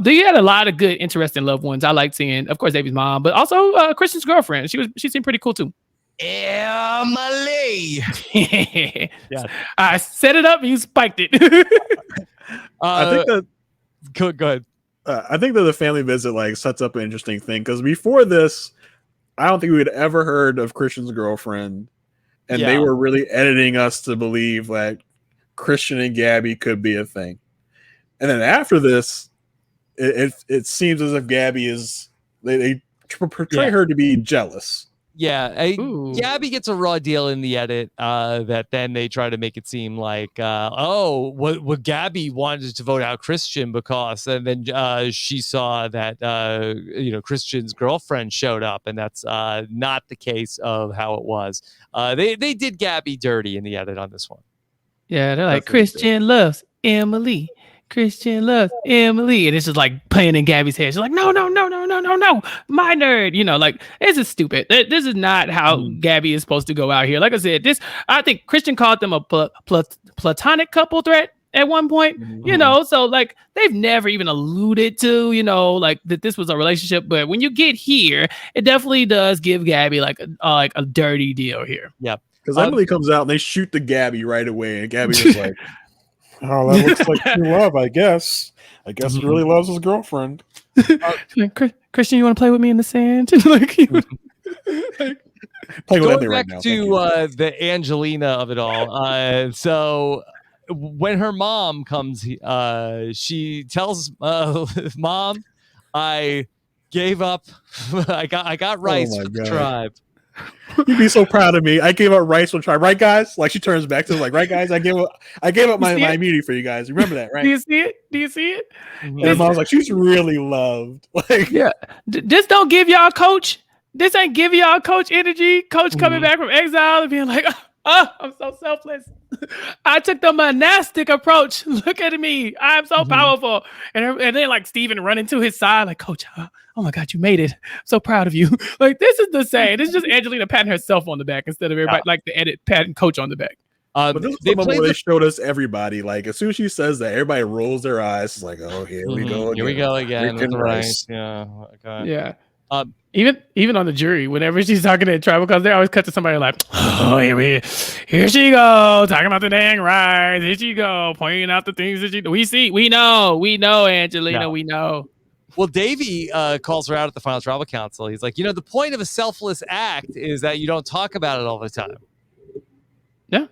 they had a lot of good, interesting loved ones. I like seeing, of course, Davy's mom, but also Christian's girlfriend. She seemed pretty cool too. Emily. Yeah. I set it up and you spiked it. I think that go ahead. I think that the family visit sets up an interesting thing, because before this, I don't think we had ever heard of Christian's girlfriend, and they were really editing us to believe that Christian and Gabby could be a thing. And then after this, it seems as if Gabby is they portray her to be jealous. Yeah, Gabby gets a raw deal in the edit that then they try to make it seem like, what Gabby wanted to vote out Christian because, and then she saw that, Christian's girlfriend showed up, and that's not the case of how it was. They did Gabby dirty in the edit on this one. Yeah, they're like, Christian loves Emily. Christian loves Emily, and it's just like playing in Gabby's head. She's like, no, my nerd. Like, this is stupid. This is not how Gabby is supposed to go out here. Like I said, I think Christian called them a platonic couple threat at one point. So like they've never even alluded to, like that this was a relationship. But when you get here, it definitely does give Gabby like a dirty deal here. Yep. Because Emily comes out and they shoot the Gabby right away, and Gabby was like, oh, that looks like true love, I guess. I guess he really loves his girlfriend. Christian, you want to play with me in the sand? Play with Going right back now. to the Angelina of it all. So when her mom comes, she tells Mom, I gave up. I got rice for the tribe. You'd be so proud of me. I gave up rice for the tribe, right, guys? Like, she turns back to them, like, right, guys? I gave up my immunity for you guys. Remember that, right? Do you see it? And her mom's like, she's really loved. Like, yeah. This don't give y'all coach. This ain't give y'all coach energy. Coach coming back from exile and being like, Oh, I'm so selfless. I took the monastic approach. Look at me. I'm so powerful. And then like Steven running to his side, like, Coach, oh my God, you made it. I'm so proud of you. Like, this is the same. This is just Angelina patting herself on the back instead of everybody like the edit patting Coach on the back. But this is the moment where they showed us everybody. Like, as soon as she says that, everybody rolls their eyes. It's like, oh, here we go again. Here we go again. With the rice. Yeah. Okay. Yeah. Even on the jury, whenever she's talking to tribal cause they always cut to somebody like, oh, here she go, talking about the dang rice. Here she go, pointing out the things that we know, Angelina, we know. Well, Davey calls her out at the final tribal council. He's like, the point of a selfless act is that you don't talk about it all the time. Yeah.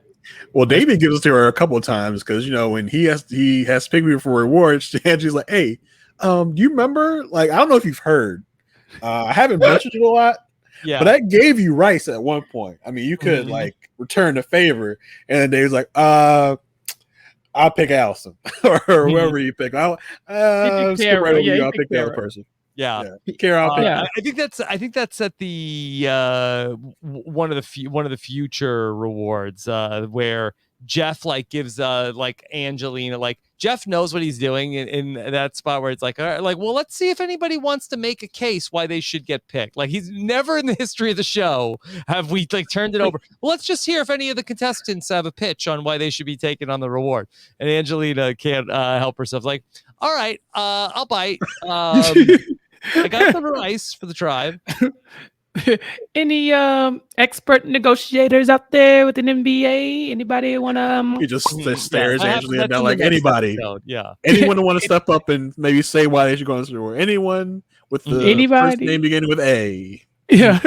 Well, Davey gives it to her a couple of times because when he has to pick me for rewards, and she's like, "Hey, do you remember? Like, I don't know if you've heard. I haven't mentioned it a lot, but I gave you rice at one point. I mean, you could like return the favor." And Dave's like, "I'll pick Allison or whoever you pick. I'll skip right over you. I'll pick the other person." Yeah. Kara, I think that's at the one of the future rewards where Jeff like gives like Angelina, like Jeff knows what he's doing in that spot where it's like, all right, like, well, let's see if anybody wants to make a case why they should get picked. Like, he's never in the history of the show have we like turned it over. Well, let's just hear if any of the contestants have a pitch on why they should be taken on the reward. And Angelina can't help herself. Like, all right, I'll bite. I got the rice for the tribe. Any expert negotiators out there with an MBA? Anybody want to? He just stares Angelina down like anybody. Yeah. Anyone want to step up and maybe say why they should go on the reward? Anyone with the first name beginning with A? Yeah.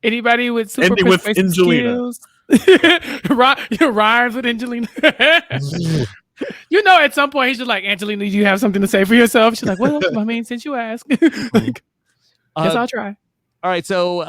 Anybody with super ending with Angelina? Rhymes with Angelina. At some point he's just like, Angelina, do you have something to say for yourself? She's like, well, I mean, since you ask, guess I'll try. All right, so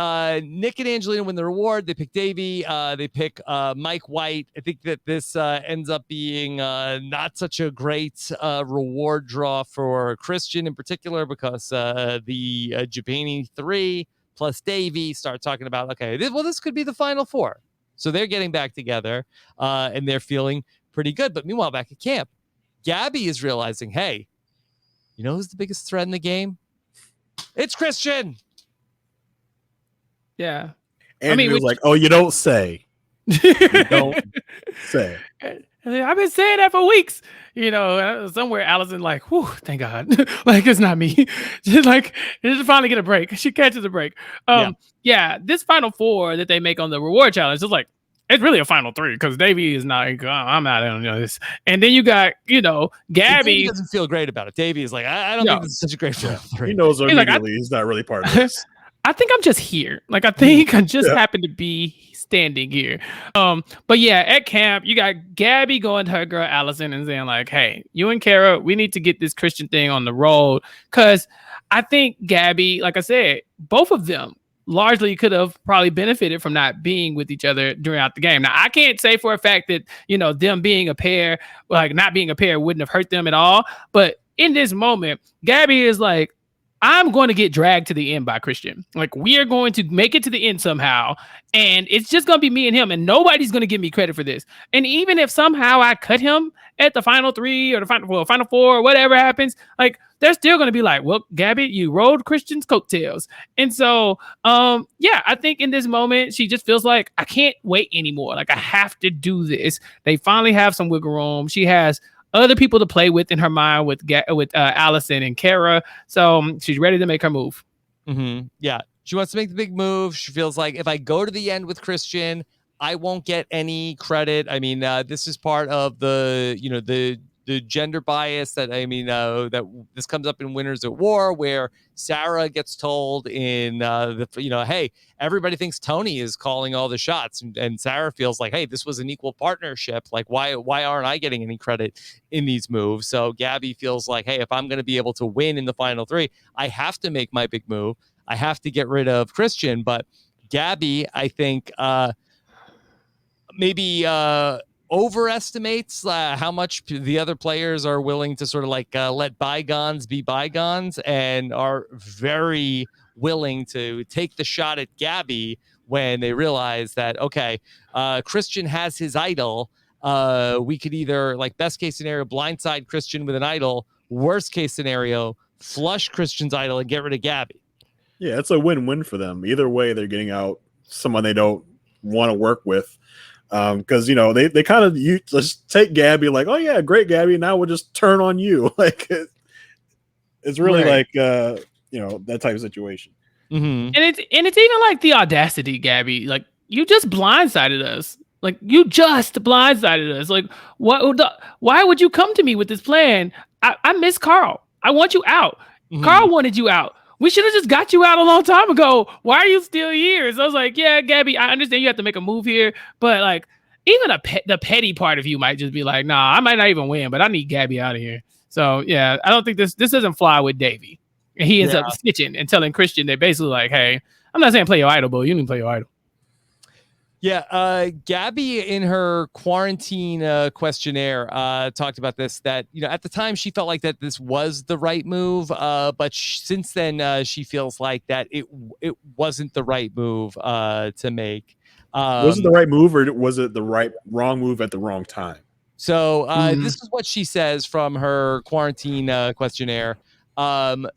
Nick and Angelina win the reward. They pick Davey. They pick Mike White. I think that this ends up being not such a great reward draw for Christian in particular because the Jabeni 3 plus Davey start talking about, okay, this could be the final 4. So they're getting back together and they're feeling pretty good. But meanwhile, back at camp, Gabby is realizing, hey, you know who's the biggest threat in the game? It's Christian. Yeah. And he was like, oh, you don't say. You don't say. I've been saying that for weeks. Somewhere Allison like, whew, thank God. Like, it's not me. Just like, just finally get a break. She catches a break. This final 4 that they make on the reward challenge is like, it's really a final 3 because Davey is not. I'm out on this. And then you got, Gabby. He doesn't feel great about it. Davey is like, I don't think this is such a great final 3. He knows immediately he's not really part of this. I think I'm just here. Like, I think I just happen to be standing here. But yeah, at camp, you got Gabby going to her girl Allison and saying like, hey, you and Kara, we need to get this Christian thing on the road. Cause I think Gabby, like I said, both of them largely could have probably benefited from not being with each other throughout the game. Now, I can't say for a fact that, them being a pair, like not being a pair wouldn't have hurt them at all. But in this moment, Gabby is like, I'm going to get dragged to the end by Christian. Like, we are going to make it to the end somehow. And it's just going to be me and him. And nobody's going to give me credit for this. And even if somehow I cut him at the final 3 or the final 4 or whatever happens, like, they're still going to be like, well, Gabby, you rode Christian's coattails. And so, I think in this moment, she just feels like, I can't wait anymore. Like, I have to do this. They finally have some wiggle room. She has other people to play with in her mind with Allison and Kara. So she's ready to make her move. Mm-hmm. Yeah. She wants to make the big move. She feels like if I go to the end with Christian, I won't get any credit. I mean, this is part of the gender bias that that this comes up in Winners at War, where Sarah gets told in hey, everybody thinks Tony is calling all the shots, and Sarah feels like, hey, this was an equal partnership. Like, why aren't I getting any credit in these moves? So Gabby feels like, hey, if I'm going to be able to win in the final 3, I have to make my big move. I have to get rid of Christian. But Gabby, I think, maybe overestimates how much the other players are willing to sort of like let bygones be bygones, and are very willing to take the shot at Gabby when they realized that, okay, Christian has his idol. We could either, like, best case scenario, blindside Christian with an idol. Worst case scenario, flush Christian's idol and get rid of Gabby. Yeah, it's a win-win for them. Either way, they're getting out someone they don't want to work with. Because they kind of just take Gabby, like, oh yeah, great Gabby, now we'll just turn on you. Like it's really Right. like that type of situation. Mm-hmm. And it's even like the audacity, Gabby. Like, you just blindsided us. Like, you just blindsided us. Like, why would you come to me with this plan? I miss Carl. I want you out. Mm-hmm. Carl wanted you out. We should have just got you out a long time ago. Why are you still here? So I was like, yeah, Gabby, I understand you have to make a move here, but like, even the petty part of you might just be like, nah, I might not even win, but I need Gabby out of here. So yeah, I don't think this doesn't fly with Davey. And he ends up snitching and telling Christian that basically like, hey, I'm not saying play your idol, but you need to play your idol. Yeah, Gabby in her quarantine questionnaire talked about this, that at the time she felt like that this was the right move, but since then she feels like that it wasn't the right move to make. Was it the right move, or was it the wrong move at the wrong time? So this is what she says from her quarantine questionnaire.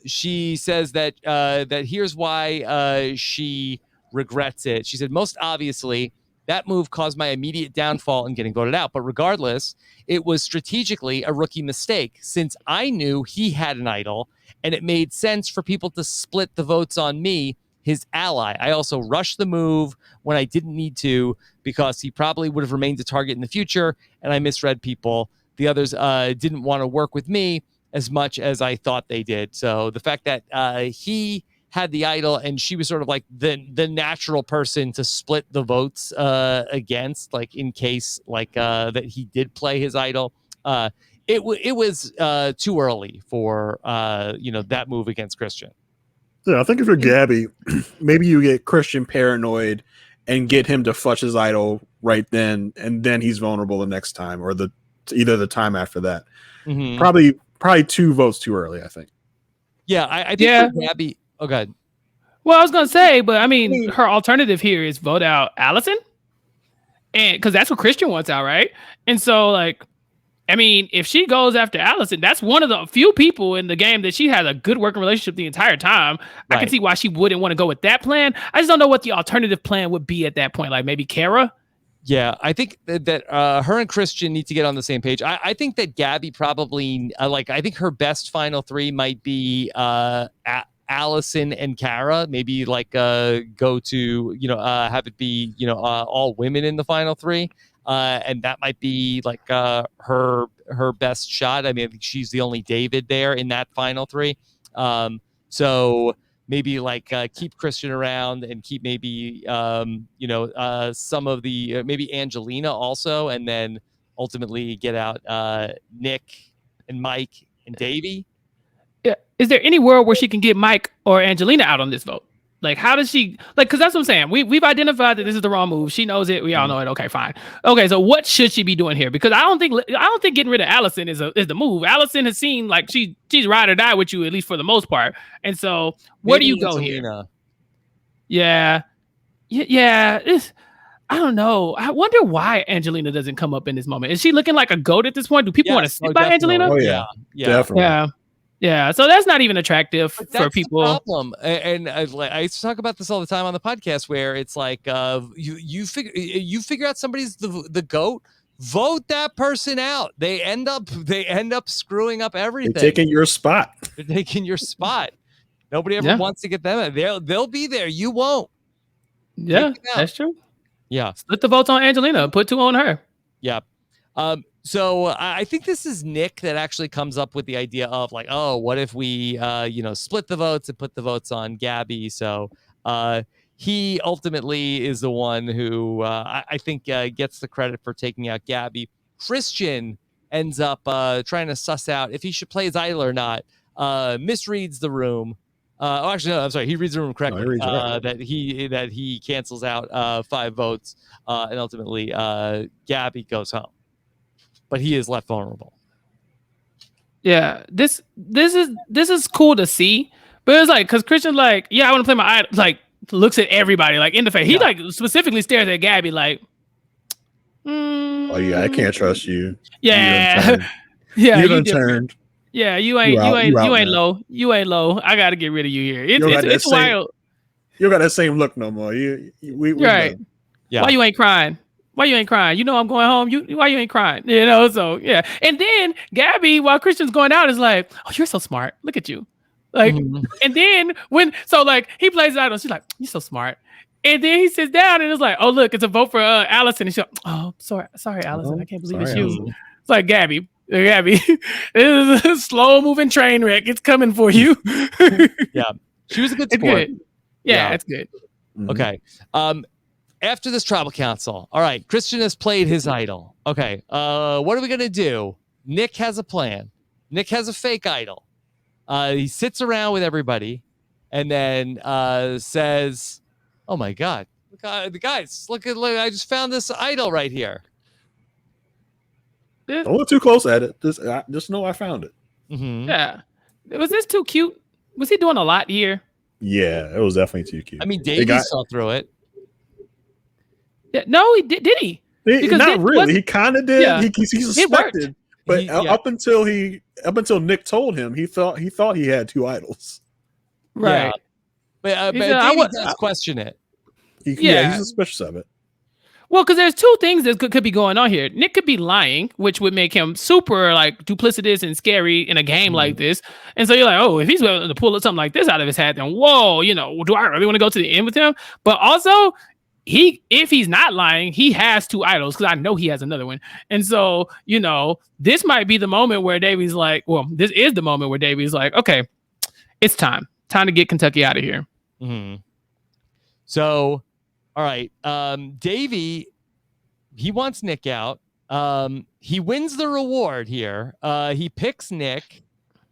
She says that here's why she regrets it. She said, most obviously, that move caused my immediate downfall and getting voted out. But regardless, it was strategically a rookie mistake, since I knew he had an idol, and it made sense for people to split the votes on me, his ally. I also rushed the move when I didn't need to, because he probably would have remained a target in the future, and I misread people. The others didn't want to work with me as much as I thought they did. So the fact that he had the idol and she was sort of like the natural person to split the votes against, like in case like that he did play his idol, it was too early for that move against Christian. Yeah, I think if you're Gabby, maybe you get Christian paranoid and get him to flush his idol right then, and then he's vulnerable the next time, or either the time after that. Mm-hmm. Probably 2 votes too early, I think. Yeah, I think for Gabby. Oh, God. Well, I was gonna say, but I mean, her alternative here is vote out Allison, and because that's what Christian wants out, right? And so, like, I mean, if she goes after Allison, that's one of the few people in the game that she had a good working relationship the entire time. Right. I can see why she wouldn't want to go with that plan. I just don't know what the alternative plan would be at that point. Like maybe Kara. Yeah, I think that her and Christian need to get on the same page. I think that Gabby probably I think her best final 3 might be Allison and Kara. Maybe like go to have it be all women in the final 3. And that might be like her best shot. I mean, I think she's the only David there in that final 3. So maybe like keep Christian around and keep maybe some of the maybe Angelina also, and then ultimately get out Nick and Mike and Davey. Yeah. Is there any world where she can get Mike or Angelina out on this vote? Like, how does she, like, because that's what I'm saying. We've identified that this is the wrong move. She knows it. We all know it. Okay, fine. Okay, so what should she be doing here? Because I don't think getting rid of Allison is the move. Allison has seen like she's ride or die with you, at least for the most part. And so where do you go here? Yeah. I don't know. I wonder why Angelina doesn't come up in this moment. Is she looking like a goat at this point? Do people want to sit by Angelina? Oh yeah, definitely. Yeah, so that's not even attractive for people. The problem, and I used to talk about this all the time on the podcast, where it's like you figure out somebody's the goat, vote that person out. They end up screwing up everything. They're taking your spot. They're taking your spot. Nobody ever wants to get them. They'll be there. You won't. Yeah, that's true. Yeah, split the votes on Angelina. Put 2 on her. Yeah. So I think this is Nick that actually comes up with the idea of like, oh, what if we, split the votes and put the votes on Gabby? So he ultimately is the one who I think gets the credit for taking out Gabby. Christian ends up trying to suss out if he should play his idol or not. Misreads the room. Actually, no, I'm sorry. He reads the room correctly. That he cancels out 5 votes, and ultimately Gabby goes home. But he is left vulnerable. Yeah, this is cool to see, but it's like because Christian's like, yeah, I want to play my idol. Like looks at everybody like in the face. He like specifically stares at Gabby like, oh yeah, I can't trust you. Yeah, yeah, you you done different. turned. Yeah, you out, ain't man. low. You ain't low. I gotta get rid of you here. It's wild. You don't got that same look no more. We right. done. Yeah. Why you ain't crying? Why you ain't crying? You know I'm going home. Why you ain't crying? You know, so yeah. And then Gabby, while Christian's going out, is like, "Oh, you're so smart. Look at you." Like, and then he plays it out, and she's like, "You're so smart." And then he sits down and it's like, "Oh, look, it's a vote for Allison." And she's like, "Oh, sorry, Allison. I can't believe it's you." Allison. It's like Gabby, it is a slow moving train wreck. It's coming for you. Yeah, she was a good sport. It's good. Yeah, it's good. Okay. After this tribal council, all right, Christian has played his idol. Okay, what are we gonna do? Nick has a plan. Nick has a fake idol. He sits around with everybody, and then says, "Oh my God, the guys, look! I just found this idol right here." Don't look too close at it. Just know I found it. Yeah. Was this too cute? Was he doing a lot here? Yeah, it was definitely too cute. I mean, Davey saw through it. Yeah, no, he did. Did he? Not really. He kind of did. Yeah. He suspected, but up until Nick told him, he thought he had two idols. Right. Yeah. But Davey does question it. He's suspicious of it. Well, because there's two things that could be going on here. Nick could be lying, which would make him super like duplicitous and scary in a game like this. And so you're like, oh, if he's willing to pull something like this out of his hat, then whoa, do I really want to go to the end with him? But also, if he's not lying, he has two idols because I know he has another one. And so, this might be the moment where Davey's like, well, this is the moment where Davey's like, okay, it's time to get Kentucky out of here. Mm-hmm. So, all right, Davey, he wants Nick out. He wins the reward here. He picks Nick.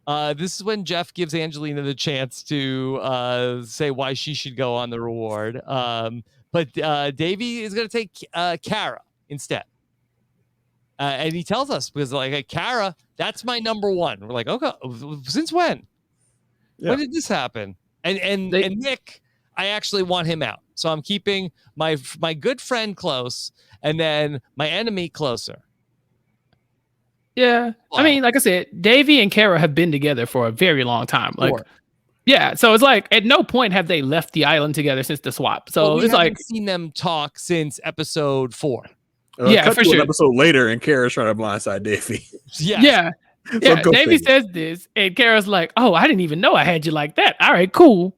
This is when Jeff gives Angelina the chance to say why she should go on the reward. But Davey is going to take Kara instead. And he tells us, because like, Kara, that's my number one. We're like, okay, since when? Yeah. When did this happen? And Nick, I actually want him out. So I'm keeping my good friend close and then my enemy closer. Yeah. Wow. I mean, like I said, Davey and Kara have been together for a very long time. Like, yeah. So it's like at no point have they left the island together since the swap. So it's like seen them talk since episode 4. Yeah, for sure. An episode later, and Kara's trying to blindside Davey. Yeah. Yeah, Davey says this, and Kara's like, "Oh, I didn't even know I had you like that. All right, cool.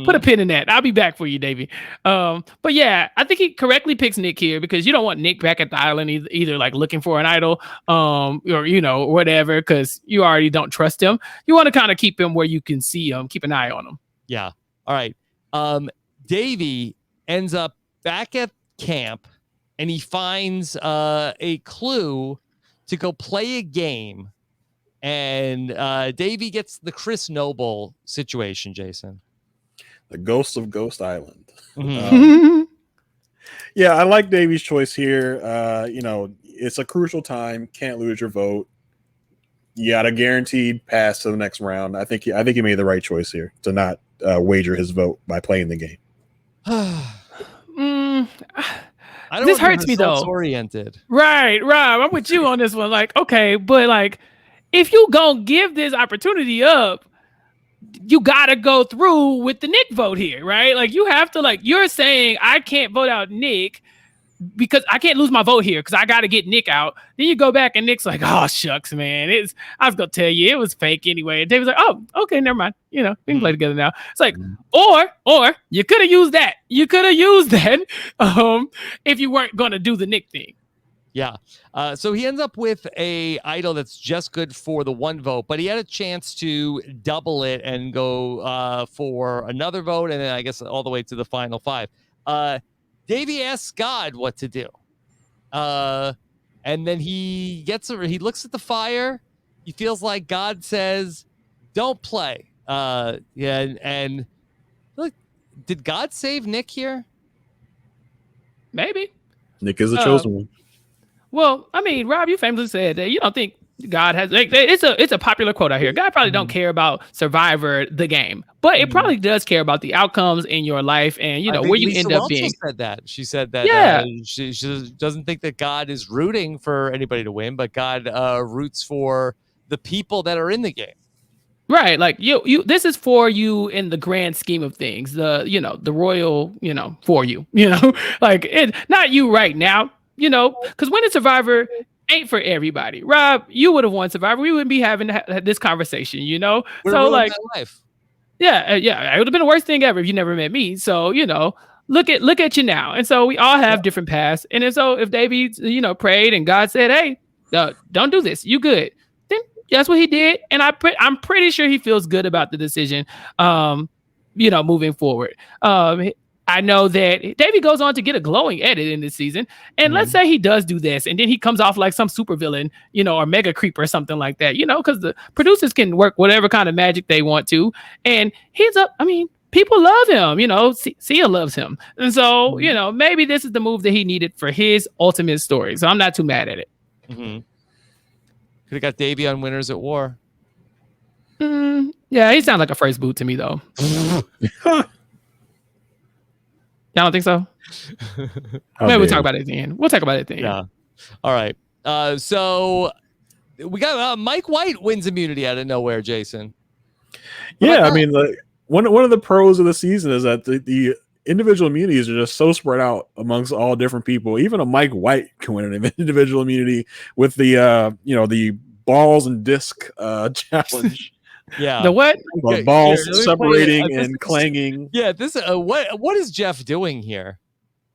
Put a pin in that. I'll be back for you, Davey." But yeah, I think he correctly picks Nick here because you don't want Nick back at the island either like looking for an idol, or whatever, because you already don't trust him. You want to kind of keep him where you can see him, keep an eye on him. Yeah. All right. Davey ends up back at camp, and he finds a clue to go play a game. And Davey gets the Chris Noble situation, Jason. The Ghost of Ghost Island. Mm-hmm. Yeah, I like Davey's choice here. It's a crucial time. Can't lose your vote. You got a guaranteed pass to the next round. I think he made the right choice here to not wager his vote by playing the game. This hurts me though. Oriented. Right, Rob. I'm with you on this one. Like, okay, but like, if you gonna give this opportunity up, you gotta go through with the Nick vote here, right? Like, you have to, like, you're saying I can't vote out Nick because I can't lose my vote here because I gotta get Nick out. Then you go back and Nick's like, "Oh shucks, man, I was gonna tell you it was fake anyway." And David's like, "Oh, okay, never mind. We can play together now." It's like, or you could have used that. You could have used that if you weren't gonna do the Nick thing. Yeah. So he ends up with a idol that's just good for the one vote, but he had a chance to double it and go for another vote, and then I guess all the way to the final 5. Davey asks God what to do. And then he looks at the fire. He feels like God says, "Don't play." And look, did God save Nick here? Maybe. Nick is the chosen one. Well, I mean, Rob, you famously said that you don't think God has like it's a popular quote out here. God probably don't care about Survivor the game, but it probably does care about the outcomes in your life and I think where you Lisa end up Welch being. said that. She said that Yeah. she doesn't think that God is rooting for anybody to win, but God roots for the people that are in the game. Right, like you. This is for you in the grand scheme of things. The royal, for you. Like it, not you right now. Because winning Survivor ain't for everybody. Rob, you would have won Survivor. We wouldn't be having this conversation. Would have So ruined like, my life. yeah, it would have been the worst thing ever if you never met me. So look at you now. And so we all have different paths. And if David, prayed and God said, "Hey, don't do this. You good." Then that's what he did. And I'm pretty sure he feels good about the decision. Moving forward. I know that Davey goes on to get a glowing edit in this season. And let's say he does do this, and then he comes off like some supervillain, or mega creep or something like that, because the producers can work whatever kind of magic they want to. And he's up. I mean, people love him, Sia loves him. And so, maybe this is the move that he needed for his ultimate story. So I'm not too mad at it. Mm-hmm. Could have got Davey on Winners at War. Yeah, he sounds like a first boot to me, though. Y'all don't think so? Maybe we'll talk about it at the end. We'll talk about it at the end. Yeah. All right. So we got Mike White wins immunity out of nowhere, Jason. Yeah, I mean, one of the pros of the season is that the individual immunities are just so spread out amongst all different people. Even a Mike White can win an individual immunity with the the balls and disc challenge. Yeah. The what? Balls separating and clanging. Yeah. This what is Jeff doing here?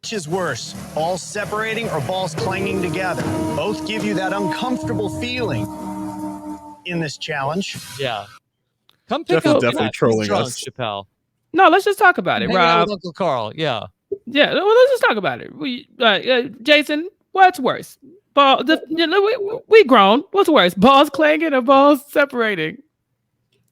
Which is worse, balls separating or balls clanging together? Both give you that uncomfortable feeling in this challenge. Yeah. Come pick Jeff up is definitely trolling us, Chappelle. No, let's just talk about it, Rob. Uncle Carl. Yeah. Yeah. Well, let's just talk about it. Jason, what's worse? We grown. What's worse? Balls clanging or balls separating?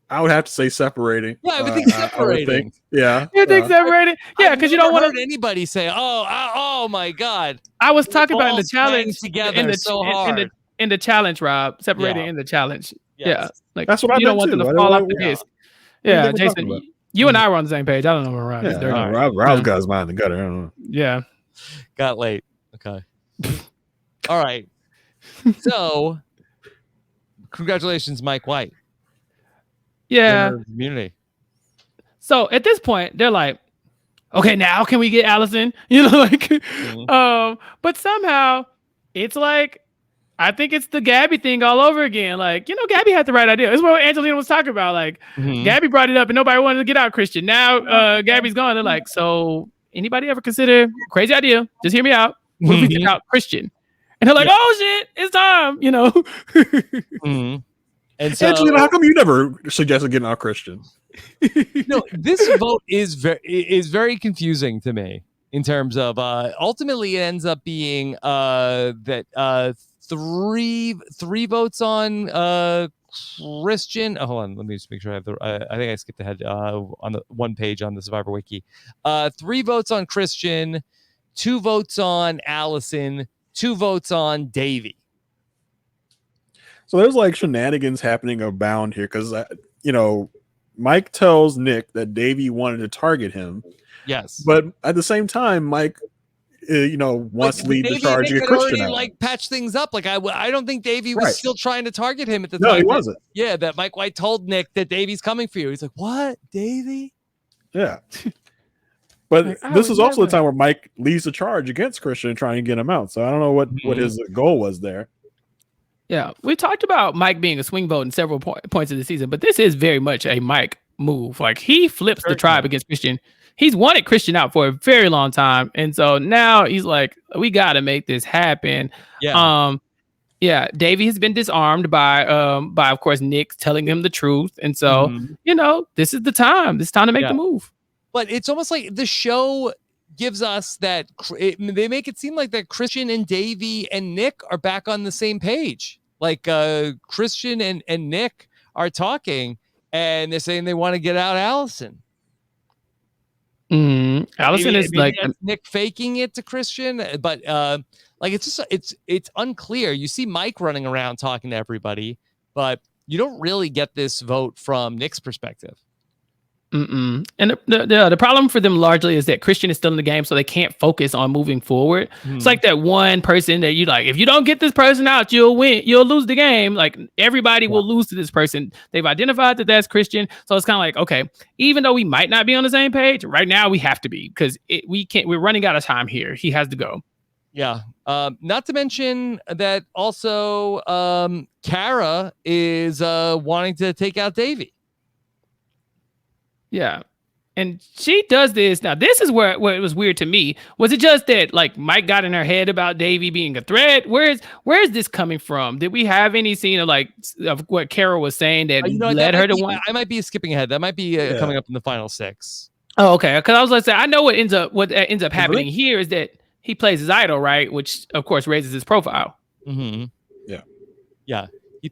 I would have to say separating. Yeah, I would think separating. Yeah. You think separating? Yeah, because you don't want anybody say, "Oh my God." I was talking about in the challenge together hard. In the challenge, Rob, separating in the challenge. Yes. Yeah, like that's what I you don't want them to fall off the disc. Yeah, Jason, you and I were on the same page. I don't know where Rob is. Rob's got his mind in the gutter. I don't know. Yeah, got late. Okay. All right. So, congratulations, Mike White. Yeah. Immunity. So at this point, they're like, okay, now can we get Allison? But somehow it's like, I think it's the Gabby thing all over again. Like, Gabby had the right idea. This is what Angelina was talking about. Like, Gabby brought it up and nobody wanted to get out Christian. Now Gabby's gone. They're like, so anybody ever consider crazy idea? Just hear me out. What if we get out Christian? And they're like, oh shit, it's time, And so, Angelina, how come you never suggested getting out Christian? No, this vote is very confusing to me in terms of ultimately it ends up being that three votes on Christian. Oh, hold on, let me just make sure I have I think I skipped ahead on the one page on the Survivor Wiki. 3 votes on Christian, 2 votes on Allison, 2 votes on Davey. So there's like shenanigans happening abound here because, Mike tells Nick that Davey wanted to target him. Yes. But at the same time, Mike, wants to lead the charge to get Christian out. Like patch things up. Like I don't think Davey was still trying to target him at the time. No, he wasn't. Yeah, that Mike White told Nick that Davey's coming for you. He's like, what? Davey? Yeah. But this is also the time where Mike leads the charge against Christian and trying to get him out. So I don't know what his goal was there. Yeah, we talked about Mike being a swing vote in several points of the season, but this is very much a Mike move. Like he flips the tribe against Christian. He's wanted Christian out for a very long time, and so now he's like, "We got to make this happen." Yeah. Davey has been disarmed by of course Nick telling him the truth, and so this is the time. This time to make the move. But it's almost like the show gives us that they make it seem like that Christian and Davey and Nick are back on the same page. Like Christian and Nick are talking and they're saying they want to get out Allison. Allison is maybe that's Nick faking it to Christian, but like it's unclear. You see Mike running around talking to everybody, but you don't really get this vote from Nick's perspective. And the problem for them largely is that Christian is still in the game, so they can't focus on moving forward. It's like that one person that you like, if you don't get this person out, you'll lose the game. Like everybody will lose to this person. They've identified that that's Christian. So it's kind of like, okay, even though we might not be on the same page right now, we have to be, because we're running out of time here. He has to go. Yeah. Not to mention that also Kara is wanting to take out Davey. Yeah. And she does this. Now, this is where it was weird to me. Was it just that like Mike got in her head about Davey being a threat? Where is this coming from? Did we have any scene of what Kara was saying that led her to want? I might be skipping ahead. That might be coming up in the final 6. Oh, okay. Because I was like, I know what ends up happening here is that he plays his idol, right? Which of course raises his profile. Mm-hmm. Yeah. He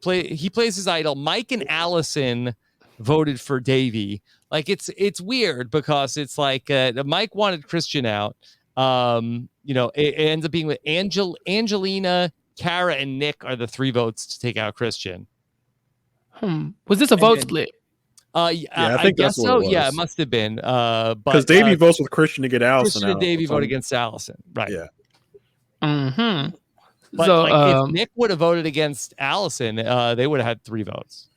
plays his idol. Mike and Allison voted for Davey. Like it's weird because it's like Mike wanted Christian out. It ends up being with Angelina, Kara, and Nick are the 3 votes to take out Christian. Was this a vote split? I think that's what it was. Yeah, it must have been. Because Davey votes with Christian to get Allison Christian out. and Davey vote against Allison. Right. Yeah. Mm-hmm. But so if Nick would have voted against Allison, they would have had 3 votes.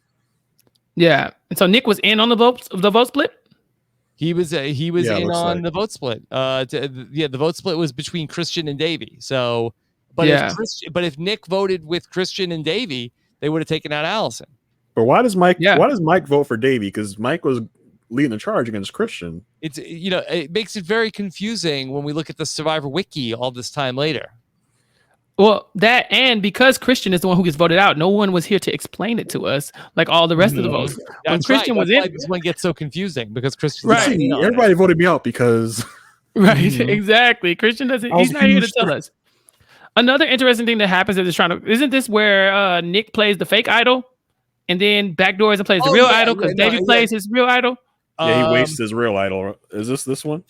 Yeah, and so Nick was in on the vote split. He was in on the vote split. The vote split was between Christian and Davey. So, but if Nick voted with Christian and Davey, they would have taken out Allison. But why does Mike vote for Davey? Because Mike was leading the charge against Christian. It's it makes it very confusing when we look at the Survivor Wiki all this time later. Well, that, and because Christian is the one who gets voted out, no one was here to explain it to us, like all the rest of the votes. When Christian was in, this one gets so confusing because Christian. Right, everybody voted me out because. Right, exactly. Christian doesn't. He's not here to tell us. Another interesting thing that happens is isn't this where Nick plays the fake idol, and then backdoors and plays the real idol because Davey plays his real idol. Yeah, he wastes his real idol. Is this one?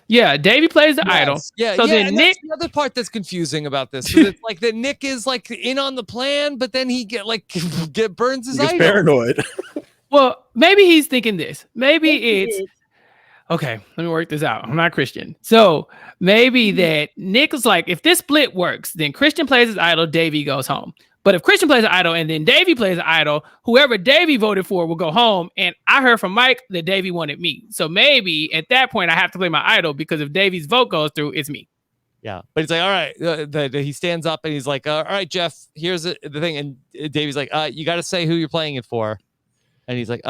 Yeah, Davey plays the idol. Yeah, so then Nick. That's the other part that's confusing about this. It's like that Nick is like in on the plan, but then he burns his idol. Paranoid. Well, maybe he's thinking this. Maybe it's okay. Let me work this out. I'm not Christian, so maybe that Nick is like, if this split works, then Christian plays his idol, Davey goes home. But if Christian plays an idol and then Davey plays an idol, whoever Davey voted for will go home. And I heard from Mike that Davey wanted me. So maybe at that point I have to play my idol because if Davey's vote goes through, it's me. Yeah. But he's like, all right. He stands up and he's like, all right, Jeff, here's the thing. And Davey's like, you got to say who you're playing it for. And he's like,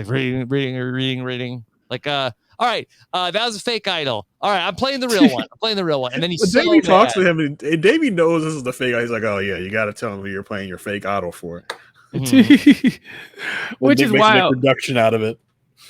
reading. Like, all right, that was a fake idol. All right, I'm playing the real one. And then Davey talks to him, and Davey knows this is the fake idol. He's like, oh, yeah, you got to tell him who you're playing your fake idol for. Which is wild. A production out of it.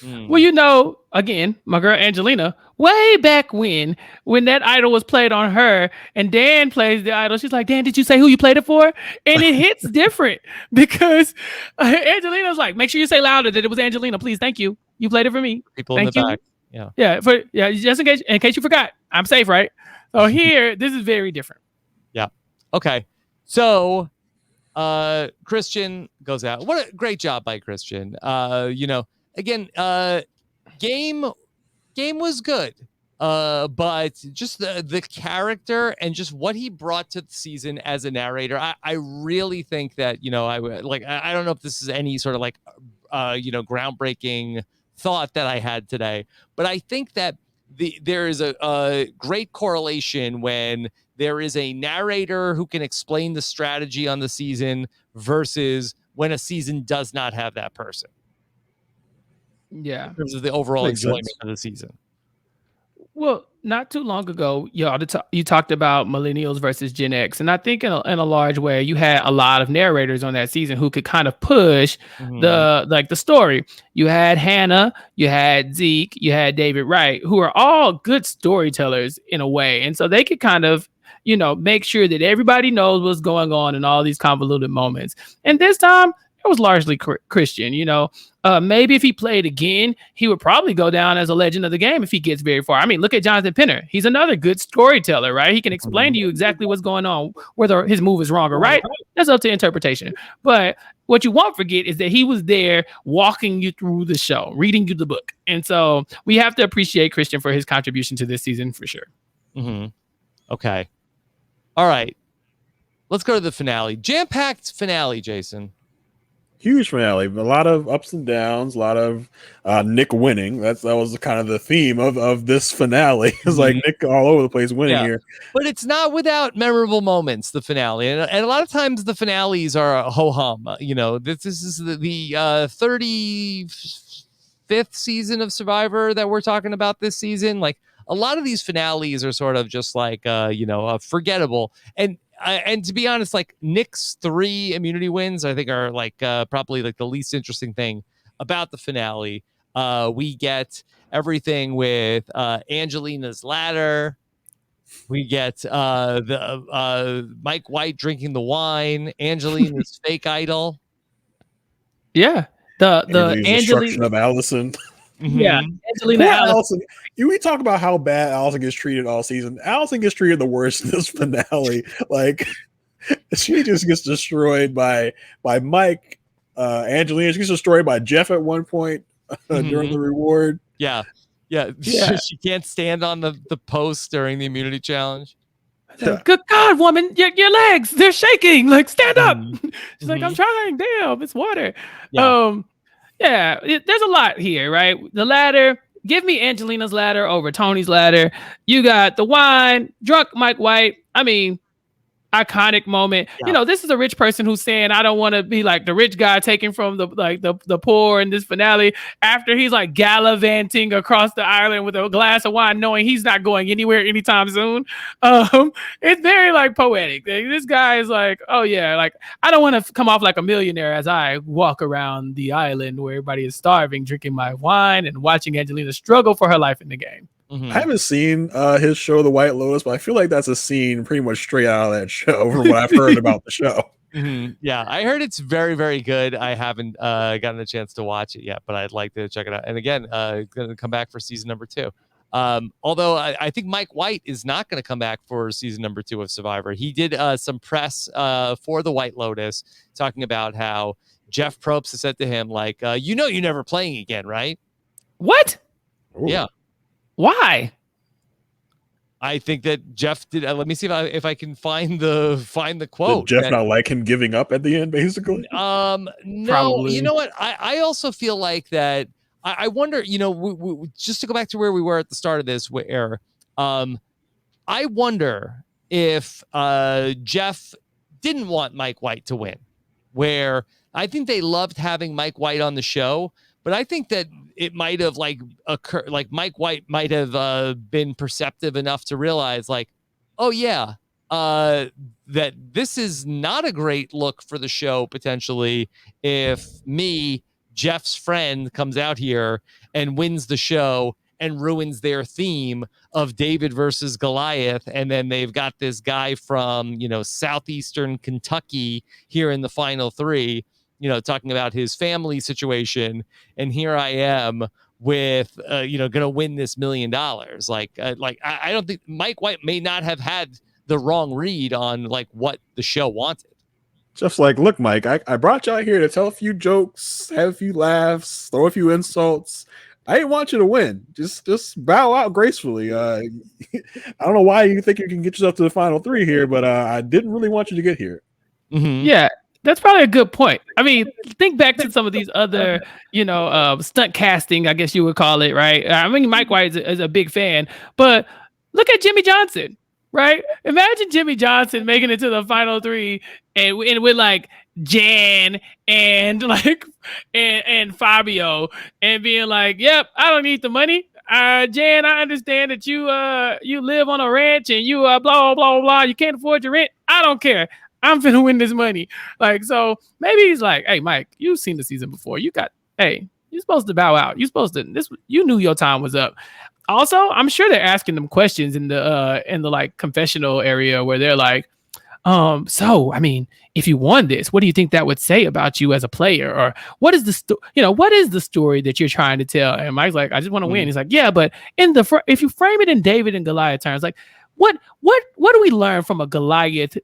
Well, again, my girl Angelina, way back when that idol was played on her and Dan plays the idol, she's like, Dan, did you say who you played it for? And it hits different because Angelina's like, make sure you say louder that it was Angelina, please. Thank you. You played it for me. People in the back. Yeah. Just in case you forgot, I'm safe, right? So here, this is very different. Yeah. Okay. So, Christian goes out. What a great job by Christian. Again, game was good. But just the character and just what he brought to the season as a narrator, I really think that, I don't know if this is any sort of groundbreaking thought that I had today, but I think that there is a great correlation when there is a narrator who can explain the strategy on the season versus when a season does not have that person. Yeah. In terms of the overall enjoyment of the season. Well, not too long ago, you talked about millennials versus Gen X, and I think in a large way, you had a lot of narrators on that season who could kind of push the story. You had Hannah, you had Zeke, you had David Wright, who are all good storytellers in a way, and so they could kind of make sure that everybody knows what's going on in all these convoluted moments. And this time, that was largely Christian. Maybe if he played again, he would probably go down as a legend of the game if he gets very far. I mean, look at Jonathan Penner. He's another good storyteller, right? He can explain to you exactly what's going on, whether his move is wrong or right. That's up to interpretation. But what you won't forget is that he was there walking you through the show, reading you the book. And so we have to appreciate Christian for his contribution to this season for sure. Mm-hmm. Okay. All right. Let's go to the finale. Jam-packed finale, Jason. Huge finale. A lot of ups and downs, a lot of Nick winning. That was kind of the theme of this finale. It's like Nick all over the place winning here. But it's not without memorable moments, the finale. And a lot of times the finales are a ho-hum. This is the 35th season of Survivor that we're talking about this season. Like, a lot of these finales are sort of just like, forgettable. And to be honest, like Nick's 3 immunity wins, I think are like probably like the least interesting thing about the finale. We get everything with Angelina's ladder. We get the Mike White drinking the wine, Angelina's fake idol. Yeah. The destruction of Allison. Yeah, Angelina. Allison. We talk about how bad Allison gets treated all season. Allison gets treated the worst in this finale. Like, she just gets destroyed by Mike. Angelina, she gets destroyed by Jeff at one point during the reward. Yeah. She can't stand on the post during the immunity challenge. Good God, woman, your legs, they're shaking. Like, stand up. She's like, I'm trying. Damn, it's water. Yeah, there's a lot here, right? The ladder. Give me Angelina's ladder over Tony's ladder. You got the wine, drunk Mike White. I mean, iconic moment. Yeah. This is a rich person who's saying, I don't want to be like the rich guy taking from the poor in this finale, after he's like gallivanting across the island with a glass of wine, knowing he's not going anywhere anytime soon. It's very like poetic. This guy is like, oh yeah, like I don't want to come off like a millionaire as I walk around the island where everybody is starving, drinking my wine and watching Angelina struggle for her life in the game. I haven't seen his show, The White Lotus, but I feel like that's a scene pretty much straight out of that show from what I've heard about the show. Yeah, I heard it's very, very good. I haven't gotten a chance to watch it yet, but I'd like to check it out. And again, going to come back for season number 2. Although I think Mike White is not going to come back for season number 2 of Survivor. He did some press for The White Lotus talking about how Jeff Probst has said to him, like, you're never playing again, right? What? Ooh. Yeah. Why? I think that Jeff did. Let me see if I can find the quote. Did Jeff not like him giving up at the end, basically? No. Probably. You know what? I also feel like that. I wonder. We, just to go back to where we were at the start of this where, I wonder if Jeff didn't want Mike White to win. Where I think they loved having Mike White on the show. But I think that it might have occurred, like Mike White might have been perceptive enough to realize, like, oh yeah, that this is not a great look for the show potentially if me, Jeff's friend, comes out here and wins the show and ruins their theme of David versus Goliath, and then they've got this guy from southeastern Kentucky here in the final 3. Talking about his family situation, and here I am with, going to win this $1 million. Like I don't think Mike White may not have had the wrong read on like what the show wanted. Jeff's like, look, Mike, I brought you out here to tell a few jokes, have a few laughs, throw a few insults. I didn't want you to win. Just bow out gracefully. I don't know why you think you can get yourself to the final 3 here, but I didn't really want you to get here. Yeah. That's probably a good point. I mean, think back to some of these other, stunt casting, I guess you would call it, right? I mean, Mike White is a big fan, but look at Jimmy Johnson, right? Imagine Jimmy Johnson making it to the final 3 and with like Jan and like and Fabio and being like, yep, I don't need the money. Jan, I understand that you live on a ranch and you blah, blah, blah, blah. You can't afford your rent. I don't care. I'm finna win this money. Like, so maybe he's like, hey, Mike, you've seen the season before. You're supposed to bow out. You're supposed to, you knew your time was up. Also, I'm sure they're asking them questions in the like confessional area where they're like, So I mean, if you won this, what do you think that would say about you as a player? Or what is what is the story that you're trying to tell? And Mike's like, I just want to win. He's like, yeah, but if you frame it in David and Goliath terms, like what do we learn from a Goliath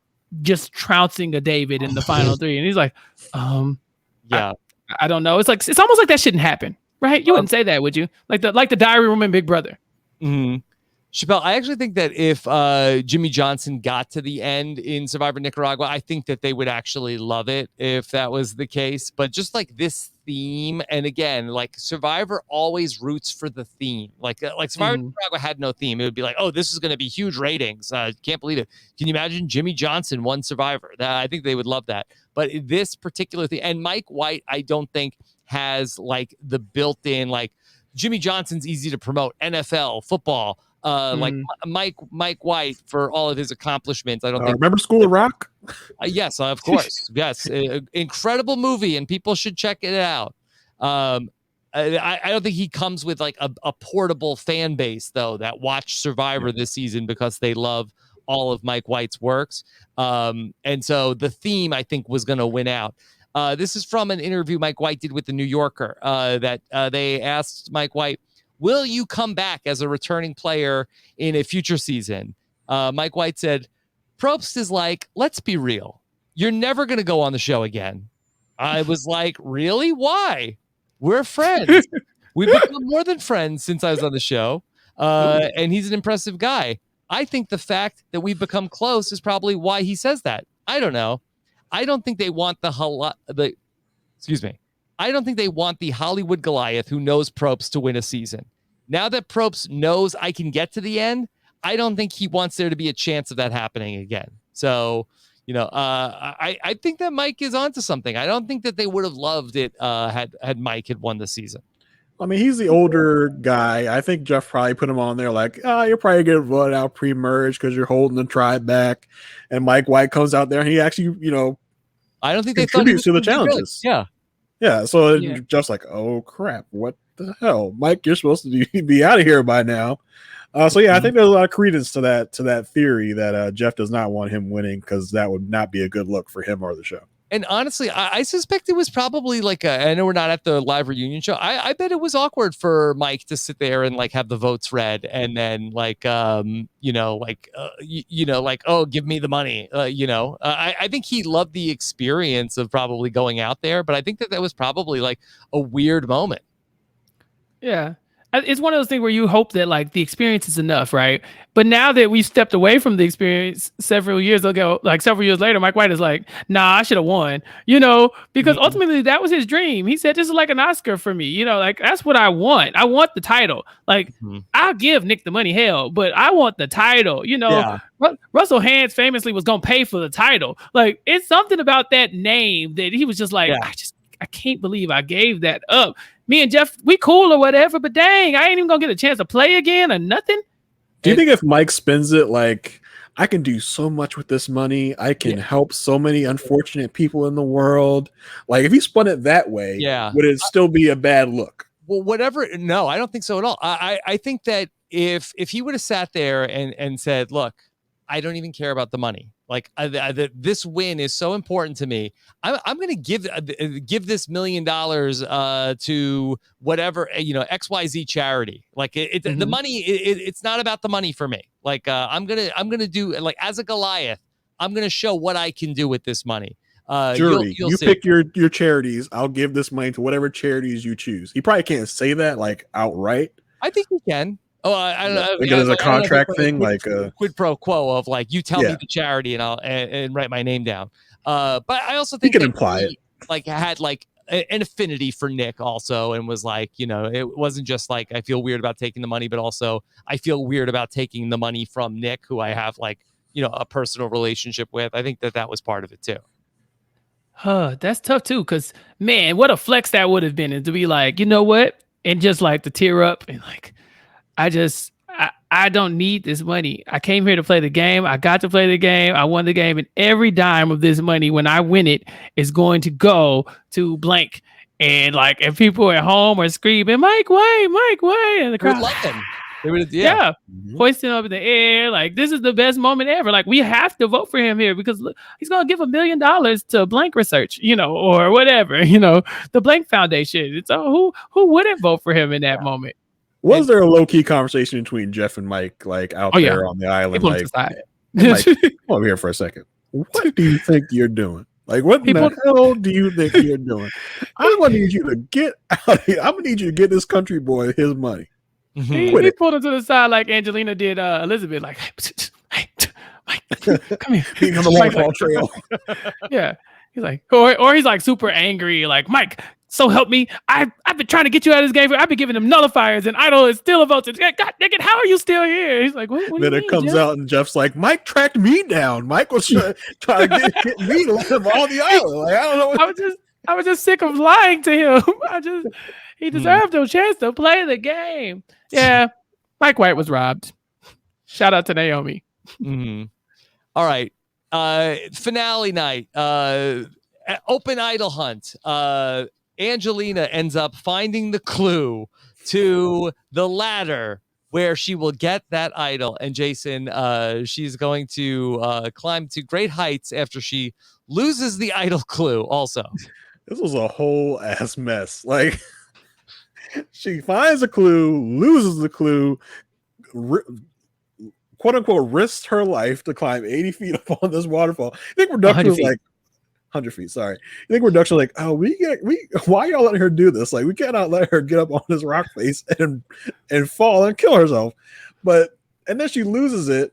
just trouncing a David in the final three? And he's like, yeah, I don't know. It's almost like that shouldn't happen, right? You wouldn't say that, would you? Like the diary room in Big Brother. Mm-hmm. Chappelle, I actually think that if Jimmy Johnson got to the end in Survivor Nicaragua, I think that they would actually love it if that was the case. But just like this theme, and again, like Survivor always roots for the theme. Like Survivor Nicaragua had no theme. It would be like, oh, this is going to be huge ratings. Can't believe it. Can you imagine Jimmy Johnson won Survivor? I think they would love that. But this particular thing, and Mike White, I don't think has like the built-in, like Jimmy Johnson's easy to promote, NFL, football. Like Mike White for all of his accomplishments. I don't think. Remember School of Rock? Yes, of course. Yes, incredible movie, and people should check it out. I don't think he comes with like a portable fan base though that watched Survivor this season because they love all of Mike White's works. And so the theme I think was going to win out. This is from an interview Mike White did with the New Yorker that they asked Mike White, will you come back as a returning player in a future season? Mike White said, Probst is like, let's be real. You're never going to go on the show again. I was like, really? Why? We're friends. We've become more than friends since I was on the show. And he's an impressive guy. I think the fact that we've become close is probably why he says that. I don't know. I don't think they want I don't think they want the Hollywood Goliath who knows Probst to win a season. Now that Probst knows I can get to the end, I don't think he wants there to be a chance of that happening again. So, I think that Mike is onto something. I don't think that they would have loved it had Mike had won the season. I mean, he's the older guy. I think Jeff probably put him on there like, you're probably going to vote out pre-merge because you're holding the tribe back. And Mike White comes out there and he actually, I don't think they contributes to the challenges. Yeah. Yeah. So Jeff's like, oh, crap. What the hell? Mike, you're supposed to be out of here by now. I think there's a lot of credence to that theory that Jeff does not want him winning because that would not be a good look for him or the show. And honestly, I suspect it was probably like I know we're not at the live reunion show. I bet it was awkward for Mike to sit there and like have the votes read and then like, oh, give me the money. I think he loved the experience of probably going out there, but I think that was probably like a weird moment. Yeah. It's one of those things where you hope that like the experience is enough, right? But now that we stepped away from the experience several years ago, like several years later, Mike White is like, nah, I should have won, because ultimately that was his dream. He said, this is like an Oscar for me, like that's what I want. I want the title. Like I'll give Nick the money, hell, but I want the title, Russell Hands famously was going to pay for the title. Like it's something about that name that he was just like, I can't believe I gave that up. Me and Jeff, we cool or whatever, but dang, I ain't even gonna get a chance to play again or nothing. Do you think if Mike spends it like, I can do so much with this money, I can help so many unfortunate people in the world, like if he spun it that way, would it still be a bad look? Well, whatever. No, I don't think so at all. I think that if he would have sat there and said, look, I don't even care about the money. Like this win is so important to me. I'm going to give this $1 million to whatever, XYZ charity. Like the money, it's not about the money for me. Like I'm going to do like as a Goliath, I'm going to show what I can do with this money. Jury, you'll you see. pick your charities. I'll give this money to whatever charities you choose. He probably can't say that like outright. I think he can. Oh, I don't know. Because it's a contract thing, like a quid pro quo of like you tell me the charity and I'll and write my name down. But I also think he can imply it. Like had like an affinity for Nick also, and was like, it wasn't just like I feel weird about taking the money, but also I feel weird about taking the money from Nick, who I have like a personal relationship with. I think that was part of it too. That's tough too, because man, what a flex that would have been, and to be like, you know what, and just like to tear up and like. I don't need this money. I came here to play the game. I got to play the game. I won the game. And every dime of this money, when I win it, is going to go to blank. And like, if people at home are screaming, Mike White, and the crowd, love him. Yeah. Hoisting up in the air. Like, this is the best moment ever. Like, we have to vote for him here because look, he's going to give $1 million to blank research, or whatever, the blank foundation. So who wouldn't vote for him in that moment? Was there a low-key conversation between Jeff and Mike, like out there on the island? Like, Mike, come over here for a second. What do you think you're doing? Like, what the hell do you think you're doing? I'm gonna need you to get out of here. I'm gonna need you to get this country boy his money. He pulled him to the side like Angelina did Elizabeth. Like, hey, Mike, come here. Being on the waterfall trail. Yeah. He's like, or he's like super angry, like, Mike, so help me. I've been trying to get you out of this game. I've been giving him nullifiers, and Idol is still a vote. God dang it, how are you still here? He's like, what then it comes out, and Jeff's like, Mike tracked me down. Mike was trying to get me to let him on the island. Like, I don't know. I was just sick of lying to him. He deserved a chance to play the game. Yeah, Mike White was robbed. Shout out to Naomi. All right. Finale night. Open idol hunt. Angelina ends up finding the clue to the ladder where she will get that idol. And Jason, she's going to climb to great heights after she loses the idol clue also. This was a whole ass mess. Like, she finds a clue, loses the clue, quote unquote, risks her life to climb 80 feet up on this waterfall. I think production was like 100 feet. Sorry. I think production like, oh, why y'all letting her do this? Like, we cannot let her get up on this rock face and fall and kill herself. And then she loses it,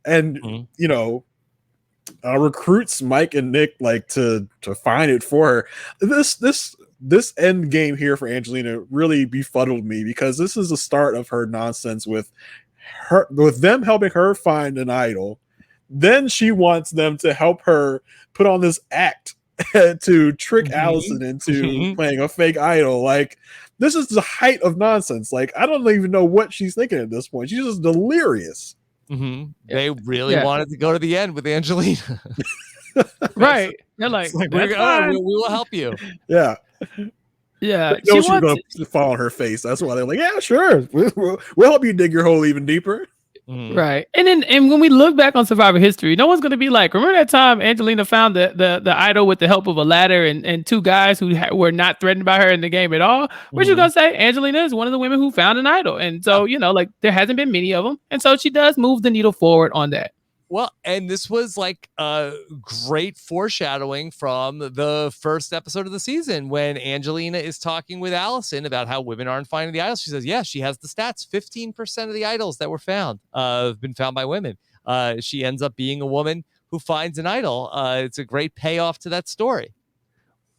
and recruits Mike and Nick like to find it for her. This end game here for Angelina really befuddled me, because this is the start of her nonsense with them helping her find an idol. Then she wants them to help her put on this act to trick Allison into playing a fake idol. Like, this is the height of nonsense. Like, I don't even know what she's thinking at this point. She's just delirious. They really wanted to go to the end with Angelina. Right. They're like, we will help you. Yeah. Yeah. She was going to fall on her face. That's why they're like, yeah, sure. We'll help you dig your hole even deeper. Right. And when we look back on Survivor history, no one's going to be like, remember that time Angelina found the idol with the help of a ladder and two guys who were not threatened by her in the game at all? We're just going to say Angelina is one of the women who found an idol. And so, like, there hasn't been many of them. And so she does move the needle forward on that. Well, and this was like great foreshadowing from the first episode of the season when Angelina is talking with Allison about how women aren't finding the idols. She says, yeah, she has the stats. 15% of the idols that were found have been found by women. She ends up being a woman who finds an idol. It's a great payoff to that story.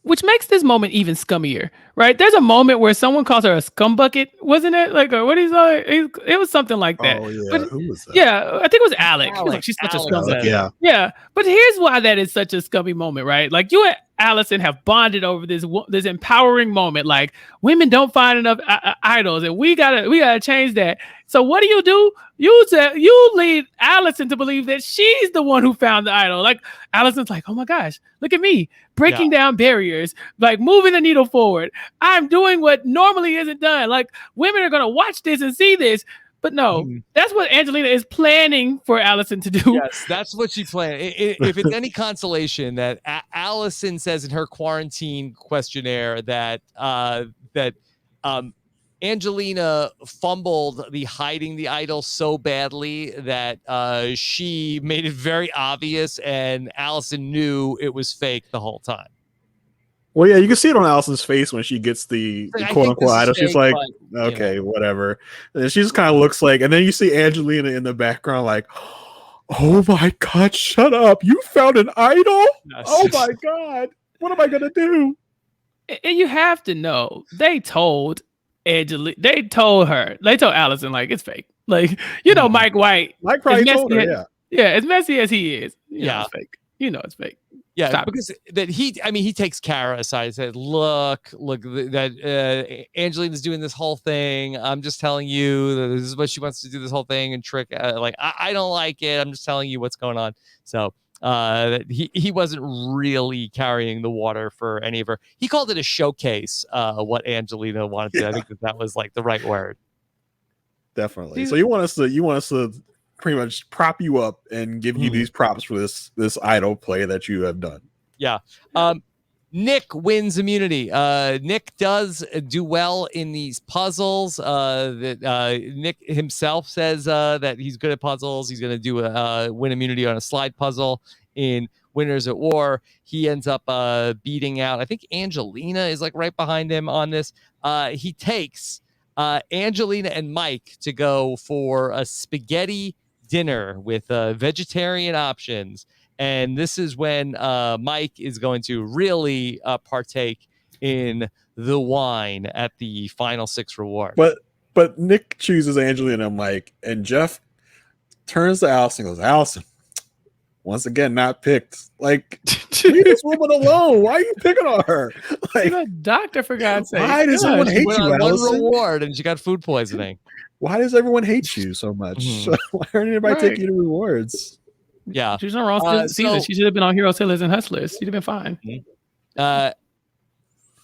Which makes this moment even scummier, right? There's a moment where someone calls her a scum bucket, wasn't it? Like, what is it was something like that. Oh yeah, but, who was that? Yeah, I think it was Alec. He was like, she's such a scum bucket. Yeah. But here's why that is such a scummy moment, right? Like, you and Allison have bonded over this empowering moment. Like, women don't find enough idols, and we gotta change that. So what do? You lead Allison to believe that she's the one who found the idol. Like, Allison's like, oh my gosh, look at me breaking down barriers, like moving the needle forward. I'm doing what normally isn't done. Like, women are gonna watch this and see this. But no, that's what Angelina is planning for Allison to do. Yes, that's what she planned. If it's any consolation, that Allison says in her quarantine questionnaire that Angelina fumbled the hiding the idol so badly that she made it very obvious, and Allison knew it was fake the whole time. Well, yeah, you can see it on Allison's face when she gets the quote unquote idol. She's like, okay, whatever. And she just kind of looks like, and then you see Angelina in the background, like, oh my God, shut up. You found an idol? Yes. Oh my God. What am I going to do? And you have to know, they told Allison, like, it's fake. Like, Mike White. Mike probably told her, yeah. Yeah, as messy as he is, it's fake. It's fake. Yeah, Stop because he takes Kara aside and said, look, that Angelina's doing this whole thing. I'm just telling you that this is what she wants to do, this whole thing and trick. I don't like it. I'm just telling you what's going on. So he wasn't really carrying the water for any of her. He called it a showcase, what Angelina wanted to do. I think that was like the right word. Definitely. So you want us to pretty much prop you up and give you these props for this idol play that you have done. Yeah. Nick wins immunity. Nick does do well in these puzzles. Nick himself says that he's good at puzzles. He's going to do win immunity on a slide puzzle in Winners at War. He ends up beating out, I think Angelina is like right behind him on this. He takes Angelina and Mike to go for a spaghetti dinner with vegetarian options. And this is when Mike is going to really partake in the wine at the final 6 reward. But Nick chooses Angelina and Mike, and Jeff turns to Allison and goes, Allison, once again, not picked. Like, leave this woman alone. Why are you picking on her? Like, she's a doctor, for God's sake. Why does everyone hate you, Allison? One reward, and she got food poisoning. Why does everyone hate you so much? Why aren't anybody taking you to rewards? Yeah, she's on wrong season. She should have been on Heroes, Healers, and Hustlers. She'd have been fine.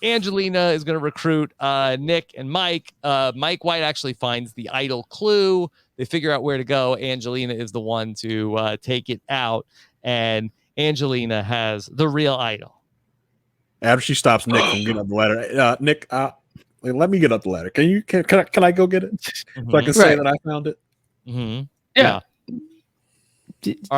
Angelina is going to recruit Nick and Mike. Mike White actually finds the idol clue. They figure out where to go. Angelina is the one to take it out, and Angelina has the real idol. After she stops Nick from getting up the ladder, Nick, let me get up the ladder. Can I go get it so I can say that I found it? Yeah.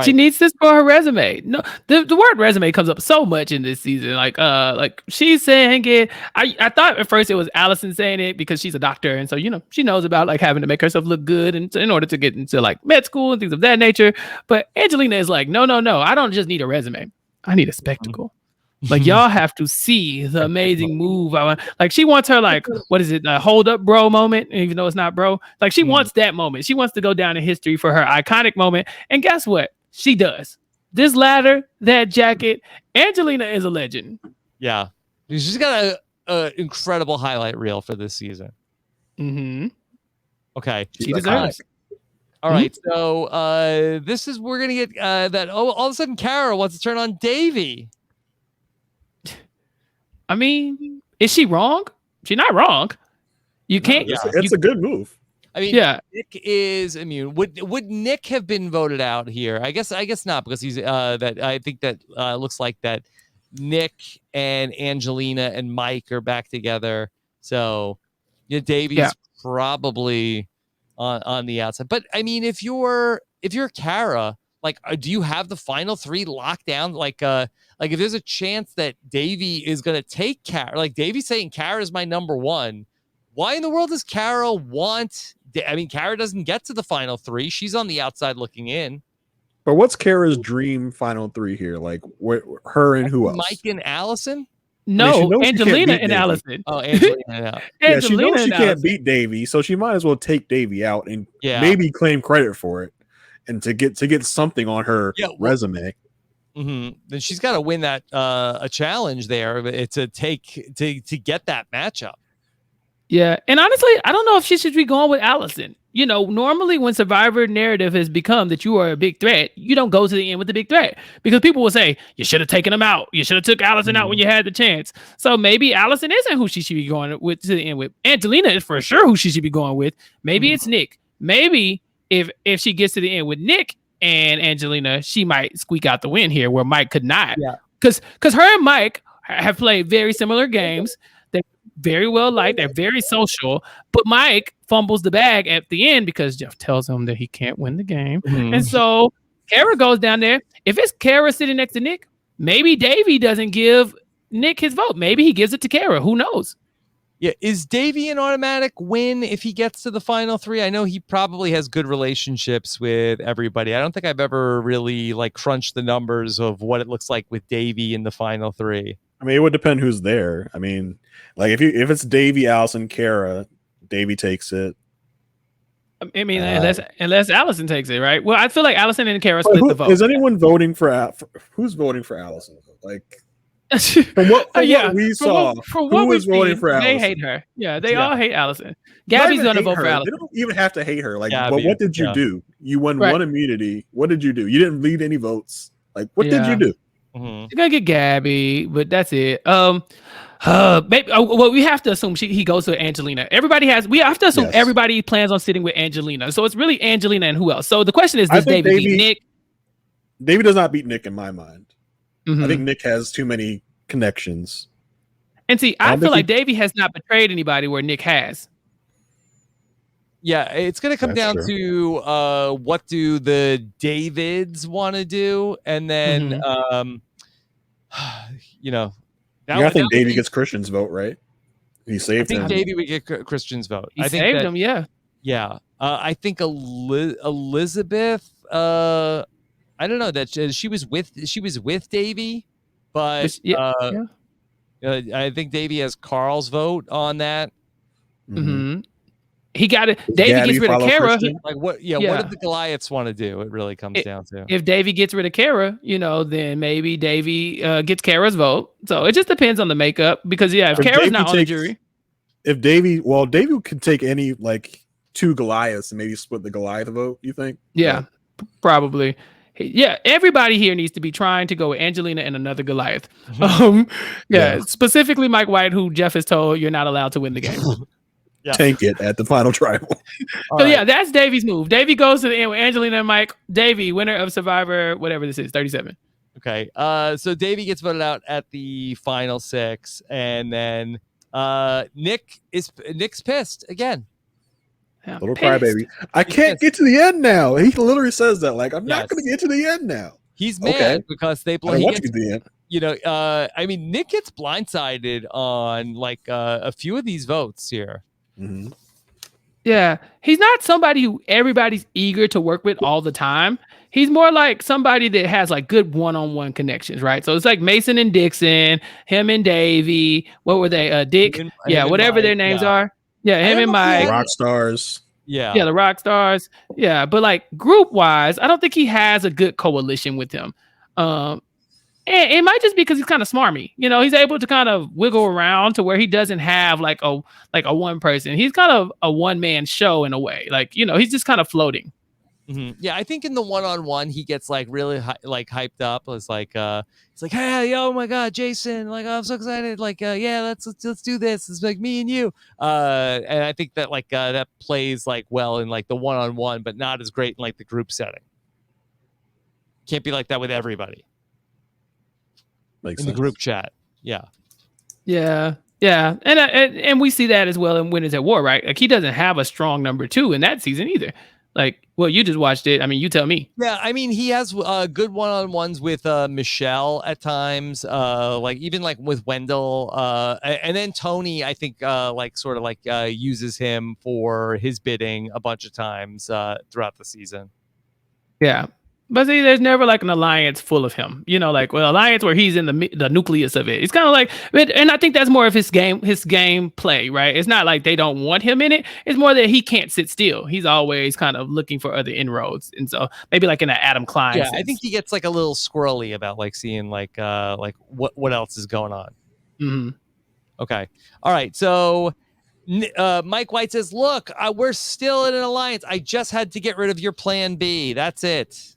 She needs this for her resume. No, the word resume comes up so much in this season. Like she's saying it. I thought at first it was Allison saying it because she's a doctor, and so she knows about like having to make herself look good and in order to get into like med school and things of that nature. But Angelina is like, no, I don't just need a resume. I need a spectacle. Like y'all have to see the amazing move. Like she wants her like, what is it, a hold up bro moment, even though it's not bro. Like she wants that moment. She wants to go down in history for her iconic moment. And guess what? She does. This ladder, that jacket, Angelina is a legend. Yeah, she's got a incredible highlight reel for this season. Okay, she deserves. All right, so this is we're gonna get that. Oh, all of a sudden, Kara wants to turn on Davy. I mean, is she wrong? She's not wrong. You can't. It's a good move. I mean, Nick is immune. Would Nick have been voted out here? I guess not, because he's that. I think that looks like that. Nick and Angelina and Mike are back together. So Davy's probably on the outside. But I mean, if you're Kara, like, do you have the final 3 locked down? Like if there's a chance that Davy is going to take Kara, like Davy's saying Kara is my number 1. Why in the world does Kara want? I mean, Kara doesn't get to the final 3. She's on the outside looking in. But what's Kara's dream final 3 here? Like her and who else? Mike and Allison? No, Angelina and Allison. Oh, Angelina. She knows she can't beat Davy, so she might as well take Davy out and maybe claim credit for it, and to get something on her resume. Then she's got to win that a challenge there to get that matchup. Yeah, and honestly, I don't know if she should be going with Allison. Normally when Survivor narrative has become that you are a big threat, you don't go to the end with the big threat, because people will say you should have taken him out. You should have took Allison out when you had the chance. So maybe Allison isn't who she should be going with to the end with. Angelina is for sure who she should be going with. Maybe it's Nick. Maybe if she gets to the end with Nick and Angelina, she might squeak out the win here where Mike could not. Yeah, because her and Mike have played very similar games. They're very well liked. They're very social. But Mike fumbles the bag at the end because Jeff tells him that he can't win the game. And so Kara goes down there. If it's Kara sitting next to Nick, maybe Davy doesn't give Nick his vote. Maybe he gives it to Kara. Who knows? Yeah, is Davy an automatic win if he gets to the final 3? I know he probably has good relationships with everybody. I don't think I've ever really like crunched the numbers of what it looks like with Davy in the final 3. I mean, it would depend who's there. I mean, like if it's Davy, Allison, Kara, Davy takes it. I mean, unless Allison takes it, right? Well, I feel like Allison and Kara split the vote. Is anyone voting for who's voting for Allison? Like, from what we saw, who was voting for Allison? They hate her. Yeah, they all hate Allison. Gabby's gonna vote for Allison. They don't even have to hate her. Like, but what did you do? You won one immunity. What did you do? You didn't lead any votes. Like, what did you do? You're gonna get Gabby, but that's it. Maybe, well, we have to assume he goes to Angelina. We have to assume Yes. everybody plans on sitting with Angelina. So it's really Angelina and who else? So the question is, I does think David beat Nick? David does not beat Nick in my mind. Mhm. I think Nick has too many connections. And see, I feel like Davey has not betrayed anybody where Nick has. Yeah, it's going to come That's down true. to what do the Davids want to do, and then you know, I think Davey gets Christian's vote, right? He I saved think him. Davey would get Christian's vote. He I think saved that, him, yeah. Yeah, I think Elizabeth. I don't know that she was with Davey, but I think Davey has Carl's vote on that. Mm-hmm. He got it. Davey gets rid of Kara. Like what? Yeah, what did the Goliaths want to do? It really comes down to. If Davey gets rid of Kara, then maybe Davey gets Kara's vote. So it just depends on the makeup because if Kara's not on the jury. If Davey could take any like 2 Goliaths and maybe split the Goliath vote, you think? Yeah, probably. Yeah, everybody here needs to be trying to go with Angelina and another Goliath. Specifically Mike White, who Jeff has told you're not allowed to win the game. Tank it at the final tribal. That's Davey's move. Davey goes to the end with Angelina and Mike. Davey, winner of Survivor, whatever this is, 37. Okay. So Davey gets voted out at the final 6, and then Nick's pissed again. Little crybaby. I can't get to the end now. He literally says that. Like, I'm not going to get to the end now. He's mad because they play. Want to get to the end. I mean, Nick gets blindsided on like a few of these votes here. Mm-hmm. Yeah, he's not somebody who everybody's eager to work with all the time. He's more like somebody that has like good one-on-one connections, right? So it's like Mason and Dixon, him and Davey. What were they? Dick? Whatever their names are. Yeah, him and Mike. Rock stars. Yeah, the rock stars. Yeah, but like group-wise, I don't think he has a good coalition with him. And it might just be because he's kind of smarmy. He's able to kind of wiggle around to where he doesn't have like a one person. He's kind of a one-man show in a way. Like, he's just kind of floating. Mm-hmm. Yeah, I think in the one-on-one he gets like really hyped up. It's like hey, oh my god, Jason, like I'm so excited. Like let's do this. It's like me and you. And I think that like that plays like well in like the one-on-one, but not as great in like the group setting. Can't be like that with everybody. Makes in sense. The group chat. Yeah. And we see that as well in Winners at War, right? Like he doesn't have a strong number 2 in that season either. Like, well, you just watched it. I mean, you tell me. Yeah, I mean, he has good one-on-ones with Michelle at times, like even like with Wendell, and then Tony, I think, uses him for his bidding a bunch of times throughout the season. Yeah. But see, there's never like an alliance full of him, alliance where he's in the nucleus of it. It's kind of like, and I think that's more of his game play, right? It's not like they don't want him in it. It's more that he can't sit still. He's always kind of looking for other inroads. And so maybe like in an Adam Klein sense. I think he gets like a little squirrely about like seeing like what else is going on. Mm-hmm. Okay. All right. So Mike White says, look, we're still in an alliance. I just had to get rid of your plan B. That's it.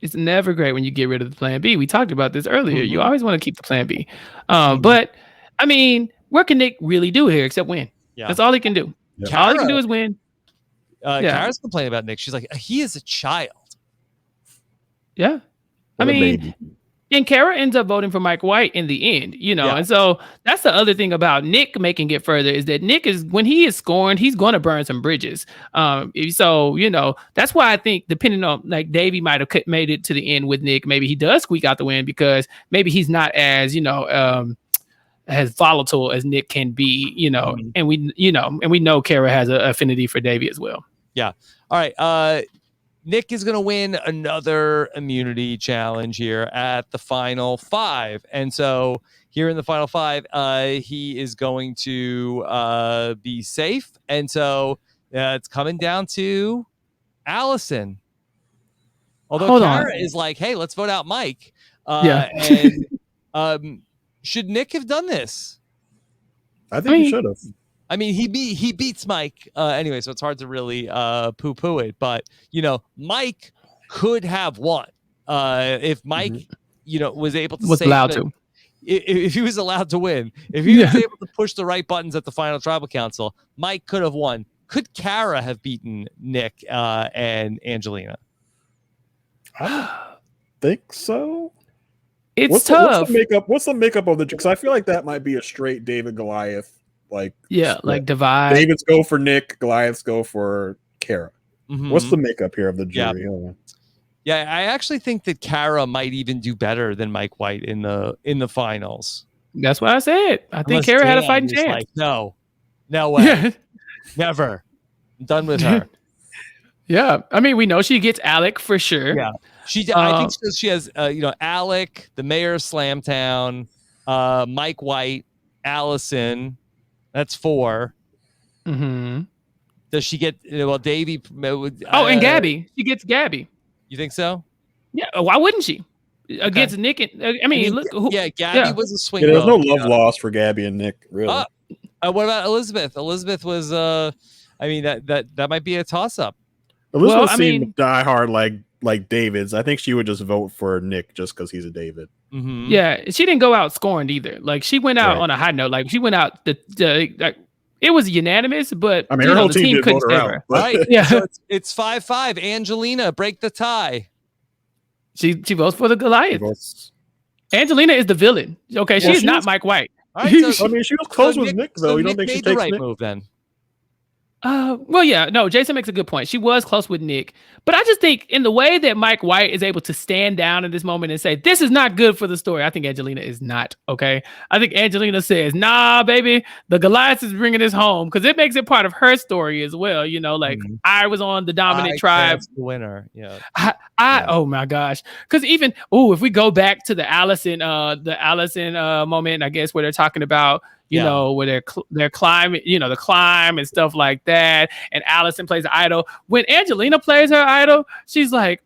It's never great when you get rid of the plan B. We talked about this earlier. You always want to keep the plan B. But I mean, what can Nick really do here except win? Yeah. That's all he can do. Yeah. All he can do is win. Kara's complaining about Nick. She's like, he is a child. Yeah. I mean, and Kara ends up voting for Mike White in the end, and so that's the other thing about Nick making it further is that Nick is, when he is scorned, he's going to burn some bridges. So, that's why I think depending on like Davey might have made it to the end with Nick, maybe he does squeak out the win because maybe he's not as, as volatile as Nick can be, and we know Kara has an affinity for Davey as well. Yeah. All right. Nick is going to win another immunity challenge here at the final 5. And so here in the final 5, he is going to be safe. And so it's coming down to Allison. Although Kara is like, hey, let's vote out Mike. And should Nick have done this? I think he should have. I mean, he beats Mike anyway, so it's hard to really poo-poo it. But, Mike could have won if Mike, was able to was allowed to. if he was allowed to win, if he was able to push the right buttons at the final tribal council, Mike could have won. Could Kara have beaten Nick and Angelina? I don't think so. It's tough. What's the makeup of the? Because I feel like that might be a straight David Goliath. Like like divide. David's go for Nick, Goliath's go for Kara. Mm-hmm. What's the makeup here of the jury? Yeah, I actually think that Kara might even do better than Mike White in the finals. That's what I said. I think Kara had a fighting chance. Like, no way, never. I'm done with her. Yeah, I mean, we know she gets Alec for sure. Yeah, I think she has Alec, the mayor of Slamtown, Mike White, Allison. That's 4. Mm-hmm. Does she get Davey? And Gabby. She gets Gabby. You think so? Yeah. Why wouldn't she? Against Nick and I mean, look. Gabby was a swing. There's no love lost for Gabby and Nick, really. What about Elizabeth? Elizabeth was I mean that might be a toss up. Elizabeth seemed diehard like David's. I think she would just vote for Nick just because he's a David. Mm-hmm. Yeah, she didn't go out scorned either. Like she went out on a high note. Like she went out it was unanimous, but I mean, her whole the team couldn't save her. Right? Yeah, so it's 5-5. Angelina, break the tie. She votes for the Goliath. Angelina is the villain. Okay, she's not Mike White. All right, I mean, she was close with Nick though. You don't think she takes the right Nick? move then? Well, yeah, no, Jason makes a good point. She was close with Nick, but I just think in the way that Mike White is able to stand down in this moment and say, this is not good for the story. I think Angelina is not. Okay. I think Angelina says, nah, baby, the Goliath is bringing this home because it makes it part of her story as well. I was on the dominant tribe. The winner. Yeah. Oh my gosh. Cause even, if we go back to the Allison moment, I guess where they're talking about, where they're climbing, the climb and stuff like that. And Allison plays the idol. When Angelina plays her idol, she's like,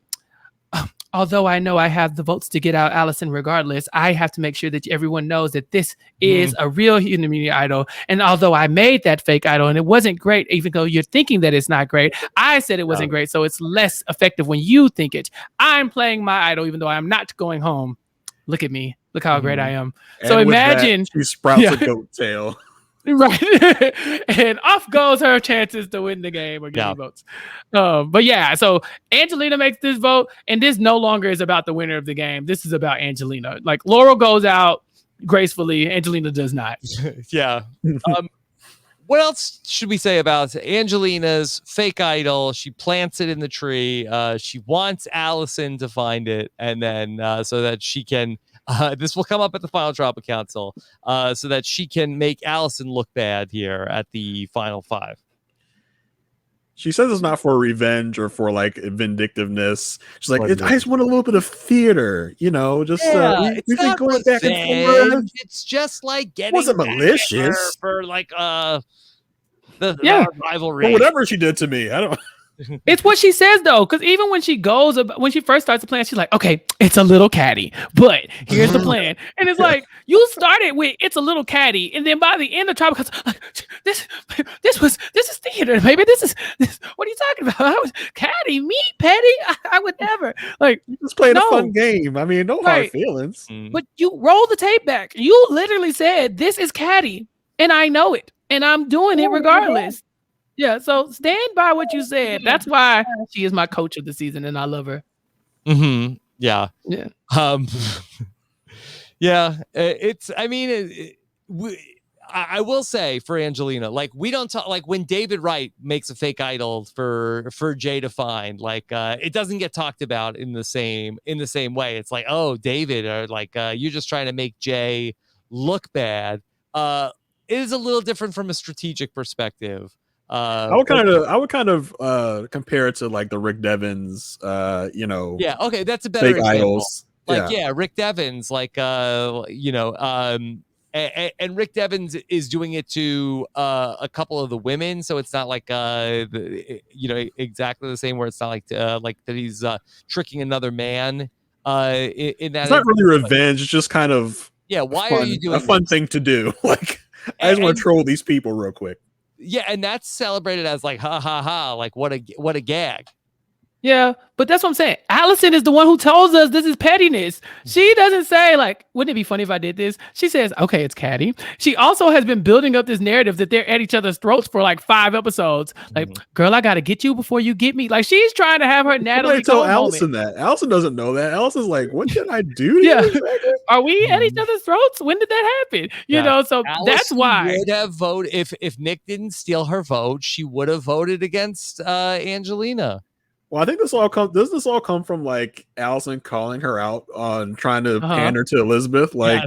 although I know I have the votes to get out Allison regardless, I have to make sure that everyone knows that this is a real human media idol. And although I made that fake idol and it wasn't great, even though you're thinking that it's not great, I said it wasn't great. So it's less effective when you think it. I'm playing my idol, even though I'm not going home. Look at me. Look how great I am. And so imagine she sprouts a goat tail. Right. And off goes her chances to win the game or get votes. But yeah, so Angelina makes this vote, and this no longer is about the winner of the game. This is about Angelina. Like Laurel goes out gracefully, Angelina does not. Yeah. What else should we say about Angelina's fake idol? She plants it in the tree. She wants Allison to find it, and then so that she can. This will come up at the final tribal council, so that she can make Allison look bad here at the final 5. She says it's not for revenge or for like vindictiveness. She's like, I just want a little bit of theater, we've been going back and forth. It's just like getting wasn't malicious for like the rivalry. But whatever she did to me, I don't. It's what she says though, because even when she first starts the plan, she's like, okay, it's a little catty, but here's the plan. And it's like, you started with it's a little catty, and then by the end of tribal, this is theater, baby. This is what are you talking about? I was catty, me, petty. I would never just playing a fun game. I mean, no hard feelings. But you roll the tape back. You literally said this is catty, and I know it, and I'm doing it regardless. Yeah, so stand by what you said. That's why she is my coach of the season, and I love her. Mm-hmm. Yeah. Yeah. Yeah. It's. I mean, I will say for Angelina, like we don't talk. Like when David Wright makes a fake idol for Jay to find, like it doesn't get talked about in the same way. It's like, oh, David, or like you're just trying to make Jay look bad. It is a little different from a strategic perspective. I would kind of compare it to like the Rick Devens, Yeah, okay, that's a better fake example. idols. Like, Rick Devens, like, and Rick Devens is doing it to a couple of the women, so it's not like exactly the same. Where it's not like that he's tricking another man. In that, it's not really revenge. It's just kind of Why fun, are you doing a fun thing to do? Like, I just want to troll these people real quick. Yeah, and that's celebrated as like ha ha ha, like what a gag. Yeah, but that's what I'm saying. Allison is the one who tells us this is pettiness. She doesn't say, like, wouldn't it be funny if I did this? She says, okay, it's catty. She also has been building up this narrative that they're at each other's throats for like 5 episodes. Like, girl, I got to get you before you get me. Like, she's trying to have her Natalie tell Cole Allison moment. that. Allison doesn't know that. Allison's like, what did I do to Yeah. you exactly? Are we at each other's throats? When did that happen? You know, so Allison that's why. would have voted if Nick didn't steal her vote. She would have voted against Angelina. Well, I think this all come from like Allison calling her out on trying to pander to Elizabeth, like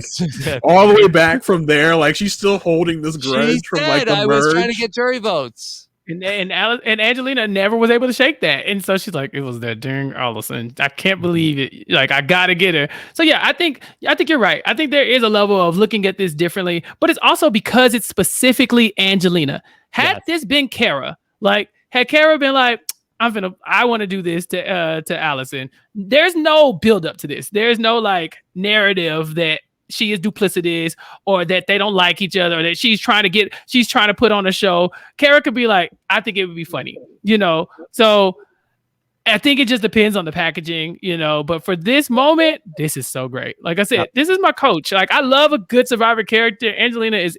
all the way back from there. Like she's still holding this grudge from like the I merge. was trying to get jury votes. And Angelina never was able to shake that. And so she's like, it was that dang Allison. I can't believe it. Like, I gotta get her. So yeah, I think you're right. I think there is a level of looking at this differently, but it's also because it's specifically Angelina. Had this been Kara, like had Kara been like, I want to do this to Allison. There's no build up to this. There's no like narrative that she is duplicitous or that they don't like each other or that she's trying to put on a show. Kara could be like, I think it would be funny, you know? So I think it just depends on the packaging, you know, but for this moment, this is so great. Like I said, this is my coach. Like I love a good Survivor character. Angelina is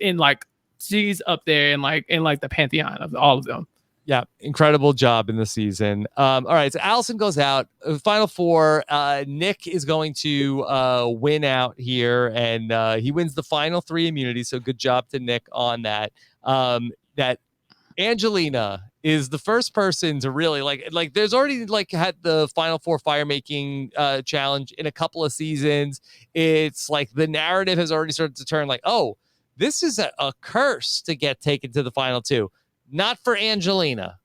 she's up there in the pantheon of all of them. Yeah, incredible job in the season. All right, so Allison goes out. Final 4. Nick is going to win out here, and he wins the final 3 immunities. So good job to Nick on that. That Angelina is the first person to really like. There's already like had the final 4 fire making challenge in a couple of seasons. It's like the narrative has already started to turn like, oh, this is a curse to get taken to the final 2. Not for Angelina.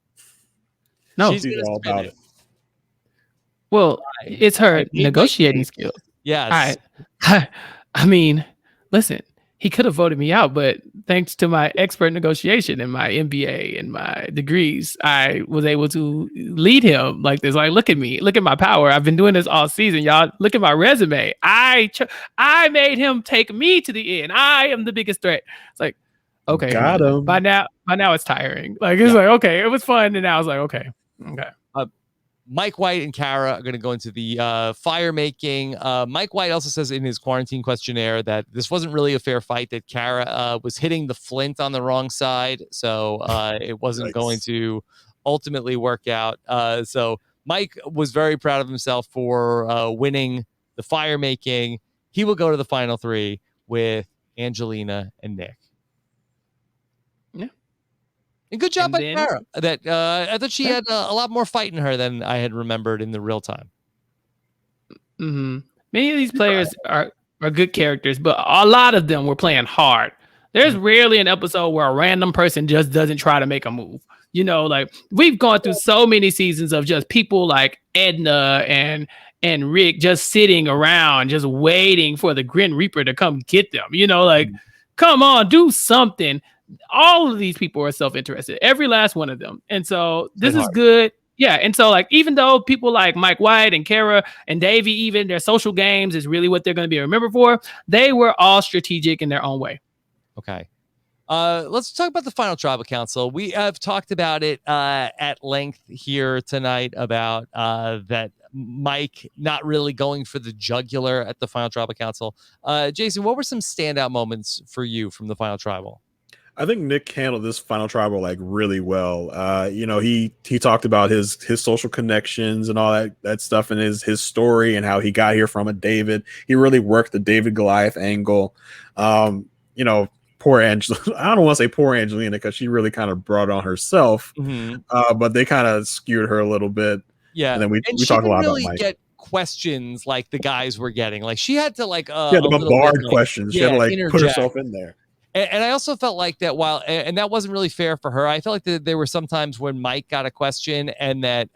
No, she's all about it. Well, it's her negotiating skills. Yes. I mean, listen, he could have voted me out, but thanks to my expert negotiation and my MBA and my degrees, I was able to lead him like this. Like, look at me, look at my power. I've been doing this all season, y'all. Look at my resume. I made him take me to the end. I am the biggest threat. It's like, okay, got him. By now it's tiring. Like it's like, okay, it was fun, and now I was like, okay. Mike White and Kara are going to go into the fire making. Mike White also says in his quarantine questionnaire that this wasn't really a fair fight, that Kara was hitting the flint on the wrong side. So it wasn't going to ultimately work out. So Mike was very proud of himself for winning the fire making. He will go to the final 3 with Angelina and Nick. Yeah. And good job by Kara. That I thought she had a lot more fight in her than I had remembered in the real time. Mm-hmm. Many of these players are good characters, but a lot of them were playing hard. There's rarely an episode where a random person just doesn't try to make a move. You know, like we've gone through so many seasons of just people like Edna and Rick just sitting around, just waiting for the Grim Reaper to come get them. You know, like, come on, do something. All of these people are self-interested, every last one of them. And so this is good. Yeah. And so like, even though people like Mike White and Kara and Davey, even their social games is really what they're going to be remembered for, they were all strategic in their own way. Okay. Let's talk about the final tribal council. We have talked about it at length here tonight about that Mike not really going for the jugular at the final tribal council. Jason, what were some standout moments for you from the final tribal? I think Nick handled this final tribal like really well. You know, he talked about his social connections and all that stuff, and his story and how he got here from a David. He really worked the David Goliath angle. You know, poor Angelina. I don't want to say poor Angelina because she really kind of brought it on herself. But they kind of skewed her a little bit. Yeah, and then we talk a lot really about Mike. Get questions like the guys were getting. Like she had to like the bombard questions. She had to like put herself in there. And I also felt like that and that wasn't really fair for her. I felt like that there were some times when Mike got a question and that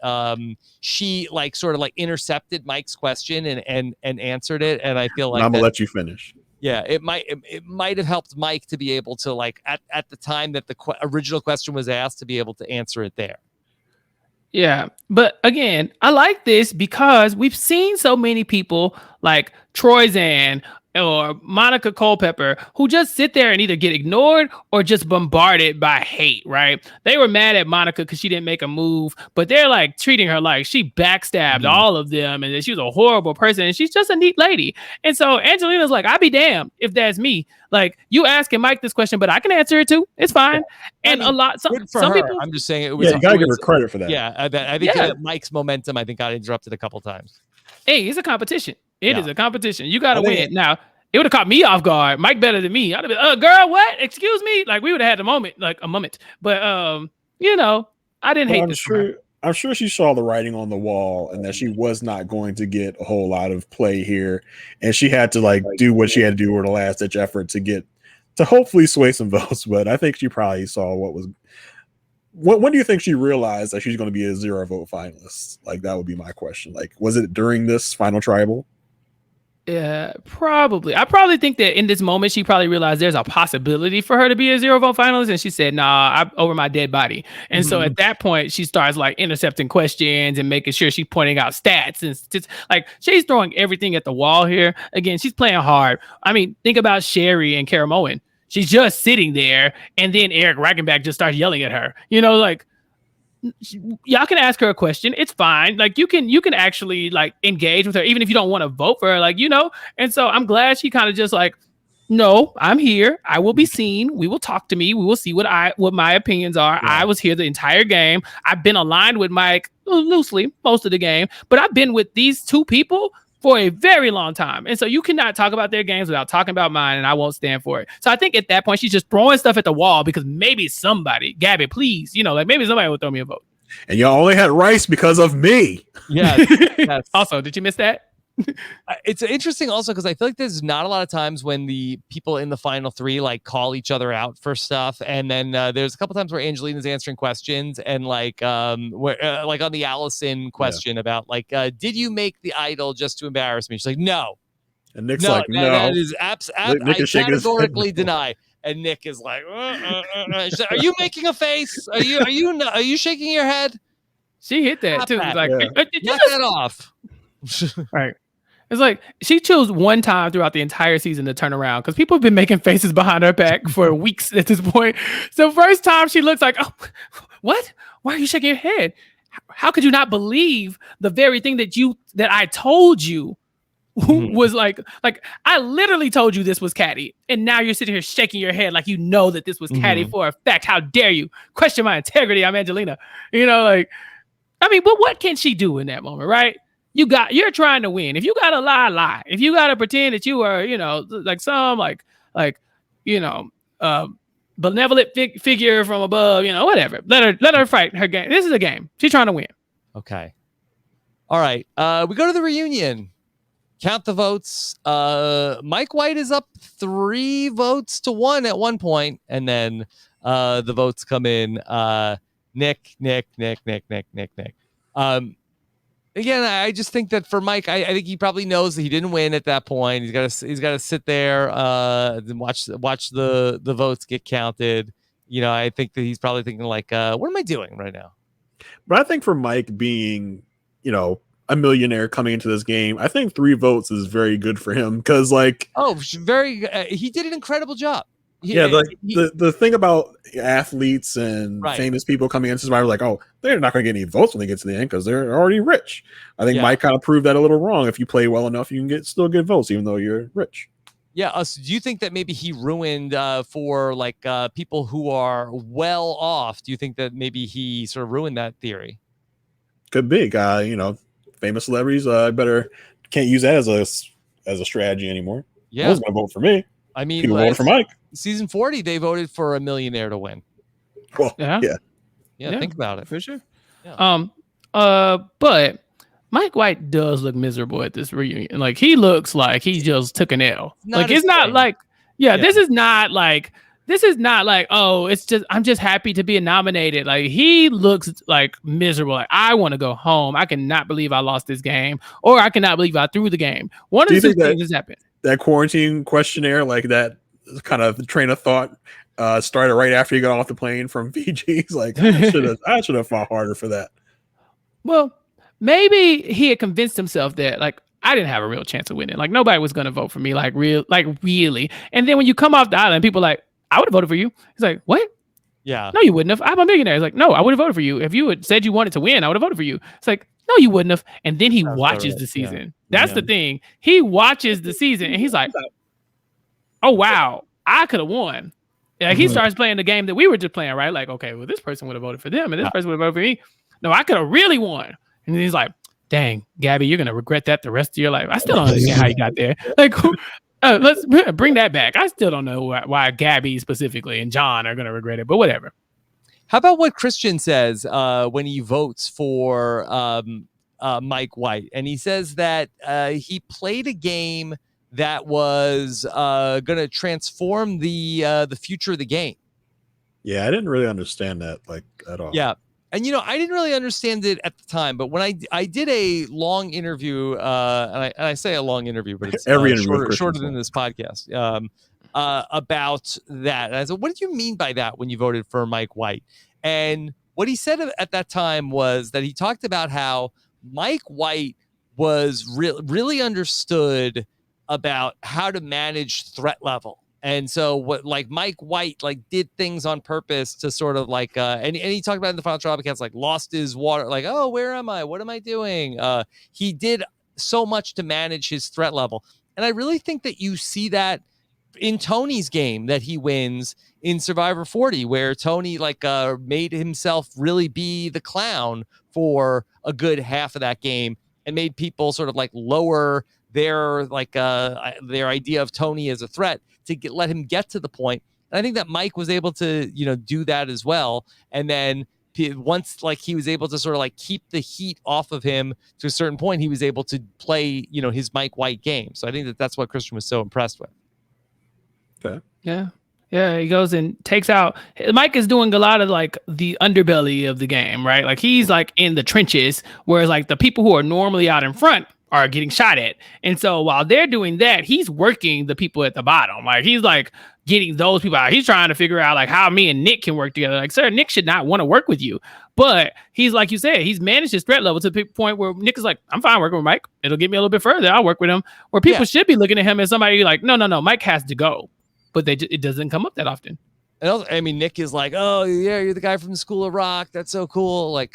she like sort of like intercepted Mike's question and answered it. And I feel like I'm gonna let you finish. Yeah, it might have helped Mike to be able to like at the time that the original question was asked to be able to answer it there. Yeah, but again, I like this because we've seen so many people like Troyzan, or Monica Culpepper, who just sit there and either get ignored or just bombarded by hate, right? They were mad at Monica because she didn't make a move, but they're like treating her like she backstabbed all of them and that she was a horrible person and she's just a neat lady. And so Angelina's like, I'd be damned if that's me. Like, you asking Mike this question, but I can answer it too. It's fine. And a lot, some people. I'm just saying it was. Yeah, you gotta give her credit for that. Yeah, I think Mike's momentum, I think, got interrupted a couple times. Hey, it's a competition. It is a competition. You got to win. Now, it would have caught me off guard. Mike better than me. I'd have been, girl, what? Excuse me? Like, we would have had a moment. But, I didn't hate this. I'm sure she saw the writing on the wall and that she was not going to get a whole lot of play here. And she had to, do what she had to do with the last-ditch effort to hopefully sway some votes. But I think she probably saw what was... When do you think she realized that she's going to be a 0-vote finalist? Like, that would be my question. Like, was it during this final tribal? Yeah, probably. I probably think that in this moment, she probably realized there's a possibility for her to be a 0-vote finalist. And she said, nah, I'm over my dead body. And so at that point, she starts intercepting questions and making sure she's pointing out stats. And she's throwing everything at the wall here. Again, she's playing hard. I mean, think about Sherry and Kara Moen. She's just sitting there, and then Eric Reichenbach just starts yelling at her. Y'all can ask her a question. It's fine. You can actually engage with her, even if you don't want to vote for her. And so I'm glad she kind of just no, I'm here. I will be seen. We will talk to me. We will see what my opinions are. Yeah. I was here the entire game. I've been aligned with Mike loosely most of the game, but I've been with these two people for a very long time. And so you cannot talk about their games without talking about mine, and I won't stand for it. So I think at that point, she's just throwing stuff at the wall because maybe somebody, Gabby, please, maybe somebody will throw me a vote. And y'all only had Rice because of me. Yeah. Yes. Also, did you miss that? It's interesting also because I feel like there's not a lot of times when the people in the final three call each other out for stuff, and then there's a couple times where Angelina's answering questions and like on the Allison question about did you make the idol just to embarrass me? She's like, no. And Nick's no, like, no. That is Nick is categorically deny. And Nick is like, She's like, are you making a face? Are you shaking your head? She hit that too. Knock Knock that off. Right. It's she chose one time throughout the entire season to turn around because people have been making faces behind her back for weeks at this point. So first time she looks like, oh, what? Why are you shaking your head? How could you not believe the very thing that I told you was I literally told you this was catty, and now you're sitting here shaking your head like that this was catty for a fact. How dare you question my integrity? I'm Angelina. But what can she do in that moment, right? You're trying to win. If you gotta lie. If you gotta pretend that you are, benevolent figure from above, whatever. Let her fight her game. This is a game. She's trying to win. Okay. All right. We go to the reunion. Count the votes. Mike White is up 3 votes to 1 at one point, and then the votes come in. Nick. Again, I just think that for Mike, I think he probably knows that he didn't win at that point. He's got to sit there and watch the votes get counted. I think that he's probably thinking what am I doing right now? But I think for Mike being, a millionaire coming into this game, I think 3 votes is very good for him because he did an incredible job. The thing about athletes and famous people coming into Survivor, they're not going to get any votes when they get to the end because they're already rich. I think Mike kind of proved that a little wrong. If you play well enough, you can still get votes even though you're rich. Yeah. So do you think that maybe he ruined for people who are well off? Do you think that maybe he sort of ruined that theory? Could be. Famous celebrities can't use that as a strategy anymore. Yeah. No one's going to vote for me. I mean, people voted for Mike. Season 40, they voted for a millionaire to win. Well, yeah. Think about it. For sure. Yeah. But Mike White does look miserable at this reunion. He looks like he just took an L. This is not oh, it's just I'm just happy to be nominated. He looks miserable. I want to go home. I cannot believe I lost this game, or I cannot believe I threw the game. One of the two things has happened. That quarantine questionnaire, that kind of train of thought, started right after you got off the plane from Fiji. He's I should have fought harder for that. Well, maybe he had convinced himself that I didn't have a real chance of winning. Like nobody was gonna vote for me, like really. And then when you come off the island, people are like, I would have voted for you. He's like, what? Yeah. No, you wouldn't have. I'm a millionaire. He's like, no, I would have voted for you. If you had said you wanted to win, I would have voted for you. It's like, no, you wouldn't have. And then he watches the season. Yeah. That's the thing. He watches the season and he's like, oh wow, I could have won. Like he starts playing the game that we were just playing, right? Like, okay, well, this person would have voted for them and this person would have voted for me. No, I could have really won. And then he's like, dang, Gabby, you're gonna regret that the rest of your life. I still don't understand how you got there. Like, let's bring that back. I still don't know why Gabby specifically and John are gonna regret it, but whatever. How about what Christian says when he votes for Mike White? And he says that he played a game that was going to transform the future of the game. Yeah, I didn't really understand that at all. Yeah. And, I didn't really understand it at the time, but when I did a long interview, and I say a long interview, but it's every interview shorter than this podcast, about that. And I said, what did you mean by that when you voted for Mike White? And what he said at that time was that he talked about how Mike White was really understood about how to manage threat level. And so what Mike White did things on purpose to sort of and he talked about in the Final Dropcast, lost his water, oh, where am I? What am I doing? He did so much to manage his threat level. And I really think that you see that in Tony's game that he wins in Survivor 40, where Tony made himself really be the clown for a good half of that game and made people sort of lower their idea of Tony as a threat to let him get to the point. And I think that Mike was able to, do that as well. And then once he was able to sort of keep the heat off of him to a certain point, he was able to play, his Mike White game. So I think that that's what Christian was so impressed with. Okay. Yeah, he goes and takes out. Mike is doing a lot of the underbelly of the game, right? He's in the trenches, whereas the people who are normally out in front are getting shot at. And so while they're doing that, he's working the people at the bottom. He's getting those people out. He's trying to figure out how me and Nick can work together. Sir, Nick should not want to work with you. But he's like you said, he's managed his threat level to the point where Nick is I'm fine working with Mike. It'll get me a little bit further. I'll work with him. Where people should be looking at him as somebody no, Mike has to go. But it doesn't come up that often. And also, I mean, Nick is oh, yeah, you're the guy from the School of Rock. That's so cool. I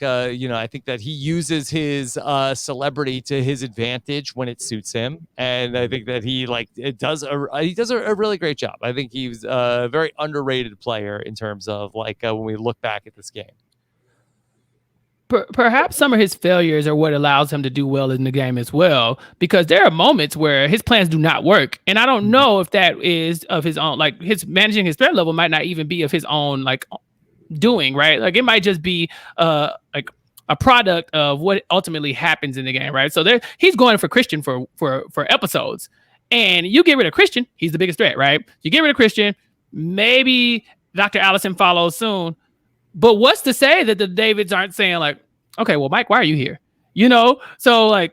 think that he uses his celebrity to his advantage when it suits him. And I think that he does a really great job. I think he's a very underrated player in terms of when we look back at this game. Perhaps some of his failures are what allows him to do well in the game as well, because there are moments where his plans do not work. And I don't know if that is of his own, his managing his threat level might not even be of his own, doing, right? It might just be a product of what ultimately happens in the game, right? So he's going for Christian for episodes, and you get rid of Christian, he's the biggest threat, right? You get rid of Christian, maybe Dr. Allison follows soon. But what's to say that the Davids aren't saying okay, well, Mike, why are you here? So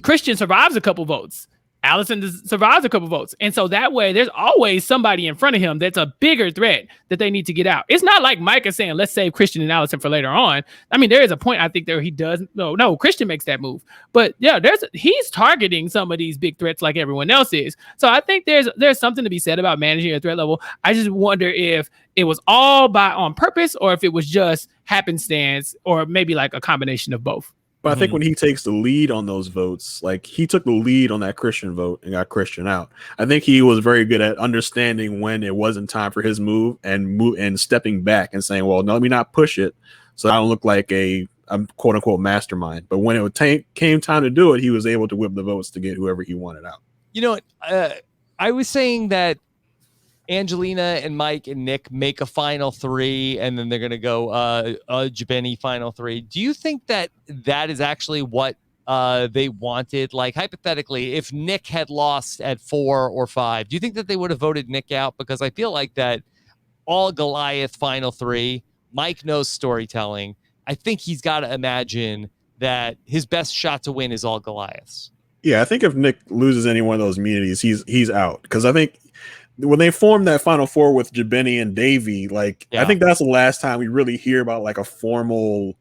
Christian survives a couple votes. Allison survives a couple votes. And so that way there's always somebody in front of him that's a bigger threat that they need to get out. It's not like Mike is saying, let's save Christian and Allison for later on. I mean, there is a point I think there he does. No, Christian makes that move. But yeah, he's targeting some of these big threats like everyone else is. So I think there's something to be said about managing your threat level. I just wonder if it was all on purpose or if it was just happenstance or maybe a combination of both. But I think when he takes the lead on those votes, he took the lead on that Christian vote and got Christian out. I think he was very good at understanding when it wasn't time for his move and stepping back and saying, well, no, let me not push it so I don't look like a quote unquote mastermind. But when it came time to do it, he was able to whip the votes to get whoever he wanted out. I was saying that Angelina and Mike and Nick make a final three, and then they're going to go Jabeni final three. Do you think that is actually what they wanted? Hypothetically, if Nick had lost at 4 or 5, do you think that they would have voted Nick out? Because I feel like that all Goliath final three, Mike knows storytelling. I think he's got to imagine that his best shot to win is all Goliaths. Yeah, I think if Nick loses any one of those immunities, he's out. Because I think when they formed that Final Four with Jabeni and Davey, I think that's the last time we really hear about a formal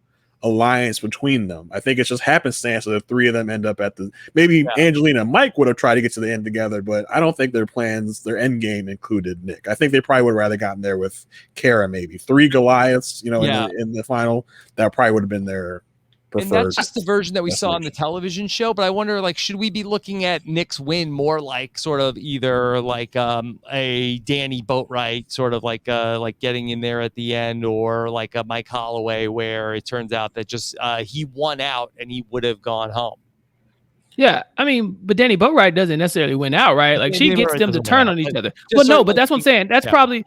alliance between them. I think it's just happenstance that the three of them end up at maybe Angelina and Mike would have tried to get to the end together, but I don't think their plans, their end game included Nick. I think they probably would have rather gotten there with Kara, maybe 3 Goliaths, in the final. That probably would have been their preferred. And that's just the version that we saw on the television show. But I wonder, like, should we be looking at Nick's win more like sort of either like a Danny Boatwright, sort of like getting in there at the end, or like a Mike Holloway, where it turns out that just he won out and he would have gone home. Yeah, I mean, but Danny Boatwright doesn't necessarily win out, right? Like she gets them to turn on each other. Well, no, but that's what I'm saying. That's probably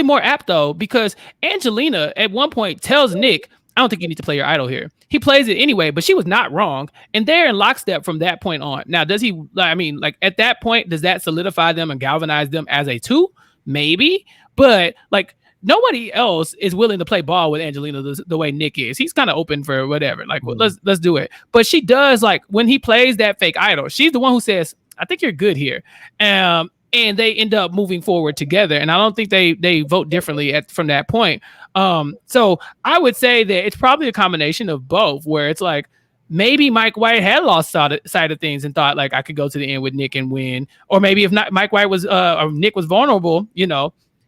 more apt though, because Angelina at one point tells Nick, I don't think you need to play your idol here. He plays it anyway, but she was not wrong. And they're in lockstep from that point on. Now, does he, I mean, like at that point, does that solidify them and galvanize them as a 2? Maybe. But like nobody else is willing to play ball with Angelina the way Nick is. He's kind of open for whatever. Like, well, let's do it. But she does, like, when he plays that fake idol, she's the one who says, I think you're good here. And they end up moving forward together. And I don't think they vote differently from that point. So I would say that it's probably a combination of both, where it's like maybe Mike White had lost sight of things and thought like I could go to the end with Nick and win, or maybe if not Mike White was or Nick was vulnerable,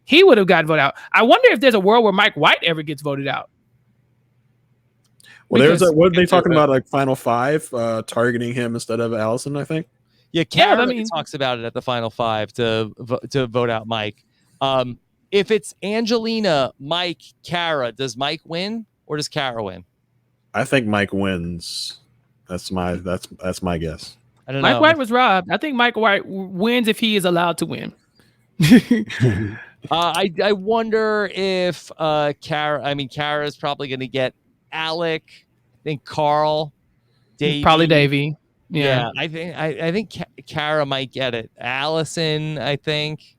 he would have gotten voted out. I wonder if there's a world where Mike White ever gets voted out. Well, what are they talking about? Like Final 5 targeting him instead of Allison, I think. Yeah, Kara talks about it at the Final 5 to vote out Mike. If it's Angelina, Mike, Kara, does Mike win or does Kara win? I think Mike wins. That's my guess. I don't know. Mike White was robbed. I think Mike White wins if he is allowed to win. I wonder if Kara is probably going to get Alec. I think Carl, Davey. Probably Davey. Yeah, I think Kara might get it. Allison, I think.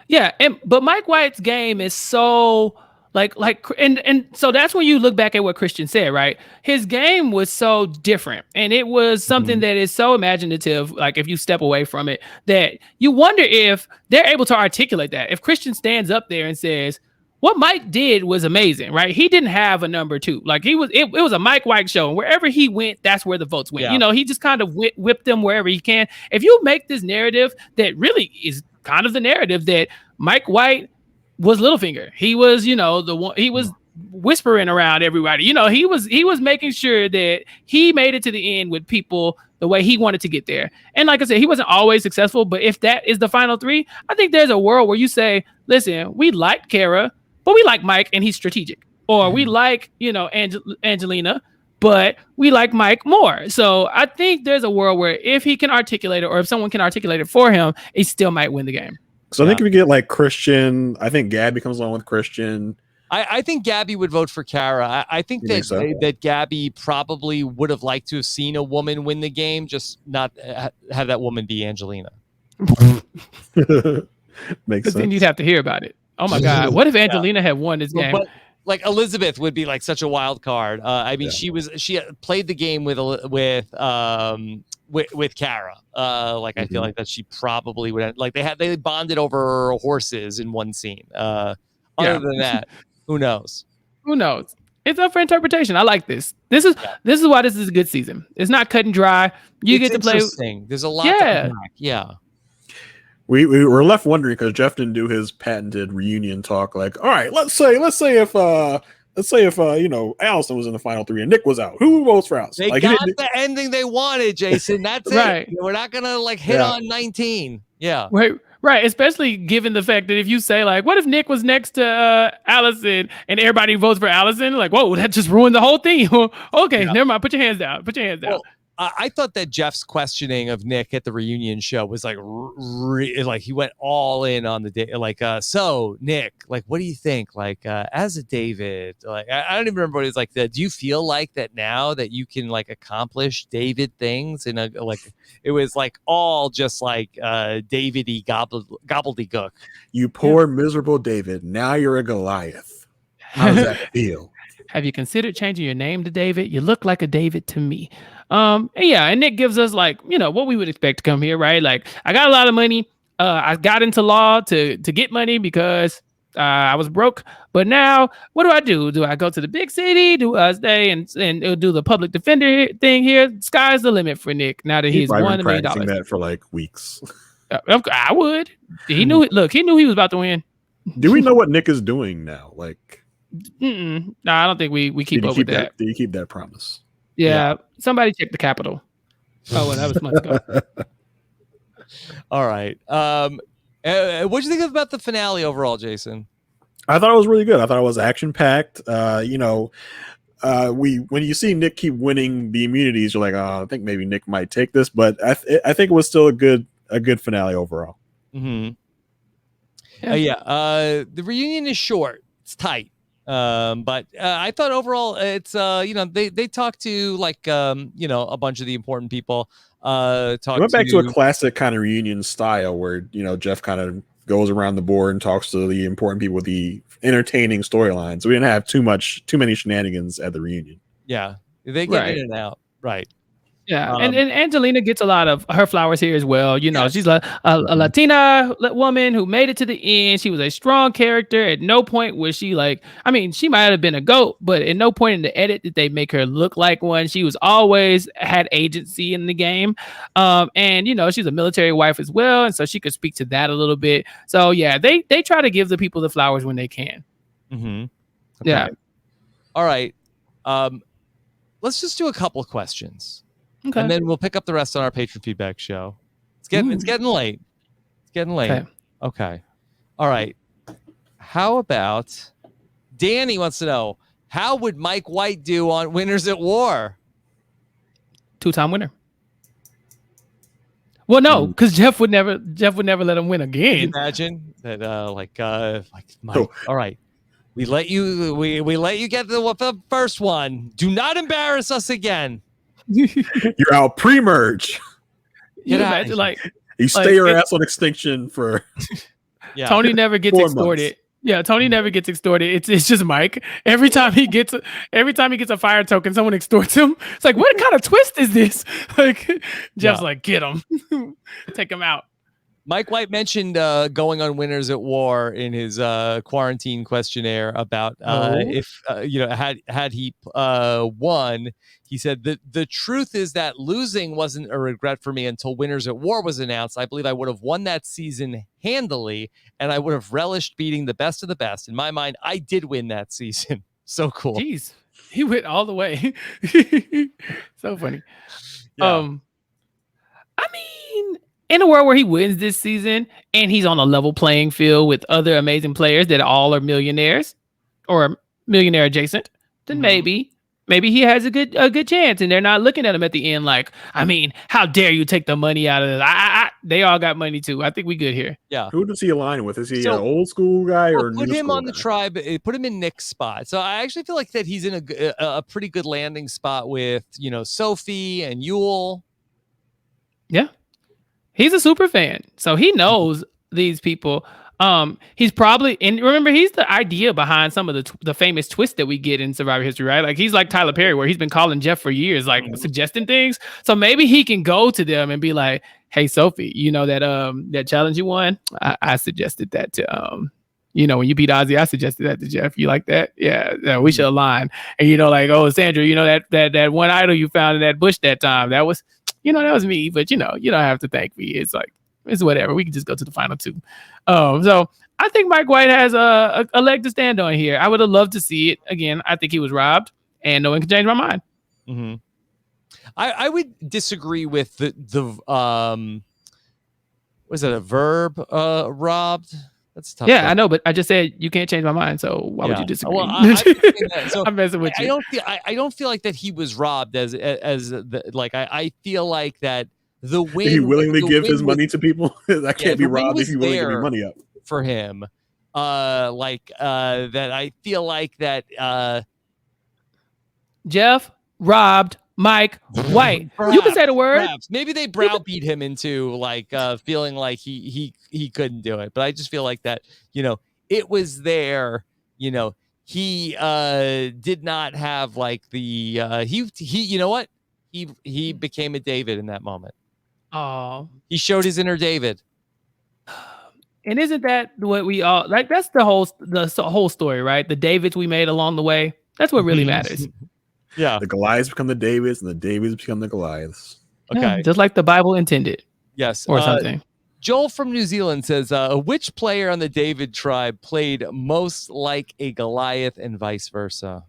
Yeah, but Mike White's game is so and so that's when you look back at what Christian said, right? His game was so different, and it was something that is so imaginative. Like if you step away from it, that you wonder if they're able to articulate that. If Christian stands up there and says, what Mike did was amazing, right? He didn't have a number 2. Like it was a Mike White show, and wherever he went, that's where the votes went. Yeah. He just kind of whipped them wherever he can. If you make this narrative that really is kind of the narrative that Mike White was Littlefinger, he was, the one, he was whispering around everybody. He was making sure that he made it to the end with people the way he wanted to get there. And like I said, he wasn't always successful, but if that is the final 3, I think there's a world where you say, listen, we like Kara, but we like Mike and he's strategic. Or we like, Angelina, but we like Mike more. So I think there's a world where if he can articulate it, or if someone can articulate it for him, he still might win the game. So I think if you get like Christian, I think Gabby comes along with Christian. I think Gabby would vote for Kara. I think that Gabby probably would have liked to have seen a woman win the game, just not have that woman be Angelina. Makes sense. Then you'd have to hear about it. Oh my God! What if Angelina had won this game? But, like Elizabeth would be like such a wild card. She played the game with Kara. I feel like that she probably would have, they bonded over horses in one scene. Other than that, who knows? Who knows? It's up for interpretation. I like this. This is why this is a good season. It's not cut and dry. You get to play. There's a lot. To unpack. Yeah. We were left wondering because Jeff didn't do his patented reunion talk. Like, all right, let's say if Allison was in the final 3 and Nick was out, who votes for Allison? They got the ending they wanted, Jason. That's right. It. We're not gonna hit on 19. Yeah. Right. Especially given the fact that if you say what if Nick was next to Allison and everybody votes for Allison? Like, whoa, that just ruined the whole thing. Okay, never mind. Put your hands down. Well, I thought that Jeff's questioning of Nick at the reunion show was he went all in on the day. So Nick, what do you think? As a David, I don't even remember what it was like. Do you feel like that now that you can accomplish David things in a it was all just David-y gobbledygook. You poor miserable David. Now you're a Goliath. How does that feel? Have you considered changing your name to David? You look like a David to me. And Nick gives us what we would expect to come here, right? I got a lot of money. I got into law to get money because I was broke, but now what do? Do I go to the big city? Do I stay and do the public defender thing here? Sky's the limit for Nick now that he's probably won been $1 million. practicing that for like weeks. I would. He knew it. Look, he knew he was about to win. Do we know what Nick is doing now? Like, No, I don't think we keep up with that. Did you keep that promise? Yeah. Somebody check the Capitol. Oh, well, that was months ago. All right. What do you think about the finale overall, Jason? I thought it was really good. I thought it was action packed. When you see Nick keep winning the immunities, you're like, oh, I think maybe Nick might take this, but I think it was still a good finale overall. Mm-hmm. The reunion is short. It's tight. But I thought overall it's they talked to a bunch of the important people. Went back to a classic kind of reunion style where Jeff kind of goes around the board and talks to the important people with the entertaining storylines. So we didn't have too many shenanigans at the reunion. Yeah, they get in and out. Right. Yeah, and Angelina gets a lot of her flowers here as well. She's a Latina woman who made it to the end. She was a strong character. At no point was she she might have been a GOAT, but at no point in the edit did they make her look like one. She was always had agency in the game. And she's a military wife as well, and so she could speak to that a little bit. So yeah, they try to give the people the flowers when they can. Mm-hmm. Okay. Yeah. All right. Let's just do a couple of questions. Okay. And then we'll pick up the rest on our patron feedback show. It's getting late. It's getting late. Okay. All right. How about Danny wants to know, how would Mike White do on Winners at War? 2-time winner. Well, no, because Jeff would never let him win again. Can you imagine that Mike. Oh. All right. We let you get the first one. Do not embarrass us again. You're out pre-merge. You imagine you stay your ass on extinction for. Yeah. Tony never gets extorted. Months. Yeah, Tony never gets extorted. It's just Mike. Every time he gets a fire token, someone extorts him. It's like, what kind of twist is this? Jeff's like, get him, take him out. Mike White mentioned going on Winners at War in his quarantine questionnaire about if had he won. He said that the truth is that losing wasn't a regret for me until Winners at War was announced. I believe I would have won that season handily, and I would have relished beating the best of the best. In my mind, I did win that season. So cool. Jeez, he went all the way. So funny. Yeah. In a world where he wins this season and he's on a level playing field with other amazing players that all are millionaires or millionaire adjacent, then maybe he has a good chance, and they're not looking at him at the end like, how dare you take the money out of this? They all got money too. I think we good here. Yeah. Who does he align with? Is he an old school guy or put him on guy? the tribe? Put him in Nick's spot. So I actually feel like that he's in a pretty good landing spot with Sophie and Yule. Yeah. He's a super fan, so he knows these people. He's probably, and remember, he's the idea behind some of the famous twists that we get in Survivor history, right? Like he's like Tyler Perry, where he's been calling Jeff for years, suggesting things. So maybe he can go to them and be like, "Hey, Sophie, that challenge you won? I suggested that to when you beat Ozzy, I suggested that to Jeff. You like that? Yeah, we should align." And oh, Sandra, that one idol you found in that bush that time, that was me, but you don't have to thank me. It's like, it's whatever. We can just go to the final two. So I think Mike White has a leg to stand on here. I would have loved to see it again. I think he was robbed, and no one can change my mind. Mm-hmm. I would disagree with the was it a verb? Robbed. That's tough. Yeah, I know, but I just said you can't change my mind. So why would you disagree? Well, I'm messing with you. I don't feel like that he was robbed I feel like that the win. Did he willingly give his money to people? That can't be robbed if you willingly give your money up for him. That I feel like that Jeff robbed Mike White. Perhaps, you can say the word. Perhaps. Maybe they browbeat him into feeling like he couldn't do it. But I just feel like that, it was there, he did not have he became a David in that moment. Oh, he showed his inner David. And isn't that what we all like? That's the whole story, right? The Davids we made along the way. That's what really matters. Yeah. The Goliaths become the Davids, and the Davids become the Goliaths. Okay. Yeah, just like the Bible intended. Yes. Or something. Joel from New Zealand says, which player on the David tribe played most like a Goliath and vice versa?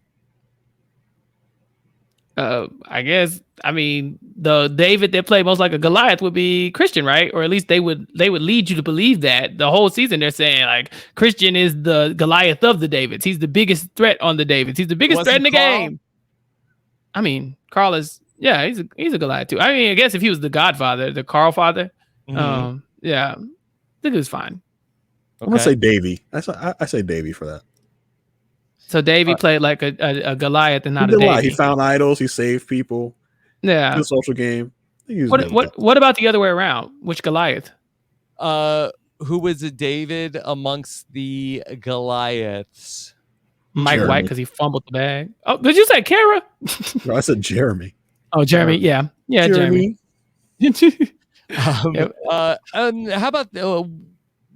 I guess, I mean, the David that played most like a Goliath would be Christian, right? Or at least they would lead you to believe that the whole season. They're saying like Christian is the Goliath of the Davids. He's the biggest threat on the Davids. He's the biggest threat in the game. I mean, Carl is, yeah, he's a Goliath too. I mean, I guess if he was the Godfather, the Carl father, yeah, I think it was fine. Okay. I'm gonna say Davy. I say Davy for that. So Davy played like a Goliath and not a Davy. He found idols. He saved people. Yeah, the social game. What about the other way around? Which Goliath? Who was a David amongst the Goliaths? Mike White, because he fumbled the bag. Oh, did you say Kara? No, I said Jeremy. Oh, Jeremy. Yeah, Jeremy. How about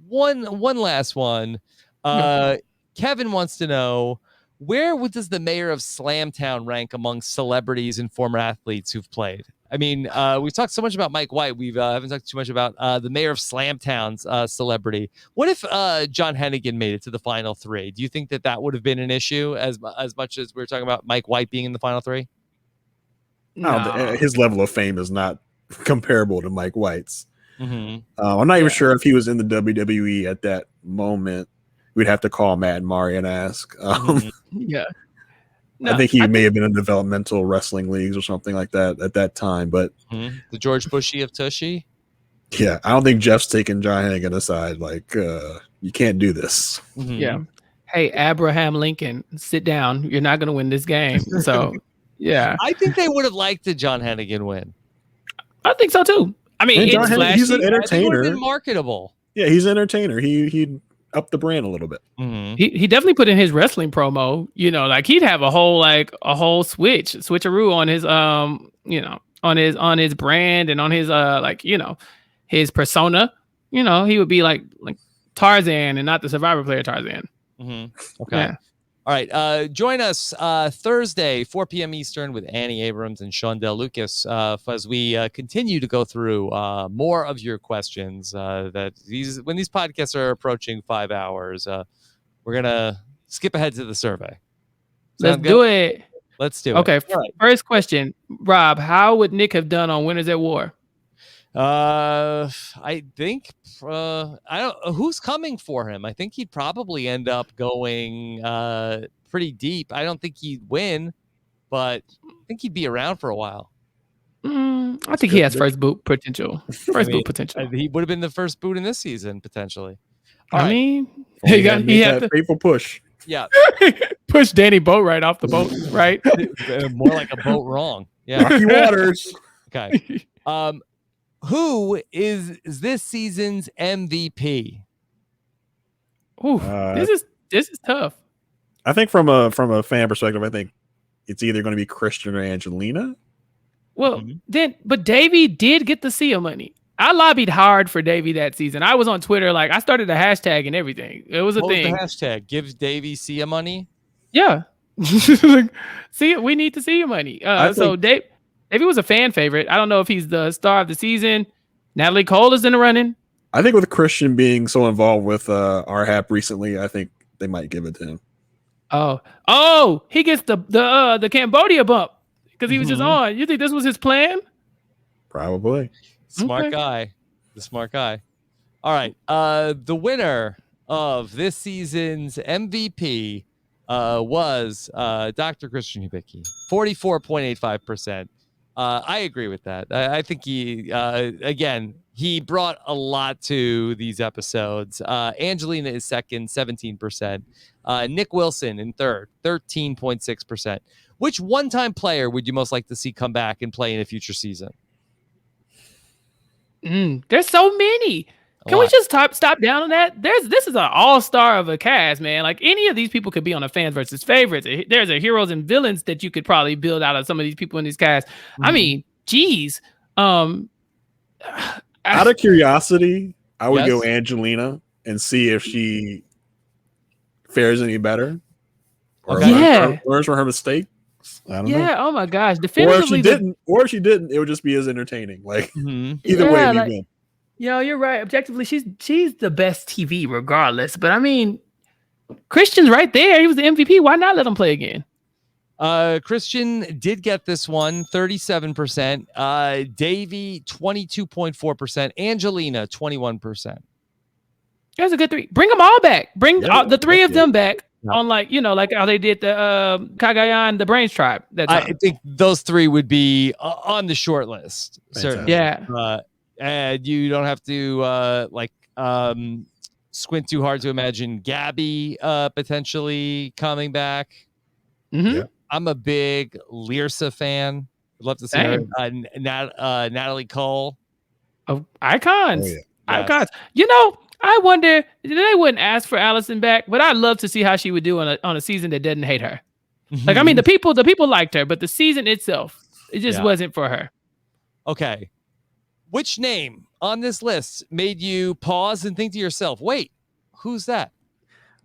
one last one? Kevin wants to know, where does the mayor of Slamtown rank among celebrities and former athletes who've played? I mean, we've talked so much about Mike White. We haven't talked too much about the mayor of Slamtown's celebrity. What if John Hennigan made it to the final three? Do you think that would have been an issue as much as we were talking about Mike White being in the final three? No. His level of fame is not comparable to Mike White's. Mm-hmm. I'm not even sure if he was in the WWE at that moment. We'd have to call Matt and Mari and ask. Yeah. No, I think he may have been in developmental wrestling leagues or something like that at that time. But the George Bushy of Tushy. Yeah, I don't think Jeff's taking John Hennigan aside. Like, you can't do this. Yeah. Hey, Abraham Lincoln, sit down. You're not going to win this game. So, yeah. I think they would have liked the John Hennigan win. I think so too. I mean, it's flashy. He's an entertainer. Been marketable. Yeah, he's an entertainer. He'd up the brand a little bit. He definitely put in his wrestling promo. You know, like he'd have a whole switcheroo on his on his brand and on his his persona. You know, he would be like Tarzan and not the Survivor player Tarzan. Okay. Yeah. All right. Join us Thursday, 4 p.m. Eastern with Annie Abrams and Sean Del Lucas as we continue to go through more of your questions. When these podcasts are approaching 5 hours, we're going to skip ahead to the survey. Let's do it. Let's do it. Okay. First question, Rob, how would Nick have done on Winners at War? I think I don't. Who's coming for him? I think he'd probably end up going pretty deep. I don't think he'd win, but I think he'd be around for a while. I think he has first boot potential. Boot potential. He would have been the first boot in this season potentially. I mean, he had that faithful push. Yeah, push Danny Boat right off the boat, right? More like a boat wrong. Yeah, Rocky Waters. Okay. Who is this season's MVP? Ooh, this is tough. I think from a fan perspective, I think it's either going to be Christian or Angelina. Well, but Davey did get the Sia money. I lobbied hard for Davey that season. I was on Twitter, like I started a hashtag and everything. It was a thing. What was the hashtag? Gives Davey Sia money? Yeah. See, we need to see your money. So Davey was a fan favorite. I don't know if he's the star of the season. Natalie Cole is in the running. I think with Christian being so involved with RHAP recently, I think they might give it to him. Oh, he gets the Cambodia bump because he was just on. You think this was his plan? Probably. Smart guy. The smart guy. All right. The winner of this season's MVP was Dr. Christian Hubicki, 44.85%. I agree with that. I think he brought a lot to these episodes. Angelina is second, 17%. Nick Wilson in third, 13.6%. Which one-time player would you most like to see come back and play in a future season? There's so many. Can we just stop down on that? This is an all-star of a cast, man. Like any of these people could be on a fans versus favorites. There's a heroes and villains that you could probably build out of some of these people in this cast. I mean, geez. Out of curiosity, I would go Angelina and see if she fares any better or Okay. learns from her mistake. I don't know. Yeah. Oh my gosh. Or if Definitively. she didn't, it would just be as entertaining. Like Mhm. either way, we win. You're right. Objectively, she's the best TV regardless. But I mean, Christian's right there. He was the MVP. Why not let him play again? Christian did get this one, 37%. Davey, 22.4%. Angelina, 21%. That's a good three. Bring them all back. Bring the three of them back on like how they did the Cagayan, the Brains Tribe. I think those three would be on the short list. Certainly. Yeah. And you don't have to squint too hard to imagine Gabby potentially coming back. Mm-hmm. Yeah. I'm a big Lyrsa fan. I'd love to see her. Natalie Cole. Oh, icons. Oh, yeah. Icons. I wonder, they wouldn't ask for Allison back, but I'd love to see how she would do on a season that didn't hate her. Like, I mean, the people liked her, but the season itself, it just wasn't for her. Okay. Which name on this list made you pause and think to yourself, wait, who's that?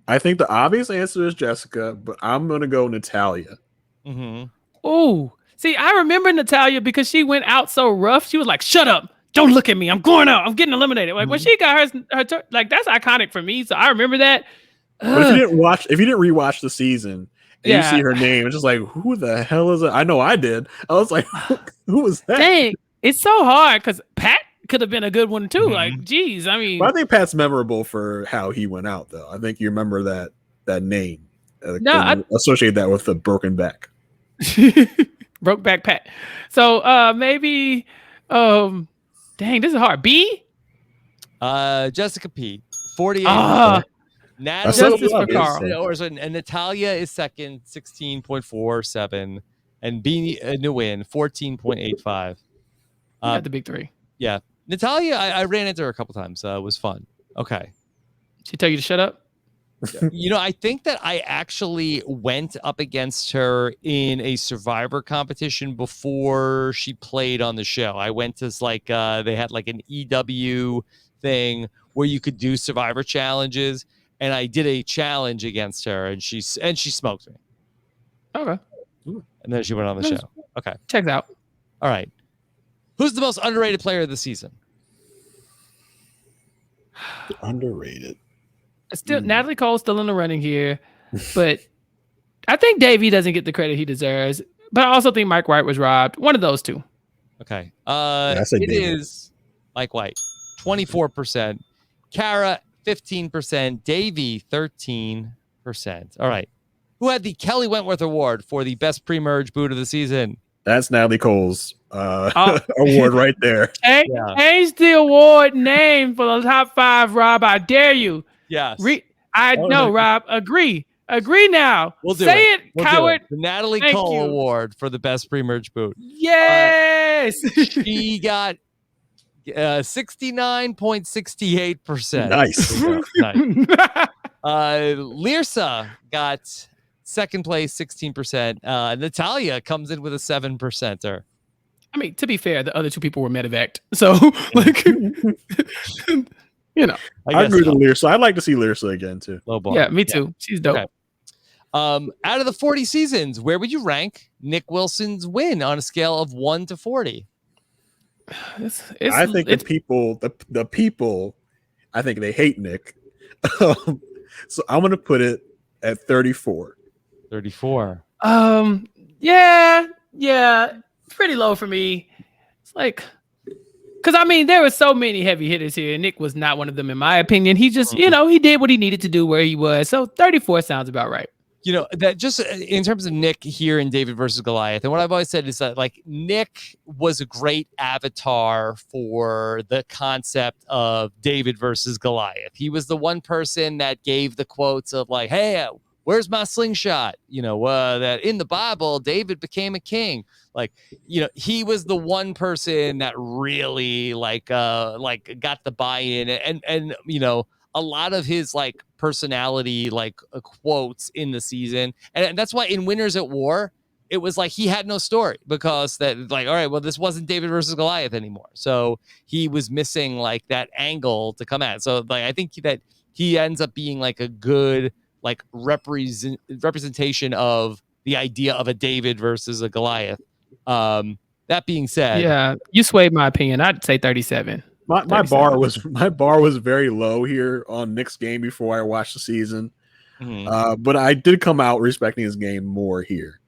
I think the obvious answer is Jessica, but I'm going to go Natalia. Mm-hmm. Oh, see, I remember Natalia because she went out so rough. She was like, shut up. Don't look at me. I'm going out. I'm getting eliminated. Like when she got her like that's iconic for me. So I remember that. But if you didn't rewatch the season and you see her name, it's just like, who the hell is it? I know I did. I was like, who was that? Dang, it's so hard because Pat could have been a good one too. Like, geez, I mean, I think Pat's memorable for how he went out, though. I think you remember that name. Associate that with the broken back. Broke back Pat. So maybe, dang, this is hard. B. Jessica P. 48%. Justice for Carl. And Natalia is second, 16.47, and B Nguyen, 14.85. Got the big three. Yeah, Natalia, I ran into her a couple times. It was fun. Okay. She tell you to shut up? I think that I actually went up against her in a Survivor competition before she played on the show. I went to they had like an EW thing where you could do Survivor challenges, and I did a challenge against her, and she smoked me. Okay. And then she went on the show. Okay. Checks out. All right. Who's the most underrated player of the season? Underrated. Still, Natalie Cole's still in the running here, but I think Davey doesn't get the credit he deserves. But I also think Mike White was robbed. One of those two. Okay. It is Mike White, 24%. Kara, 15%. Davey, 13%. All right. Who had the Kelly Wentworth Award for the best pre-merge boot of the season? That's Natalie Cole's award right there. Change the award name for the top 5, Rob. I dare you. Yes. Rob. Agree now. We'll do Say it. Coward. The Natalie Cole Award for the best pre-merge boot. Yes. She got 69.68%. Nice. Lyrsa got second place, 16%. Natalia comes in with a 7%er. I mean, to be fair, the other two people were medevaced. So, like, I agree with Lyrsa. I'd like to see Lyrsa again, too. Low bar. Yeah, me too. Yeah. She's dope. Okay. Out of the 40 seasons, where would you rank Nick Wilson's win on a scale of 1 to 40? I think the people, I think they hate Nick. So I'm going to put it at 34. 34. Yeah. Pretty low for me. It's like, because I mean, there were so many heavy hitters here. And Nick was not one of them, in my opinion. He just, he did what he needed to do where he was. So 34 sounds about right. That just in terms of Nick here in David versus Goliath, and what I've always said is that like Nick was a great avatar for the concept of David versus Goliath. He was the one person that gave the quotes of like, "Hey, where's my slingshot?" That in the Bible, David became a king. Like, he was the one person that really got the buy-in and a lot of his like personality, quotes in the season. And that's why in Winners at War, it was like he had no story because that like, all right, well, this wasn't David versus Goliath anymore. So he was missing like that angle to come at. So like, I think that he ends up being like a good like representation of the idea of a David versus a Goliath. That being said, yeah, you swayed my opinion. I'd say 37. My bar was very low here on Nick's game before I watched the season. But I did come out respecting his game more here.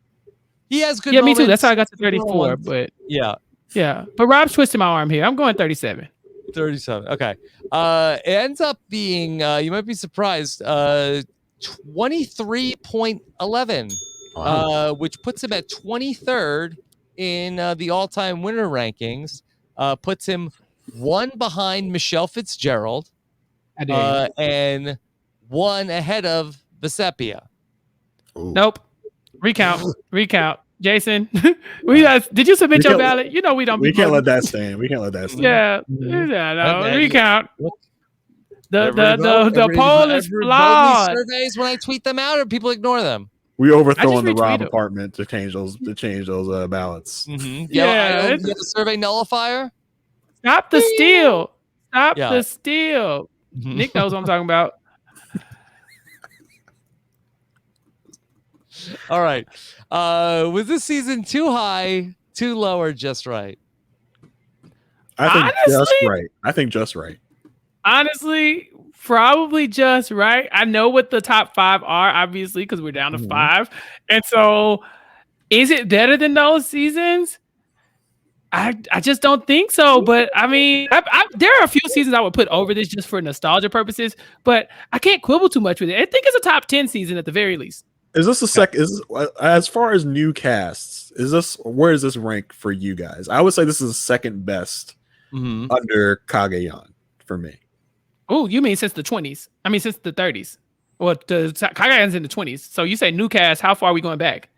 He has good moments. Me too. That's how I got to 34. But yeah. But Rob's twisting my arm here. I'm going 37. 37. Okay. It ends up being, you might be surprised, 23.11, which puts him at 23rd in the all-time winner rankings. Puts him one behind Michelle Fitzgerald and one ahead of Vesepia. Nope. Recount. Jason, did you submit your ballot? You know we don't. We can't let that stand. Yeah, no. Recount. The poll is flawed. Surveys when I tweet them out, or people ignore them. We overthrowing the RHAP department to change those ballots. Mm-hmm. Yeah, you have a survey nullifier. Stop the steal. Stop the steal. Nick knows what I'm talking about. All right. Was this season too high, too low, or just right? I think just right. Honestly, probably just right. I know what the top 5 are, obviously, because we're down to 5. And so is it better than those seasons? I just don't think so. But I mean, there are a few seasons I would put over this just for nostalgia purposes, but I can't quibble too much with it. I think it's a top 10 season at the very least. Is this as far as new casts? Where is this rank for you guys? I would say this is the second best under Kagayan for me. Oh, you mean since the 20s? I mean since the 30s. Well, Kagayan's in the 20s. So you say new cast? How far are we going back?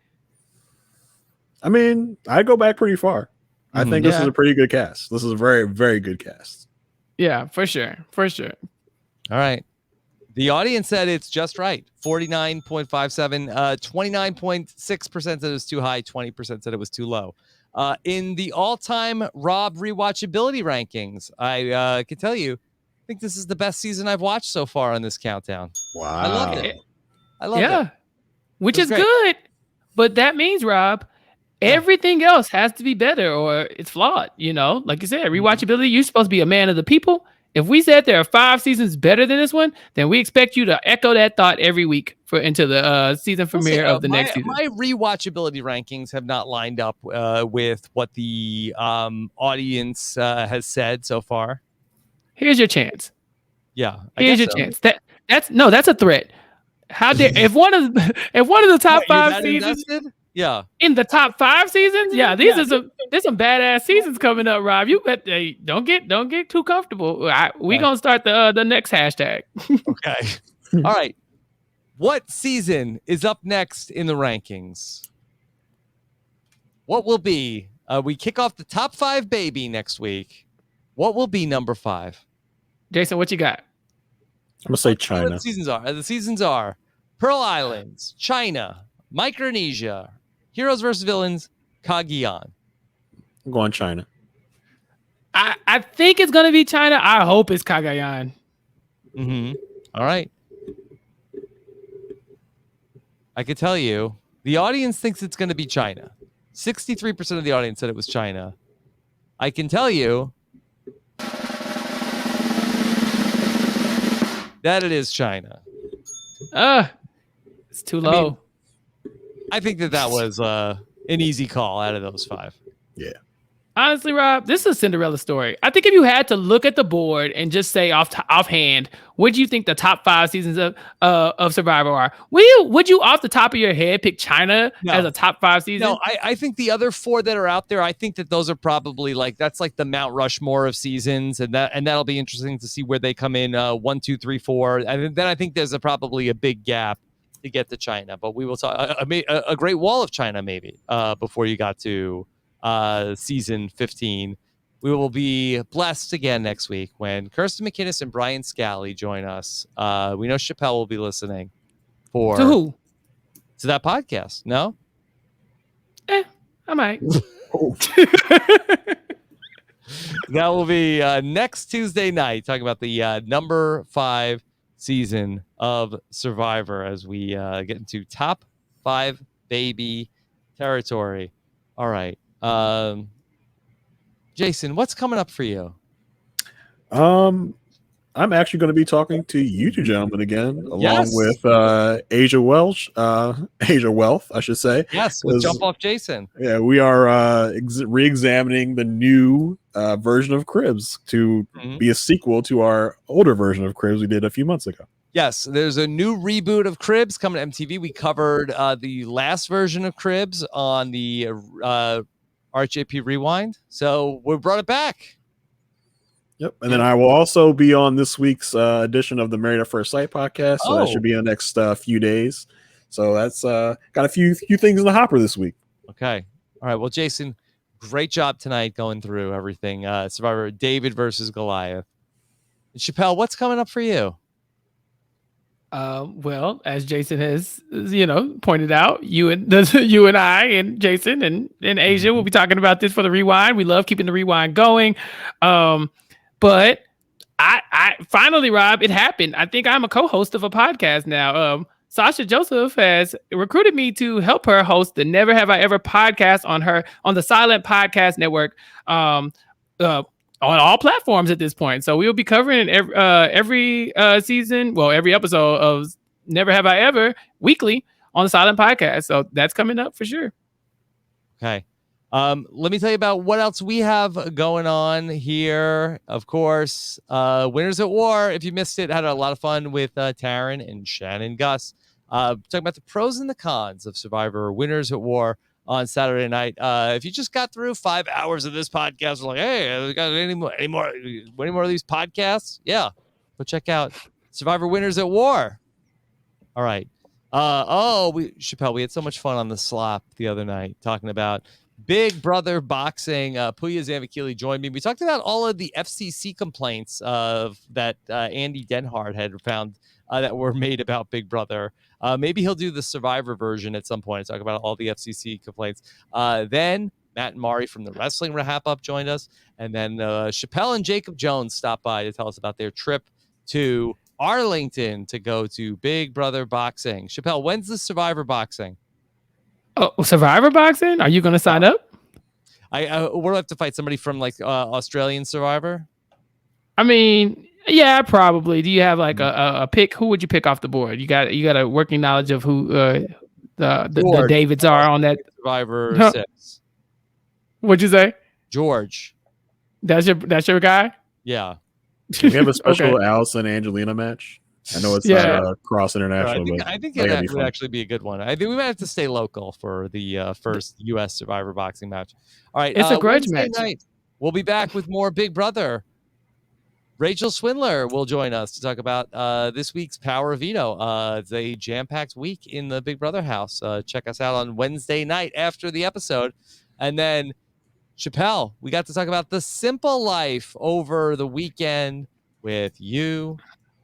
I mean, I go back pretty far. I think this is a pretty good cast. This is a very, very good cast. Yeah, for sure. All right. The audience said it's just right. 49.57, 29.6% said it was too high, 20% said it was too low. In the all-time Rob rewatchability rankings, I can tell you, I think this is the best season I've watched so far on this countdown. Wow. I love it. Yeah. Which is good. But that means, Rob, everything else has to be better or it's flawed. You know, like you said, rewatchability, you're supposed to be a man of the people. If we said there are 5 seasons better than this one, then we expect you to echo that thought every week into the season premiere of the next season. My rewatchability rankings have not lined up with what the audience has said so far. Here's your chance. Yeah, here's your chance. That's a threat. How dare if one of the top 5 seasons? Yeah. In the top 5 seasons? Yeah, there's some badass seasons coming up, Rob. You bet don't get too comfortable. We're gonna start the next hashtag. Okay. All right. What season is up next in the rankings? What will be? We kick off the top 5 baby next week. What will be number 5? Jason, what you got? I'm gonna say China. What seasons are? The seasons are Pearl Islands, China, Micronesia, Heroes versus Villains, Cagayan. I'm going China. I think it's going to be China. I hope it's Cagayan. All right. I can tell you, the audience thinks it's going to be China. 63% of the audience said it was China. I can tell you that it is China. It's too low. I think that was an easy call out of those 5. Yeah. Honestly, Rob, this is a Cinderella story. I think if you had to look at the board and just say offhand, what do you think the top 5 seasons of Survivor are? Would you off the top of your head pick China as a top 5 season? No, I think the other 4 that are out there, I think that those are probably that's like the Mount Rushmore of seasons, and that'll be interesting to see where they come in 1, 2, 3, 4. And then I think there's probably a big gap to get to China, but we will talk a Great Wall of China maybe before you got to season 15. We will be blessed again next week when Kirsten McInnes and Brian Scally join us. We know Chappelle will be listening to who? To that podcast. No? I might. That will be next Tuesday night, talking about the number 5 season of Survivor as we get into top 5 baby territory. All right. Jason, what's coming up for you? I'm actually going to be talking to you two gentlemen again, along Yes. with Asia Welch, Asia Wealth, I should say. Yes, with Jump Off Jason. Yeah, we are re-examining the new version of Cribs to be a sequel to our older version of Cribs we did a few months ago. Yes, there's a new reboot of Cribs coming to MTV. We covered the last version of Cribs on the RHAP Rewind, so we brought it back. Yep, and then I will also be on this week's edition of the Married at First Sight podcast. So that should be in the next few days. So that's got a few things in the hopper this week. Okay, all right. Well, Jason, great job tonight going through everything. Survivor David versus Goliath. And Chappelle, what's coming up for you? Well, as Jason has, pointed out, you and I and Jason and Asia will be talking about this for the rewind. We love keeping the rewind going. But I finally, Rob, it happened. I think I'm a co-host of a podcast now. Sasha Joseph has recruited me to help her host the Never Have I Ever podcast on the Silent Podcast Network. On all platforms at this point. So we'll be covering every season, every episode of Never Have I Ever weekly on the Silent Podcast. So that's coming up for sure. Okay. Let me tell you about what else we have going on here. Of course, Winners at War. If you missed it, had a lot of fun with Taryn and Shannon Gus. Talking about the pros and the cons of Survivor Winners at War on Saturday night. If you just got through 5 hours of this podcast, we're like, hey, we got any more of these podcasts? Yeah, go check out Survivor Winners at War. All right. Chappelle, we had so much fun on the slop the other night talking about Big Brother boxing. Puya Zamvikili joined me. We talked about all of the FCC complaints that Andy Denhard had found that were made about Big Brother. Maybe he'll do the Survivor version at some point, talk about all the FCC complaints. Then Matt and Mari from the Wrestling Wrap Up joined us. And then Chappelle and Jacob Jones stopped by to tell us about their trip to Arlington to go to Big Brother boxing. Chappelle, when's the Survivor boxing? Oh, Survivor boxing? Are you going to sign up? We'll have to fight somebody from like Australian Survivor. I mean, yeah, probably. Do you have like a pick? Who would you pick off the board? You got a working knowledge of who the Davids are on that Survivor 6. What'd you say? George. That's your guy? Yeah. We have a special Allison Angelina match. I know it's not cross international. I think that would actually be a good one. I think we might have to stay local for the first U.S. Survivor boxing match. All right. It's a grudge Wednesday match. Night, we'll be back with more Big Brother. Rachel Swindler will join us to talk about this week's Power of Veto. It's a jam-packed week in the Big Brother house. Check us out on Wednesday night after the episode. And then, Chappelle, we got to talk about The Simple Life over the weekend with you,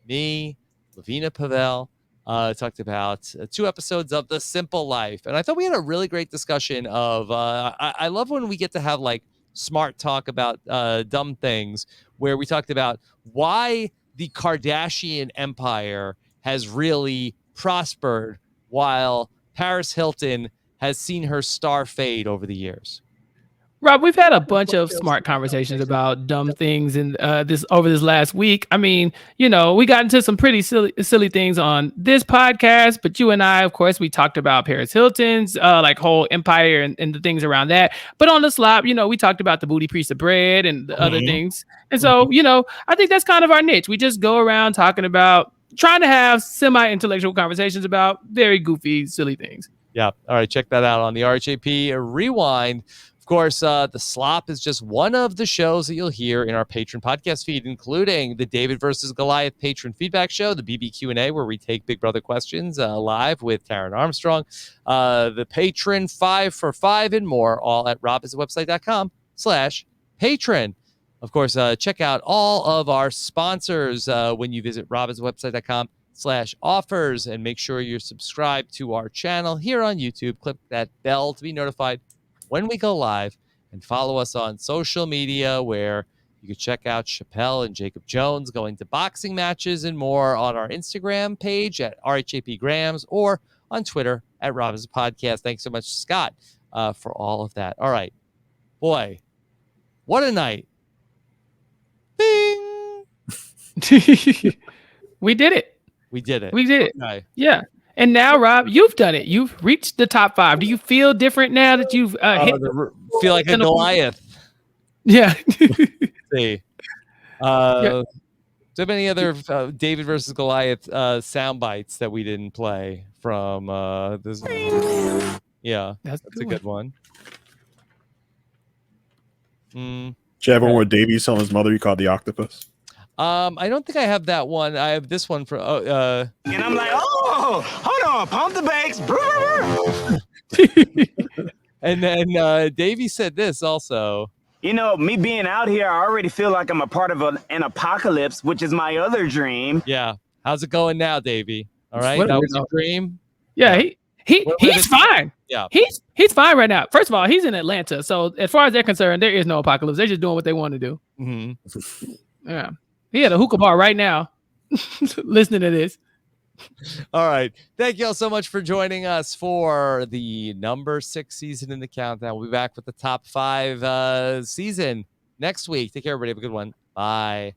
me, Lavina Pavel. Talked about 2 episodes of The Simple Life. And I thought we had a really great discussion of, I love when we get to have like smart talk about dumb things, where we talked about why the Kardashian empire has really prospered while Paris Hilton has seen her star fade over the years. Rob, we've had a bunch of smart conversations about dumb things in this last week. I mean, we got into some pretty silly things on this podcast, but you and I, of course, we talked about Paris Hilton's whole empire and the things around that. But on the slop, we talked about the booty piece of bread and the other things. And so, I think that's kind of our niche. We just go around trying to have semi-intellectual conversations about very goofy, silly things. Yeah. All right. Check that out on the RHAP Rewind. Of course, the Slop is just one of the shows that you'll hear in our patron podcast feed, including the David versus Goliath patron feedback show, the BBQ&A, where we take Big Brother questions live with Taryn Armstrong, the patron 5 for 5 and more, all at robbinswebsite.com/patron. Of course, check out all of our sponsors when you visit robbinswebsite.com/offers, and make sure you're subscribed to our channel here on YouTube. Click that bell to be notified when we go live, and follow us on social media, where You can check out Chappelle and Jacob Jones going to boxing matches and more on our Instagram page at RHAP Grams or on Twitter at Robin's Podcast. Thanks so much, Scott, for all of that. All right. Boy, what a night. Bing! We did it. We did it. We did it. Okay. Yeah. And now, Rob, you've done it. You've reached the top 5. Do you feel different now that you've hit? Feel like a Goliath. Yeah. See. Do you have any other David versus Goliath sound bites that we didn't play from this? Yeah, that's a good one. Do you have one where Davy's telling his mother he called the octopus? I don't think I have that one. I have this one for and I'm like, oh, hold on, pump the brakes. And then Davey said this also. You know, me being out here, I already feel like I'm a part of an apocalypse, which is my other dream. Yeah. How's it going now, Davey? All right. That was your dream? Yeah, he's fine. Yeah. He's fine right now. First of all, he's in Atlanta. So as far as they're concerned, there is no apocalypse. They're just doing what they want to do. Mm-hmm. Yeah. He had a hookah bar right now listening to this. All right. Thank you all so much for joining us for the number 6 season in the countdown. We'll be back with the top 5 season next week. Take care, everybody. Have a good one. Bye.